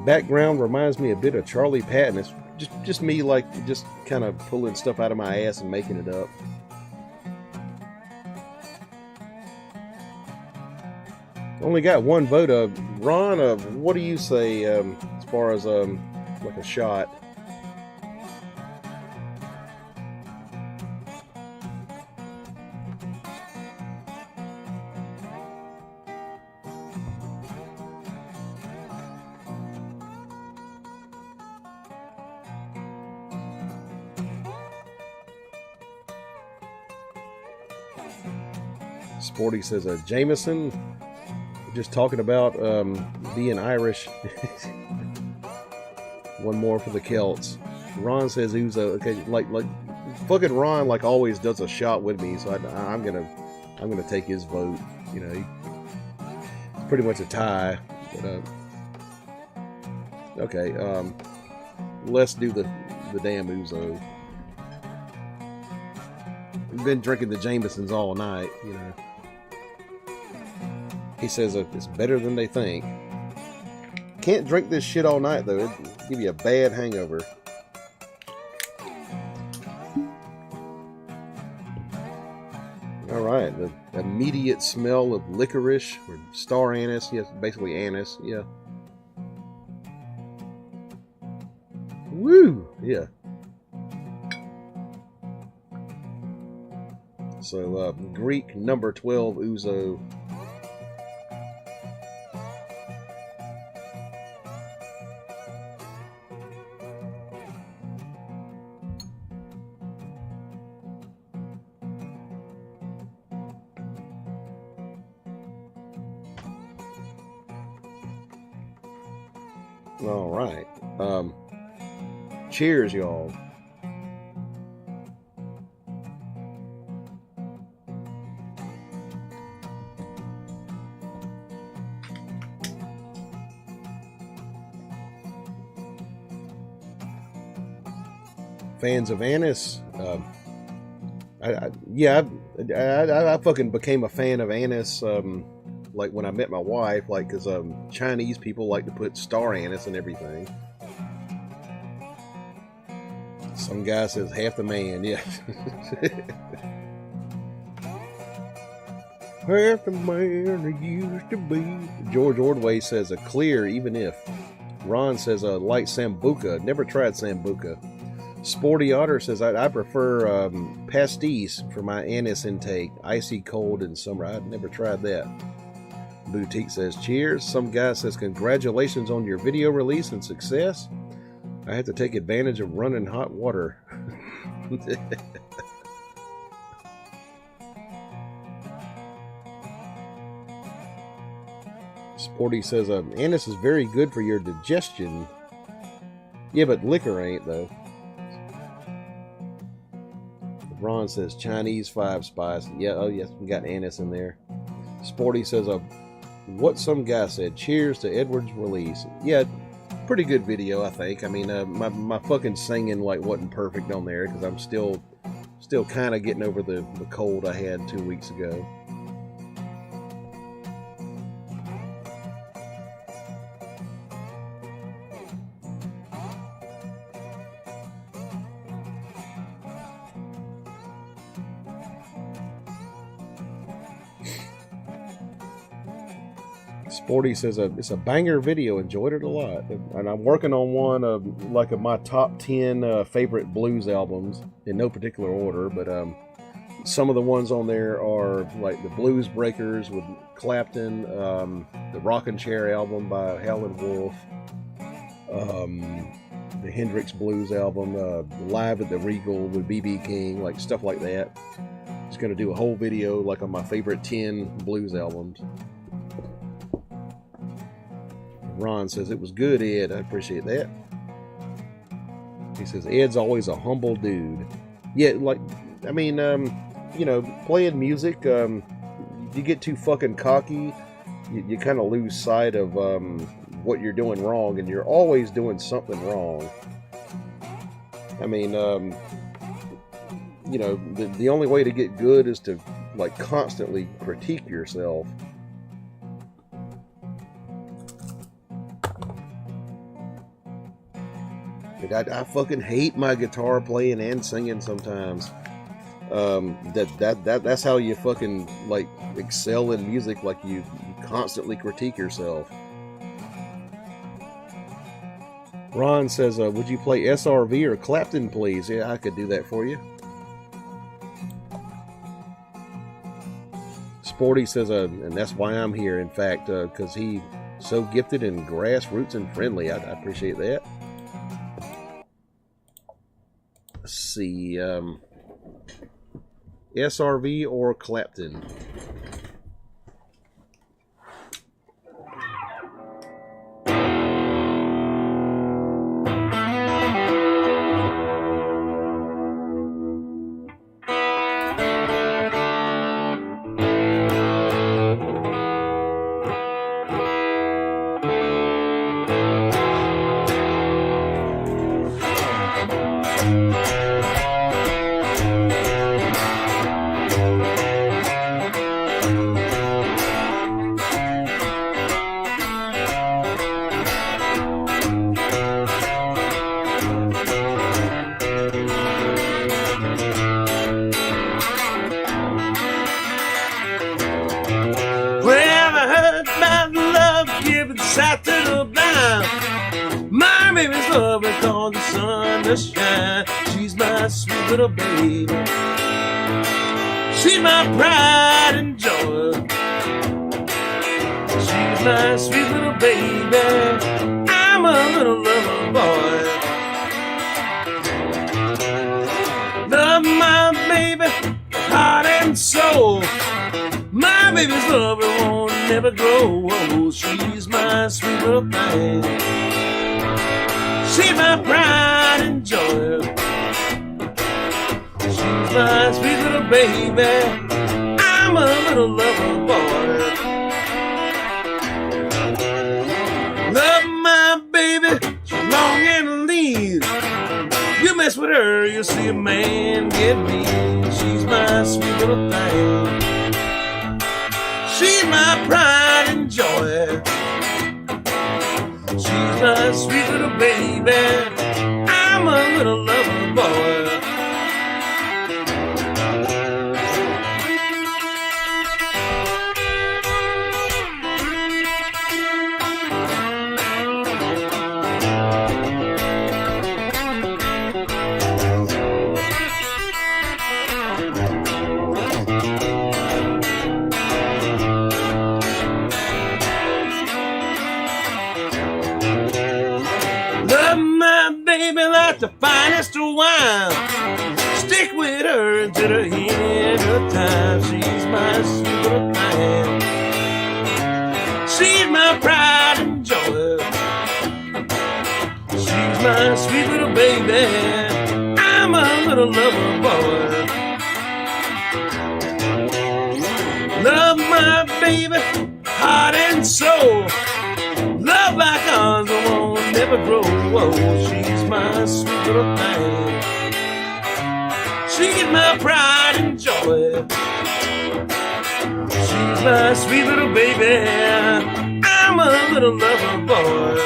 A: Background reminds me a bit of Charlie Patton. It's just me, like, just kind of pulling stuff out of my ass and making it up. Only got one vote. Ron, what do you say as far as like a shot? Sporty says Jameson. Just talking about being Irish. One more for the Celts. Ron says Uzo. Okay, like fucking Ron, like always, does a shot with me, so I'm gonna take his vote. You know, it's pretty much a tie. But, okay, let's do the damn Uzo. We've been drinking the Jamesons all night, you know. He says it's better than they think. Can't drink this shit all night, though. It'll give you a bad hangover. All right. The immediate smell of licorice or star anise. Yes, basically anise. Yeah. Woo! Yeah. So, Greek number 12 Ouzo. All right. Cheers, y'all. Fans of anise. I fucking became a fan of anise. Like when I met my wife, like, because Chinese people like to put star anise and everything. Some guy says half the man, yeah. Half the man he used to be. George Ordway says a clear, even if. Ron says a light Sambuca. Never tried Sambuca. Sporty Otter says I prefer pastis for my anise intake. Icy cold in summer. I've never tried that. Boutique says cheers. Some guy says congratulations on your video release and success. I have to take advantage of running hot water. Sporty says anise is very good for your digestion. Yeah, but liquor ain't though. Ron says Chinese 5 spice. Yeah, oh yes, we got anise in there. Sporty says what some guy said. Cheers to Edward's release. Yeah, pretty good video, I think. I mean, my fucking singing like wasn't perfect on there because I'm still kind of getting over the cold I had 2 weeks ago. Sporty says it's a banger video. Enjoyed it a lot, and I'm working on one of my top 10 favorite blues albums in no particular order. But some of the ones on there are like the Blues Breakers with Clapton, the Rockin' Chair album by Howlin' Wolf, the Hendrix Blues album, Live at the Regal with B.B. King, like stuff like that. Just gonna do a whole video like on my favorite 10 blues albums. Ron says, it was good, Ed. I appreciate that. He says, Ed's always a humble dude. Yeah, like, I mean, you know, playing music, you get too fucking cocky, you kind of lose sight of what you're doing wrong, and you're always doing something wrong. I mean, you know, the only way to get good is to, like, constantly critique yourself. I fucking hate my guitar playing and singing sometimes. That's how you fucking, like, excel in music. Like, you constantly critique yourself. Ron says, would you play SRV or Clapton, please? Yeah, I could do that for you. Sporty says, and that's why I'm here, in fact, because he's so gifted and grassroots and friendly. I appreciate that. Let's see, SRV or Clapton.
B: South to the bound. My baby's love is called the sun to shine. She's my sweet little baby. She's my pride and joy. She's my sweet little baby. I'm a little lover boy. Love my baby, heart and soul. My baby's love won't never grow. Oh, she's my sweet little thing. She's my pride and joy. She's my sweet little baby. I'm a little lover boy. Love my baby, she's long and lean. You mess with her, you'll see a man get mean. She's my sweet little thing. She's my pride and joy. She's my sweet little baby. I'm a little lover boy. Baby, like the finest of wine. Stick with her until the end of time. She's my sweet little thing. She's my pride and joy. She's my sweet little baby. I'm a little lover boy. Love my baby, heart and soul. Love like ours won't never grow. Whoa, she's my sweet little thing. She's my pride and joy. She's my sweet little baby. I'm a little lover boy.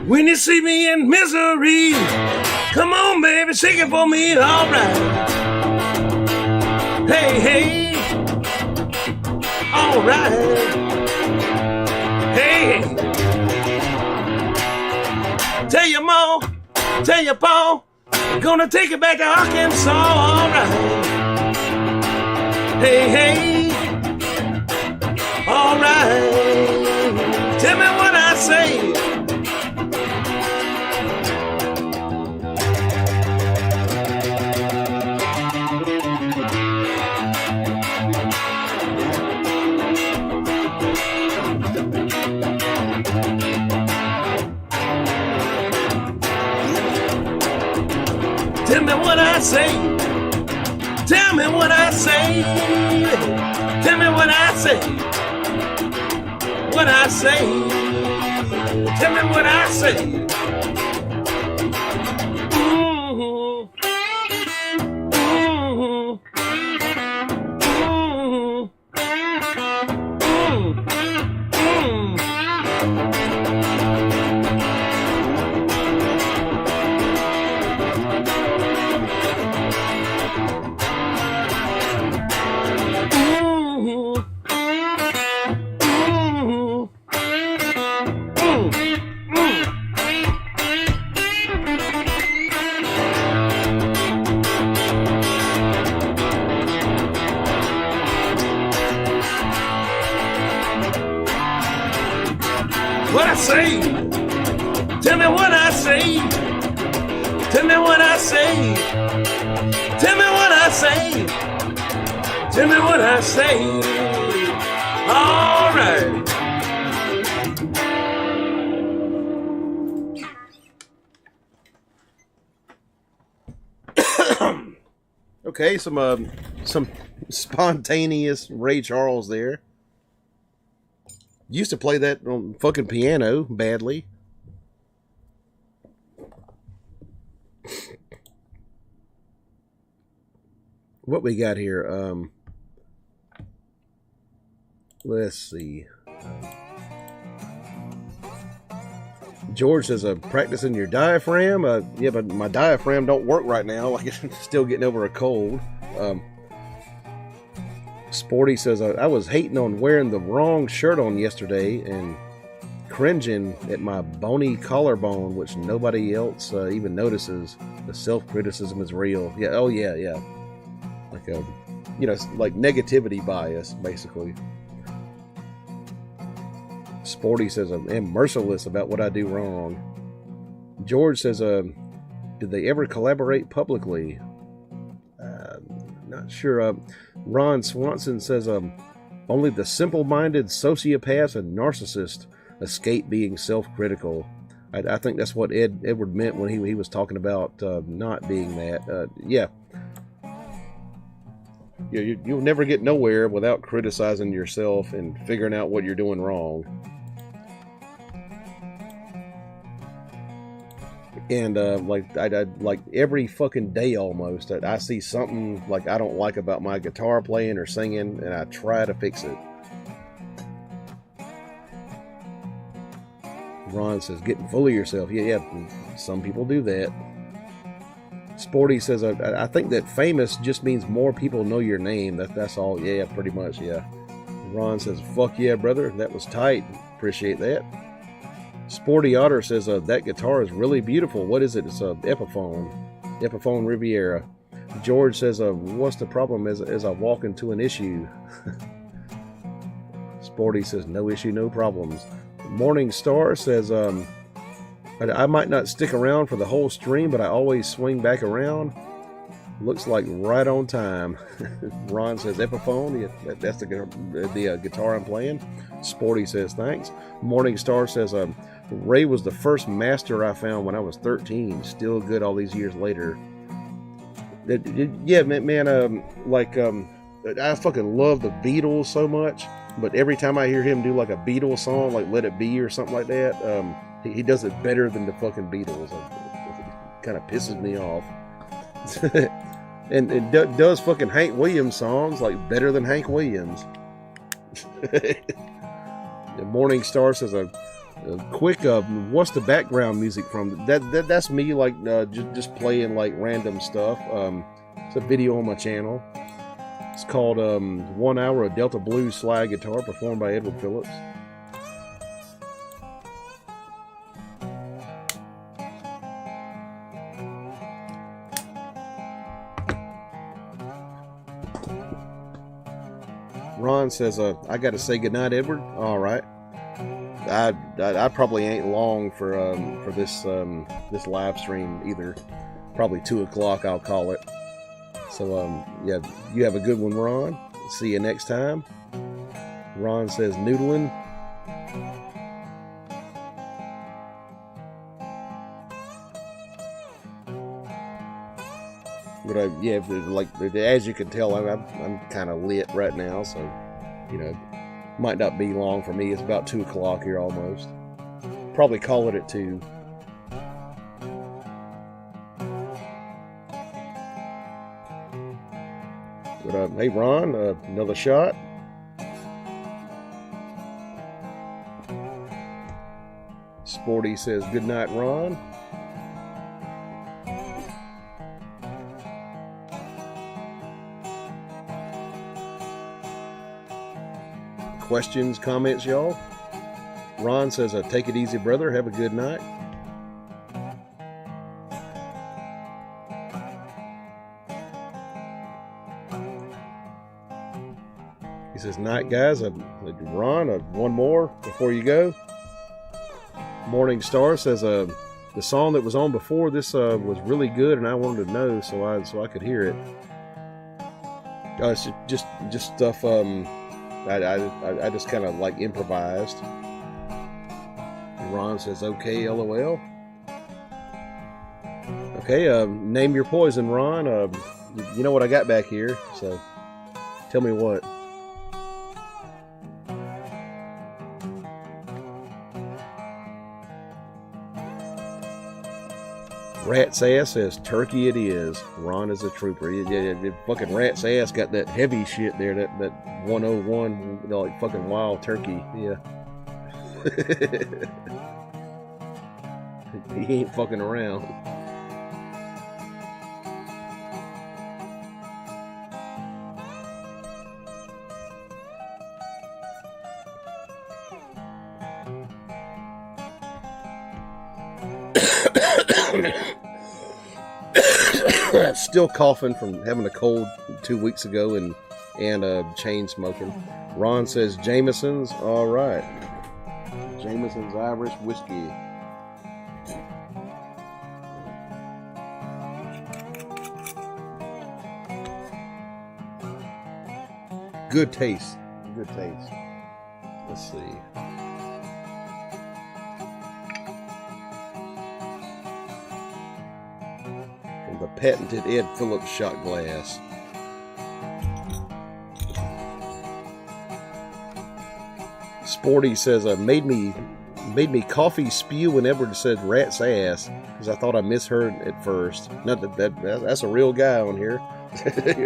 B: When you see me in misery, come on, baby, shake it for me, all right. Hey, hey, all right. Hey, tell your mom, tell your pa, gonna take it back to Arkansas, all right. Hey, hey, all right. Tell me what I say. Tell me what I say. Tell me what I say. Tell me what I say. What I say. Tell me what I say. What I say, tell me what I say, tell me what I say, tell me what I say, tell me what I say, all right.
A: Okay, some spontaneous Ray Charles there. Used to play that on fucking piano badly. What we got here? Let's see. George says, practicing your diaphragm. Yeah, but my diaphragm don't work right now. Like, it's still getting over a cold. Sporty says, I was hating on wearing the wrong shirt on yesterday and cringing at my bony collarbone, which nobody else even notices. The self-criticism is real. Yeah, oh yeah, yeah. Like like negativity bias, basically. Sporty says, I'm merciless about what I do wrong. George says, did they ever collaborate publicly? Not sure. Ron Swanson says, only the simple-minded sociopaths and narcissists escape being self-critical. I think that's what Edward meant when he was talking about not being that. Yeah. You'll never get nowhere without criticizing yourself and figuring out what you're doing wrong. And like every fucking day almost, I see something like I don't like about my guitar playing or singing, and I try to fix it. Ron says, getting full of yourself. Yeah, some people do that. Sporty says, I think that famous just means more people know your name. That's all. Yeah, pretty much, yeah. Ron says, fuck yeah, brother. That was tight. Appreciate that. Sporty Otter says, that guitar is really beautiful. What is it? It's a Epiphone Riviera. George says, what's the problem as I walk into an issue? Sporty says, no issue, no problems. Morning Star says, I might not stick around for the whole stream, but I always swing back around. Looks like right on time. Ron says, Epiphone. Yeah, that's the guitar I'm playing. Sporty says, thanks. Morning Star says, Ray was the first master I found when I was 13. Still good all these years later. Yeah, man. I fucking love the Beatles so much. But every time I hear him do like a Beatles song, like Let It Be or something like that, he does it better than the fucking Beatles. It kind of pisses me off. and does fucking Hank Williams songs like better than Hank Williams. The Morning Star says, Quick, what's the background music from? That's me, like just playing like random stuff. It's a video on my channel. It's called 1 hour of Delta Blues slide guitar performed by Edward Phillips. Ron says, I got to say goodnight, Edward. All right. I probably ain't long for this this live stream either. Probably 2 o'clock, I'll call it. So yeah, you have a good one, Ron. See you next time. Ron says noodling. But yeah, like as you can tell, I'm kind of lit right now, so you know, might not be long for me. It's about 2 o'clock here almost. Probably call it at 2. But hey, Ron, another shot. Sporty says good night, Ron. Questions, comments, y'all? Ron says, take it easy, brother. Have a good night. He says, night, guys. Ron, one more before you go. Morning Star says, the song that was on before this was really good, and I wanted to know so I could hear it. It's just stuff. I just kind of like improvised. And Ron says, okay, LOL. Okay, name your poison, Ron. You know what I got back here, so tell me what. Rat's Ass says, turkey it is. Ron is a trooper. Yeah, fucking Rat's Ass got that heavy shit there, that 101, like fucking wild turkey. Yeah. He ain't fucking around. Still coughing from having a cold 2 weeks ago and chain smoking. Ron says Jameson's. All right, Jameson's Irish whiskey. Good taste. Good taste. Let's see. The patented Ed Phillips shot glass. Sporty says, made me coffee spew when Edward said rat's ass, because I thought I misheard at first. Not that's a real guy on here.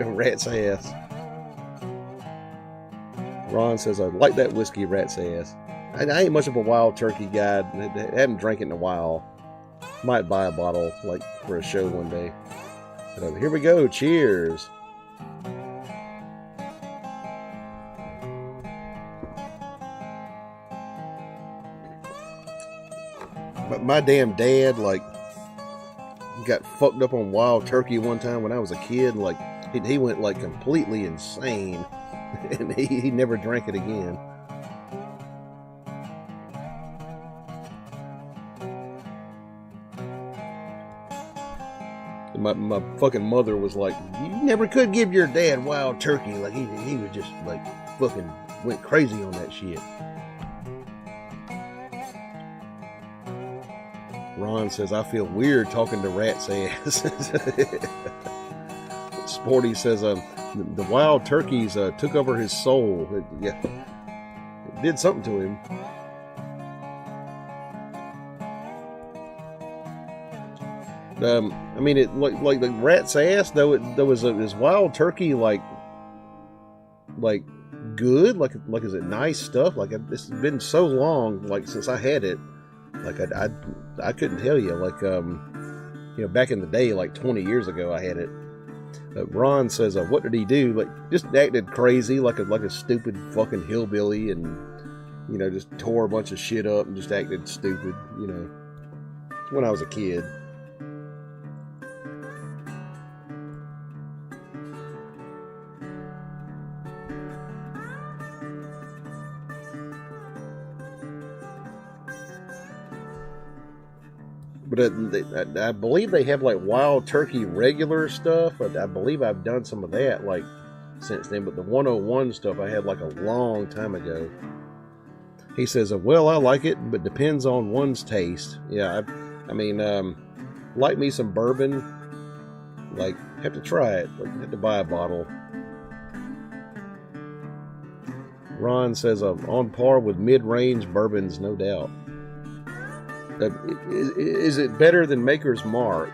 A: Rat's ass. Ron says, I like that whiskey, rat's ass. I ain't much of a wild turkey guy. I haven't drank it in a while. Might buy a bottle, like, for a show one day. But here we go. Cheers. But my damn dad, like, got fucked up on wild turkey one time when I was a kid. Like, he went, like, completely insane. And he never drank it again. My fucking mother was like, you never could give your dad wild turkey. Like, he was just, like, fucking went crazy on that shit. Ron says, I feel weird talking to rat's ass. Sporty says, the wild turkeys took over his soul. It did something to him. I mean, it like the rat's ass though. There was this wild turkey like good, like is it nice stuff? Like it's been so long, like since I had it. Like I couldn't tell you. Like back in the day, like 20 years ago, I had it. Ron says, "What did he do? Like just acted crazy, like a stupid fucking hillbilly, and just tore a bunch of shit up and just acted stupid. When I was a kid." But I believe they have like wild turkey regular stuff. I believe I've done some of that like since then. But the 101 stuff I had like a long time ago. He says, "Well, I like it, but depends on one's taste." Yeah, I mean, like me some bourbon. Like, have to try it. Like, have to buy a bottle. Ron says, "On par with mid-range bourbons, no doubt." Is it better than Maker's Mark?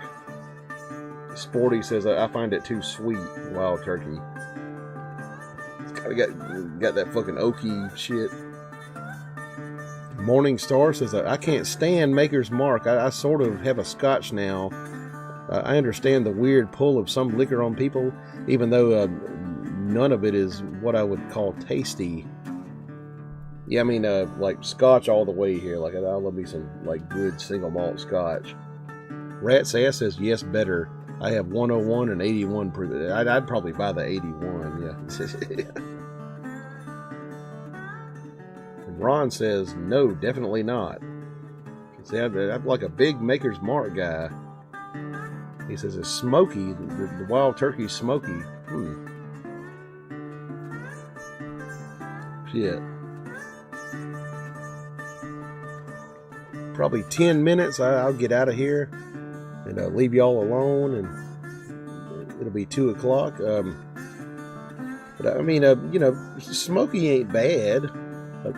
A: Sporty says, "I find it too sweet, wild turkey." It's kind of got that fucking oaky shit. Morning Star says, "I can't stand Maker's Mark. I sort of have a scotch now. I understand the weird pull of some liquor on people, even though none of it is what I would call tasty." Yeah, I mean, like scotch all the way here. Like, I love me some like good single malt scotch. Rat's Ass says, "Yes, better. I have 101 and 81 proof." I'd probably buy the 81. Yeah. And Ron says, "No, definitely not." See, I'm like a big Maker's Mark guy. He says it's smoky. The wild turkey's smoky. Shit. Probably 10 minutes. I'll get out of here and leave y'all alone, and it'll be 2 o'clock. But I mean, smoky ain't bad.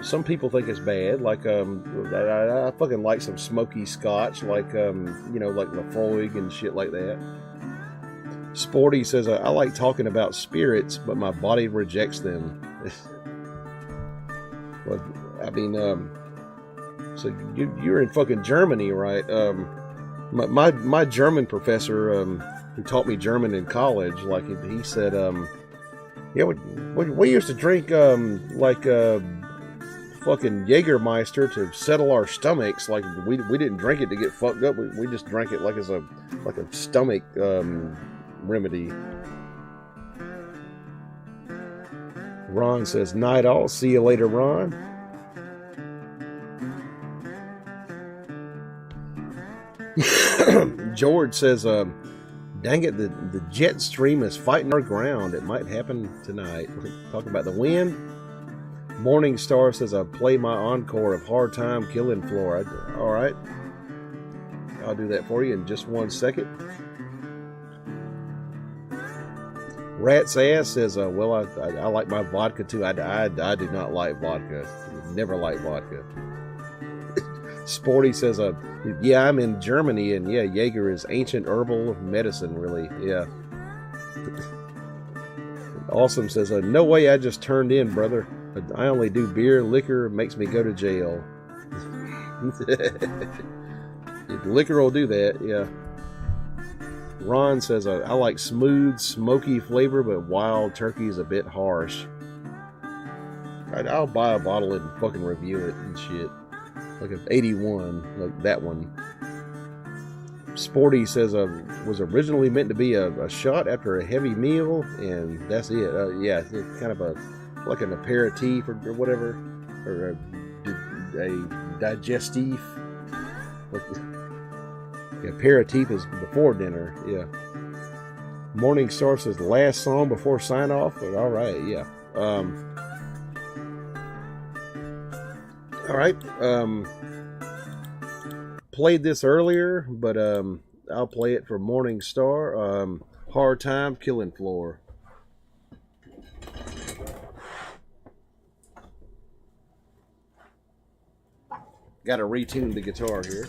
A: Some people think it's bad. Like, I fucking like some smoky scotch, like, like Lafroig and shit like that. Sporty says, "I like talking about spirits, but my body rejects them." Well, I mean, so you're in fucking Germany, right? My German professor, who taught me German in college, like he said, yeah, we used to drink fucking Jägermeister to settle our stomachs. Like we didn't drink it to get fucked up. We just drank it like as a stomach remedy. Ron says, "Night all. See you later, Ron." George says, "Dang it, the jet stream is fighting our ground. It might happen tonight." Talk about the wind. Morning Star says, "I play my encore of Hard Time Killing Floor." All right. I'll do that for you in just 1 second. Rat's Ass says, "Well, I like my vodka too. I do not like vodka. Never like vodka." Sporty says, "Yeah, I'm in Germany, and yeah, Jaeger is ancient herbal medicine, really. Yeah." Awesome says, "No way, I just turned in, brother. I only do beer, liquor makes me go to jail." Liquor will do that, yeah. Ron says, "I like smooth, smoky flavor, but wild turkey is a bit harsh." I'll buy a bottle and fucking review it and shit. Like an 81, like that one. Sporty says, "Was originally meant to be a shot after a heavy meal, and that's it." Yeah, it's kind of like an aperitif or whatever, or a digestif. Like, the aperitif is before dinner. Yeah. Morning Star says, "Last song before sign off." All right, yeah. All right. Played this earlier, but I'll play it for Morning Star. Hard Time Killing Floor. Got to retune the guitar here.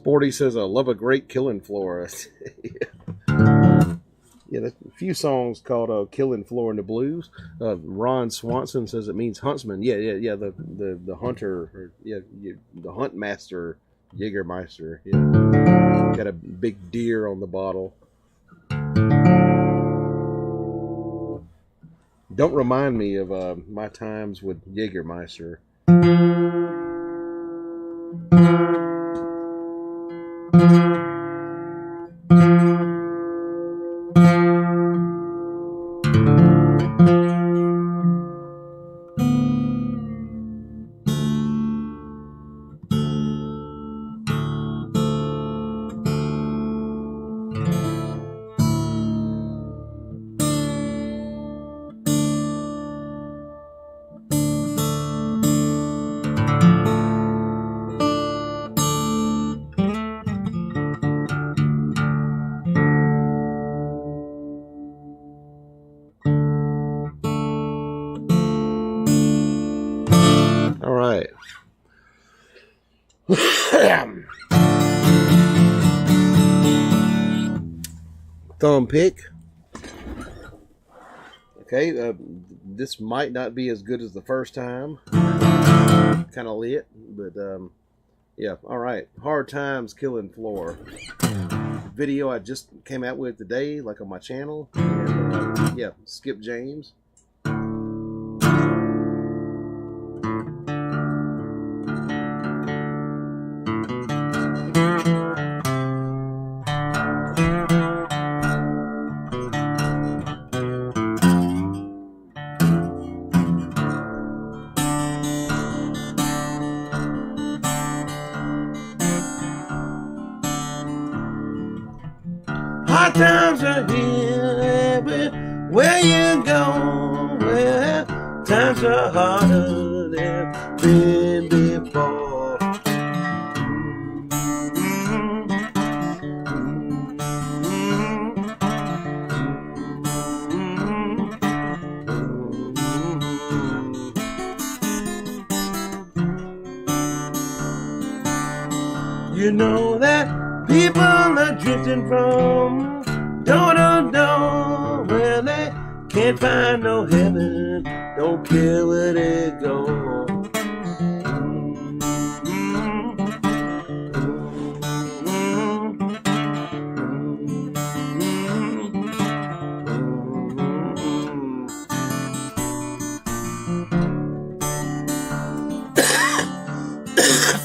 A: Sporty says, I love a great killing floor. Yeah, there's a few songs called Killing Floor in the Blues. Ron Swanson says it means huntsman. Yeah, the hunter, or, the hunt master, Jägermeister. Yeah. Got a big deer on the bottle. Don't remind me of my times with Jägermeister. All right. Thumb pick. Okay, this might not be as good as the first time. Kind of lit, but yeah. All right. Hard Times Killing Floor. Video I just came out with today, like on my channel. And, yeah, Skip James.
B: Hard times are here everywhere you go. Well, times are harder than been before. You know that people are drifting from door to door where they can't find no heaven, don't care where they go.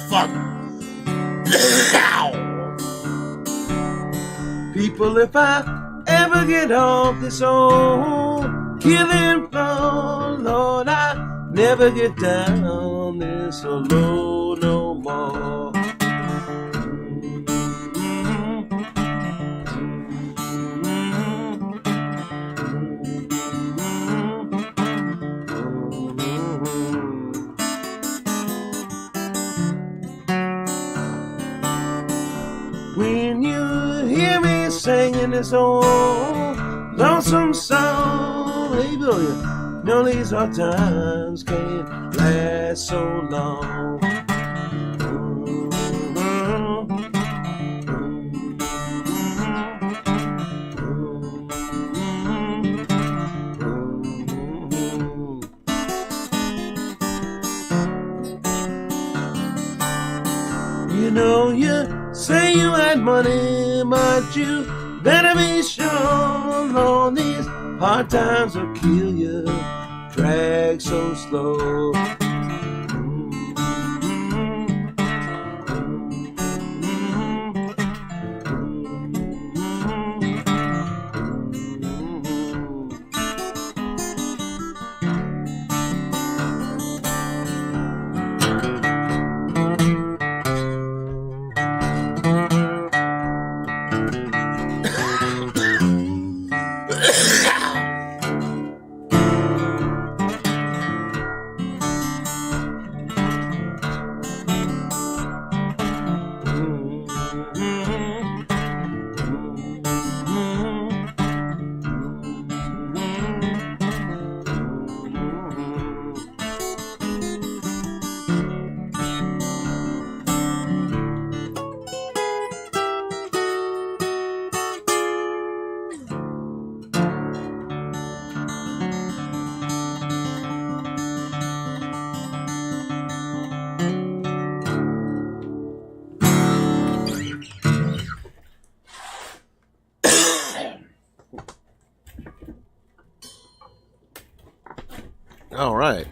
B: Fuck. People, if I ever get off this old killing floor, Lord, I never get down this so low no more. When you hear me singing this old lonesome song, hey, Bill, you know these hard times can't last so long. You know you say you had money, but you better be sure, Lord, these hard times will kill you, drag so slow.
A: All right.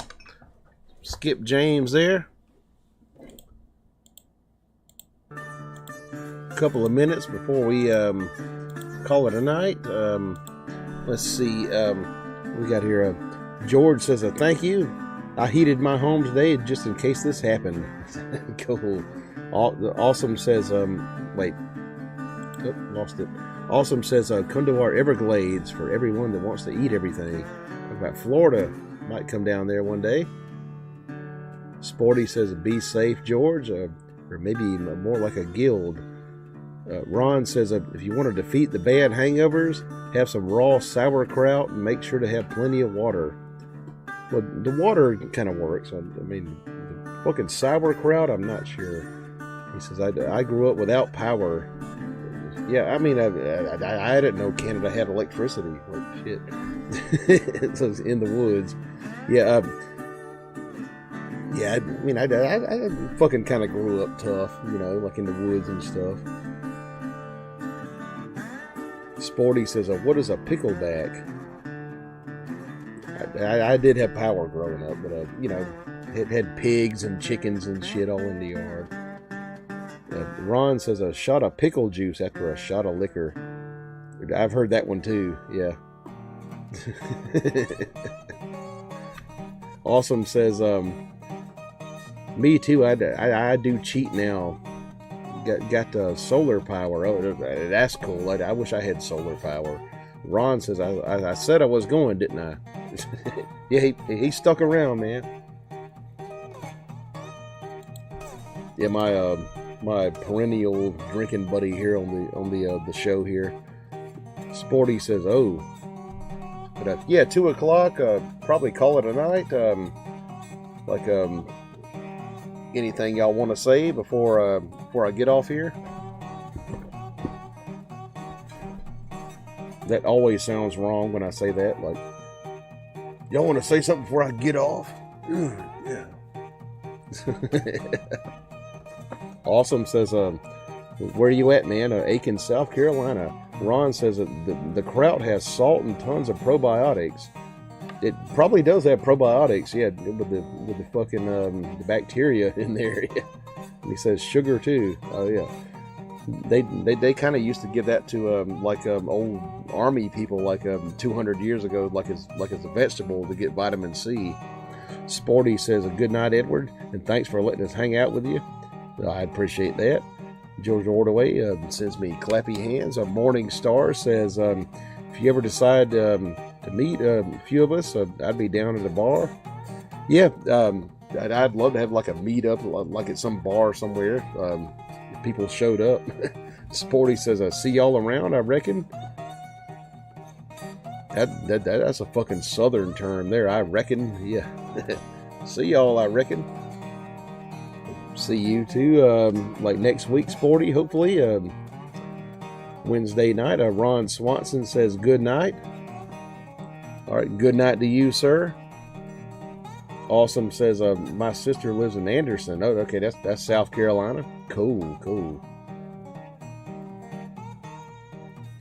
A: Skip James there. A couple of minutes before we call it a night. Let's see. We got here. George says, thank you. I heated my home today just in case this happened. Cool. Awesome says, wait. Oh, lost it. Awesome says, come to our Everglades for everyone that wants to eat everything. What about Florida? Might come down there one day. Sporty says, be safe, George, or maybe more like a guild. Ron says, if you want to defeat the bad hangovers, have some raw sauerkraut and make sure to have plenty of water. Well, the water kind of works. I mean, the fucking sauerkraut, I'm not sure. He says, I grew up without power. Yeah, I mean, I didn't know Canada had electricity. Like, shit. So it's in the woods. Yeah, I mean, I fucking kind of grew up tough, you know, like in the woods and stuff. Sporty says, what is a pickleback? I did have power growing up, but, you know, it had pigs and chickens and shit all in the yard. Ron says, a shot of pickle juice after a shot of liquor. I've heard that one too, yeah. Awesome says, me too, I do cheat now. Got solar power. Oh, that's cool. I wish I had solar power. Ron says, I said I was going, didn't I? Yeah, he stuck around, man. Yeah, my perennial drinking buddy here on the show here, Sporty says, oh, but yeah, 2 o'clock. Probably call it a night. Anything y'all want to say before I get off here? That always sounds wrong when I say that. Like, y'all want to say something before I get off? Yeah. Awesome says, where you at, man? Aiken, South Carolina. Ron says that the kraut has salt and tons of probiotics. It probably does have probiotics, yeah, with the fucking the bacteria in there. And he says sugar too. Oh yeah. They kind of used to give that to old army people 200 years ago, like it's a vegetable to get vitamin C. Sporty says, a good night, Edward, and thanks for letting us hang out with you. I appreciate that. George Ordaway sends me clappy hands. A Morning Star says, if you ever decide to meet a few of us, I'd be down at a bar. Yeah, I'd love to have like a meet-up, like at some bar somewhere. If people showed up. Sporty says, see y'all around, I reckon. That's a fucking southern term there, I reckon. Yeah. See y'all, I reckon. See you too, next week, Sporty, hopefully. Wednesday night. Ron Swanson says, good night. All right, good night to you, sir. Awesome says, my sister lives in Anderson. Oh, okay, that's South Carolina. Cool.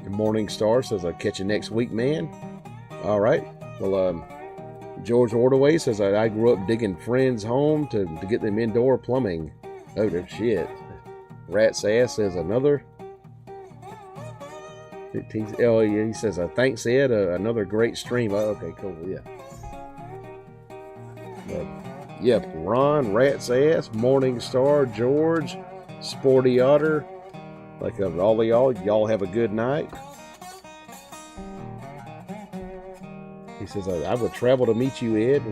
A: The Morning Star says, I'll catch you next week, man. All right. Well, George Ordaway says, I grew up digging friends' home to get them indoor plumbing. Oh, shit. Rat's Ass says another. He says, thanks, Ed. Another great stream. Oh, okay, cool. Yeah. Yep. Ron, Rat's Ass, Morning Star, George, Sporty Otter. All of y'all have a good night. He says, I would travel to meet you, Ed.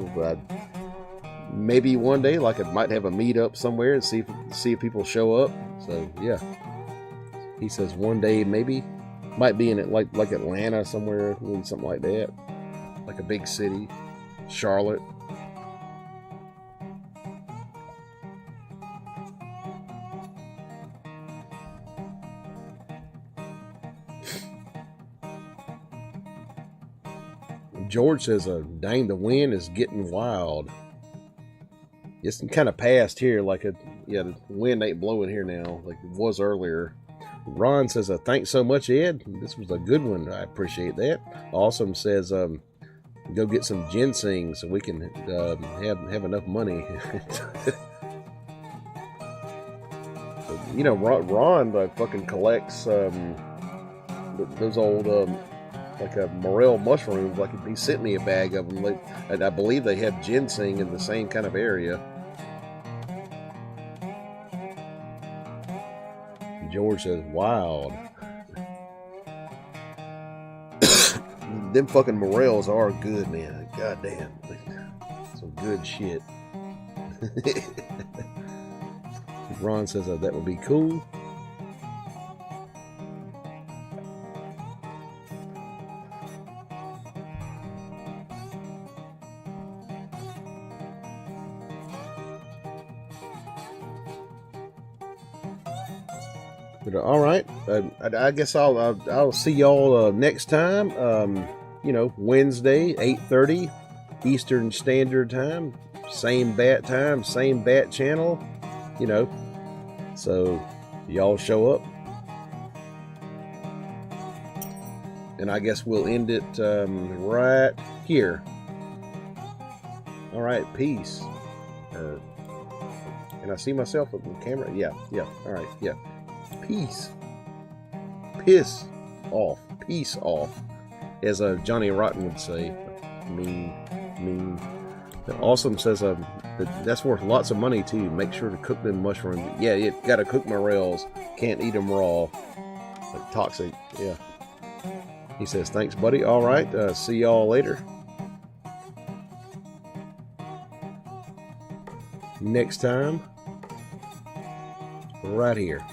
A: Maybe one day, I might have a meet-up somewhere and see if people show up. So, yeah. He says one day, maybe. Might be in like Atlanta somewhere, something like that. Like a big city. Charlotte. George says, dang, the wind is getting wild. It's kind of past here, the wind ain't blowing here now, like it was earlier. Ron says, thanks so much, Ed. This was a good one. I appreciate that. Awesome says, go get some ginseng so we can have enough money. You know, Ron fucking collects those old like morel mushrooms. Like he sent me a bag of them. And I believe they have ginseng in the same kind of area. George says, "Wild." Them fucking morels are good, man. God damn, some good shit. Ron says that would be cool. But all right, I guess I'll see y'all next time. You know, Wednesday, 8:30 Eastern Standard Time, same bat time, same bat channel. You know, so y'all show up, and I guess we'll end it right here. All right, peace. Can I see myself with the camera? Yeah. All right, yeah. Peace. Piss off. Peace off, as Johnny Rotten would say. Mean. Awesome says that's worth lots of money too. Make sure to cook them mushrooms. Yeah, you gotta cook morels. Can't eat them raw. Like toxic. Yeah. He says, thanks, buddy. All right. See y'all later. Next time. Right here.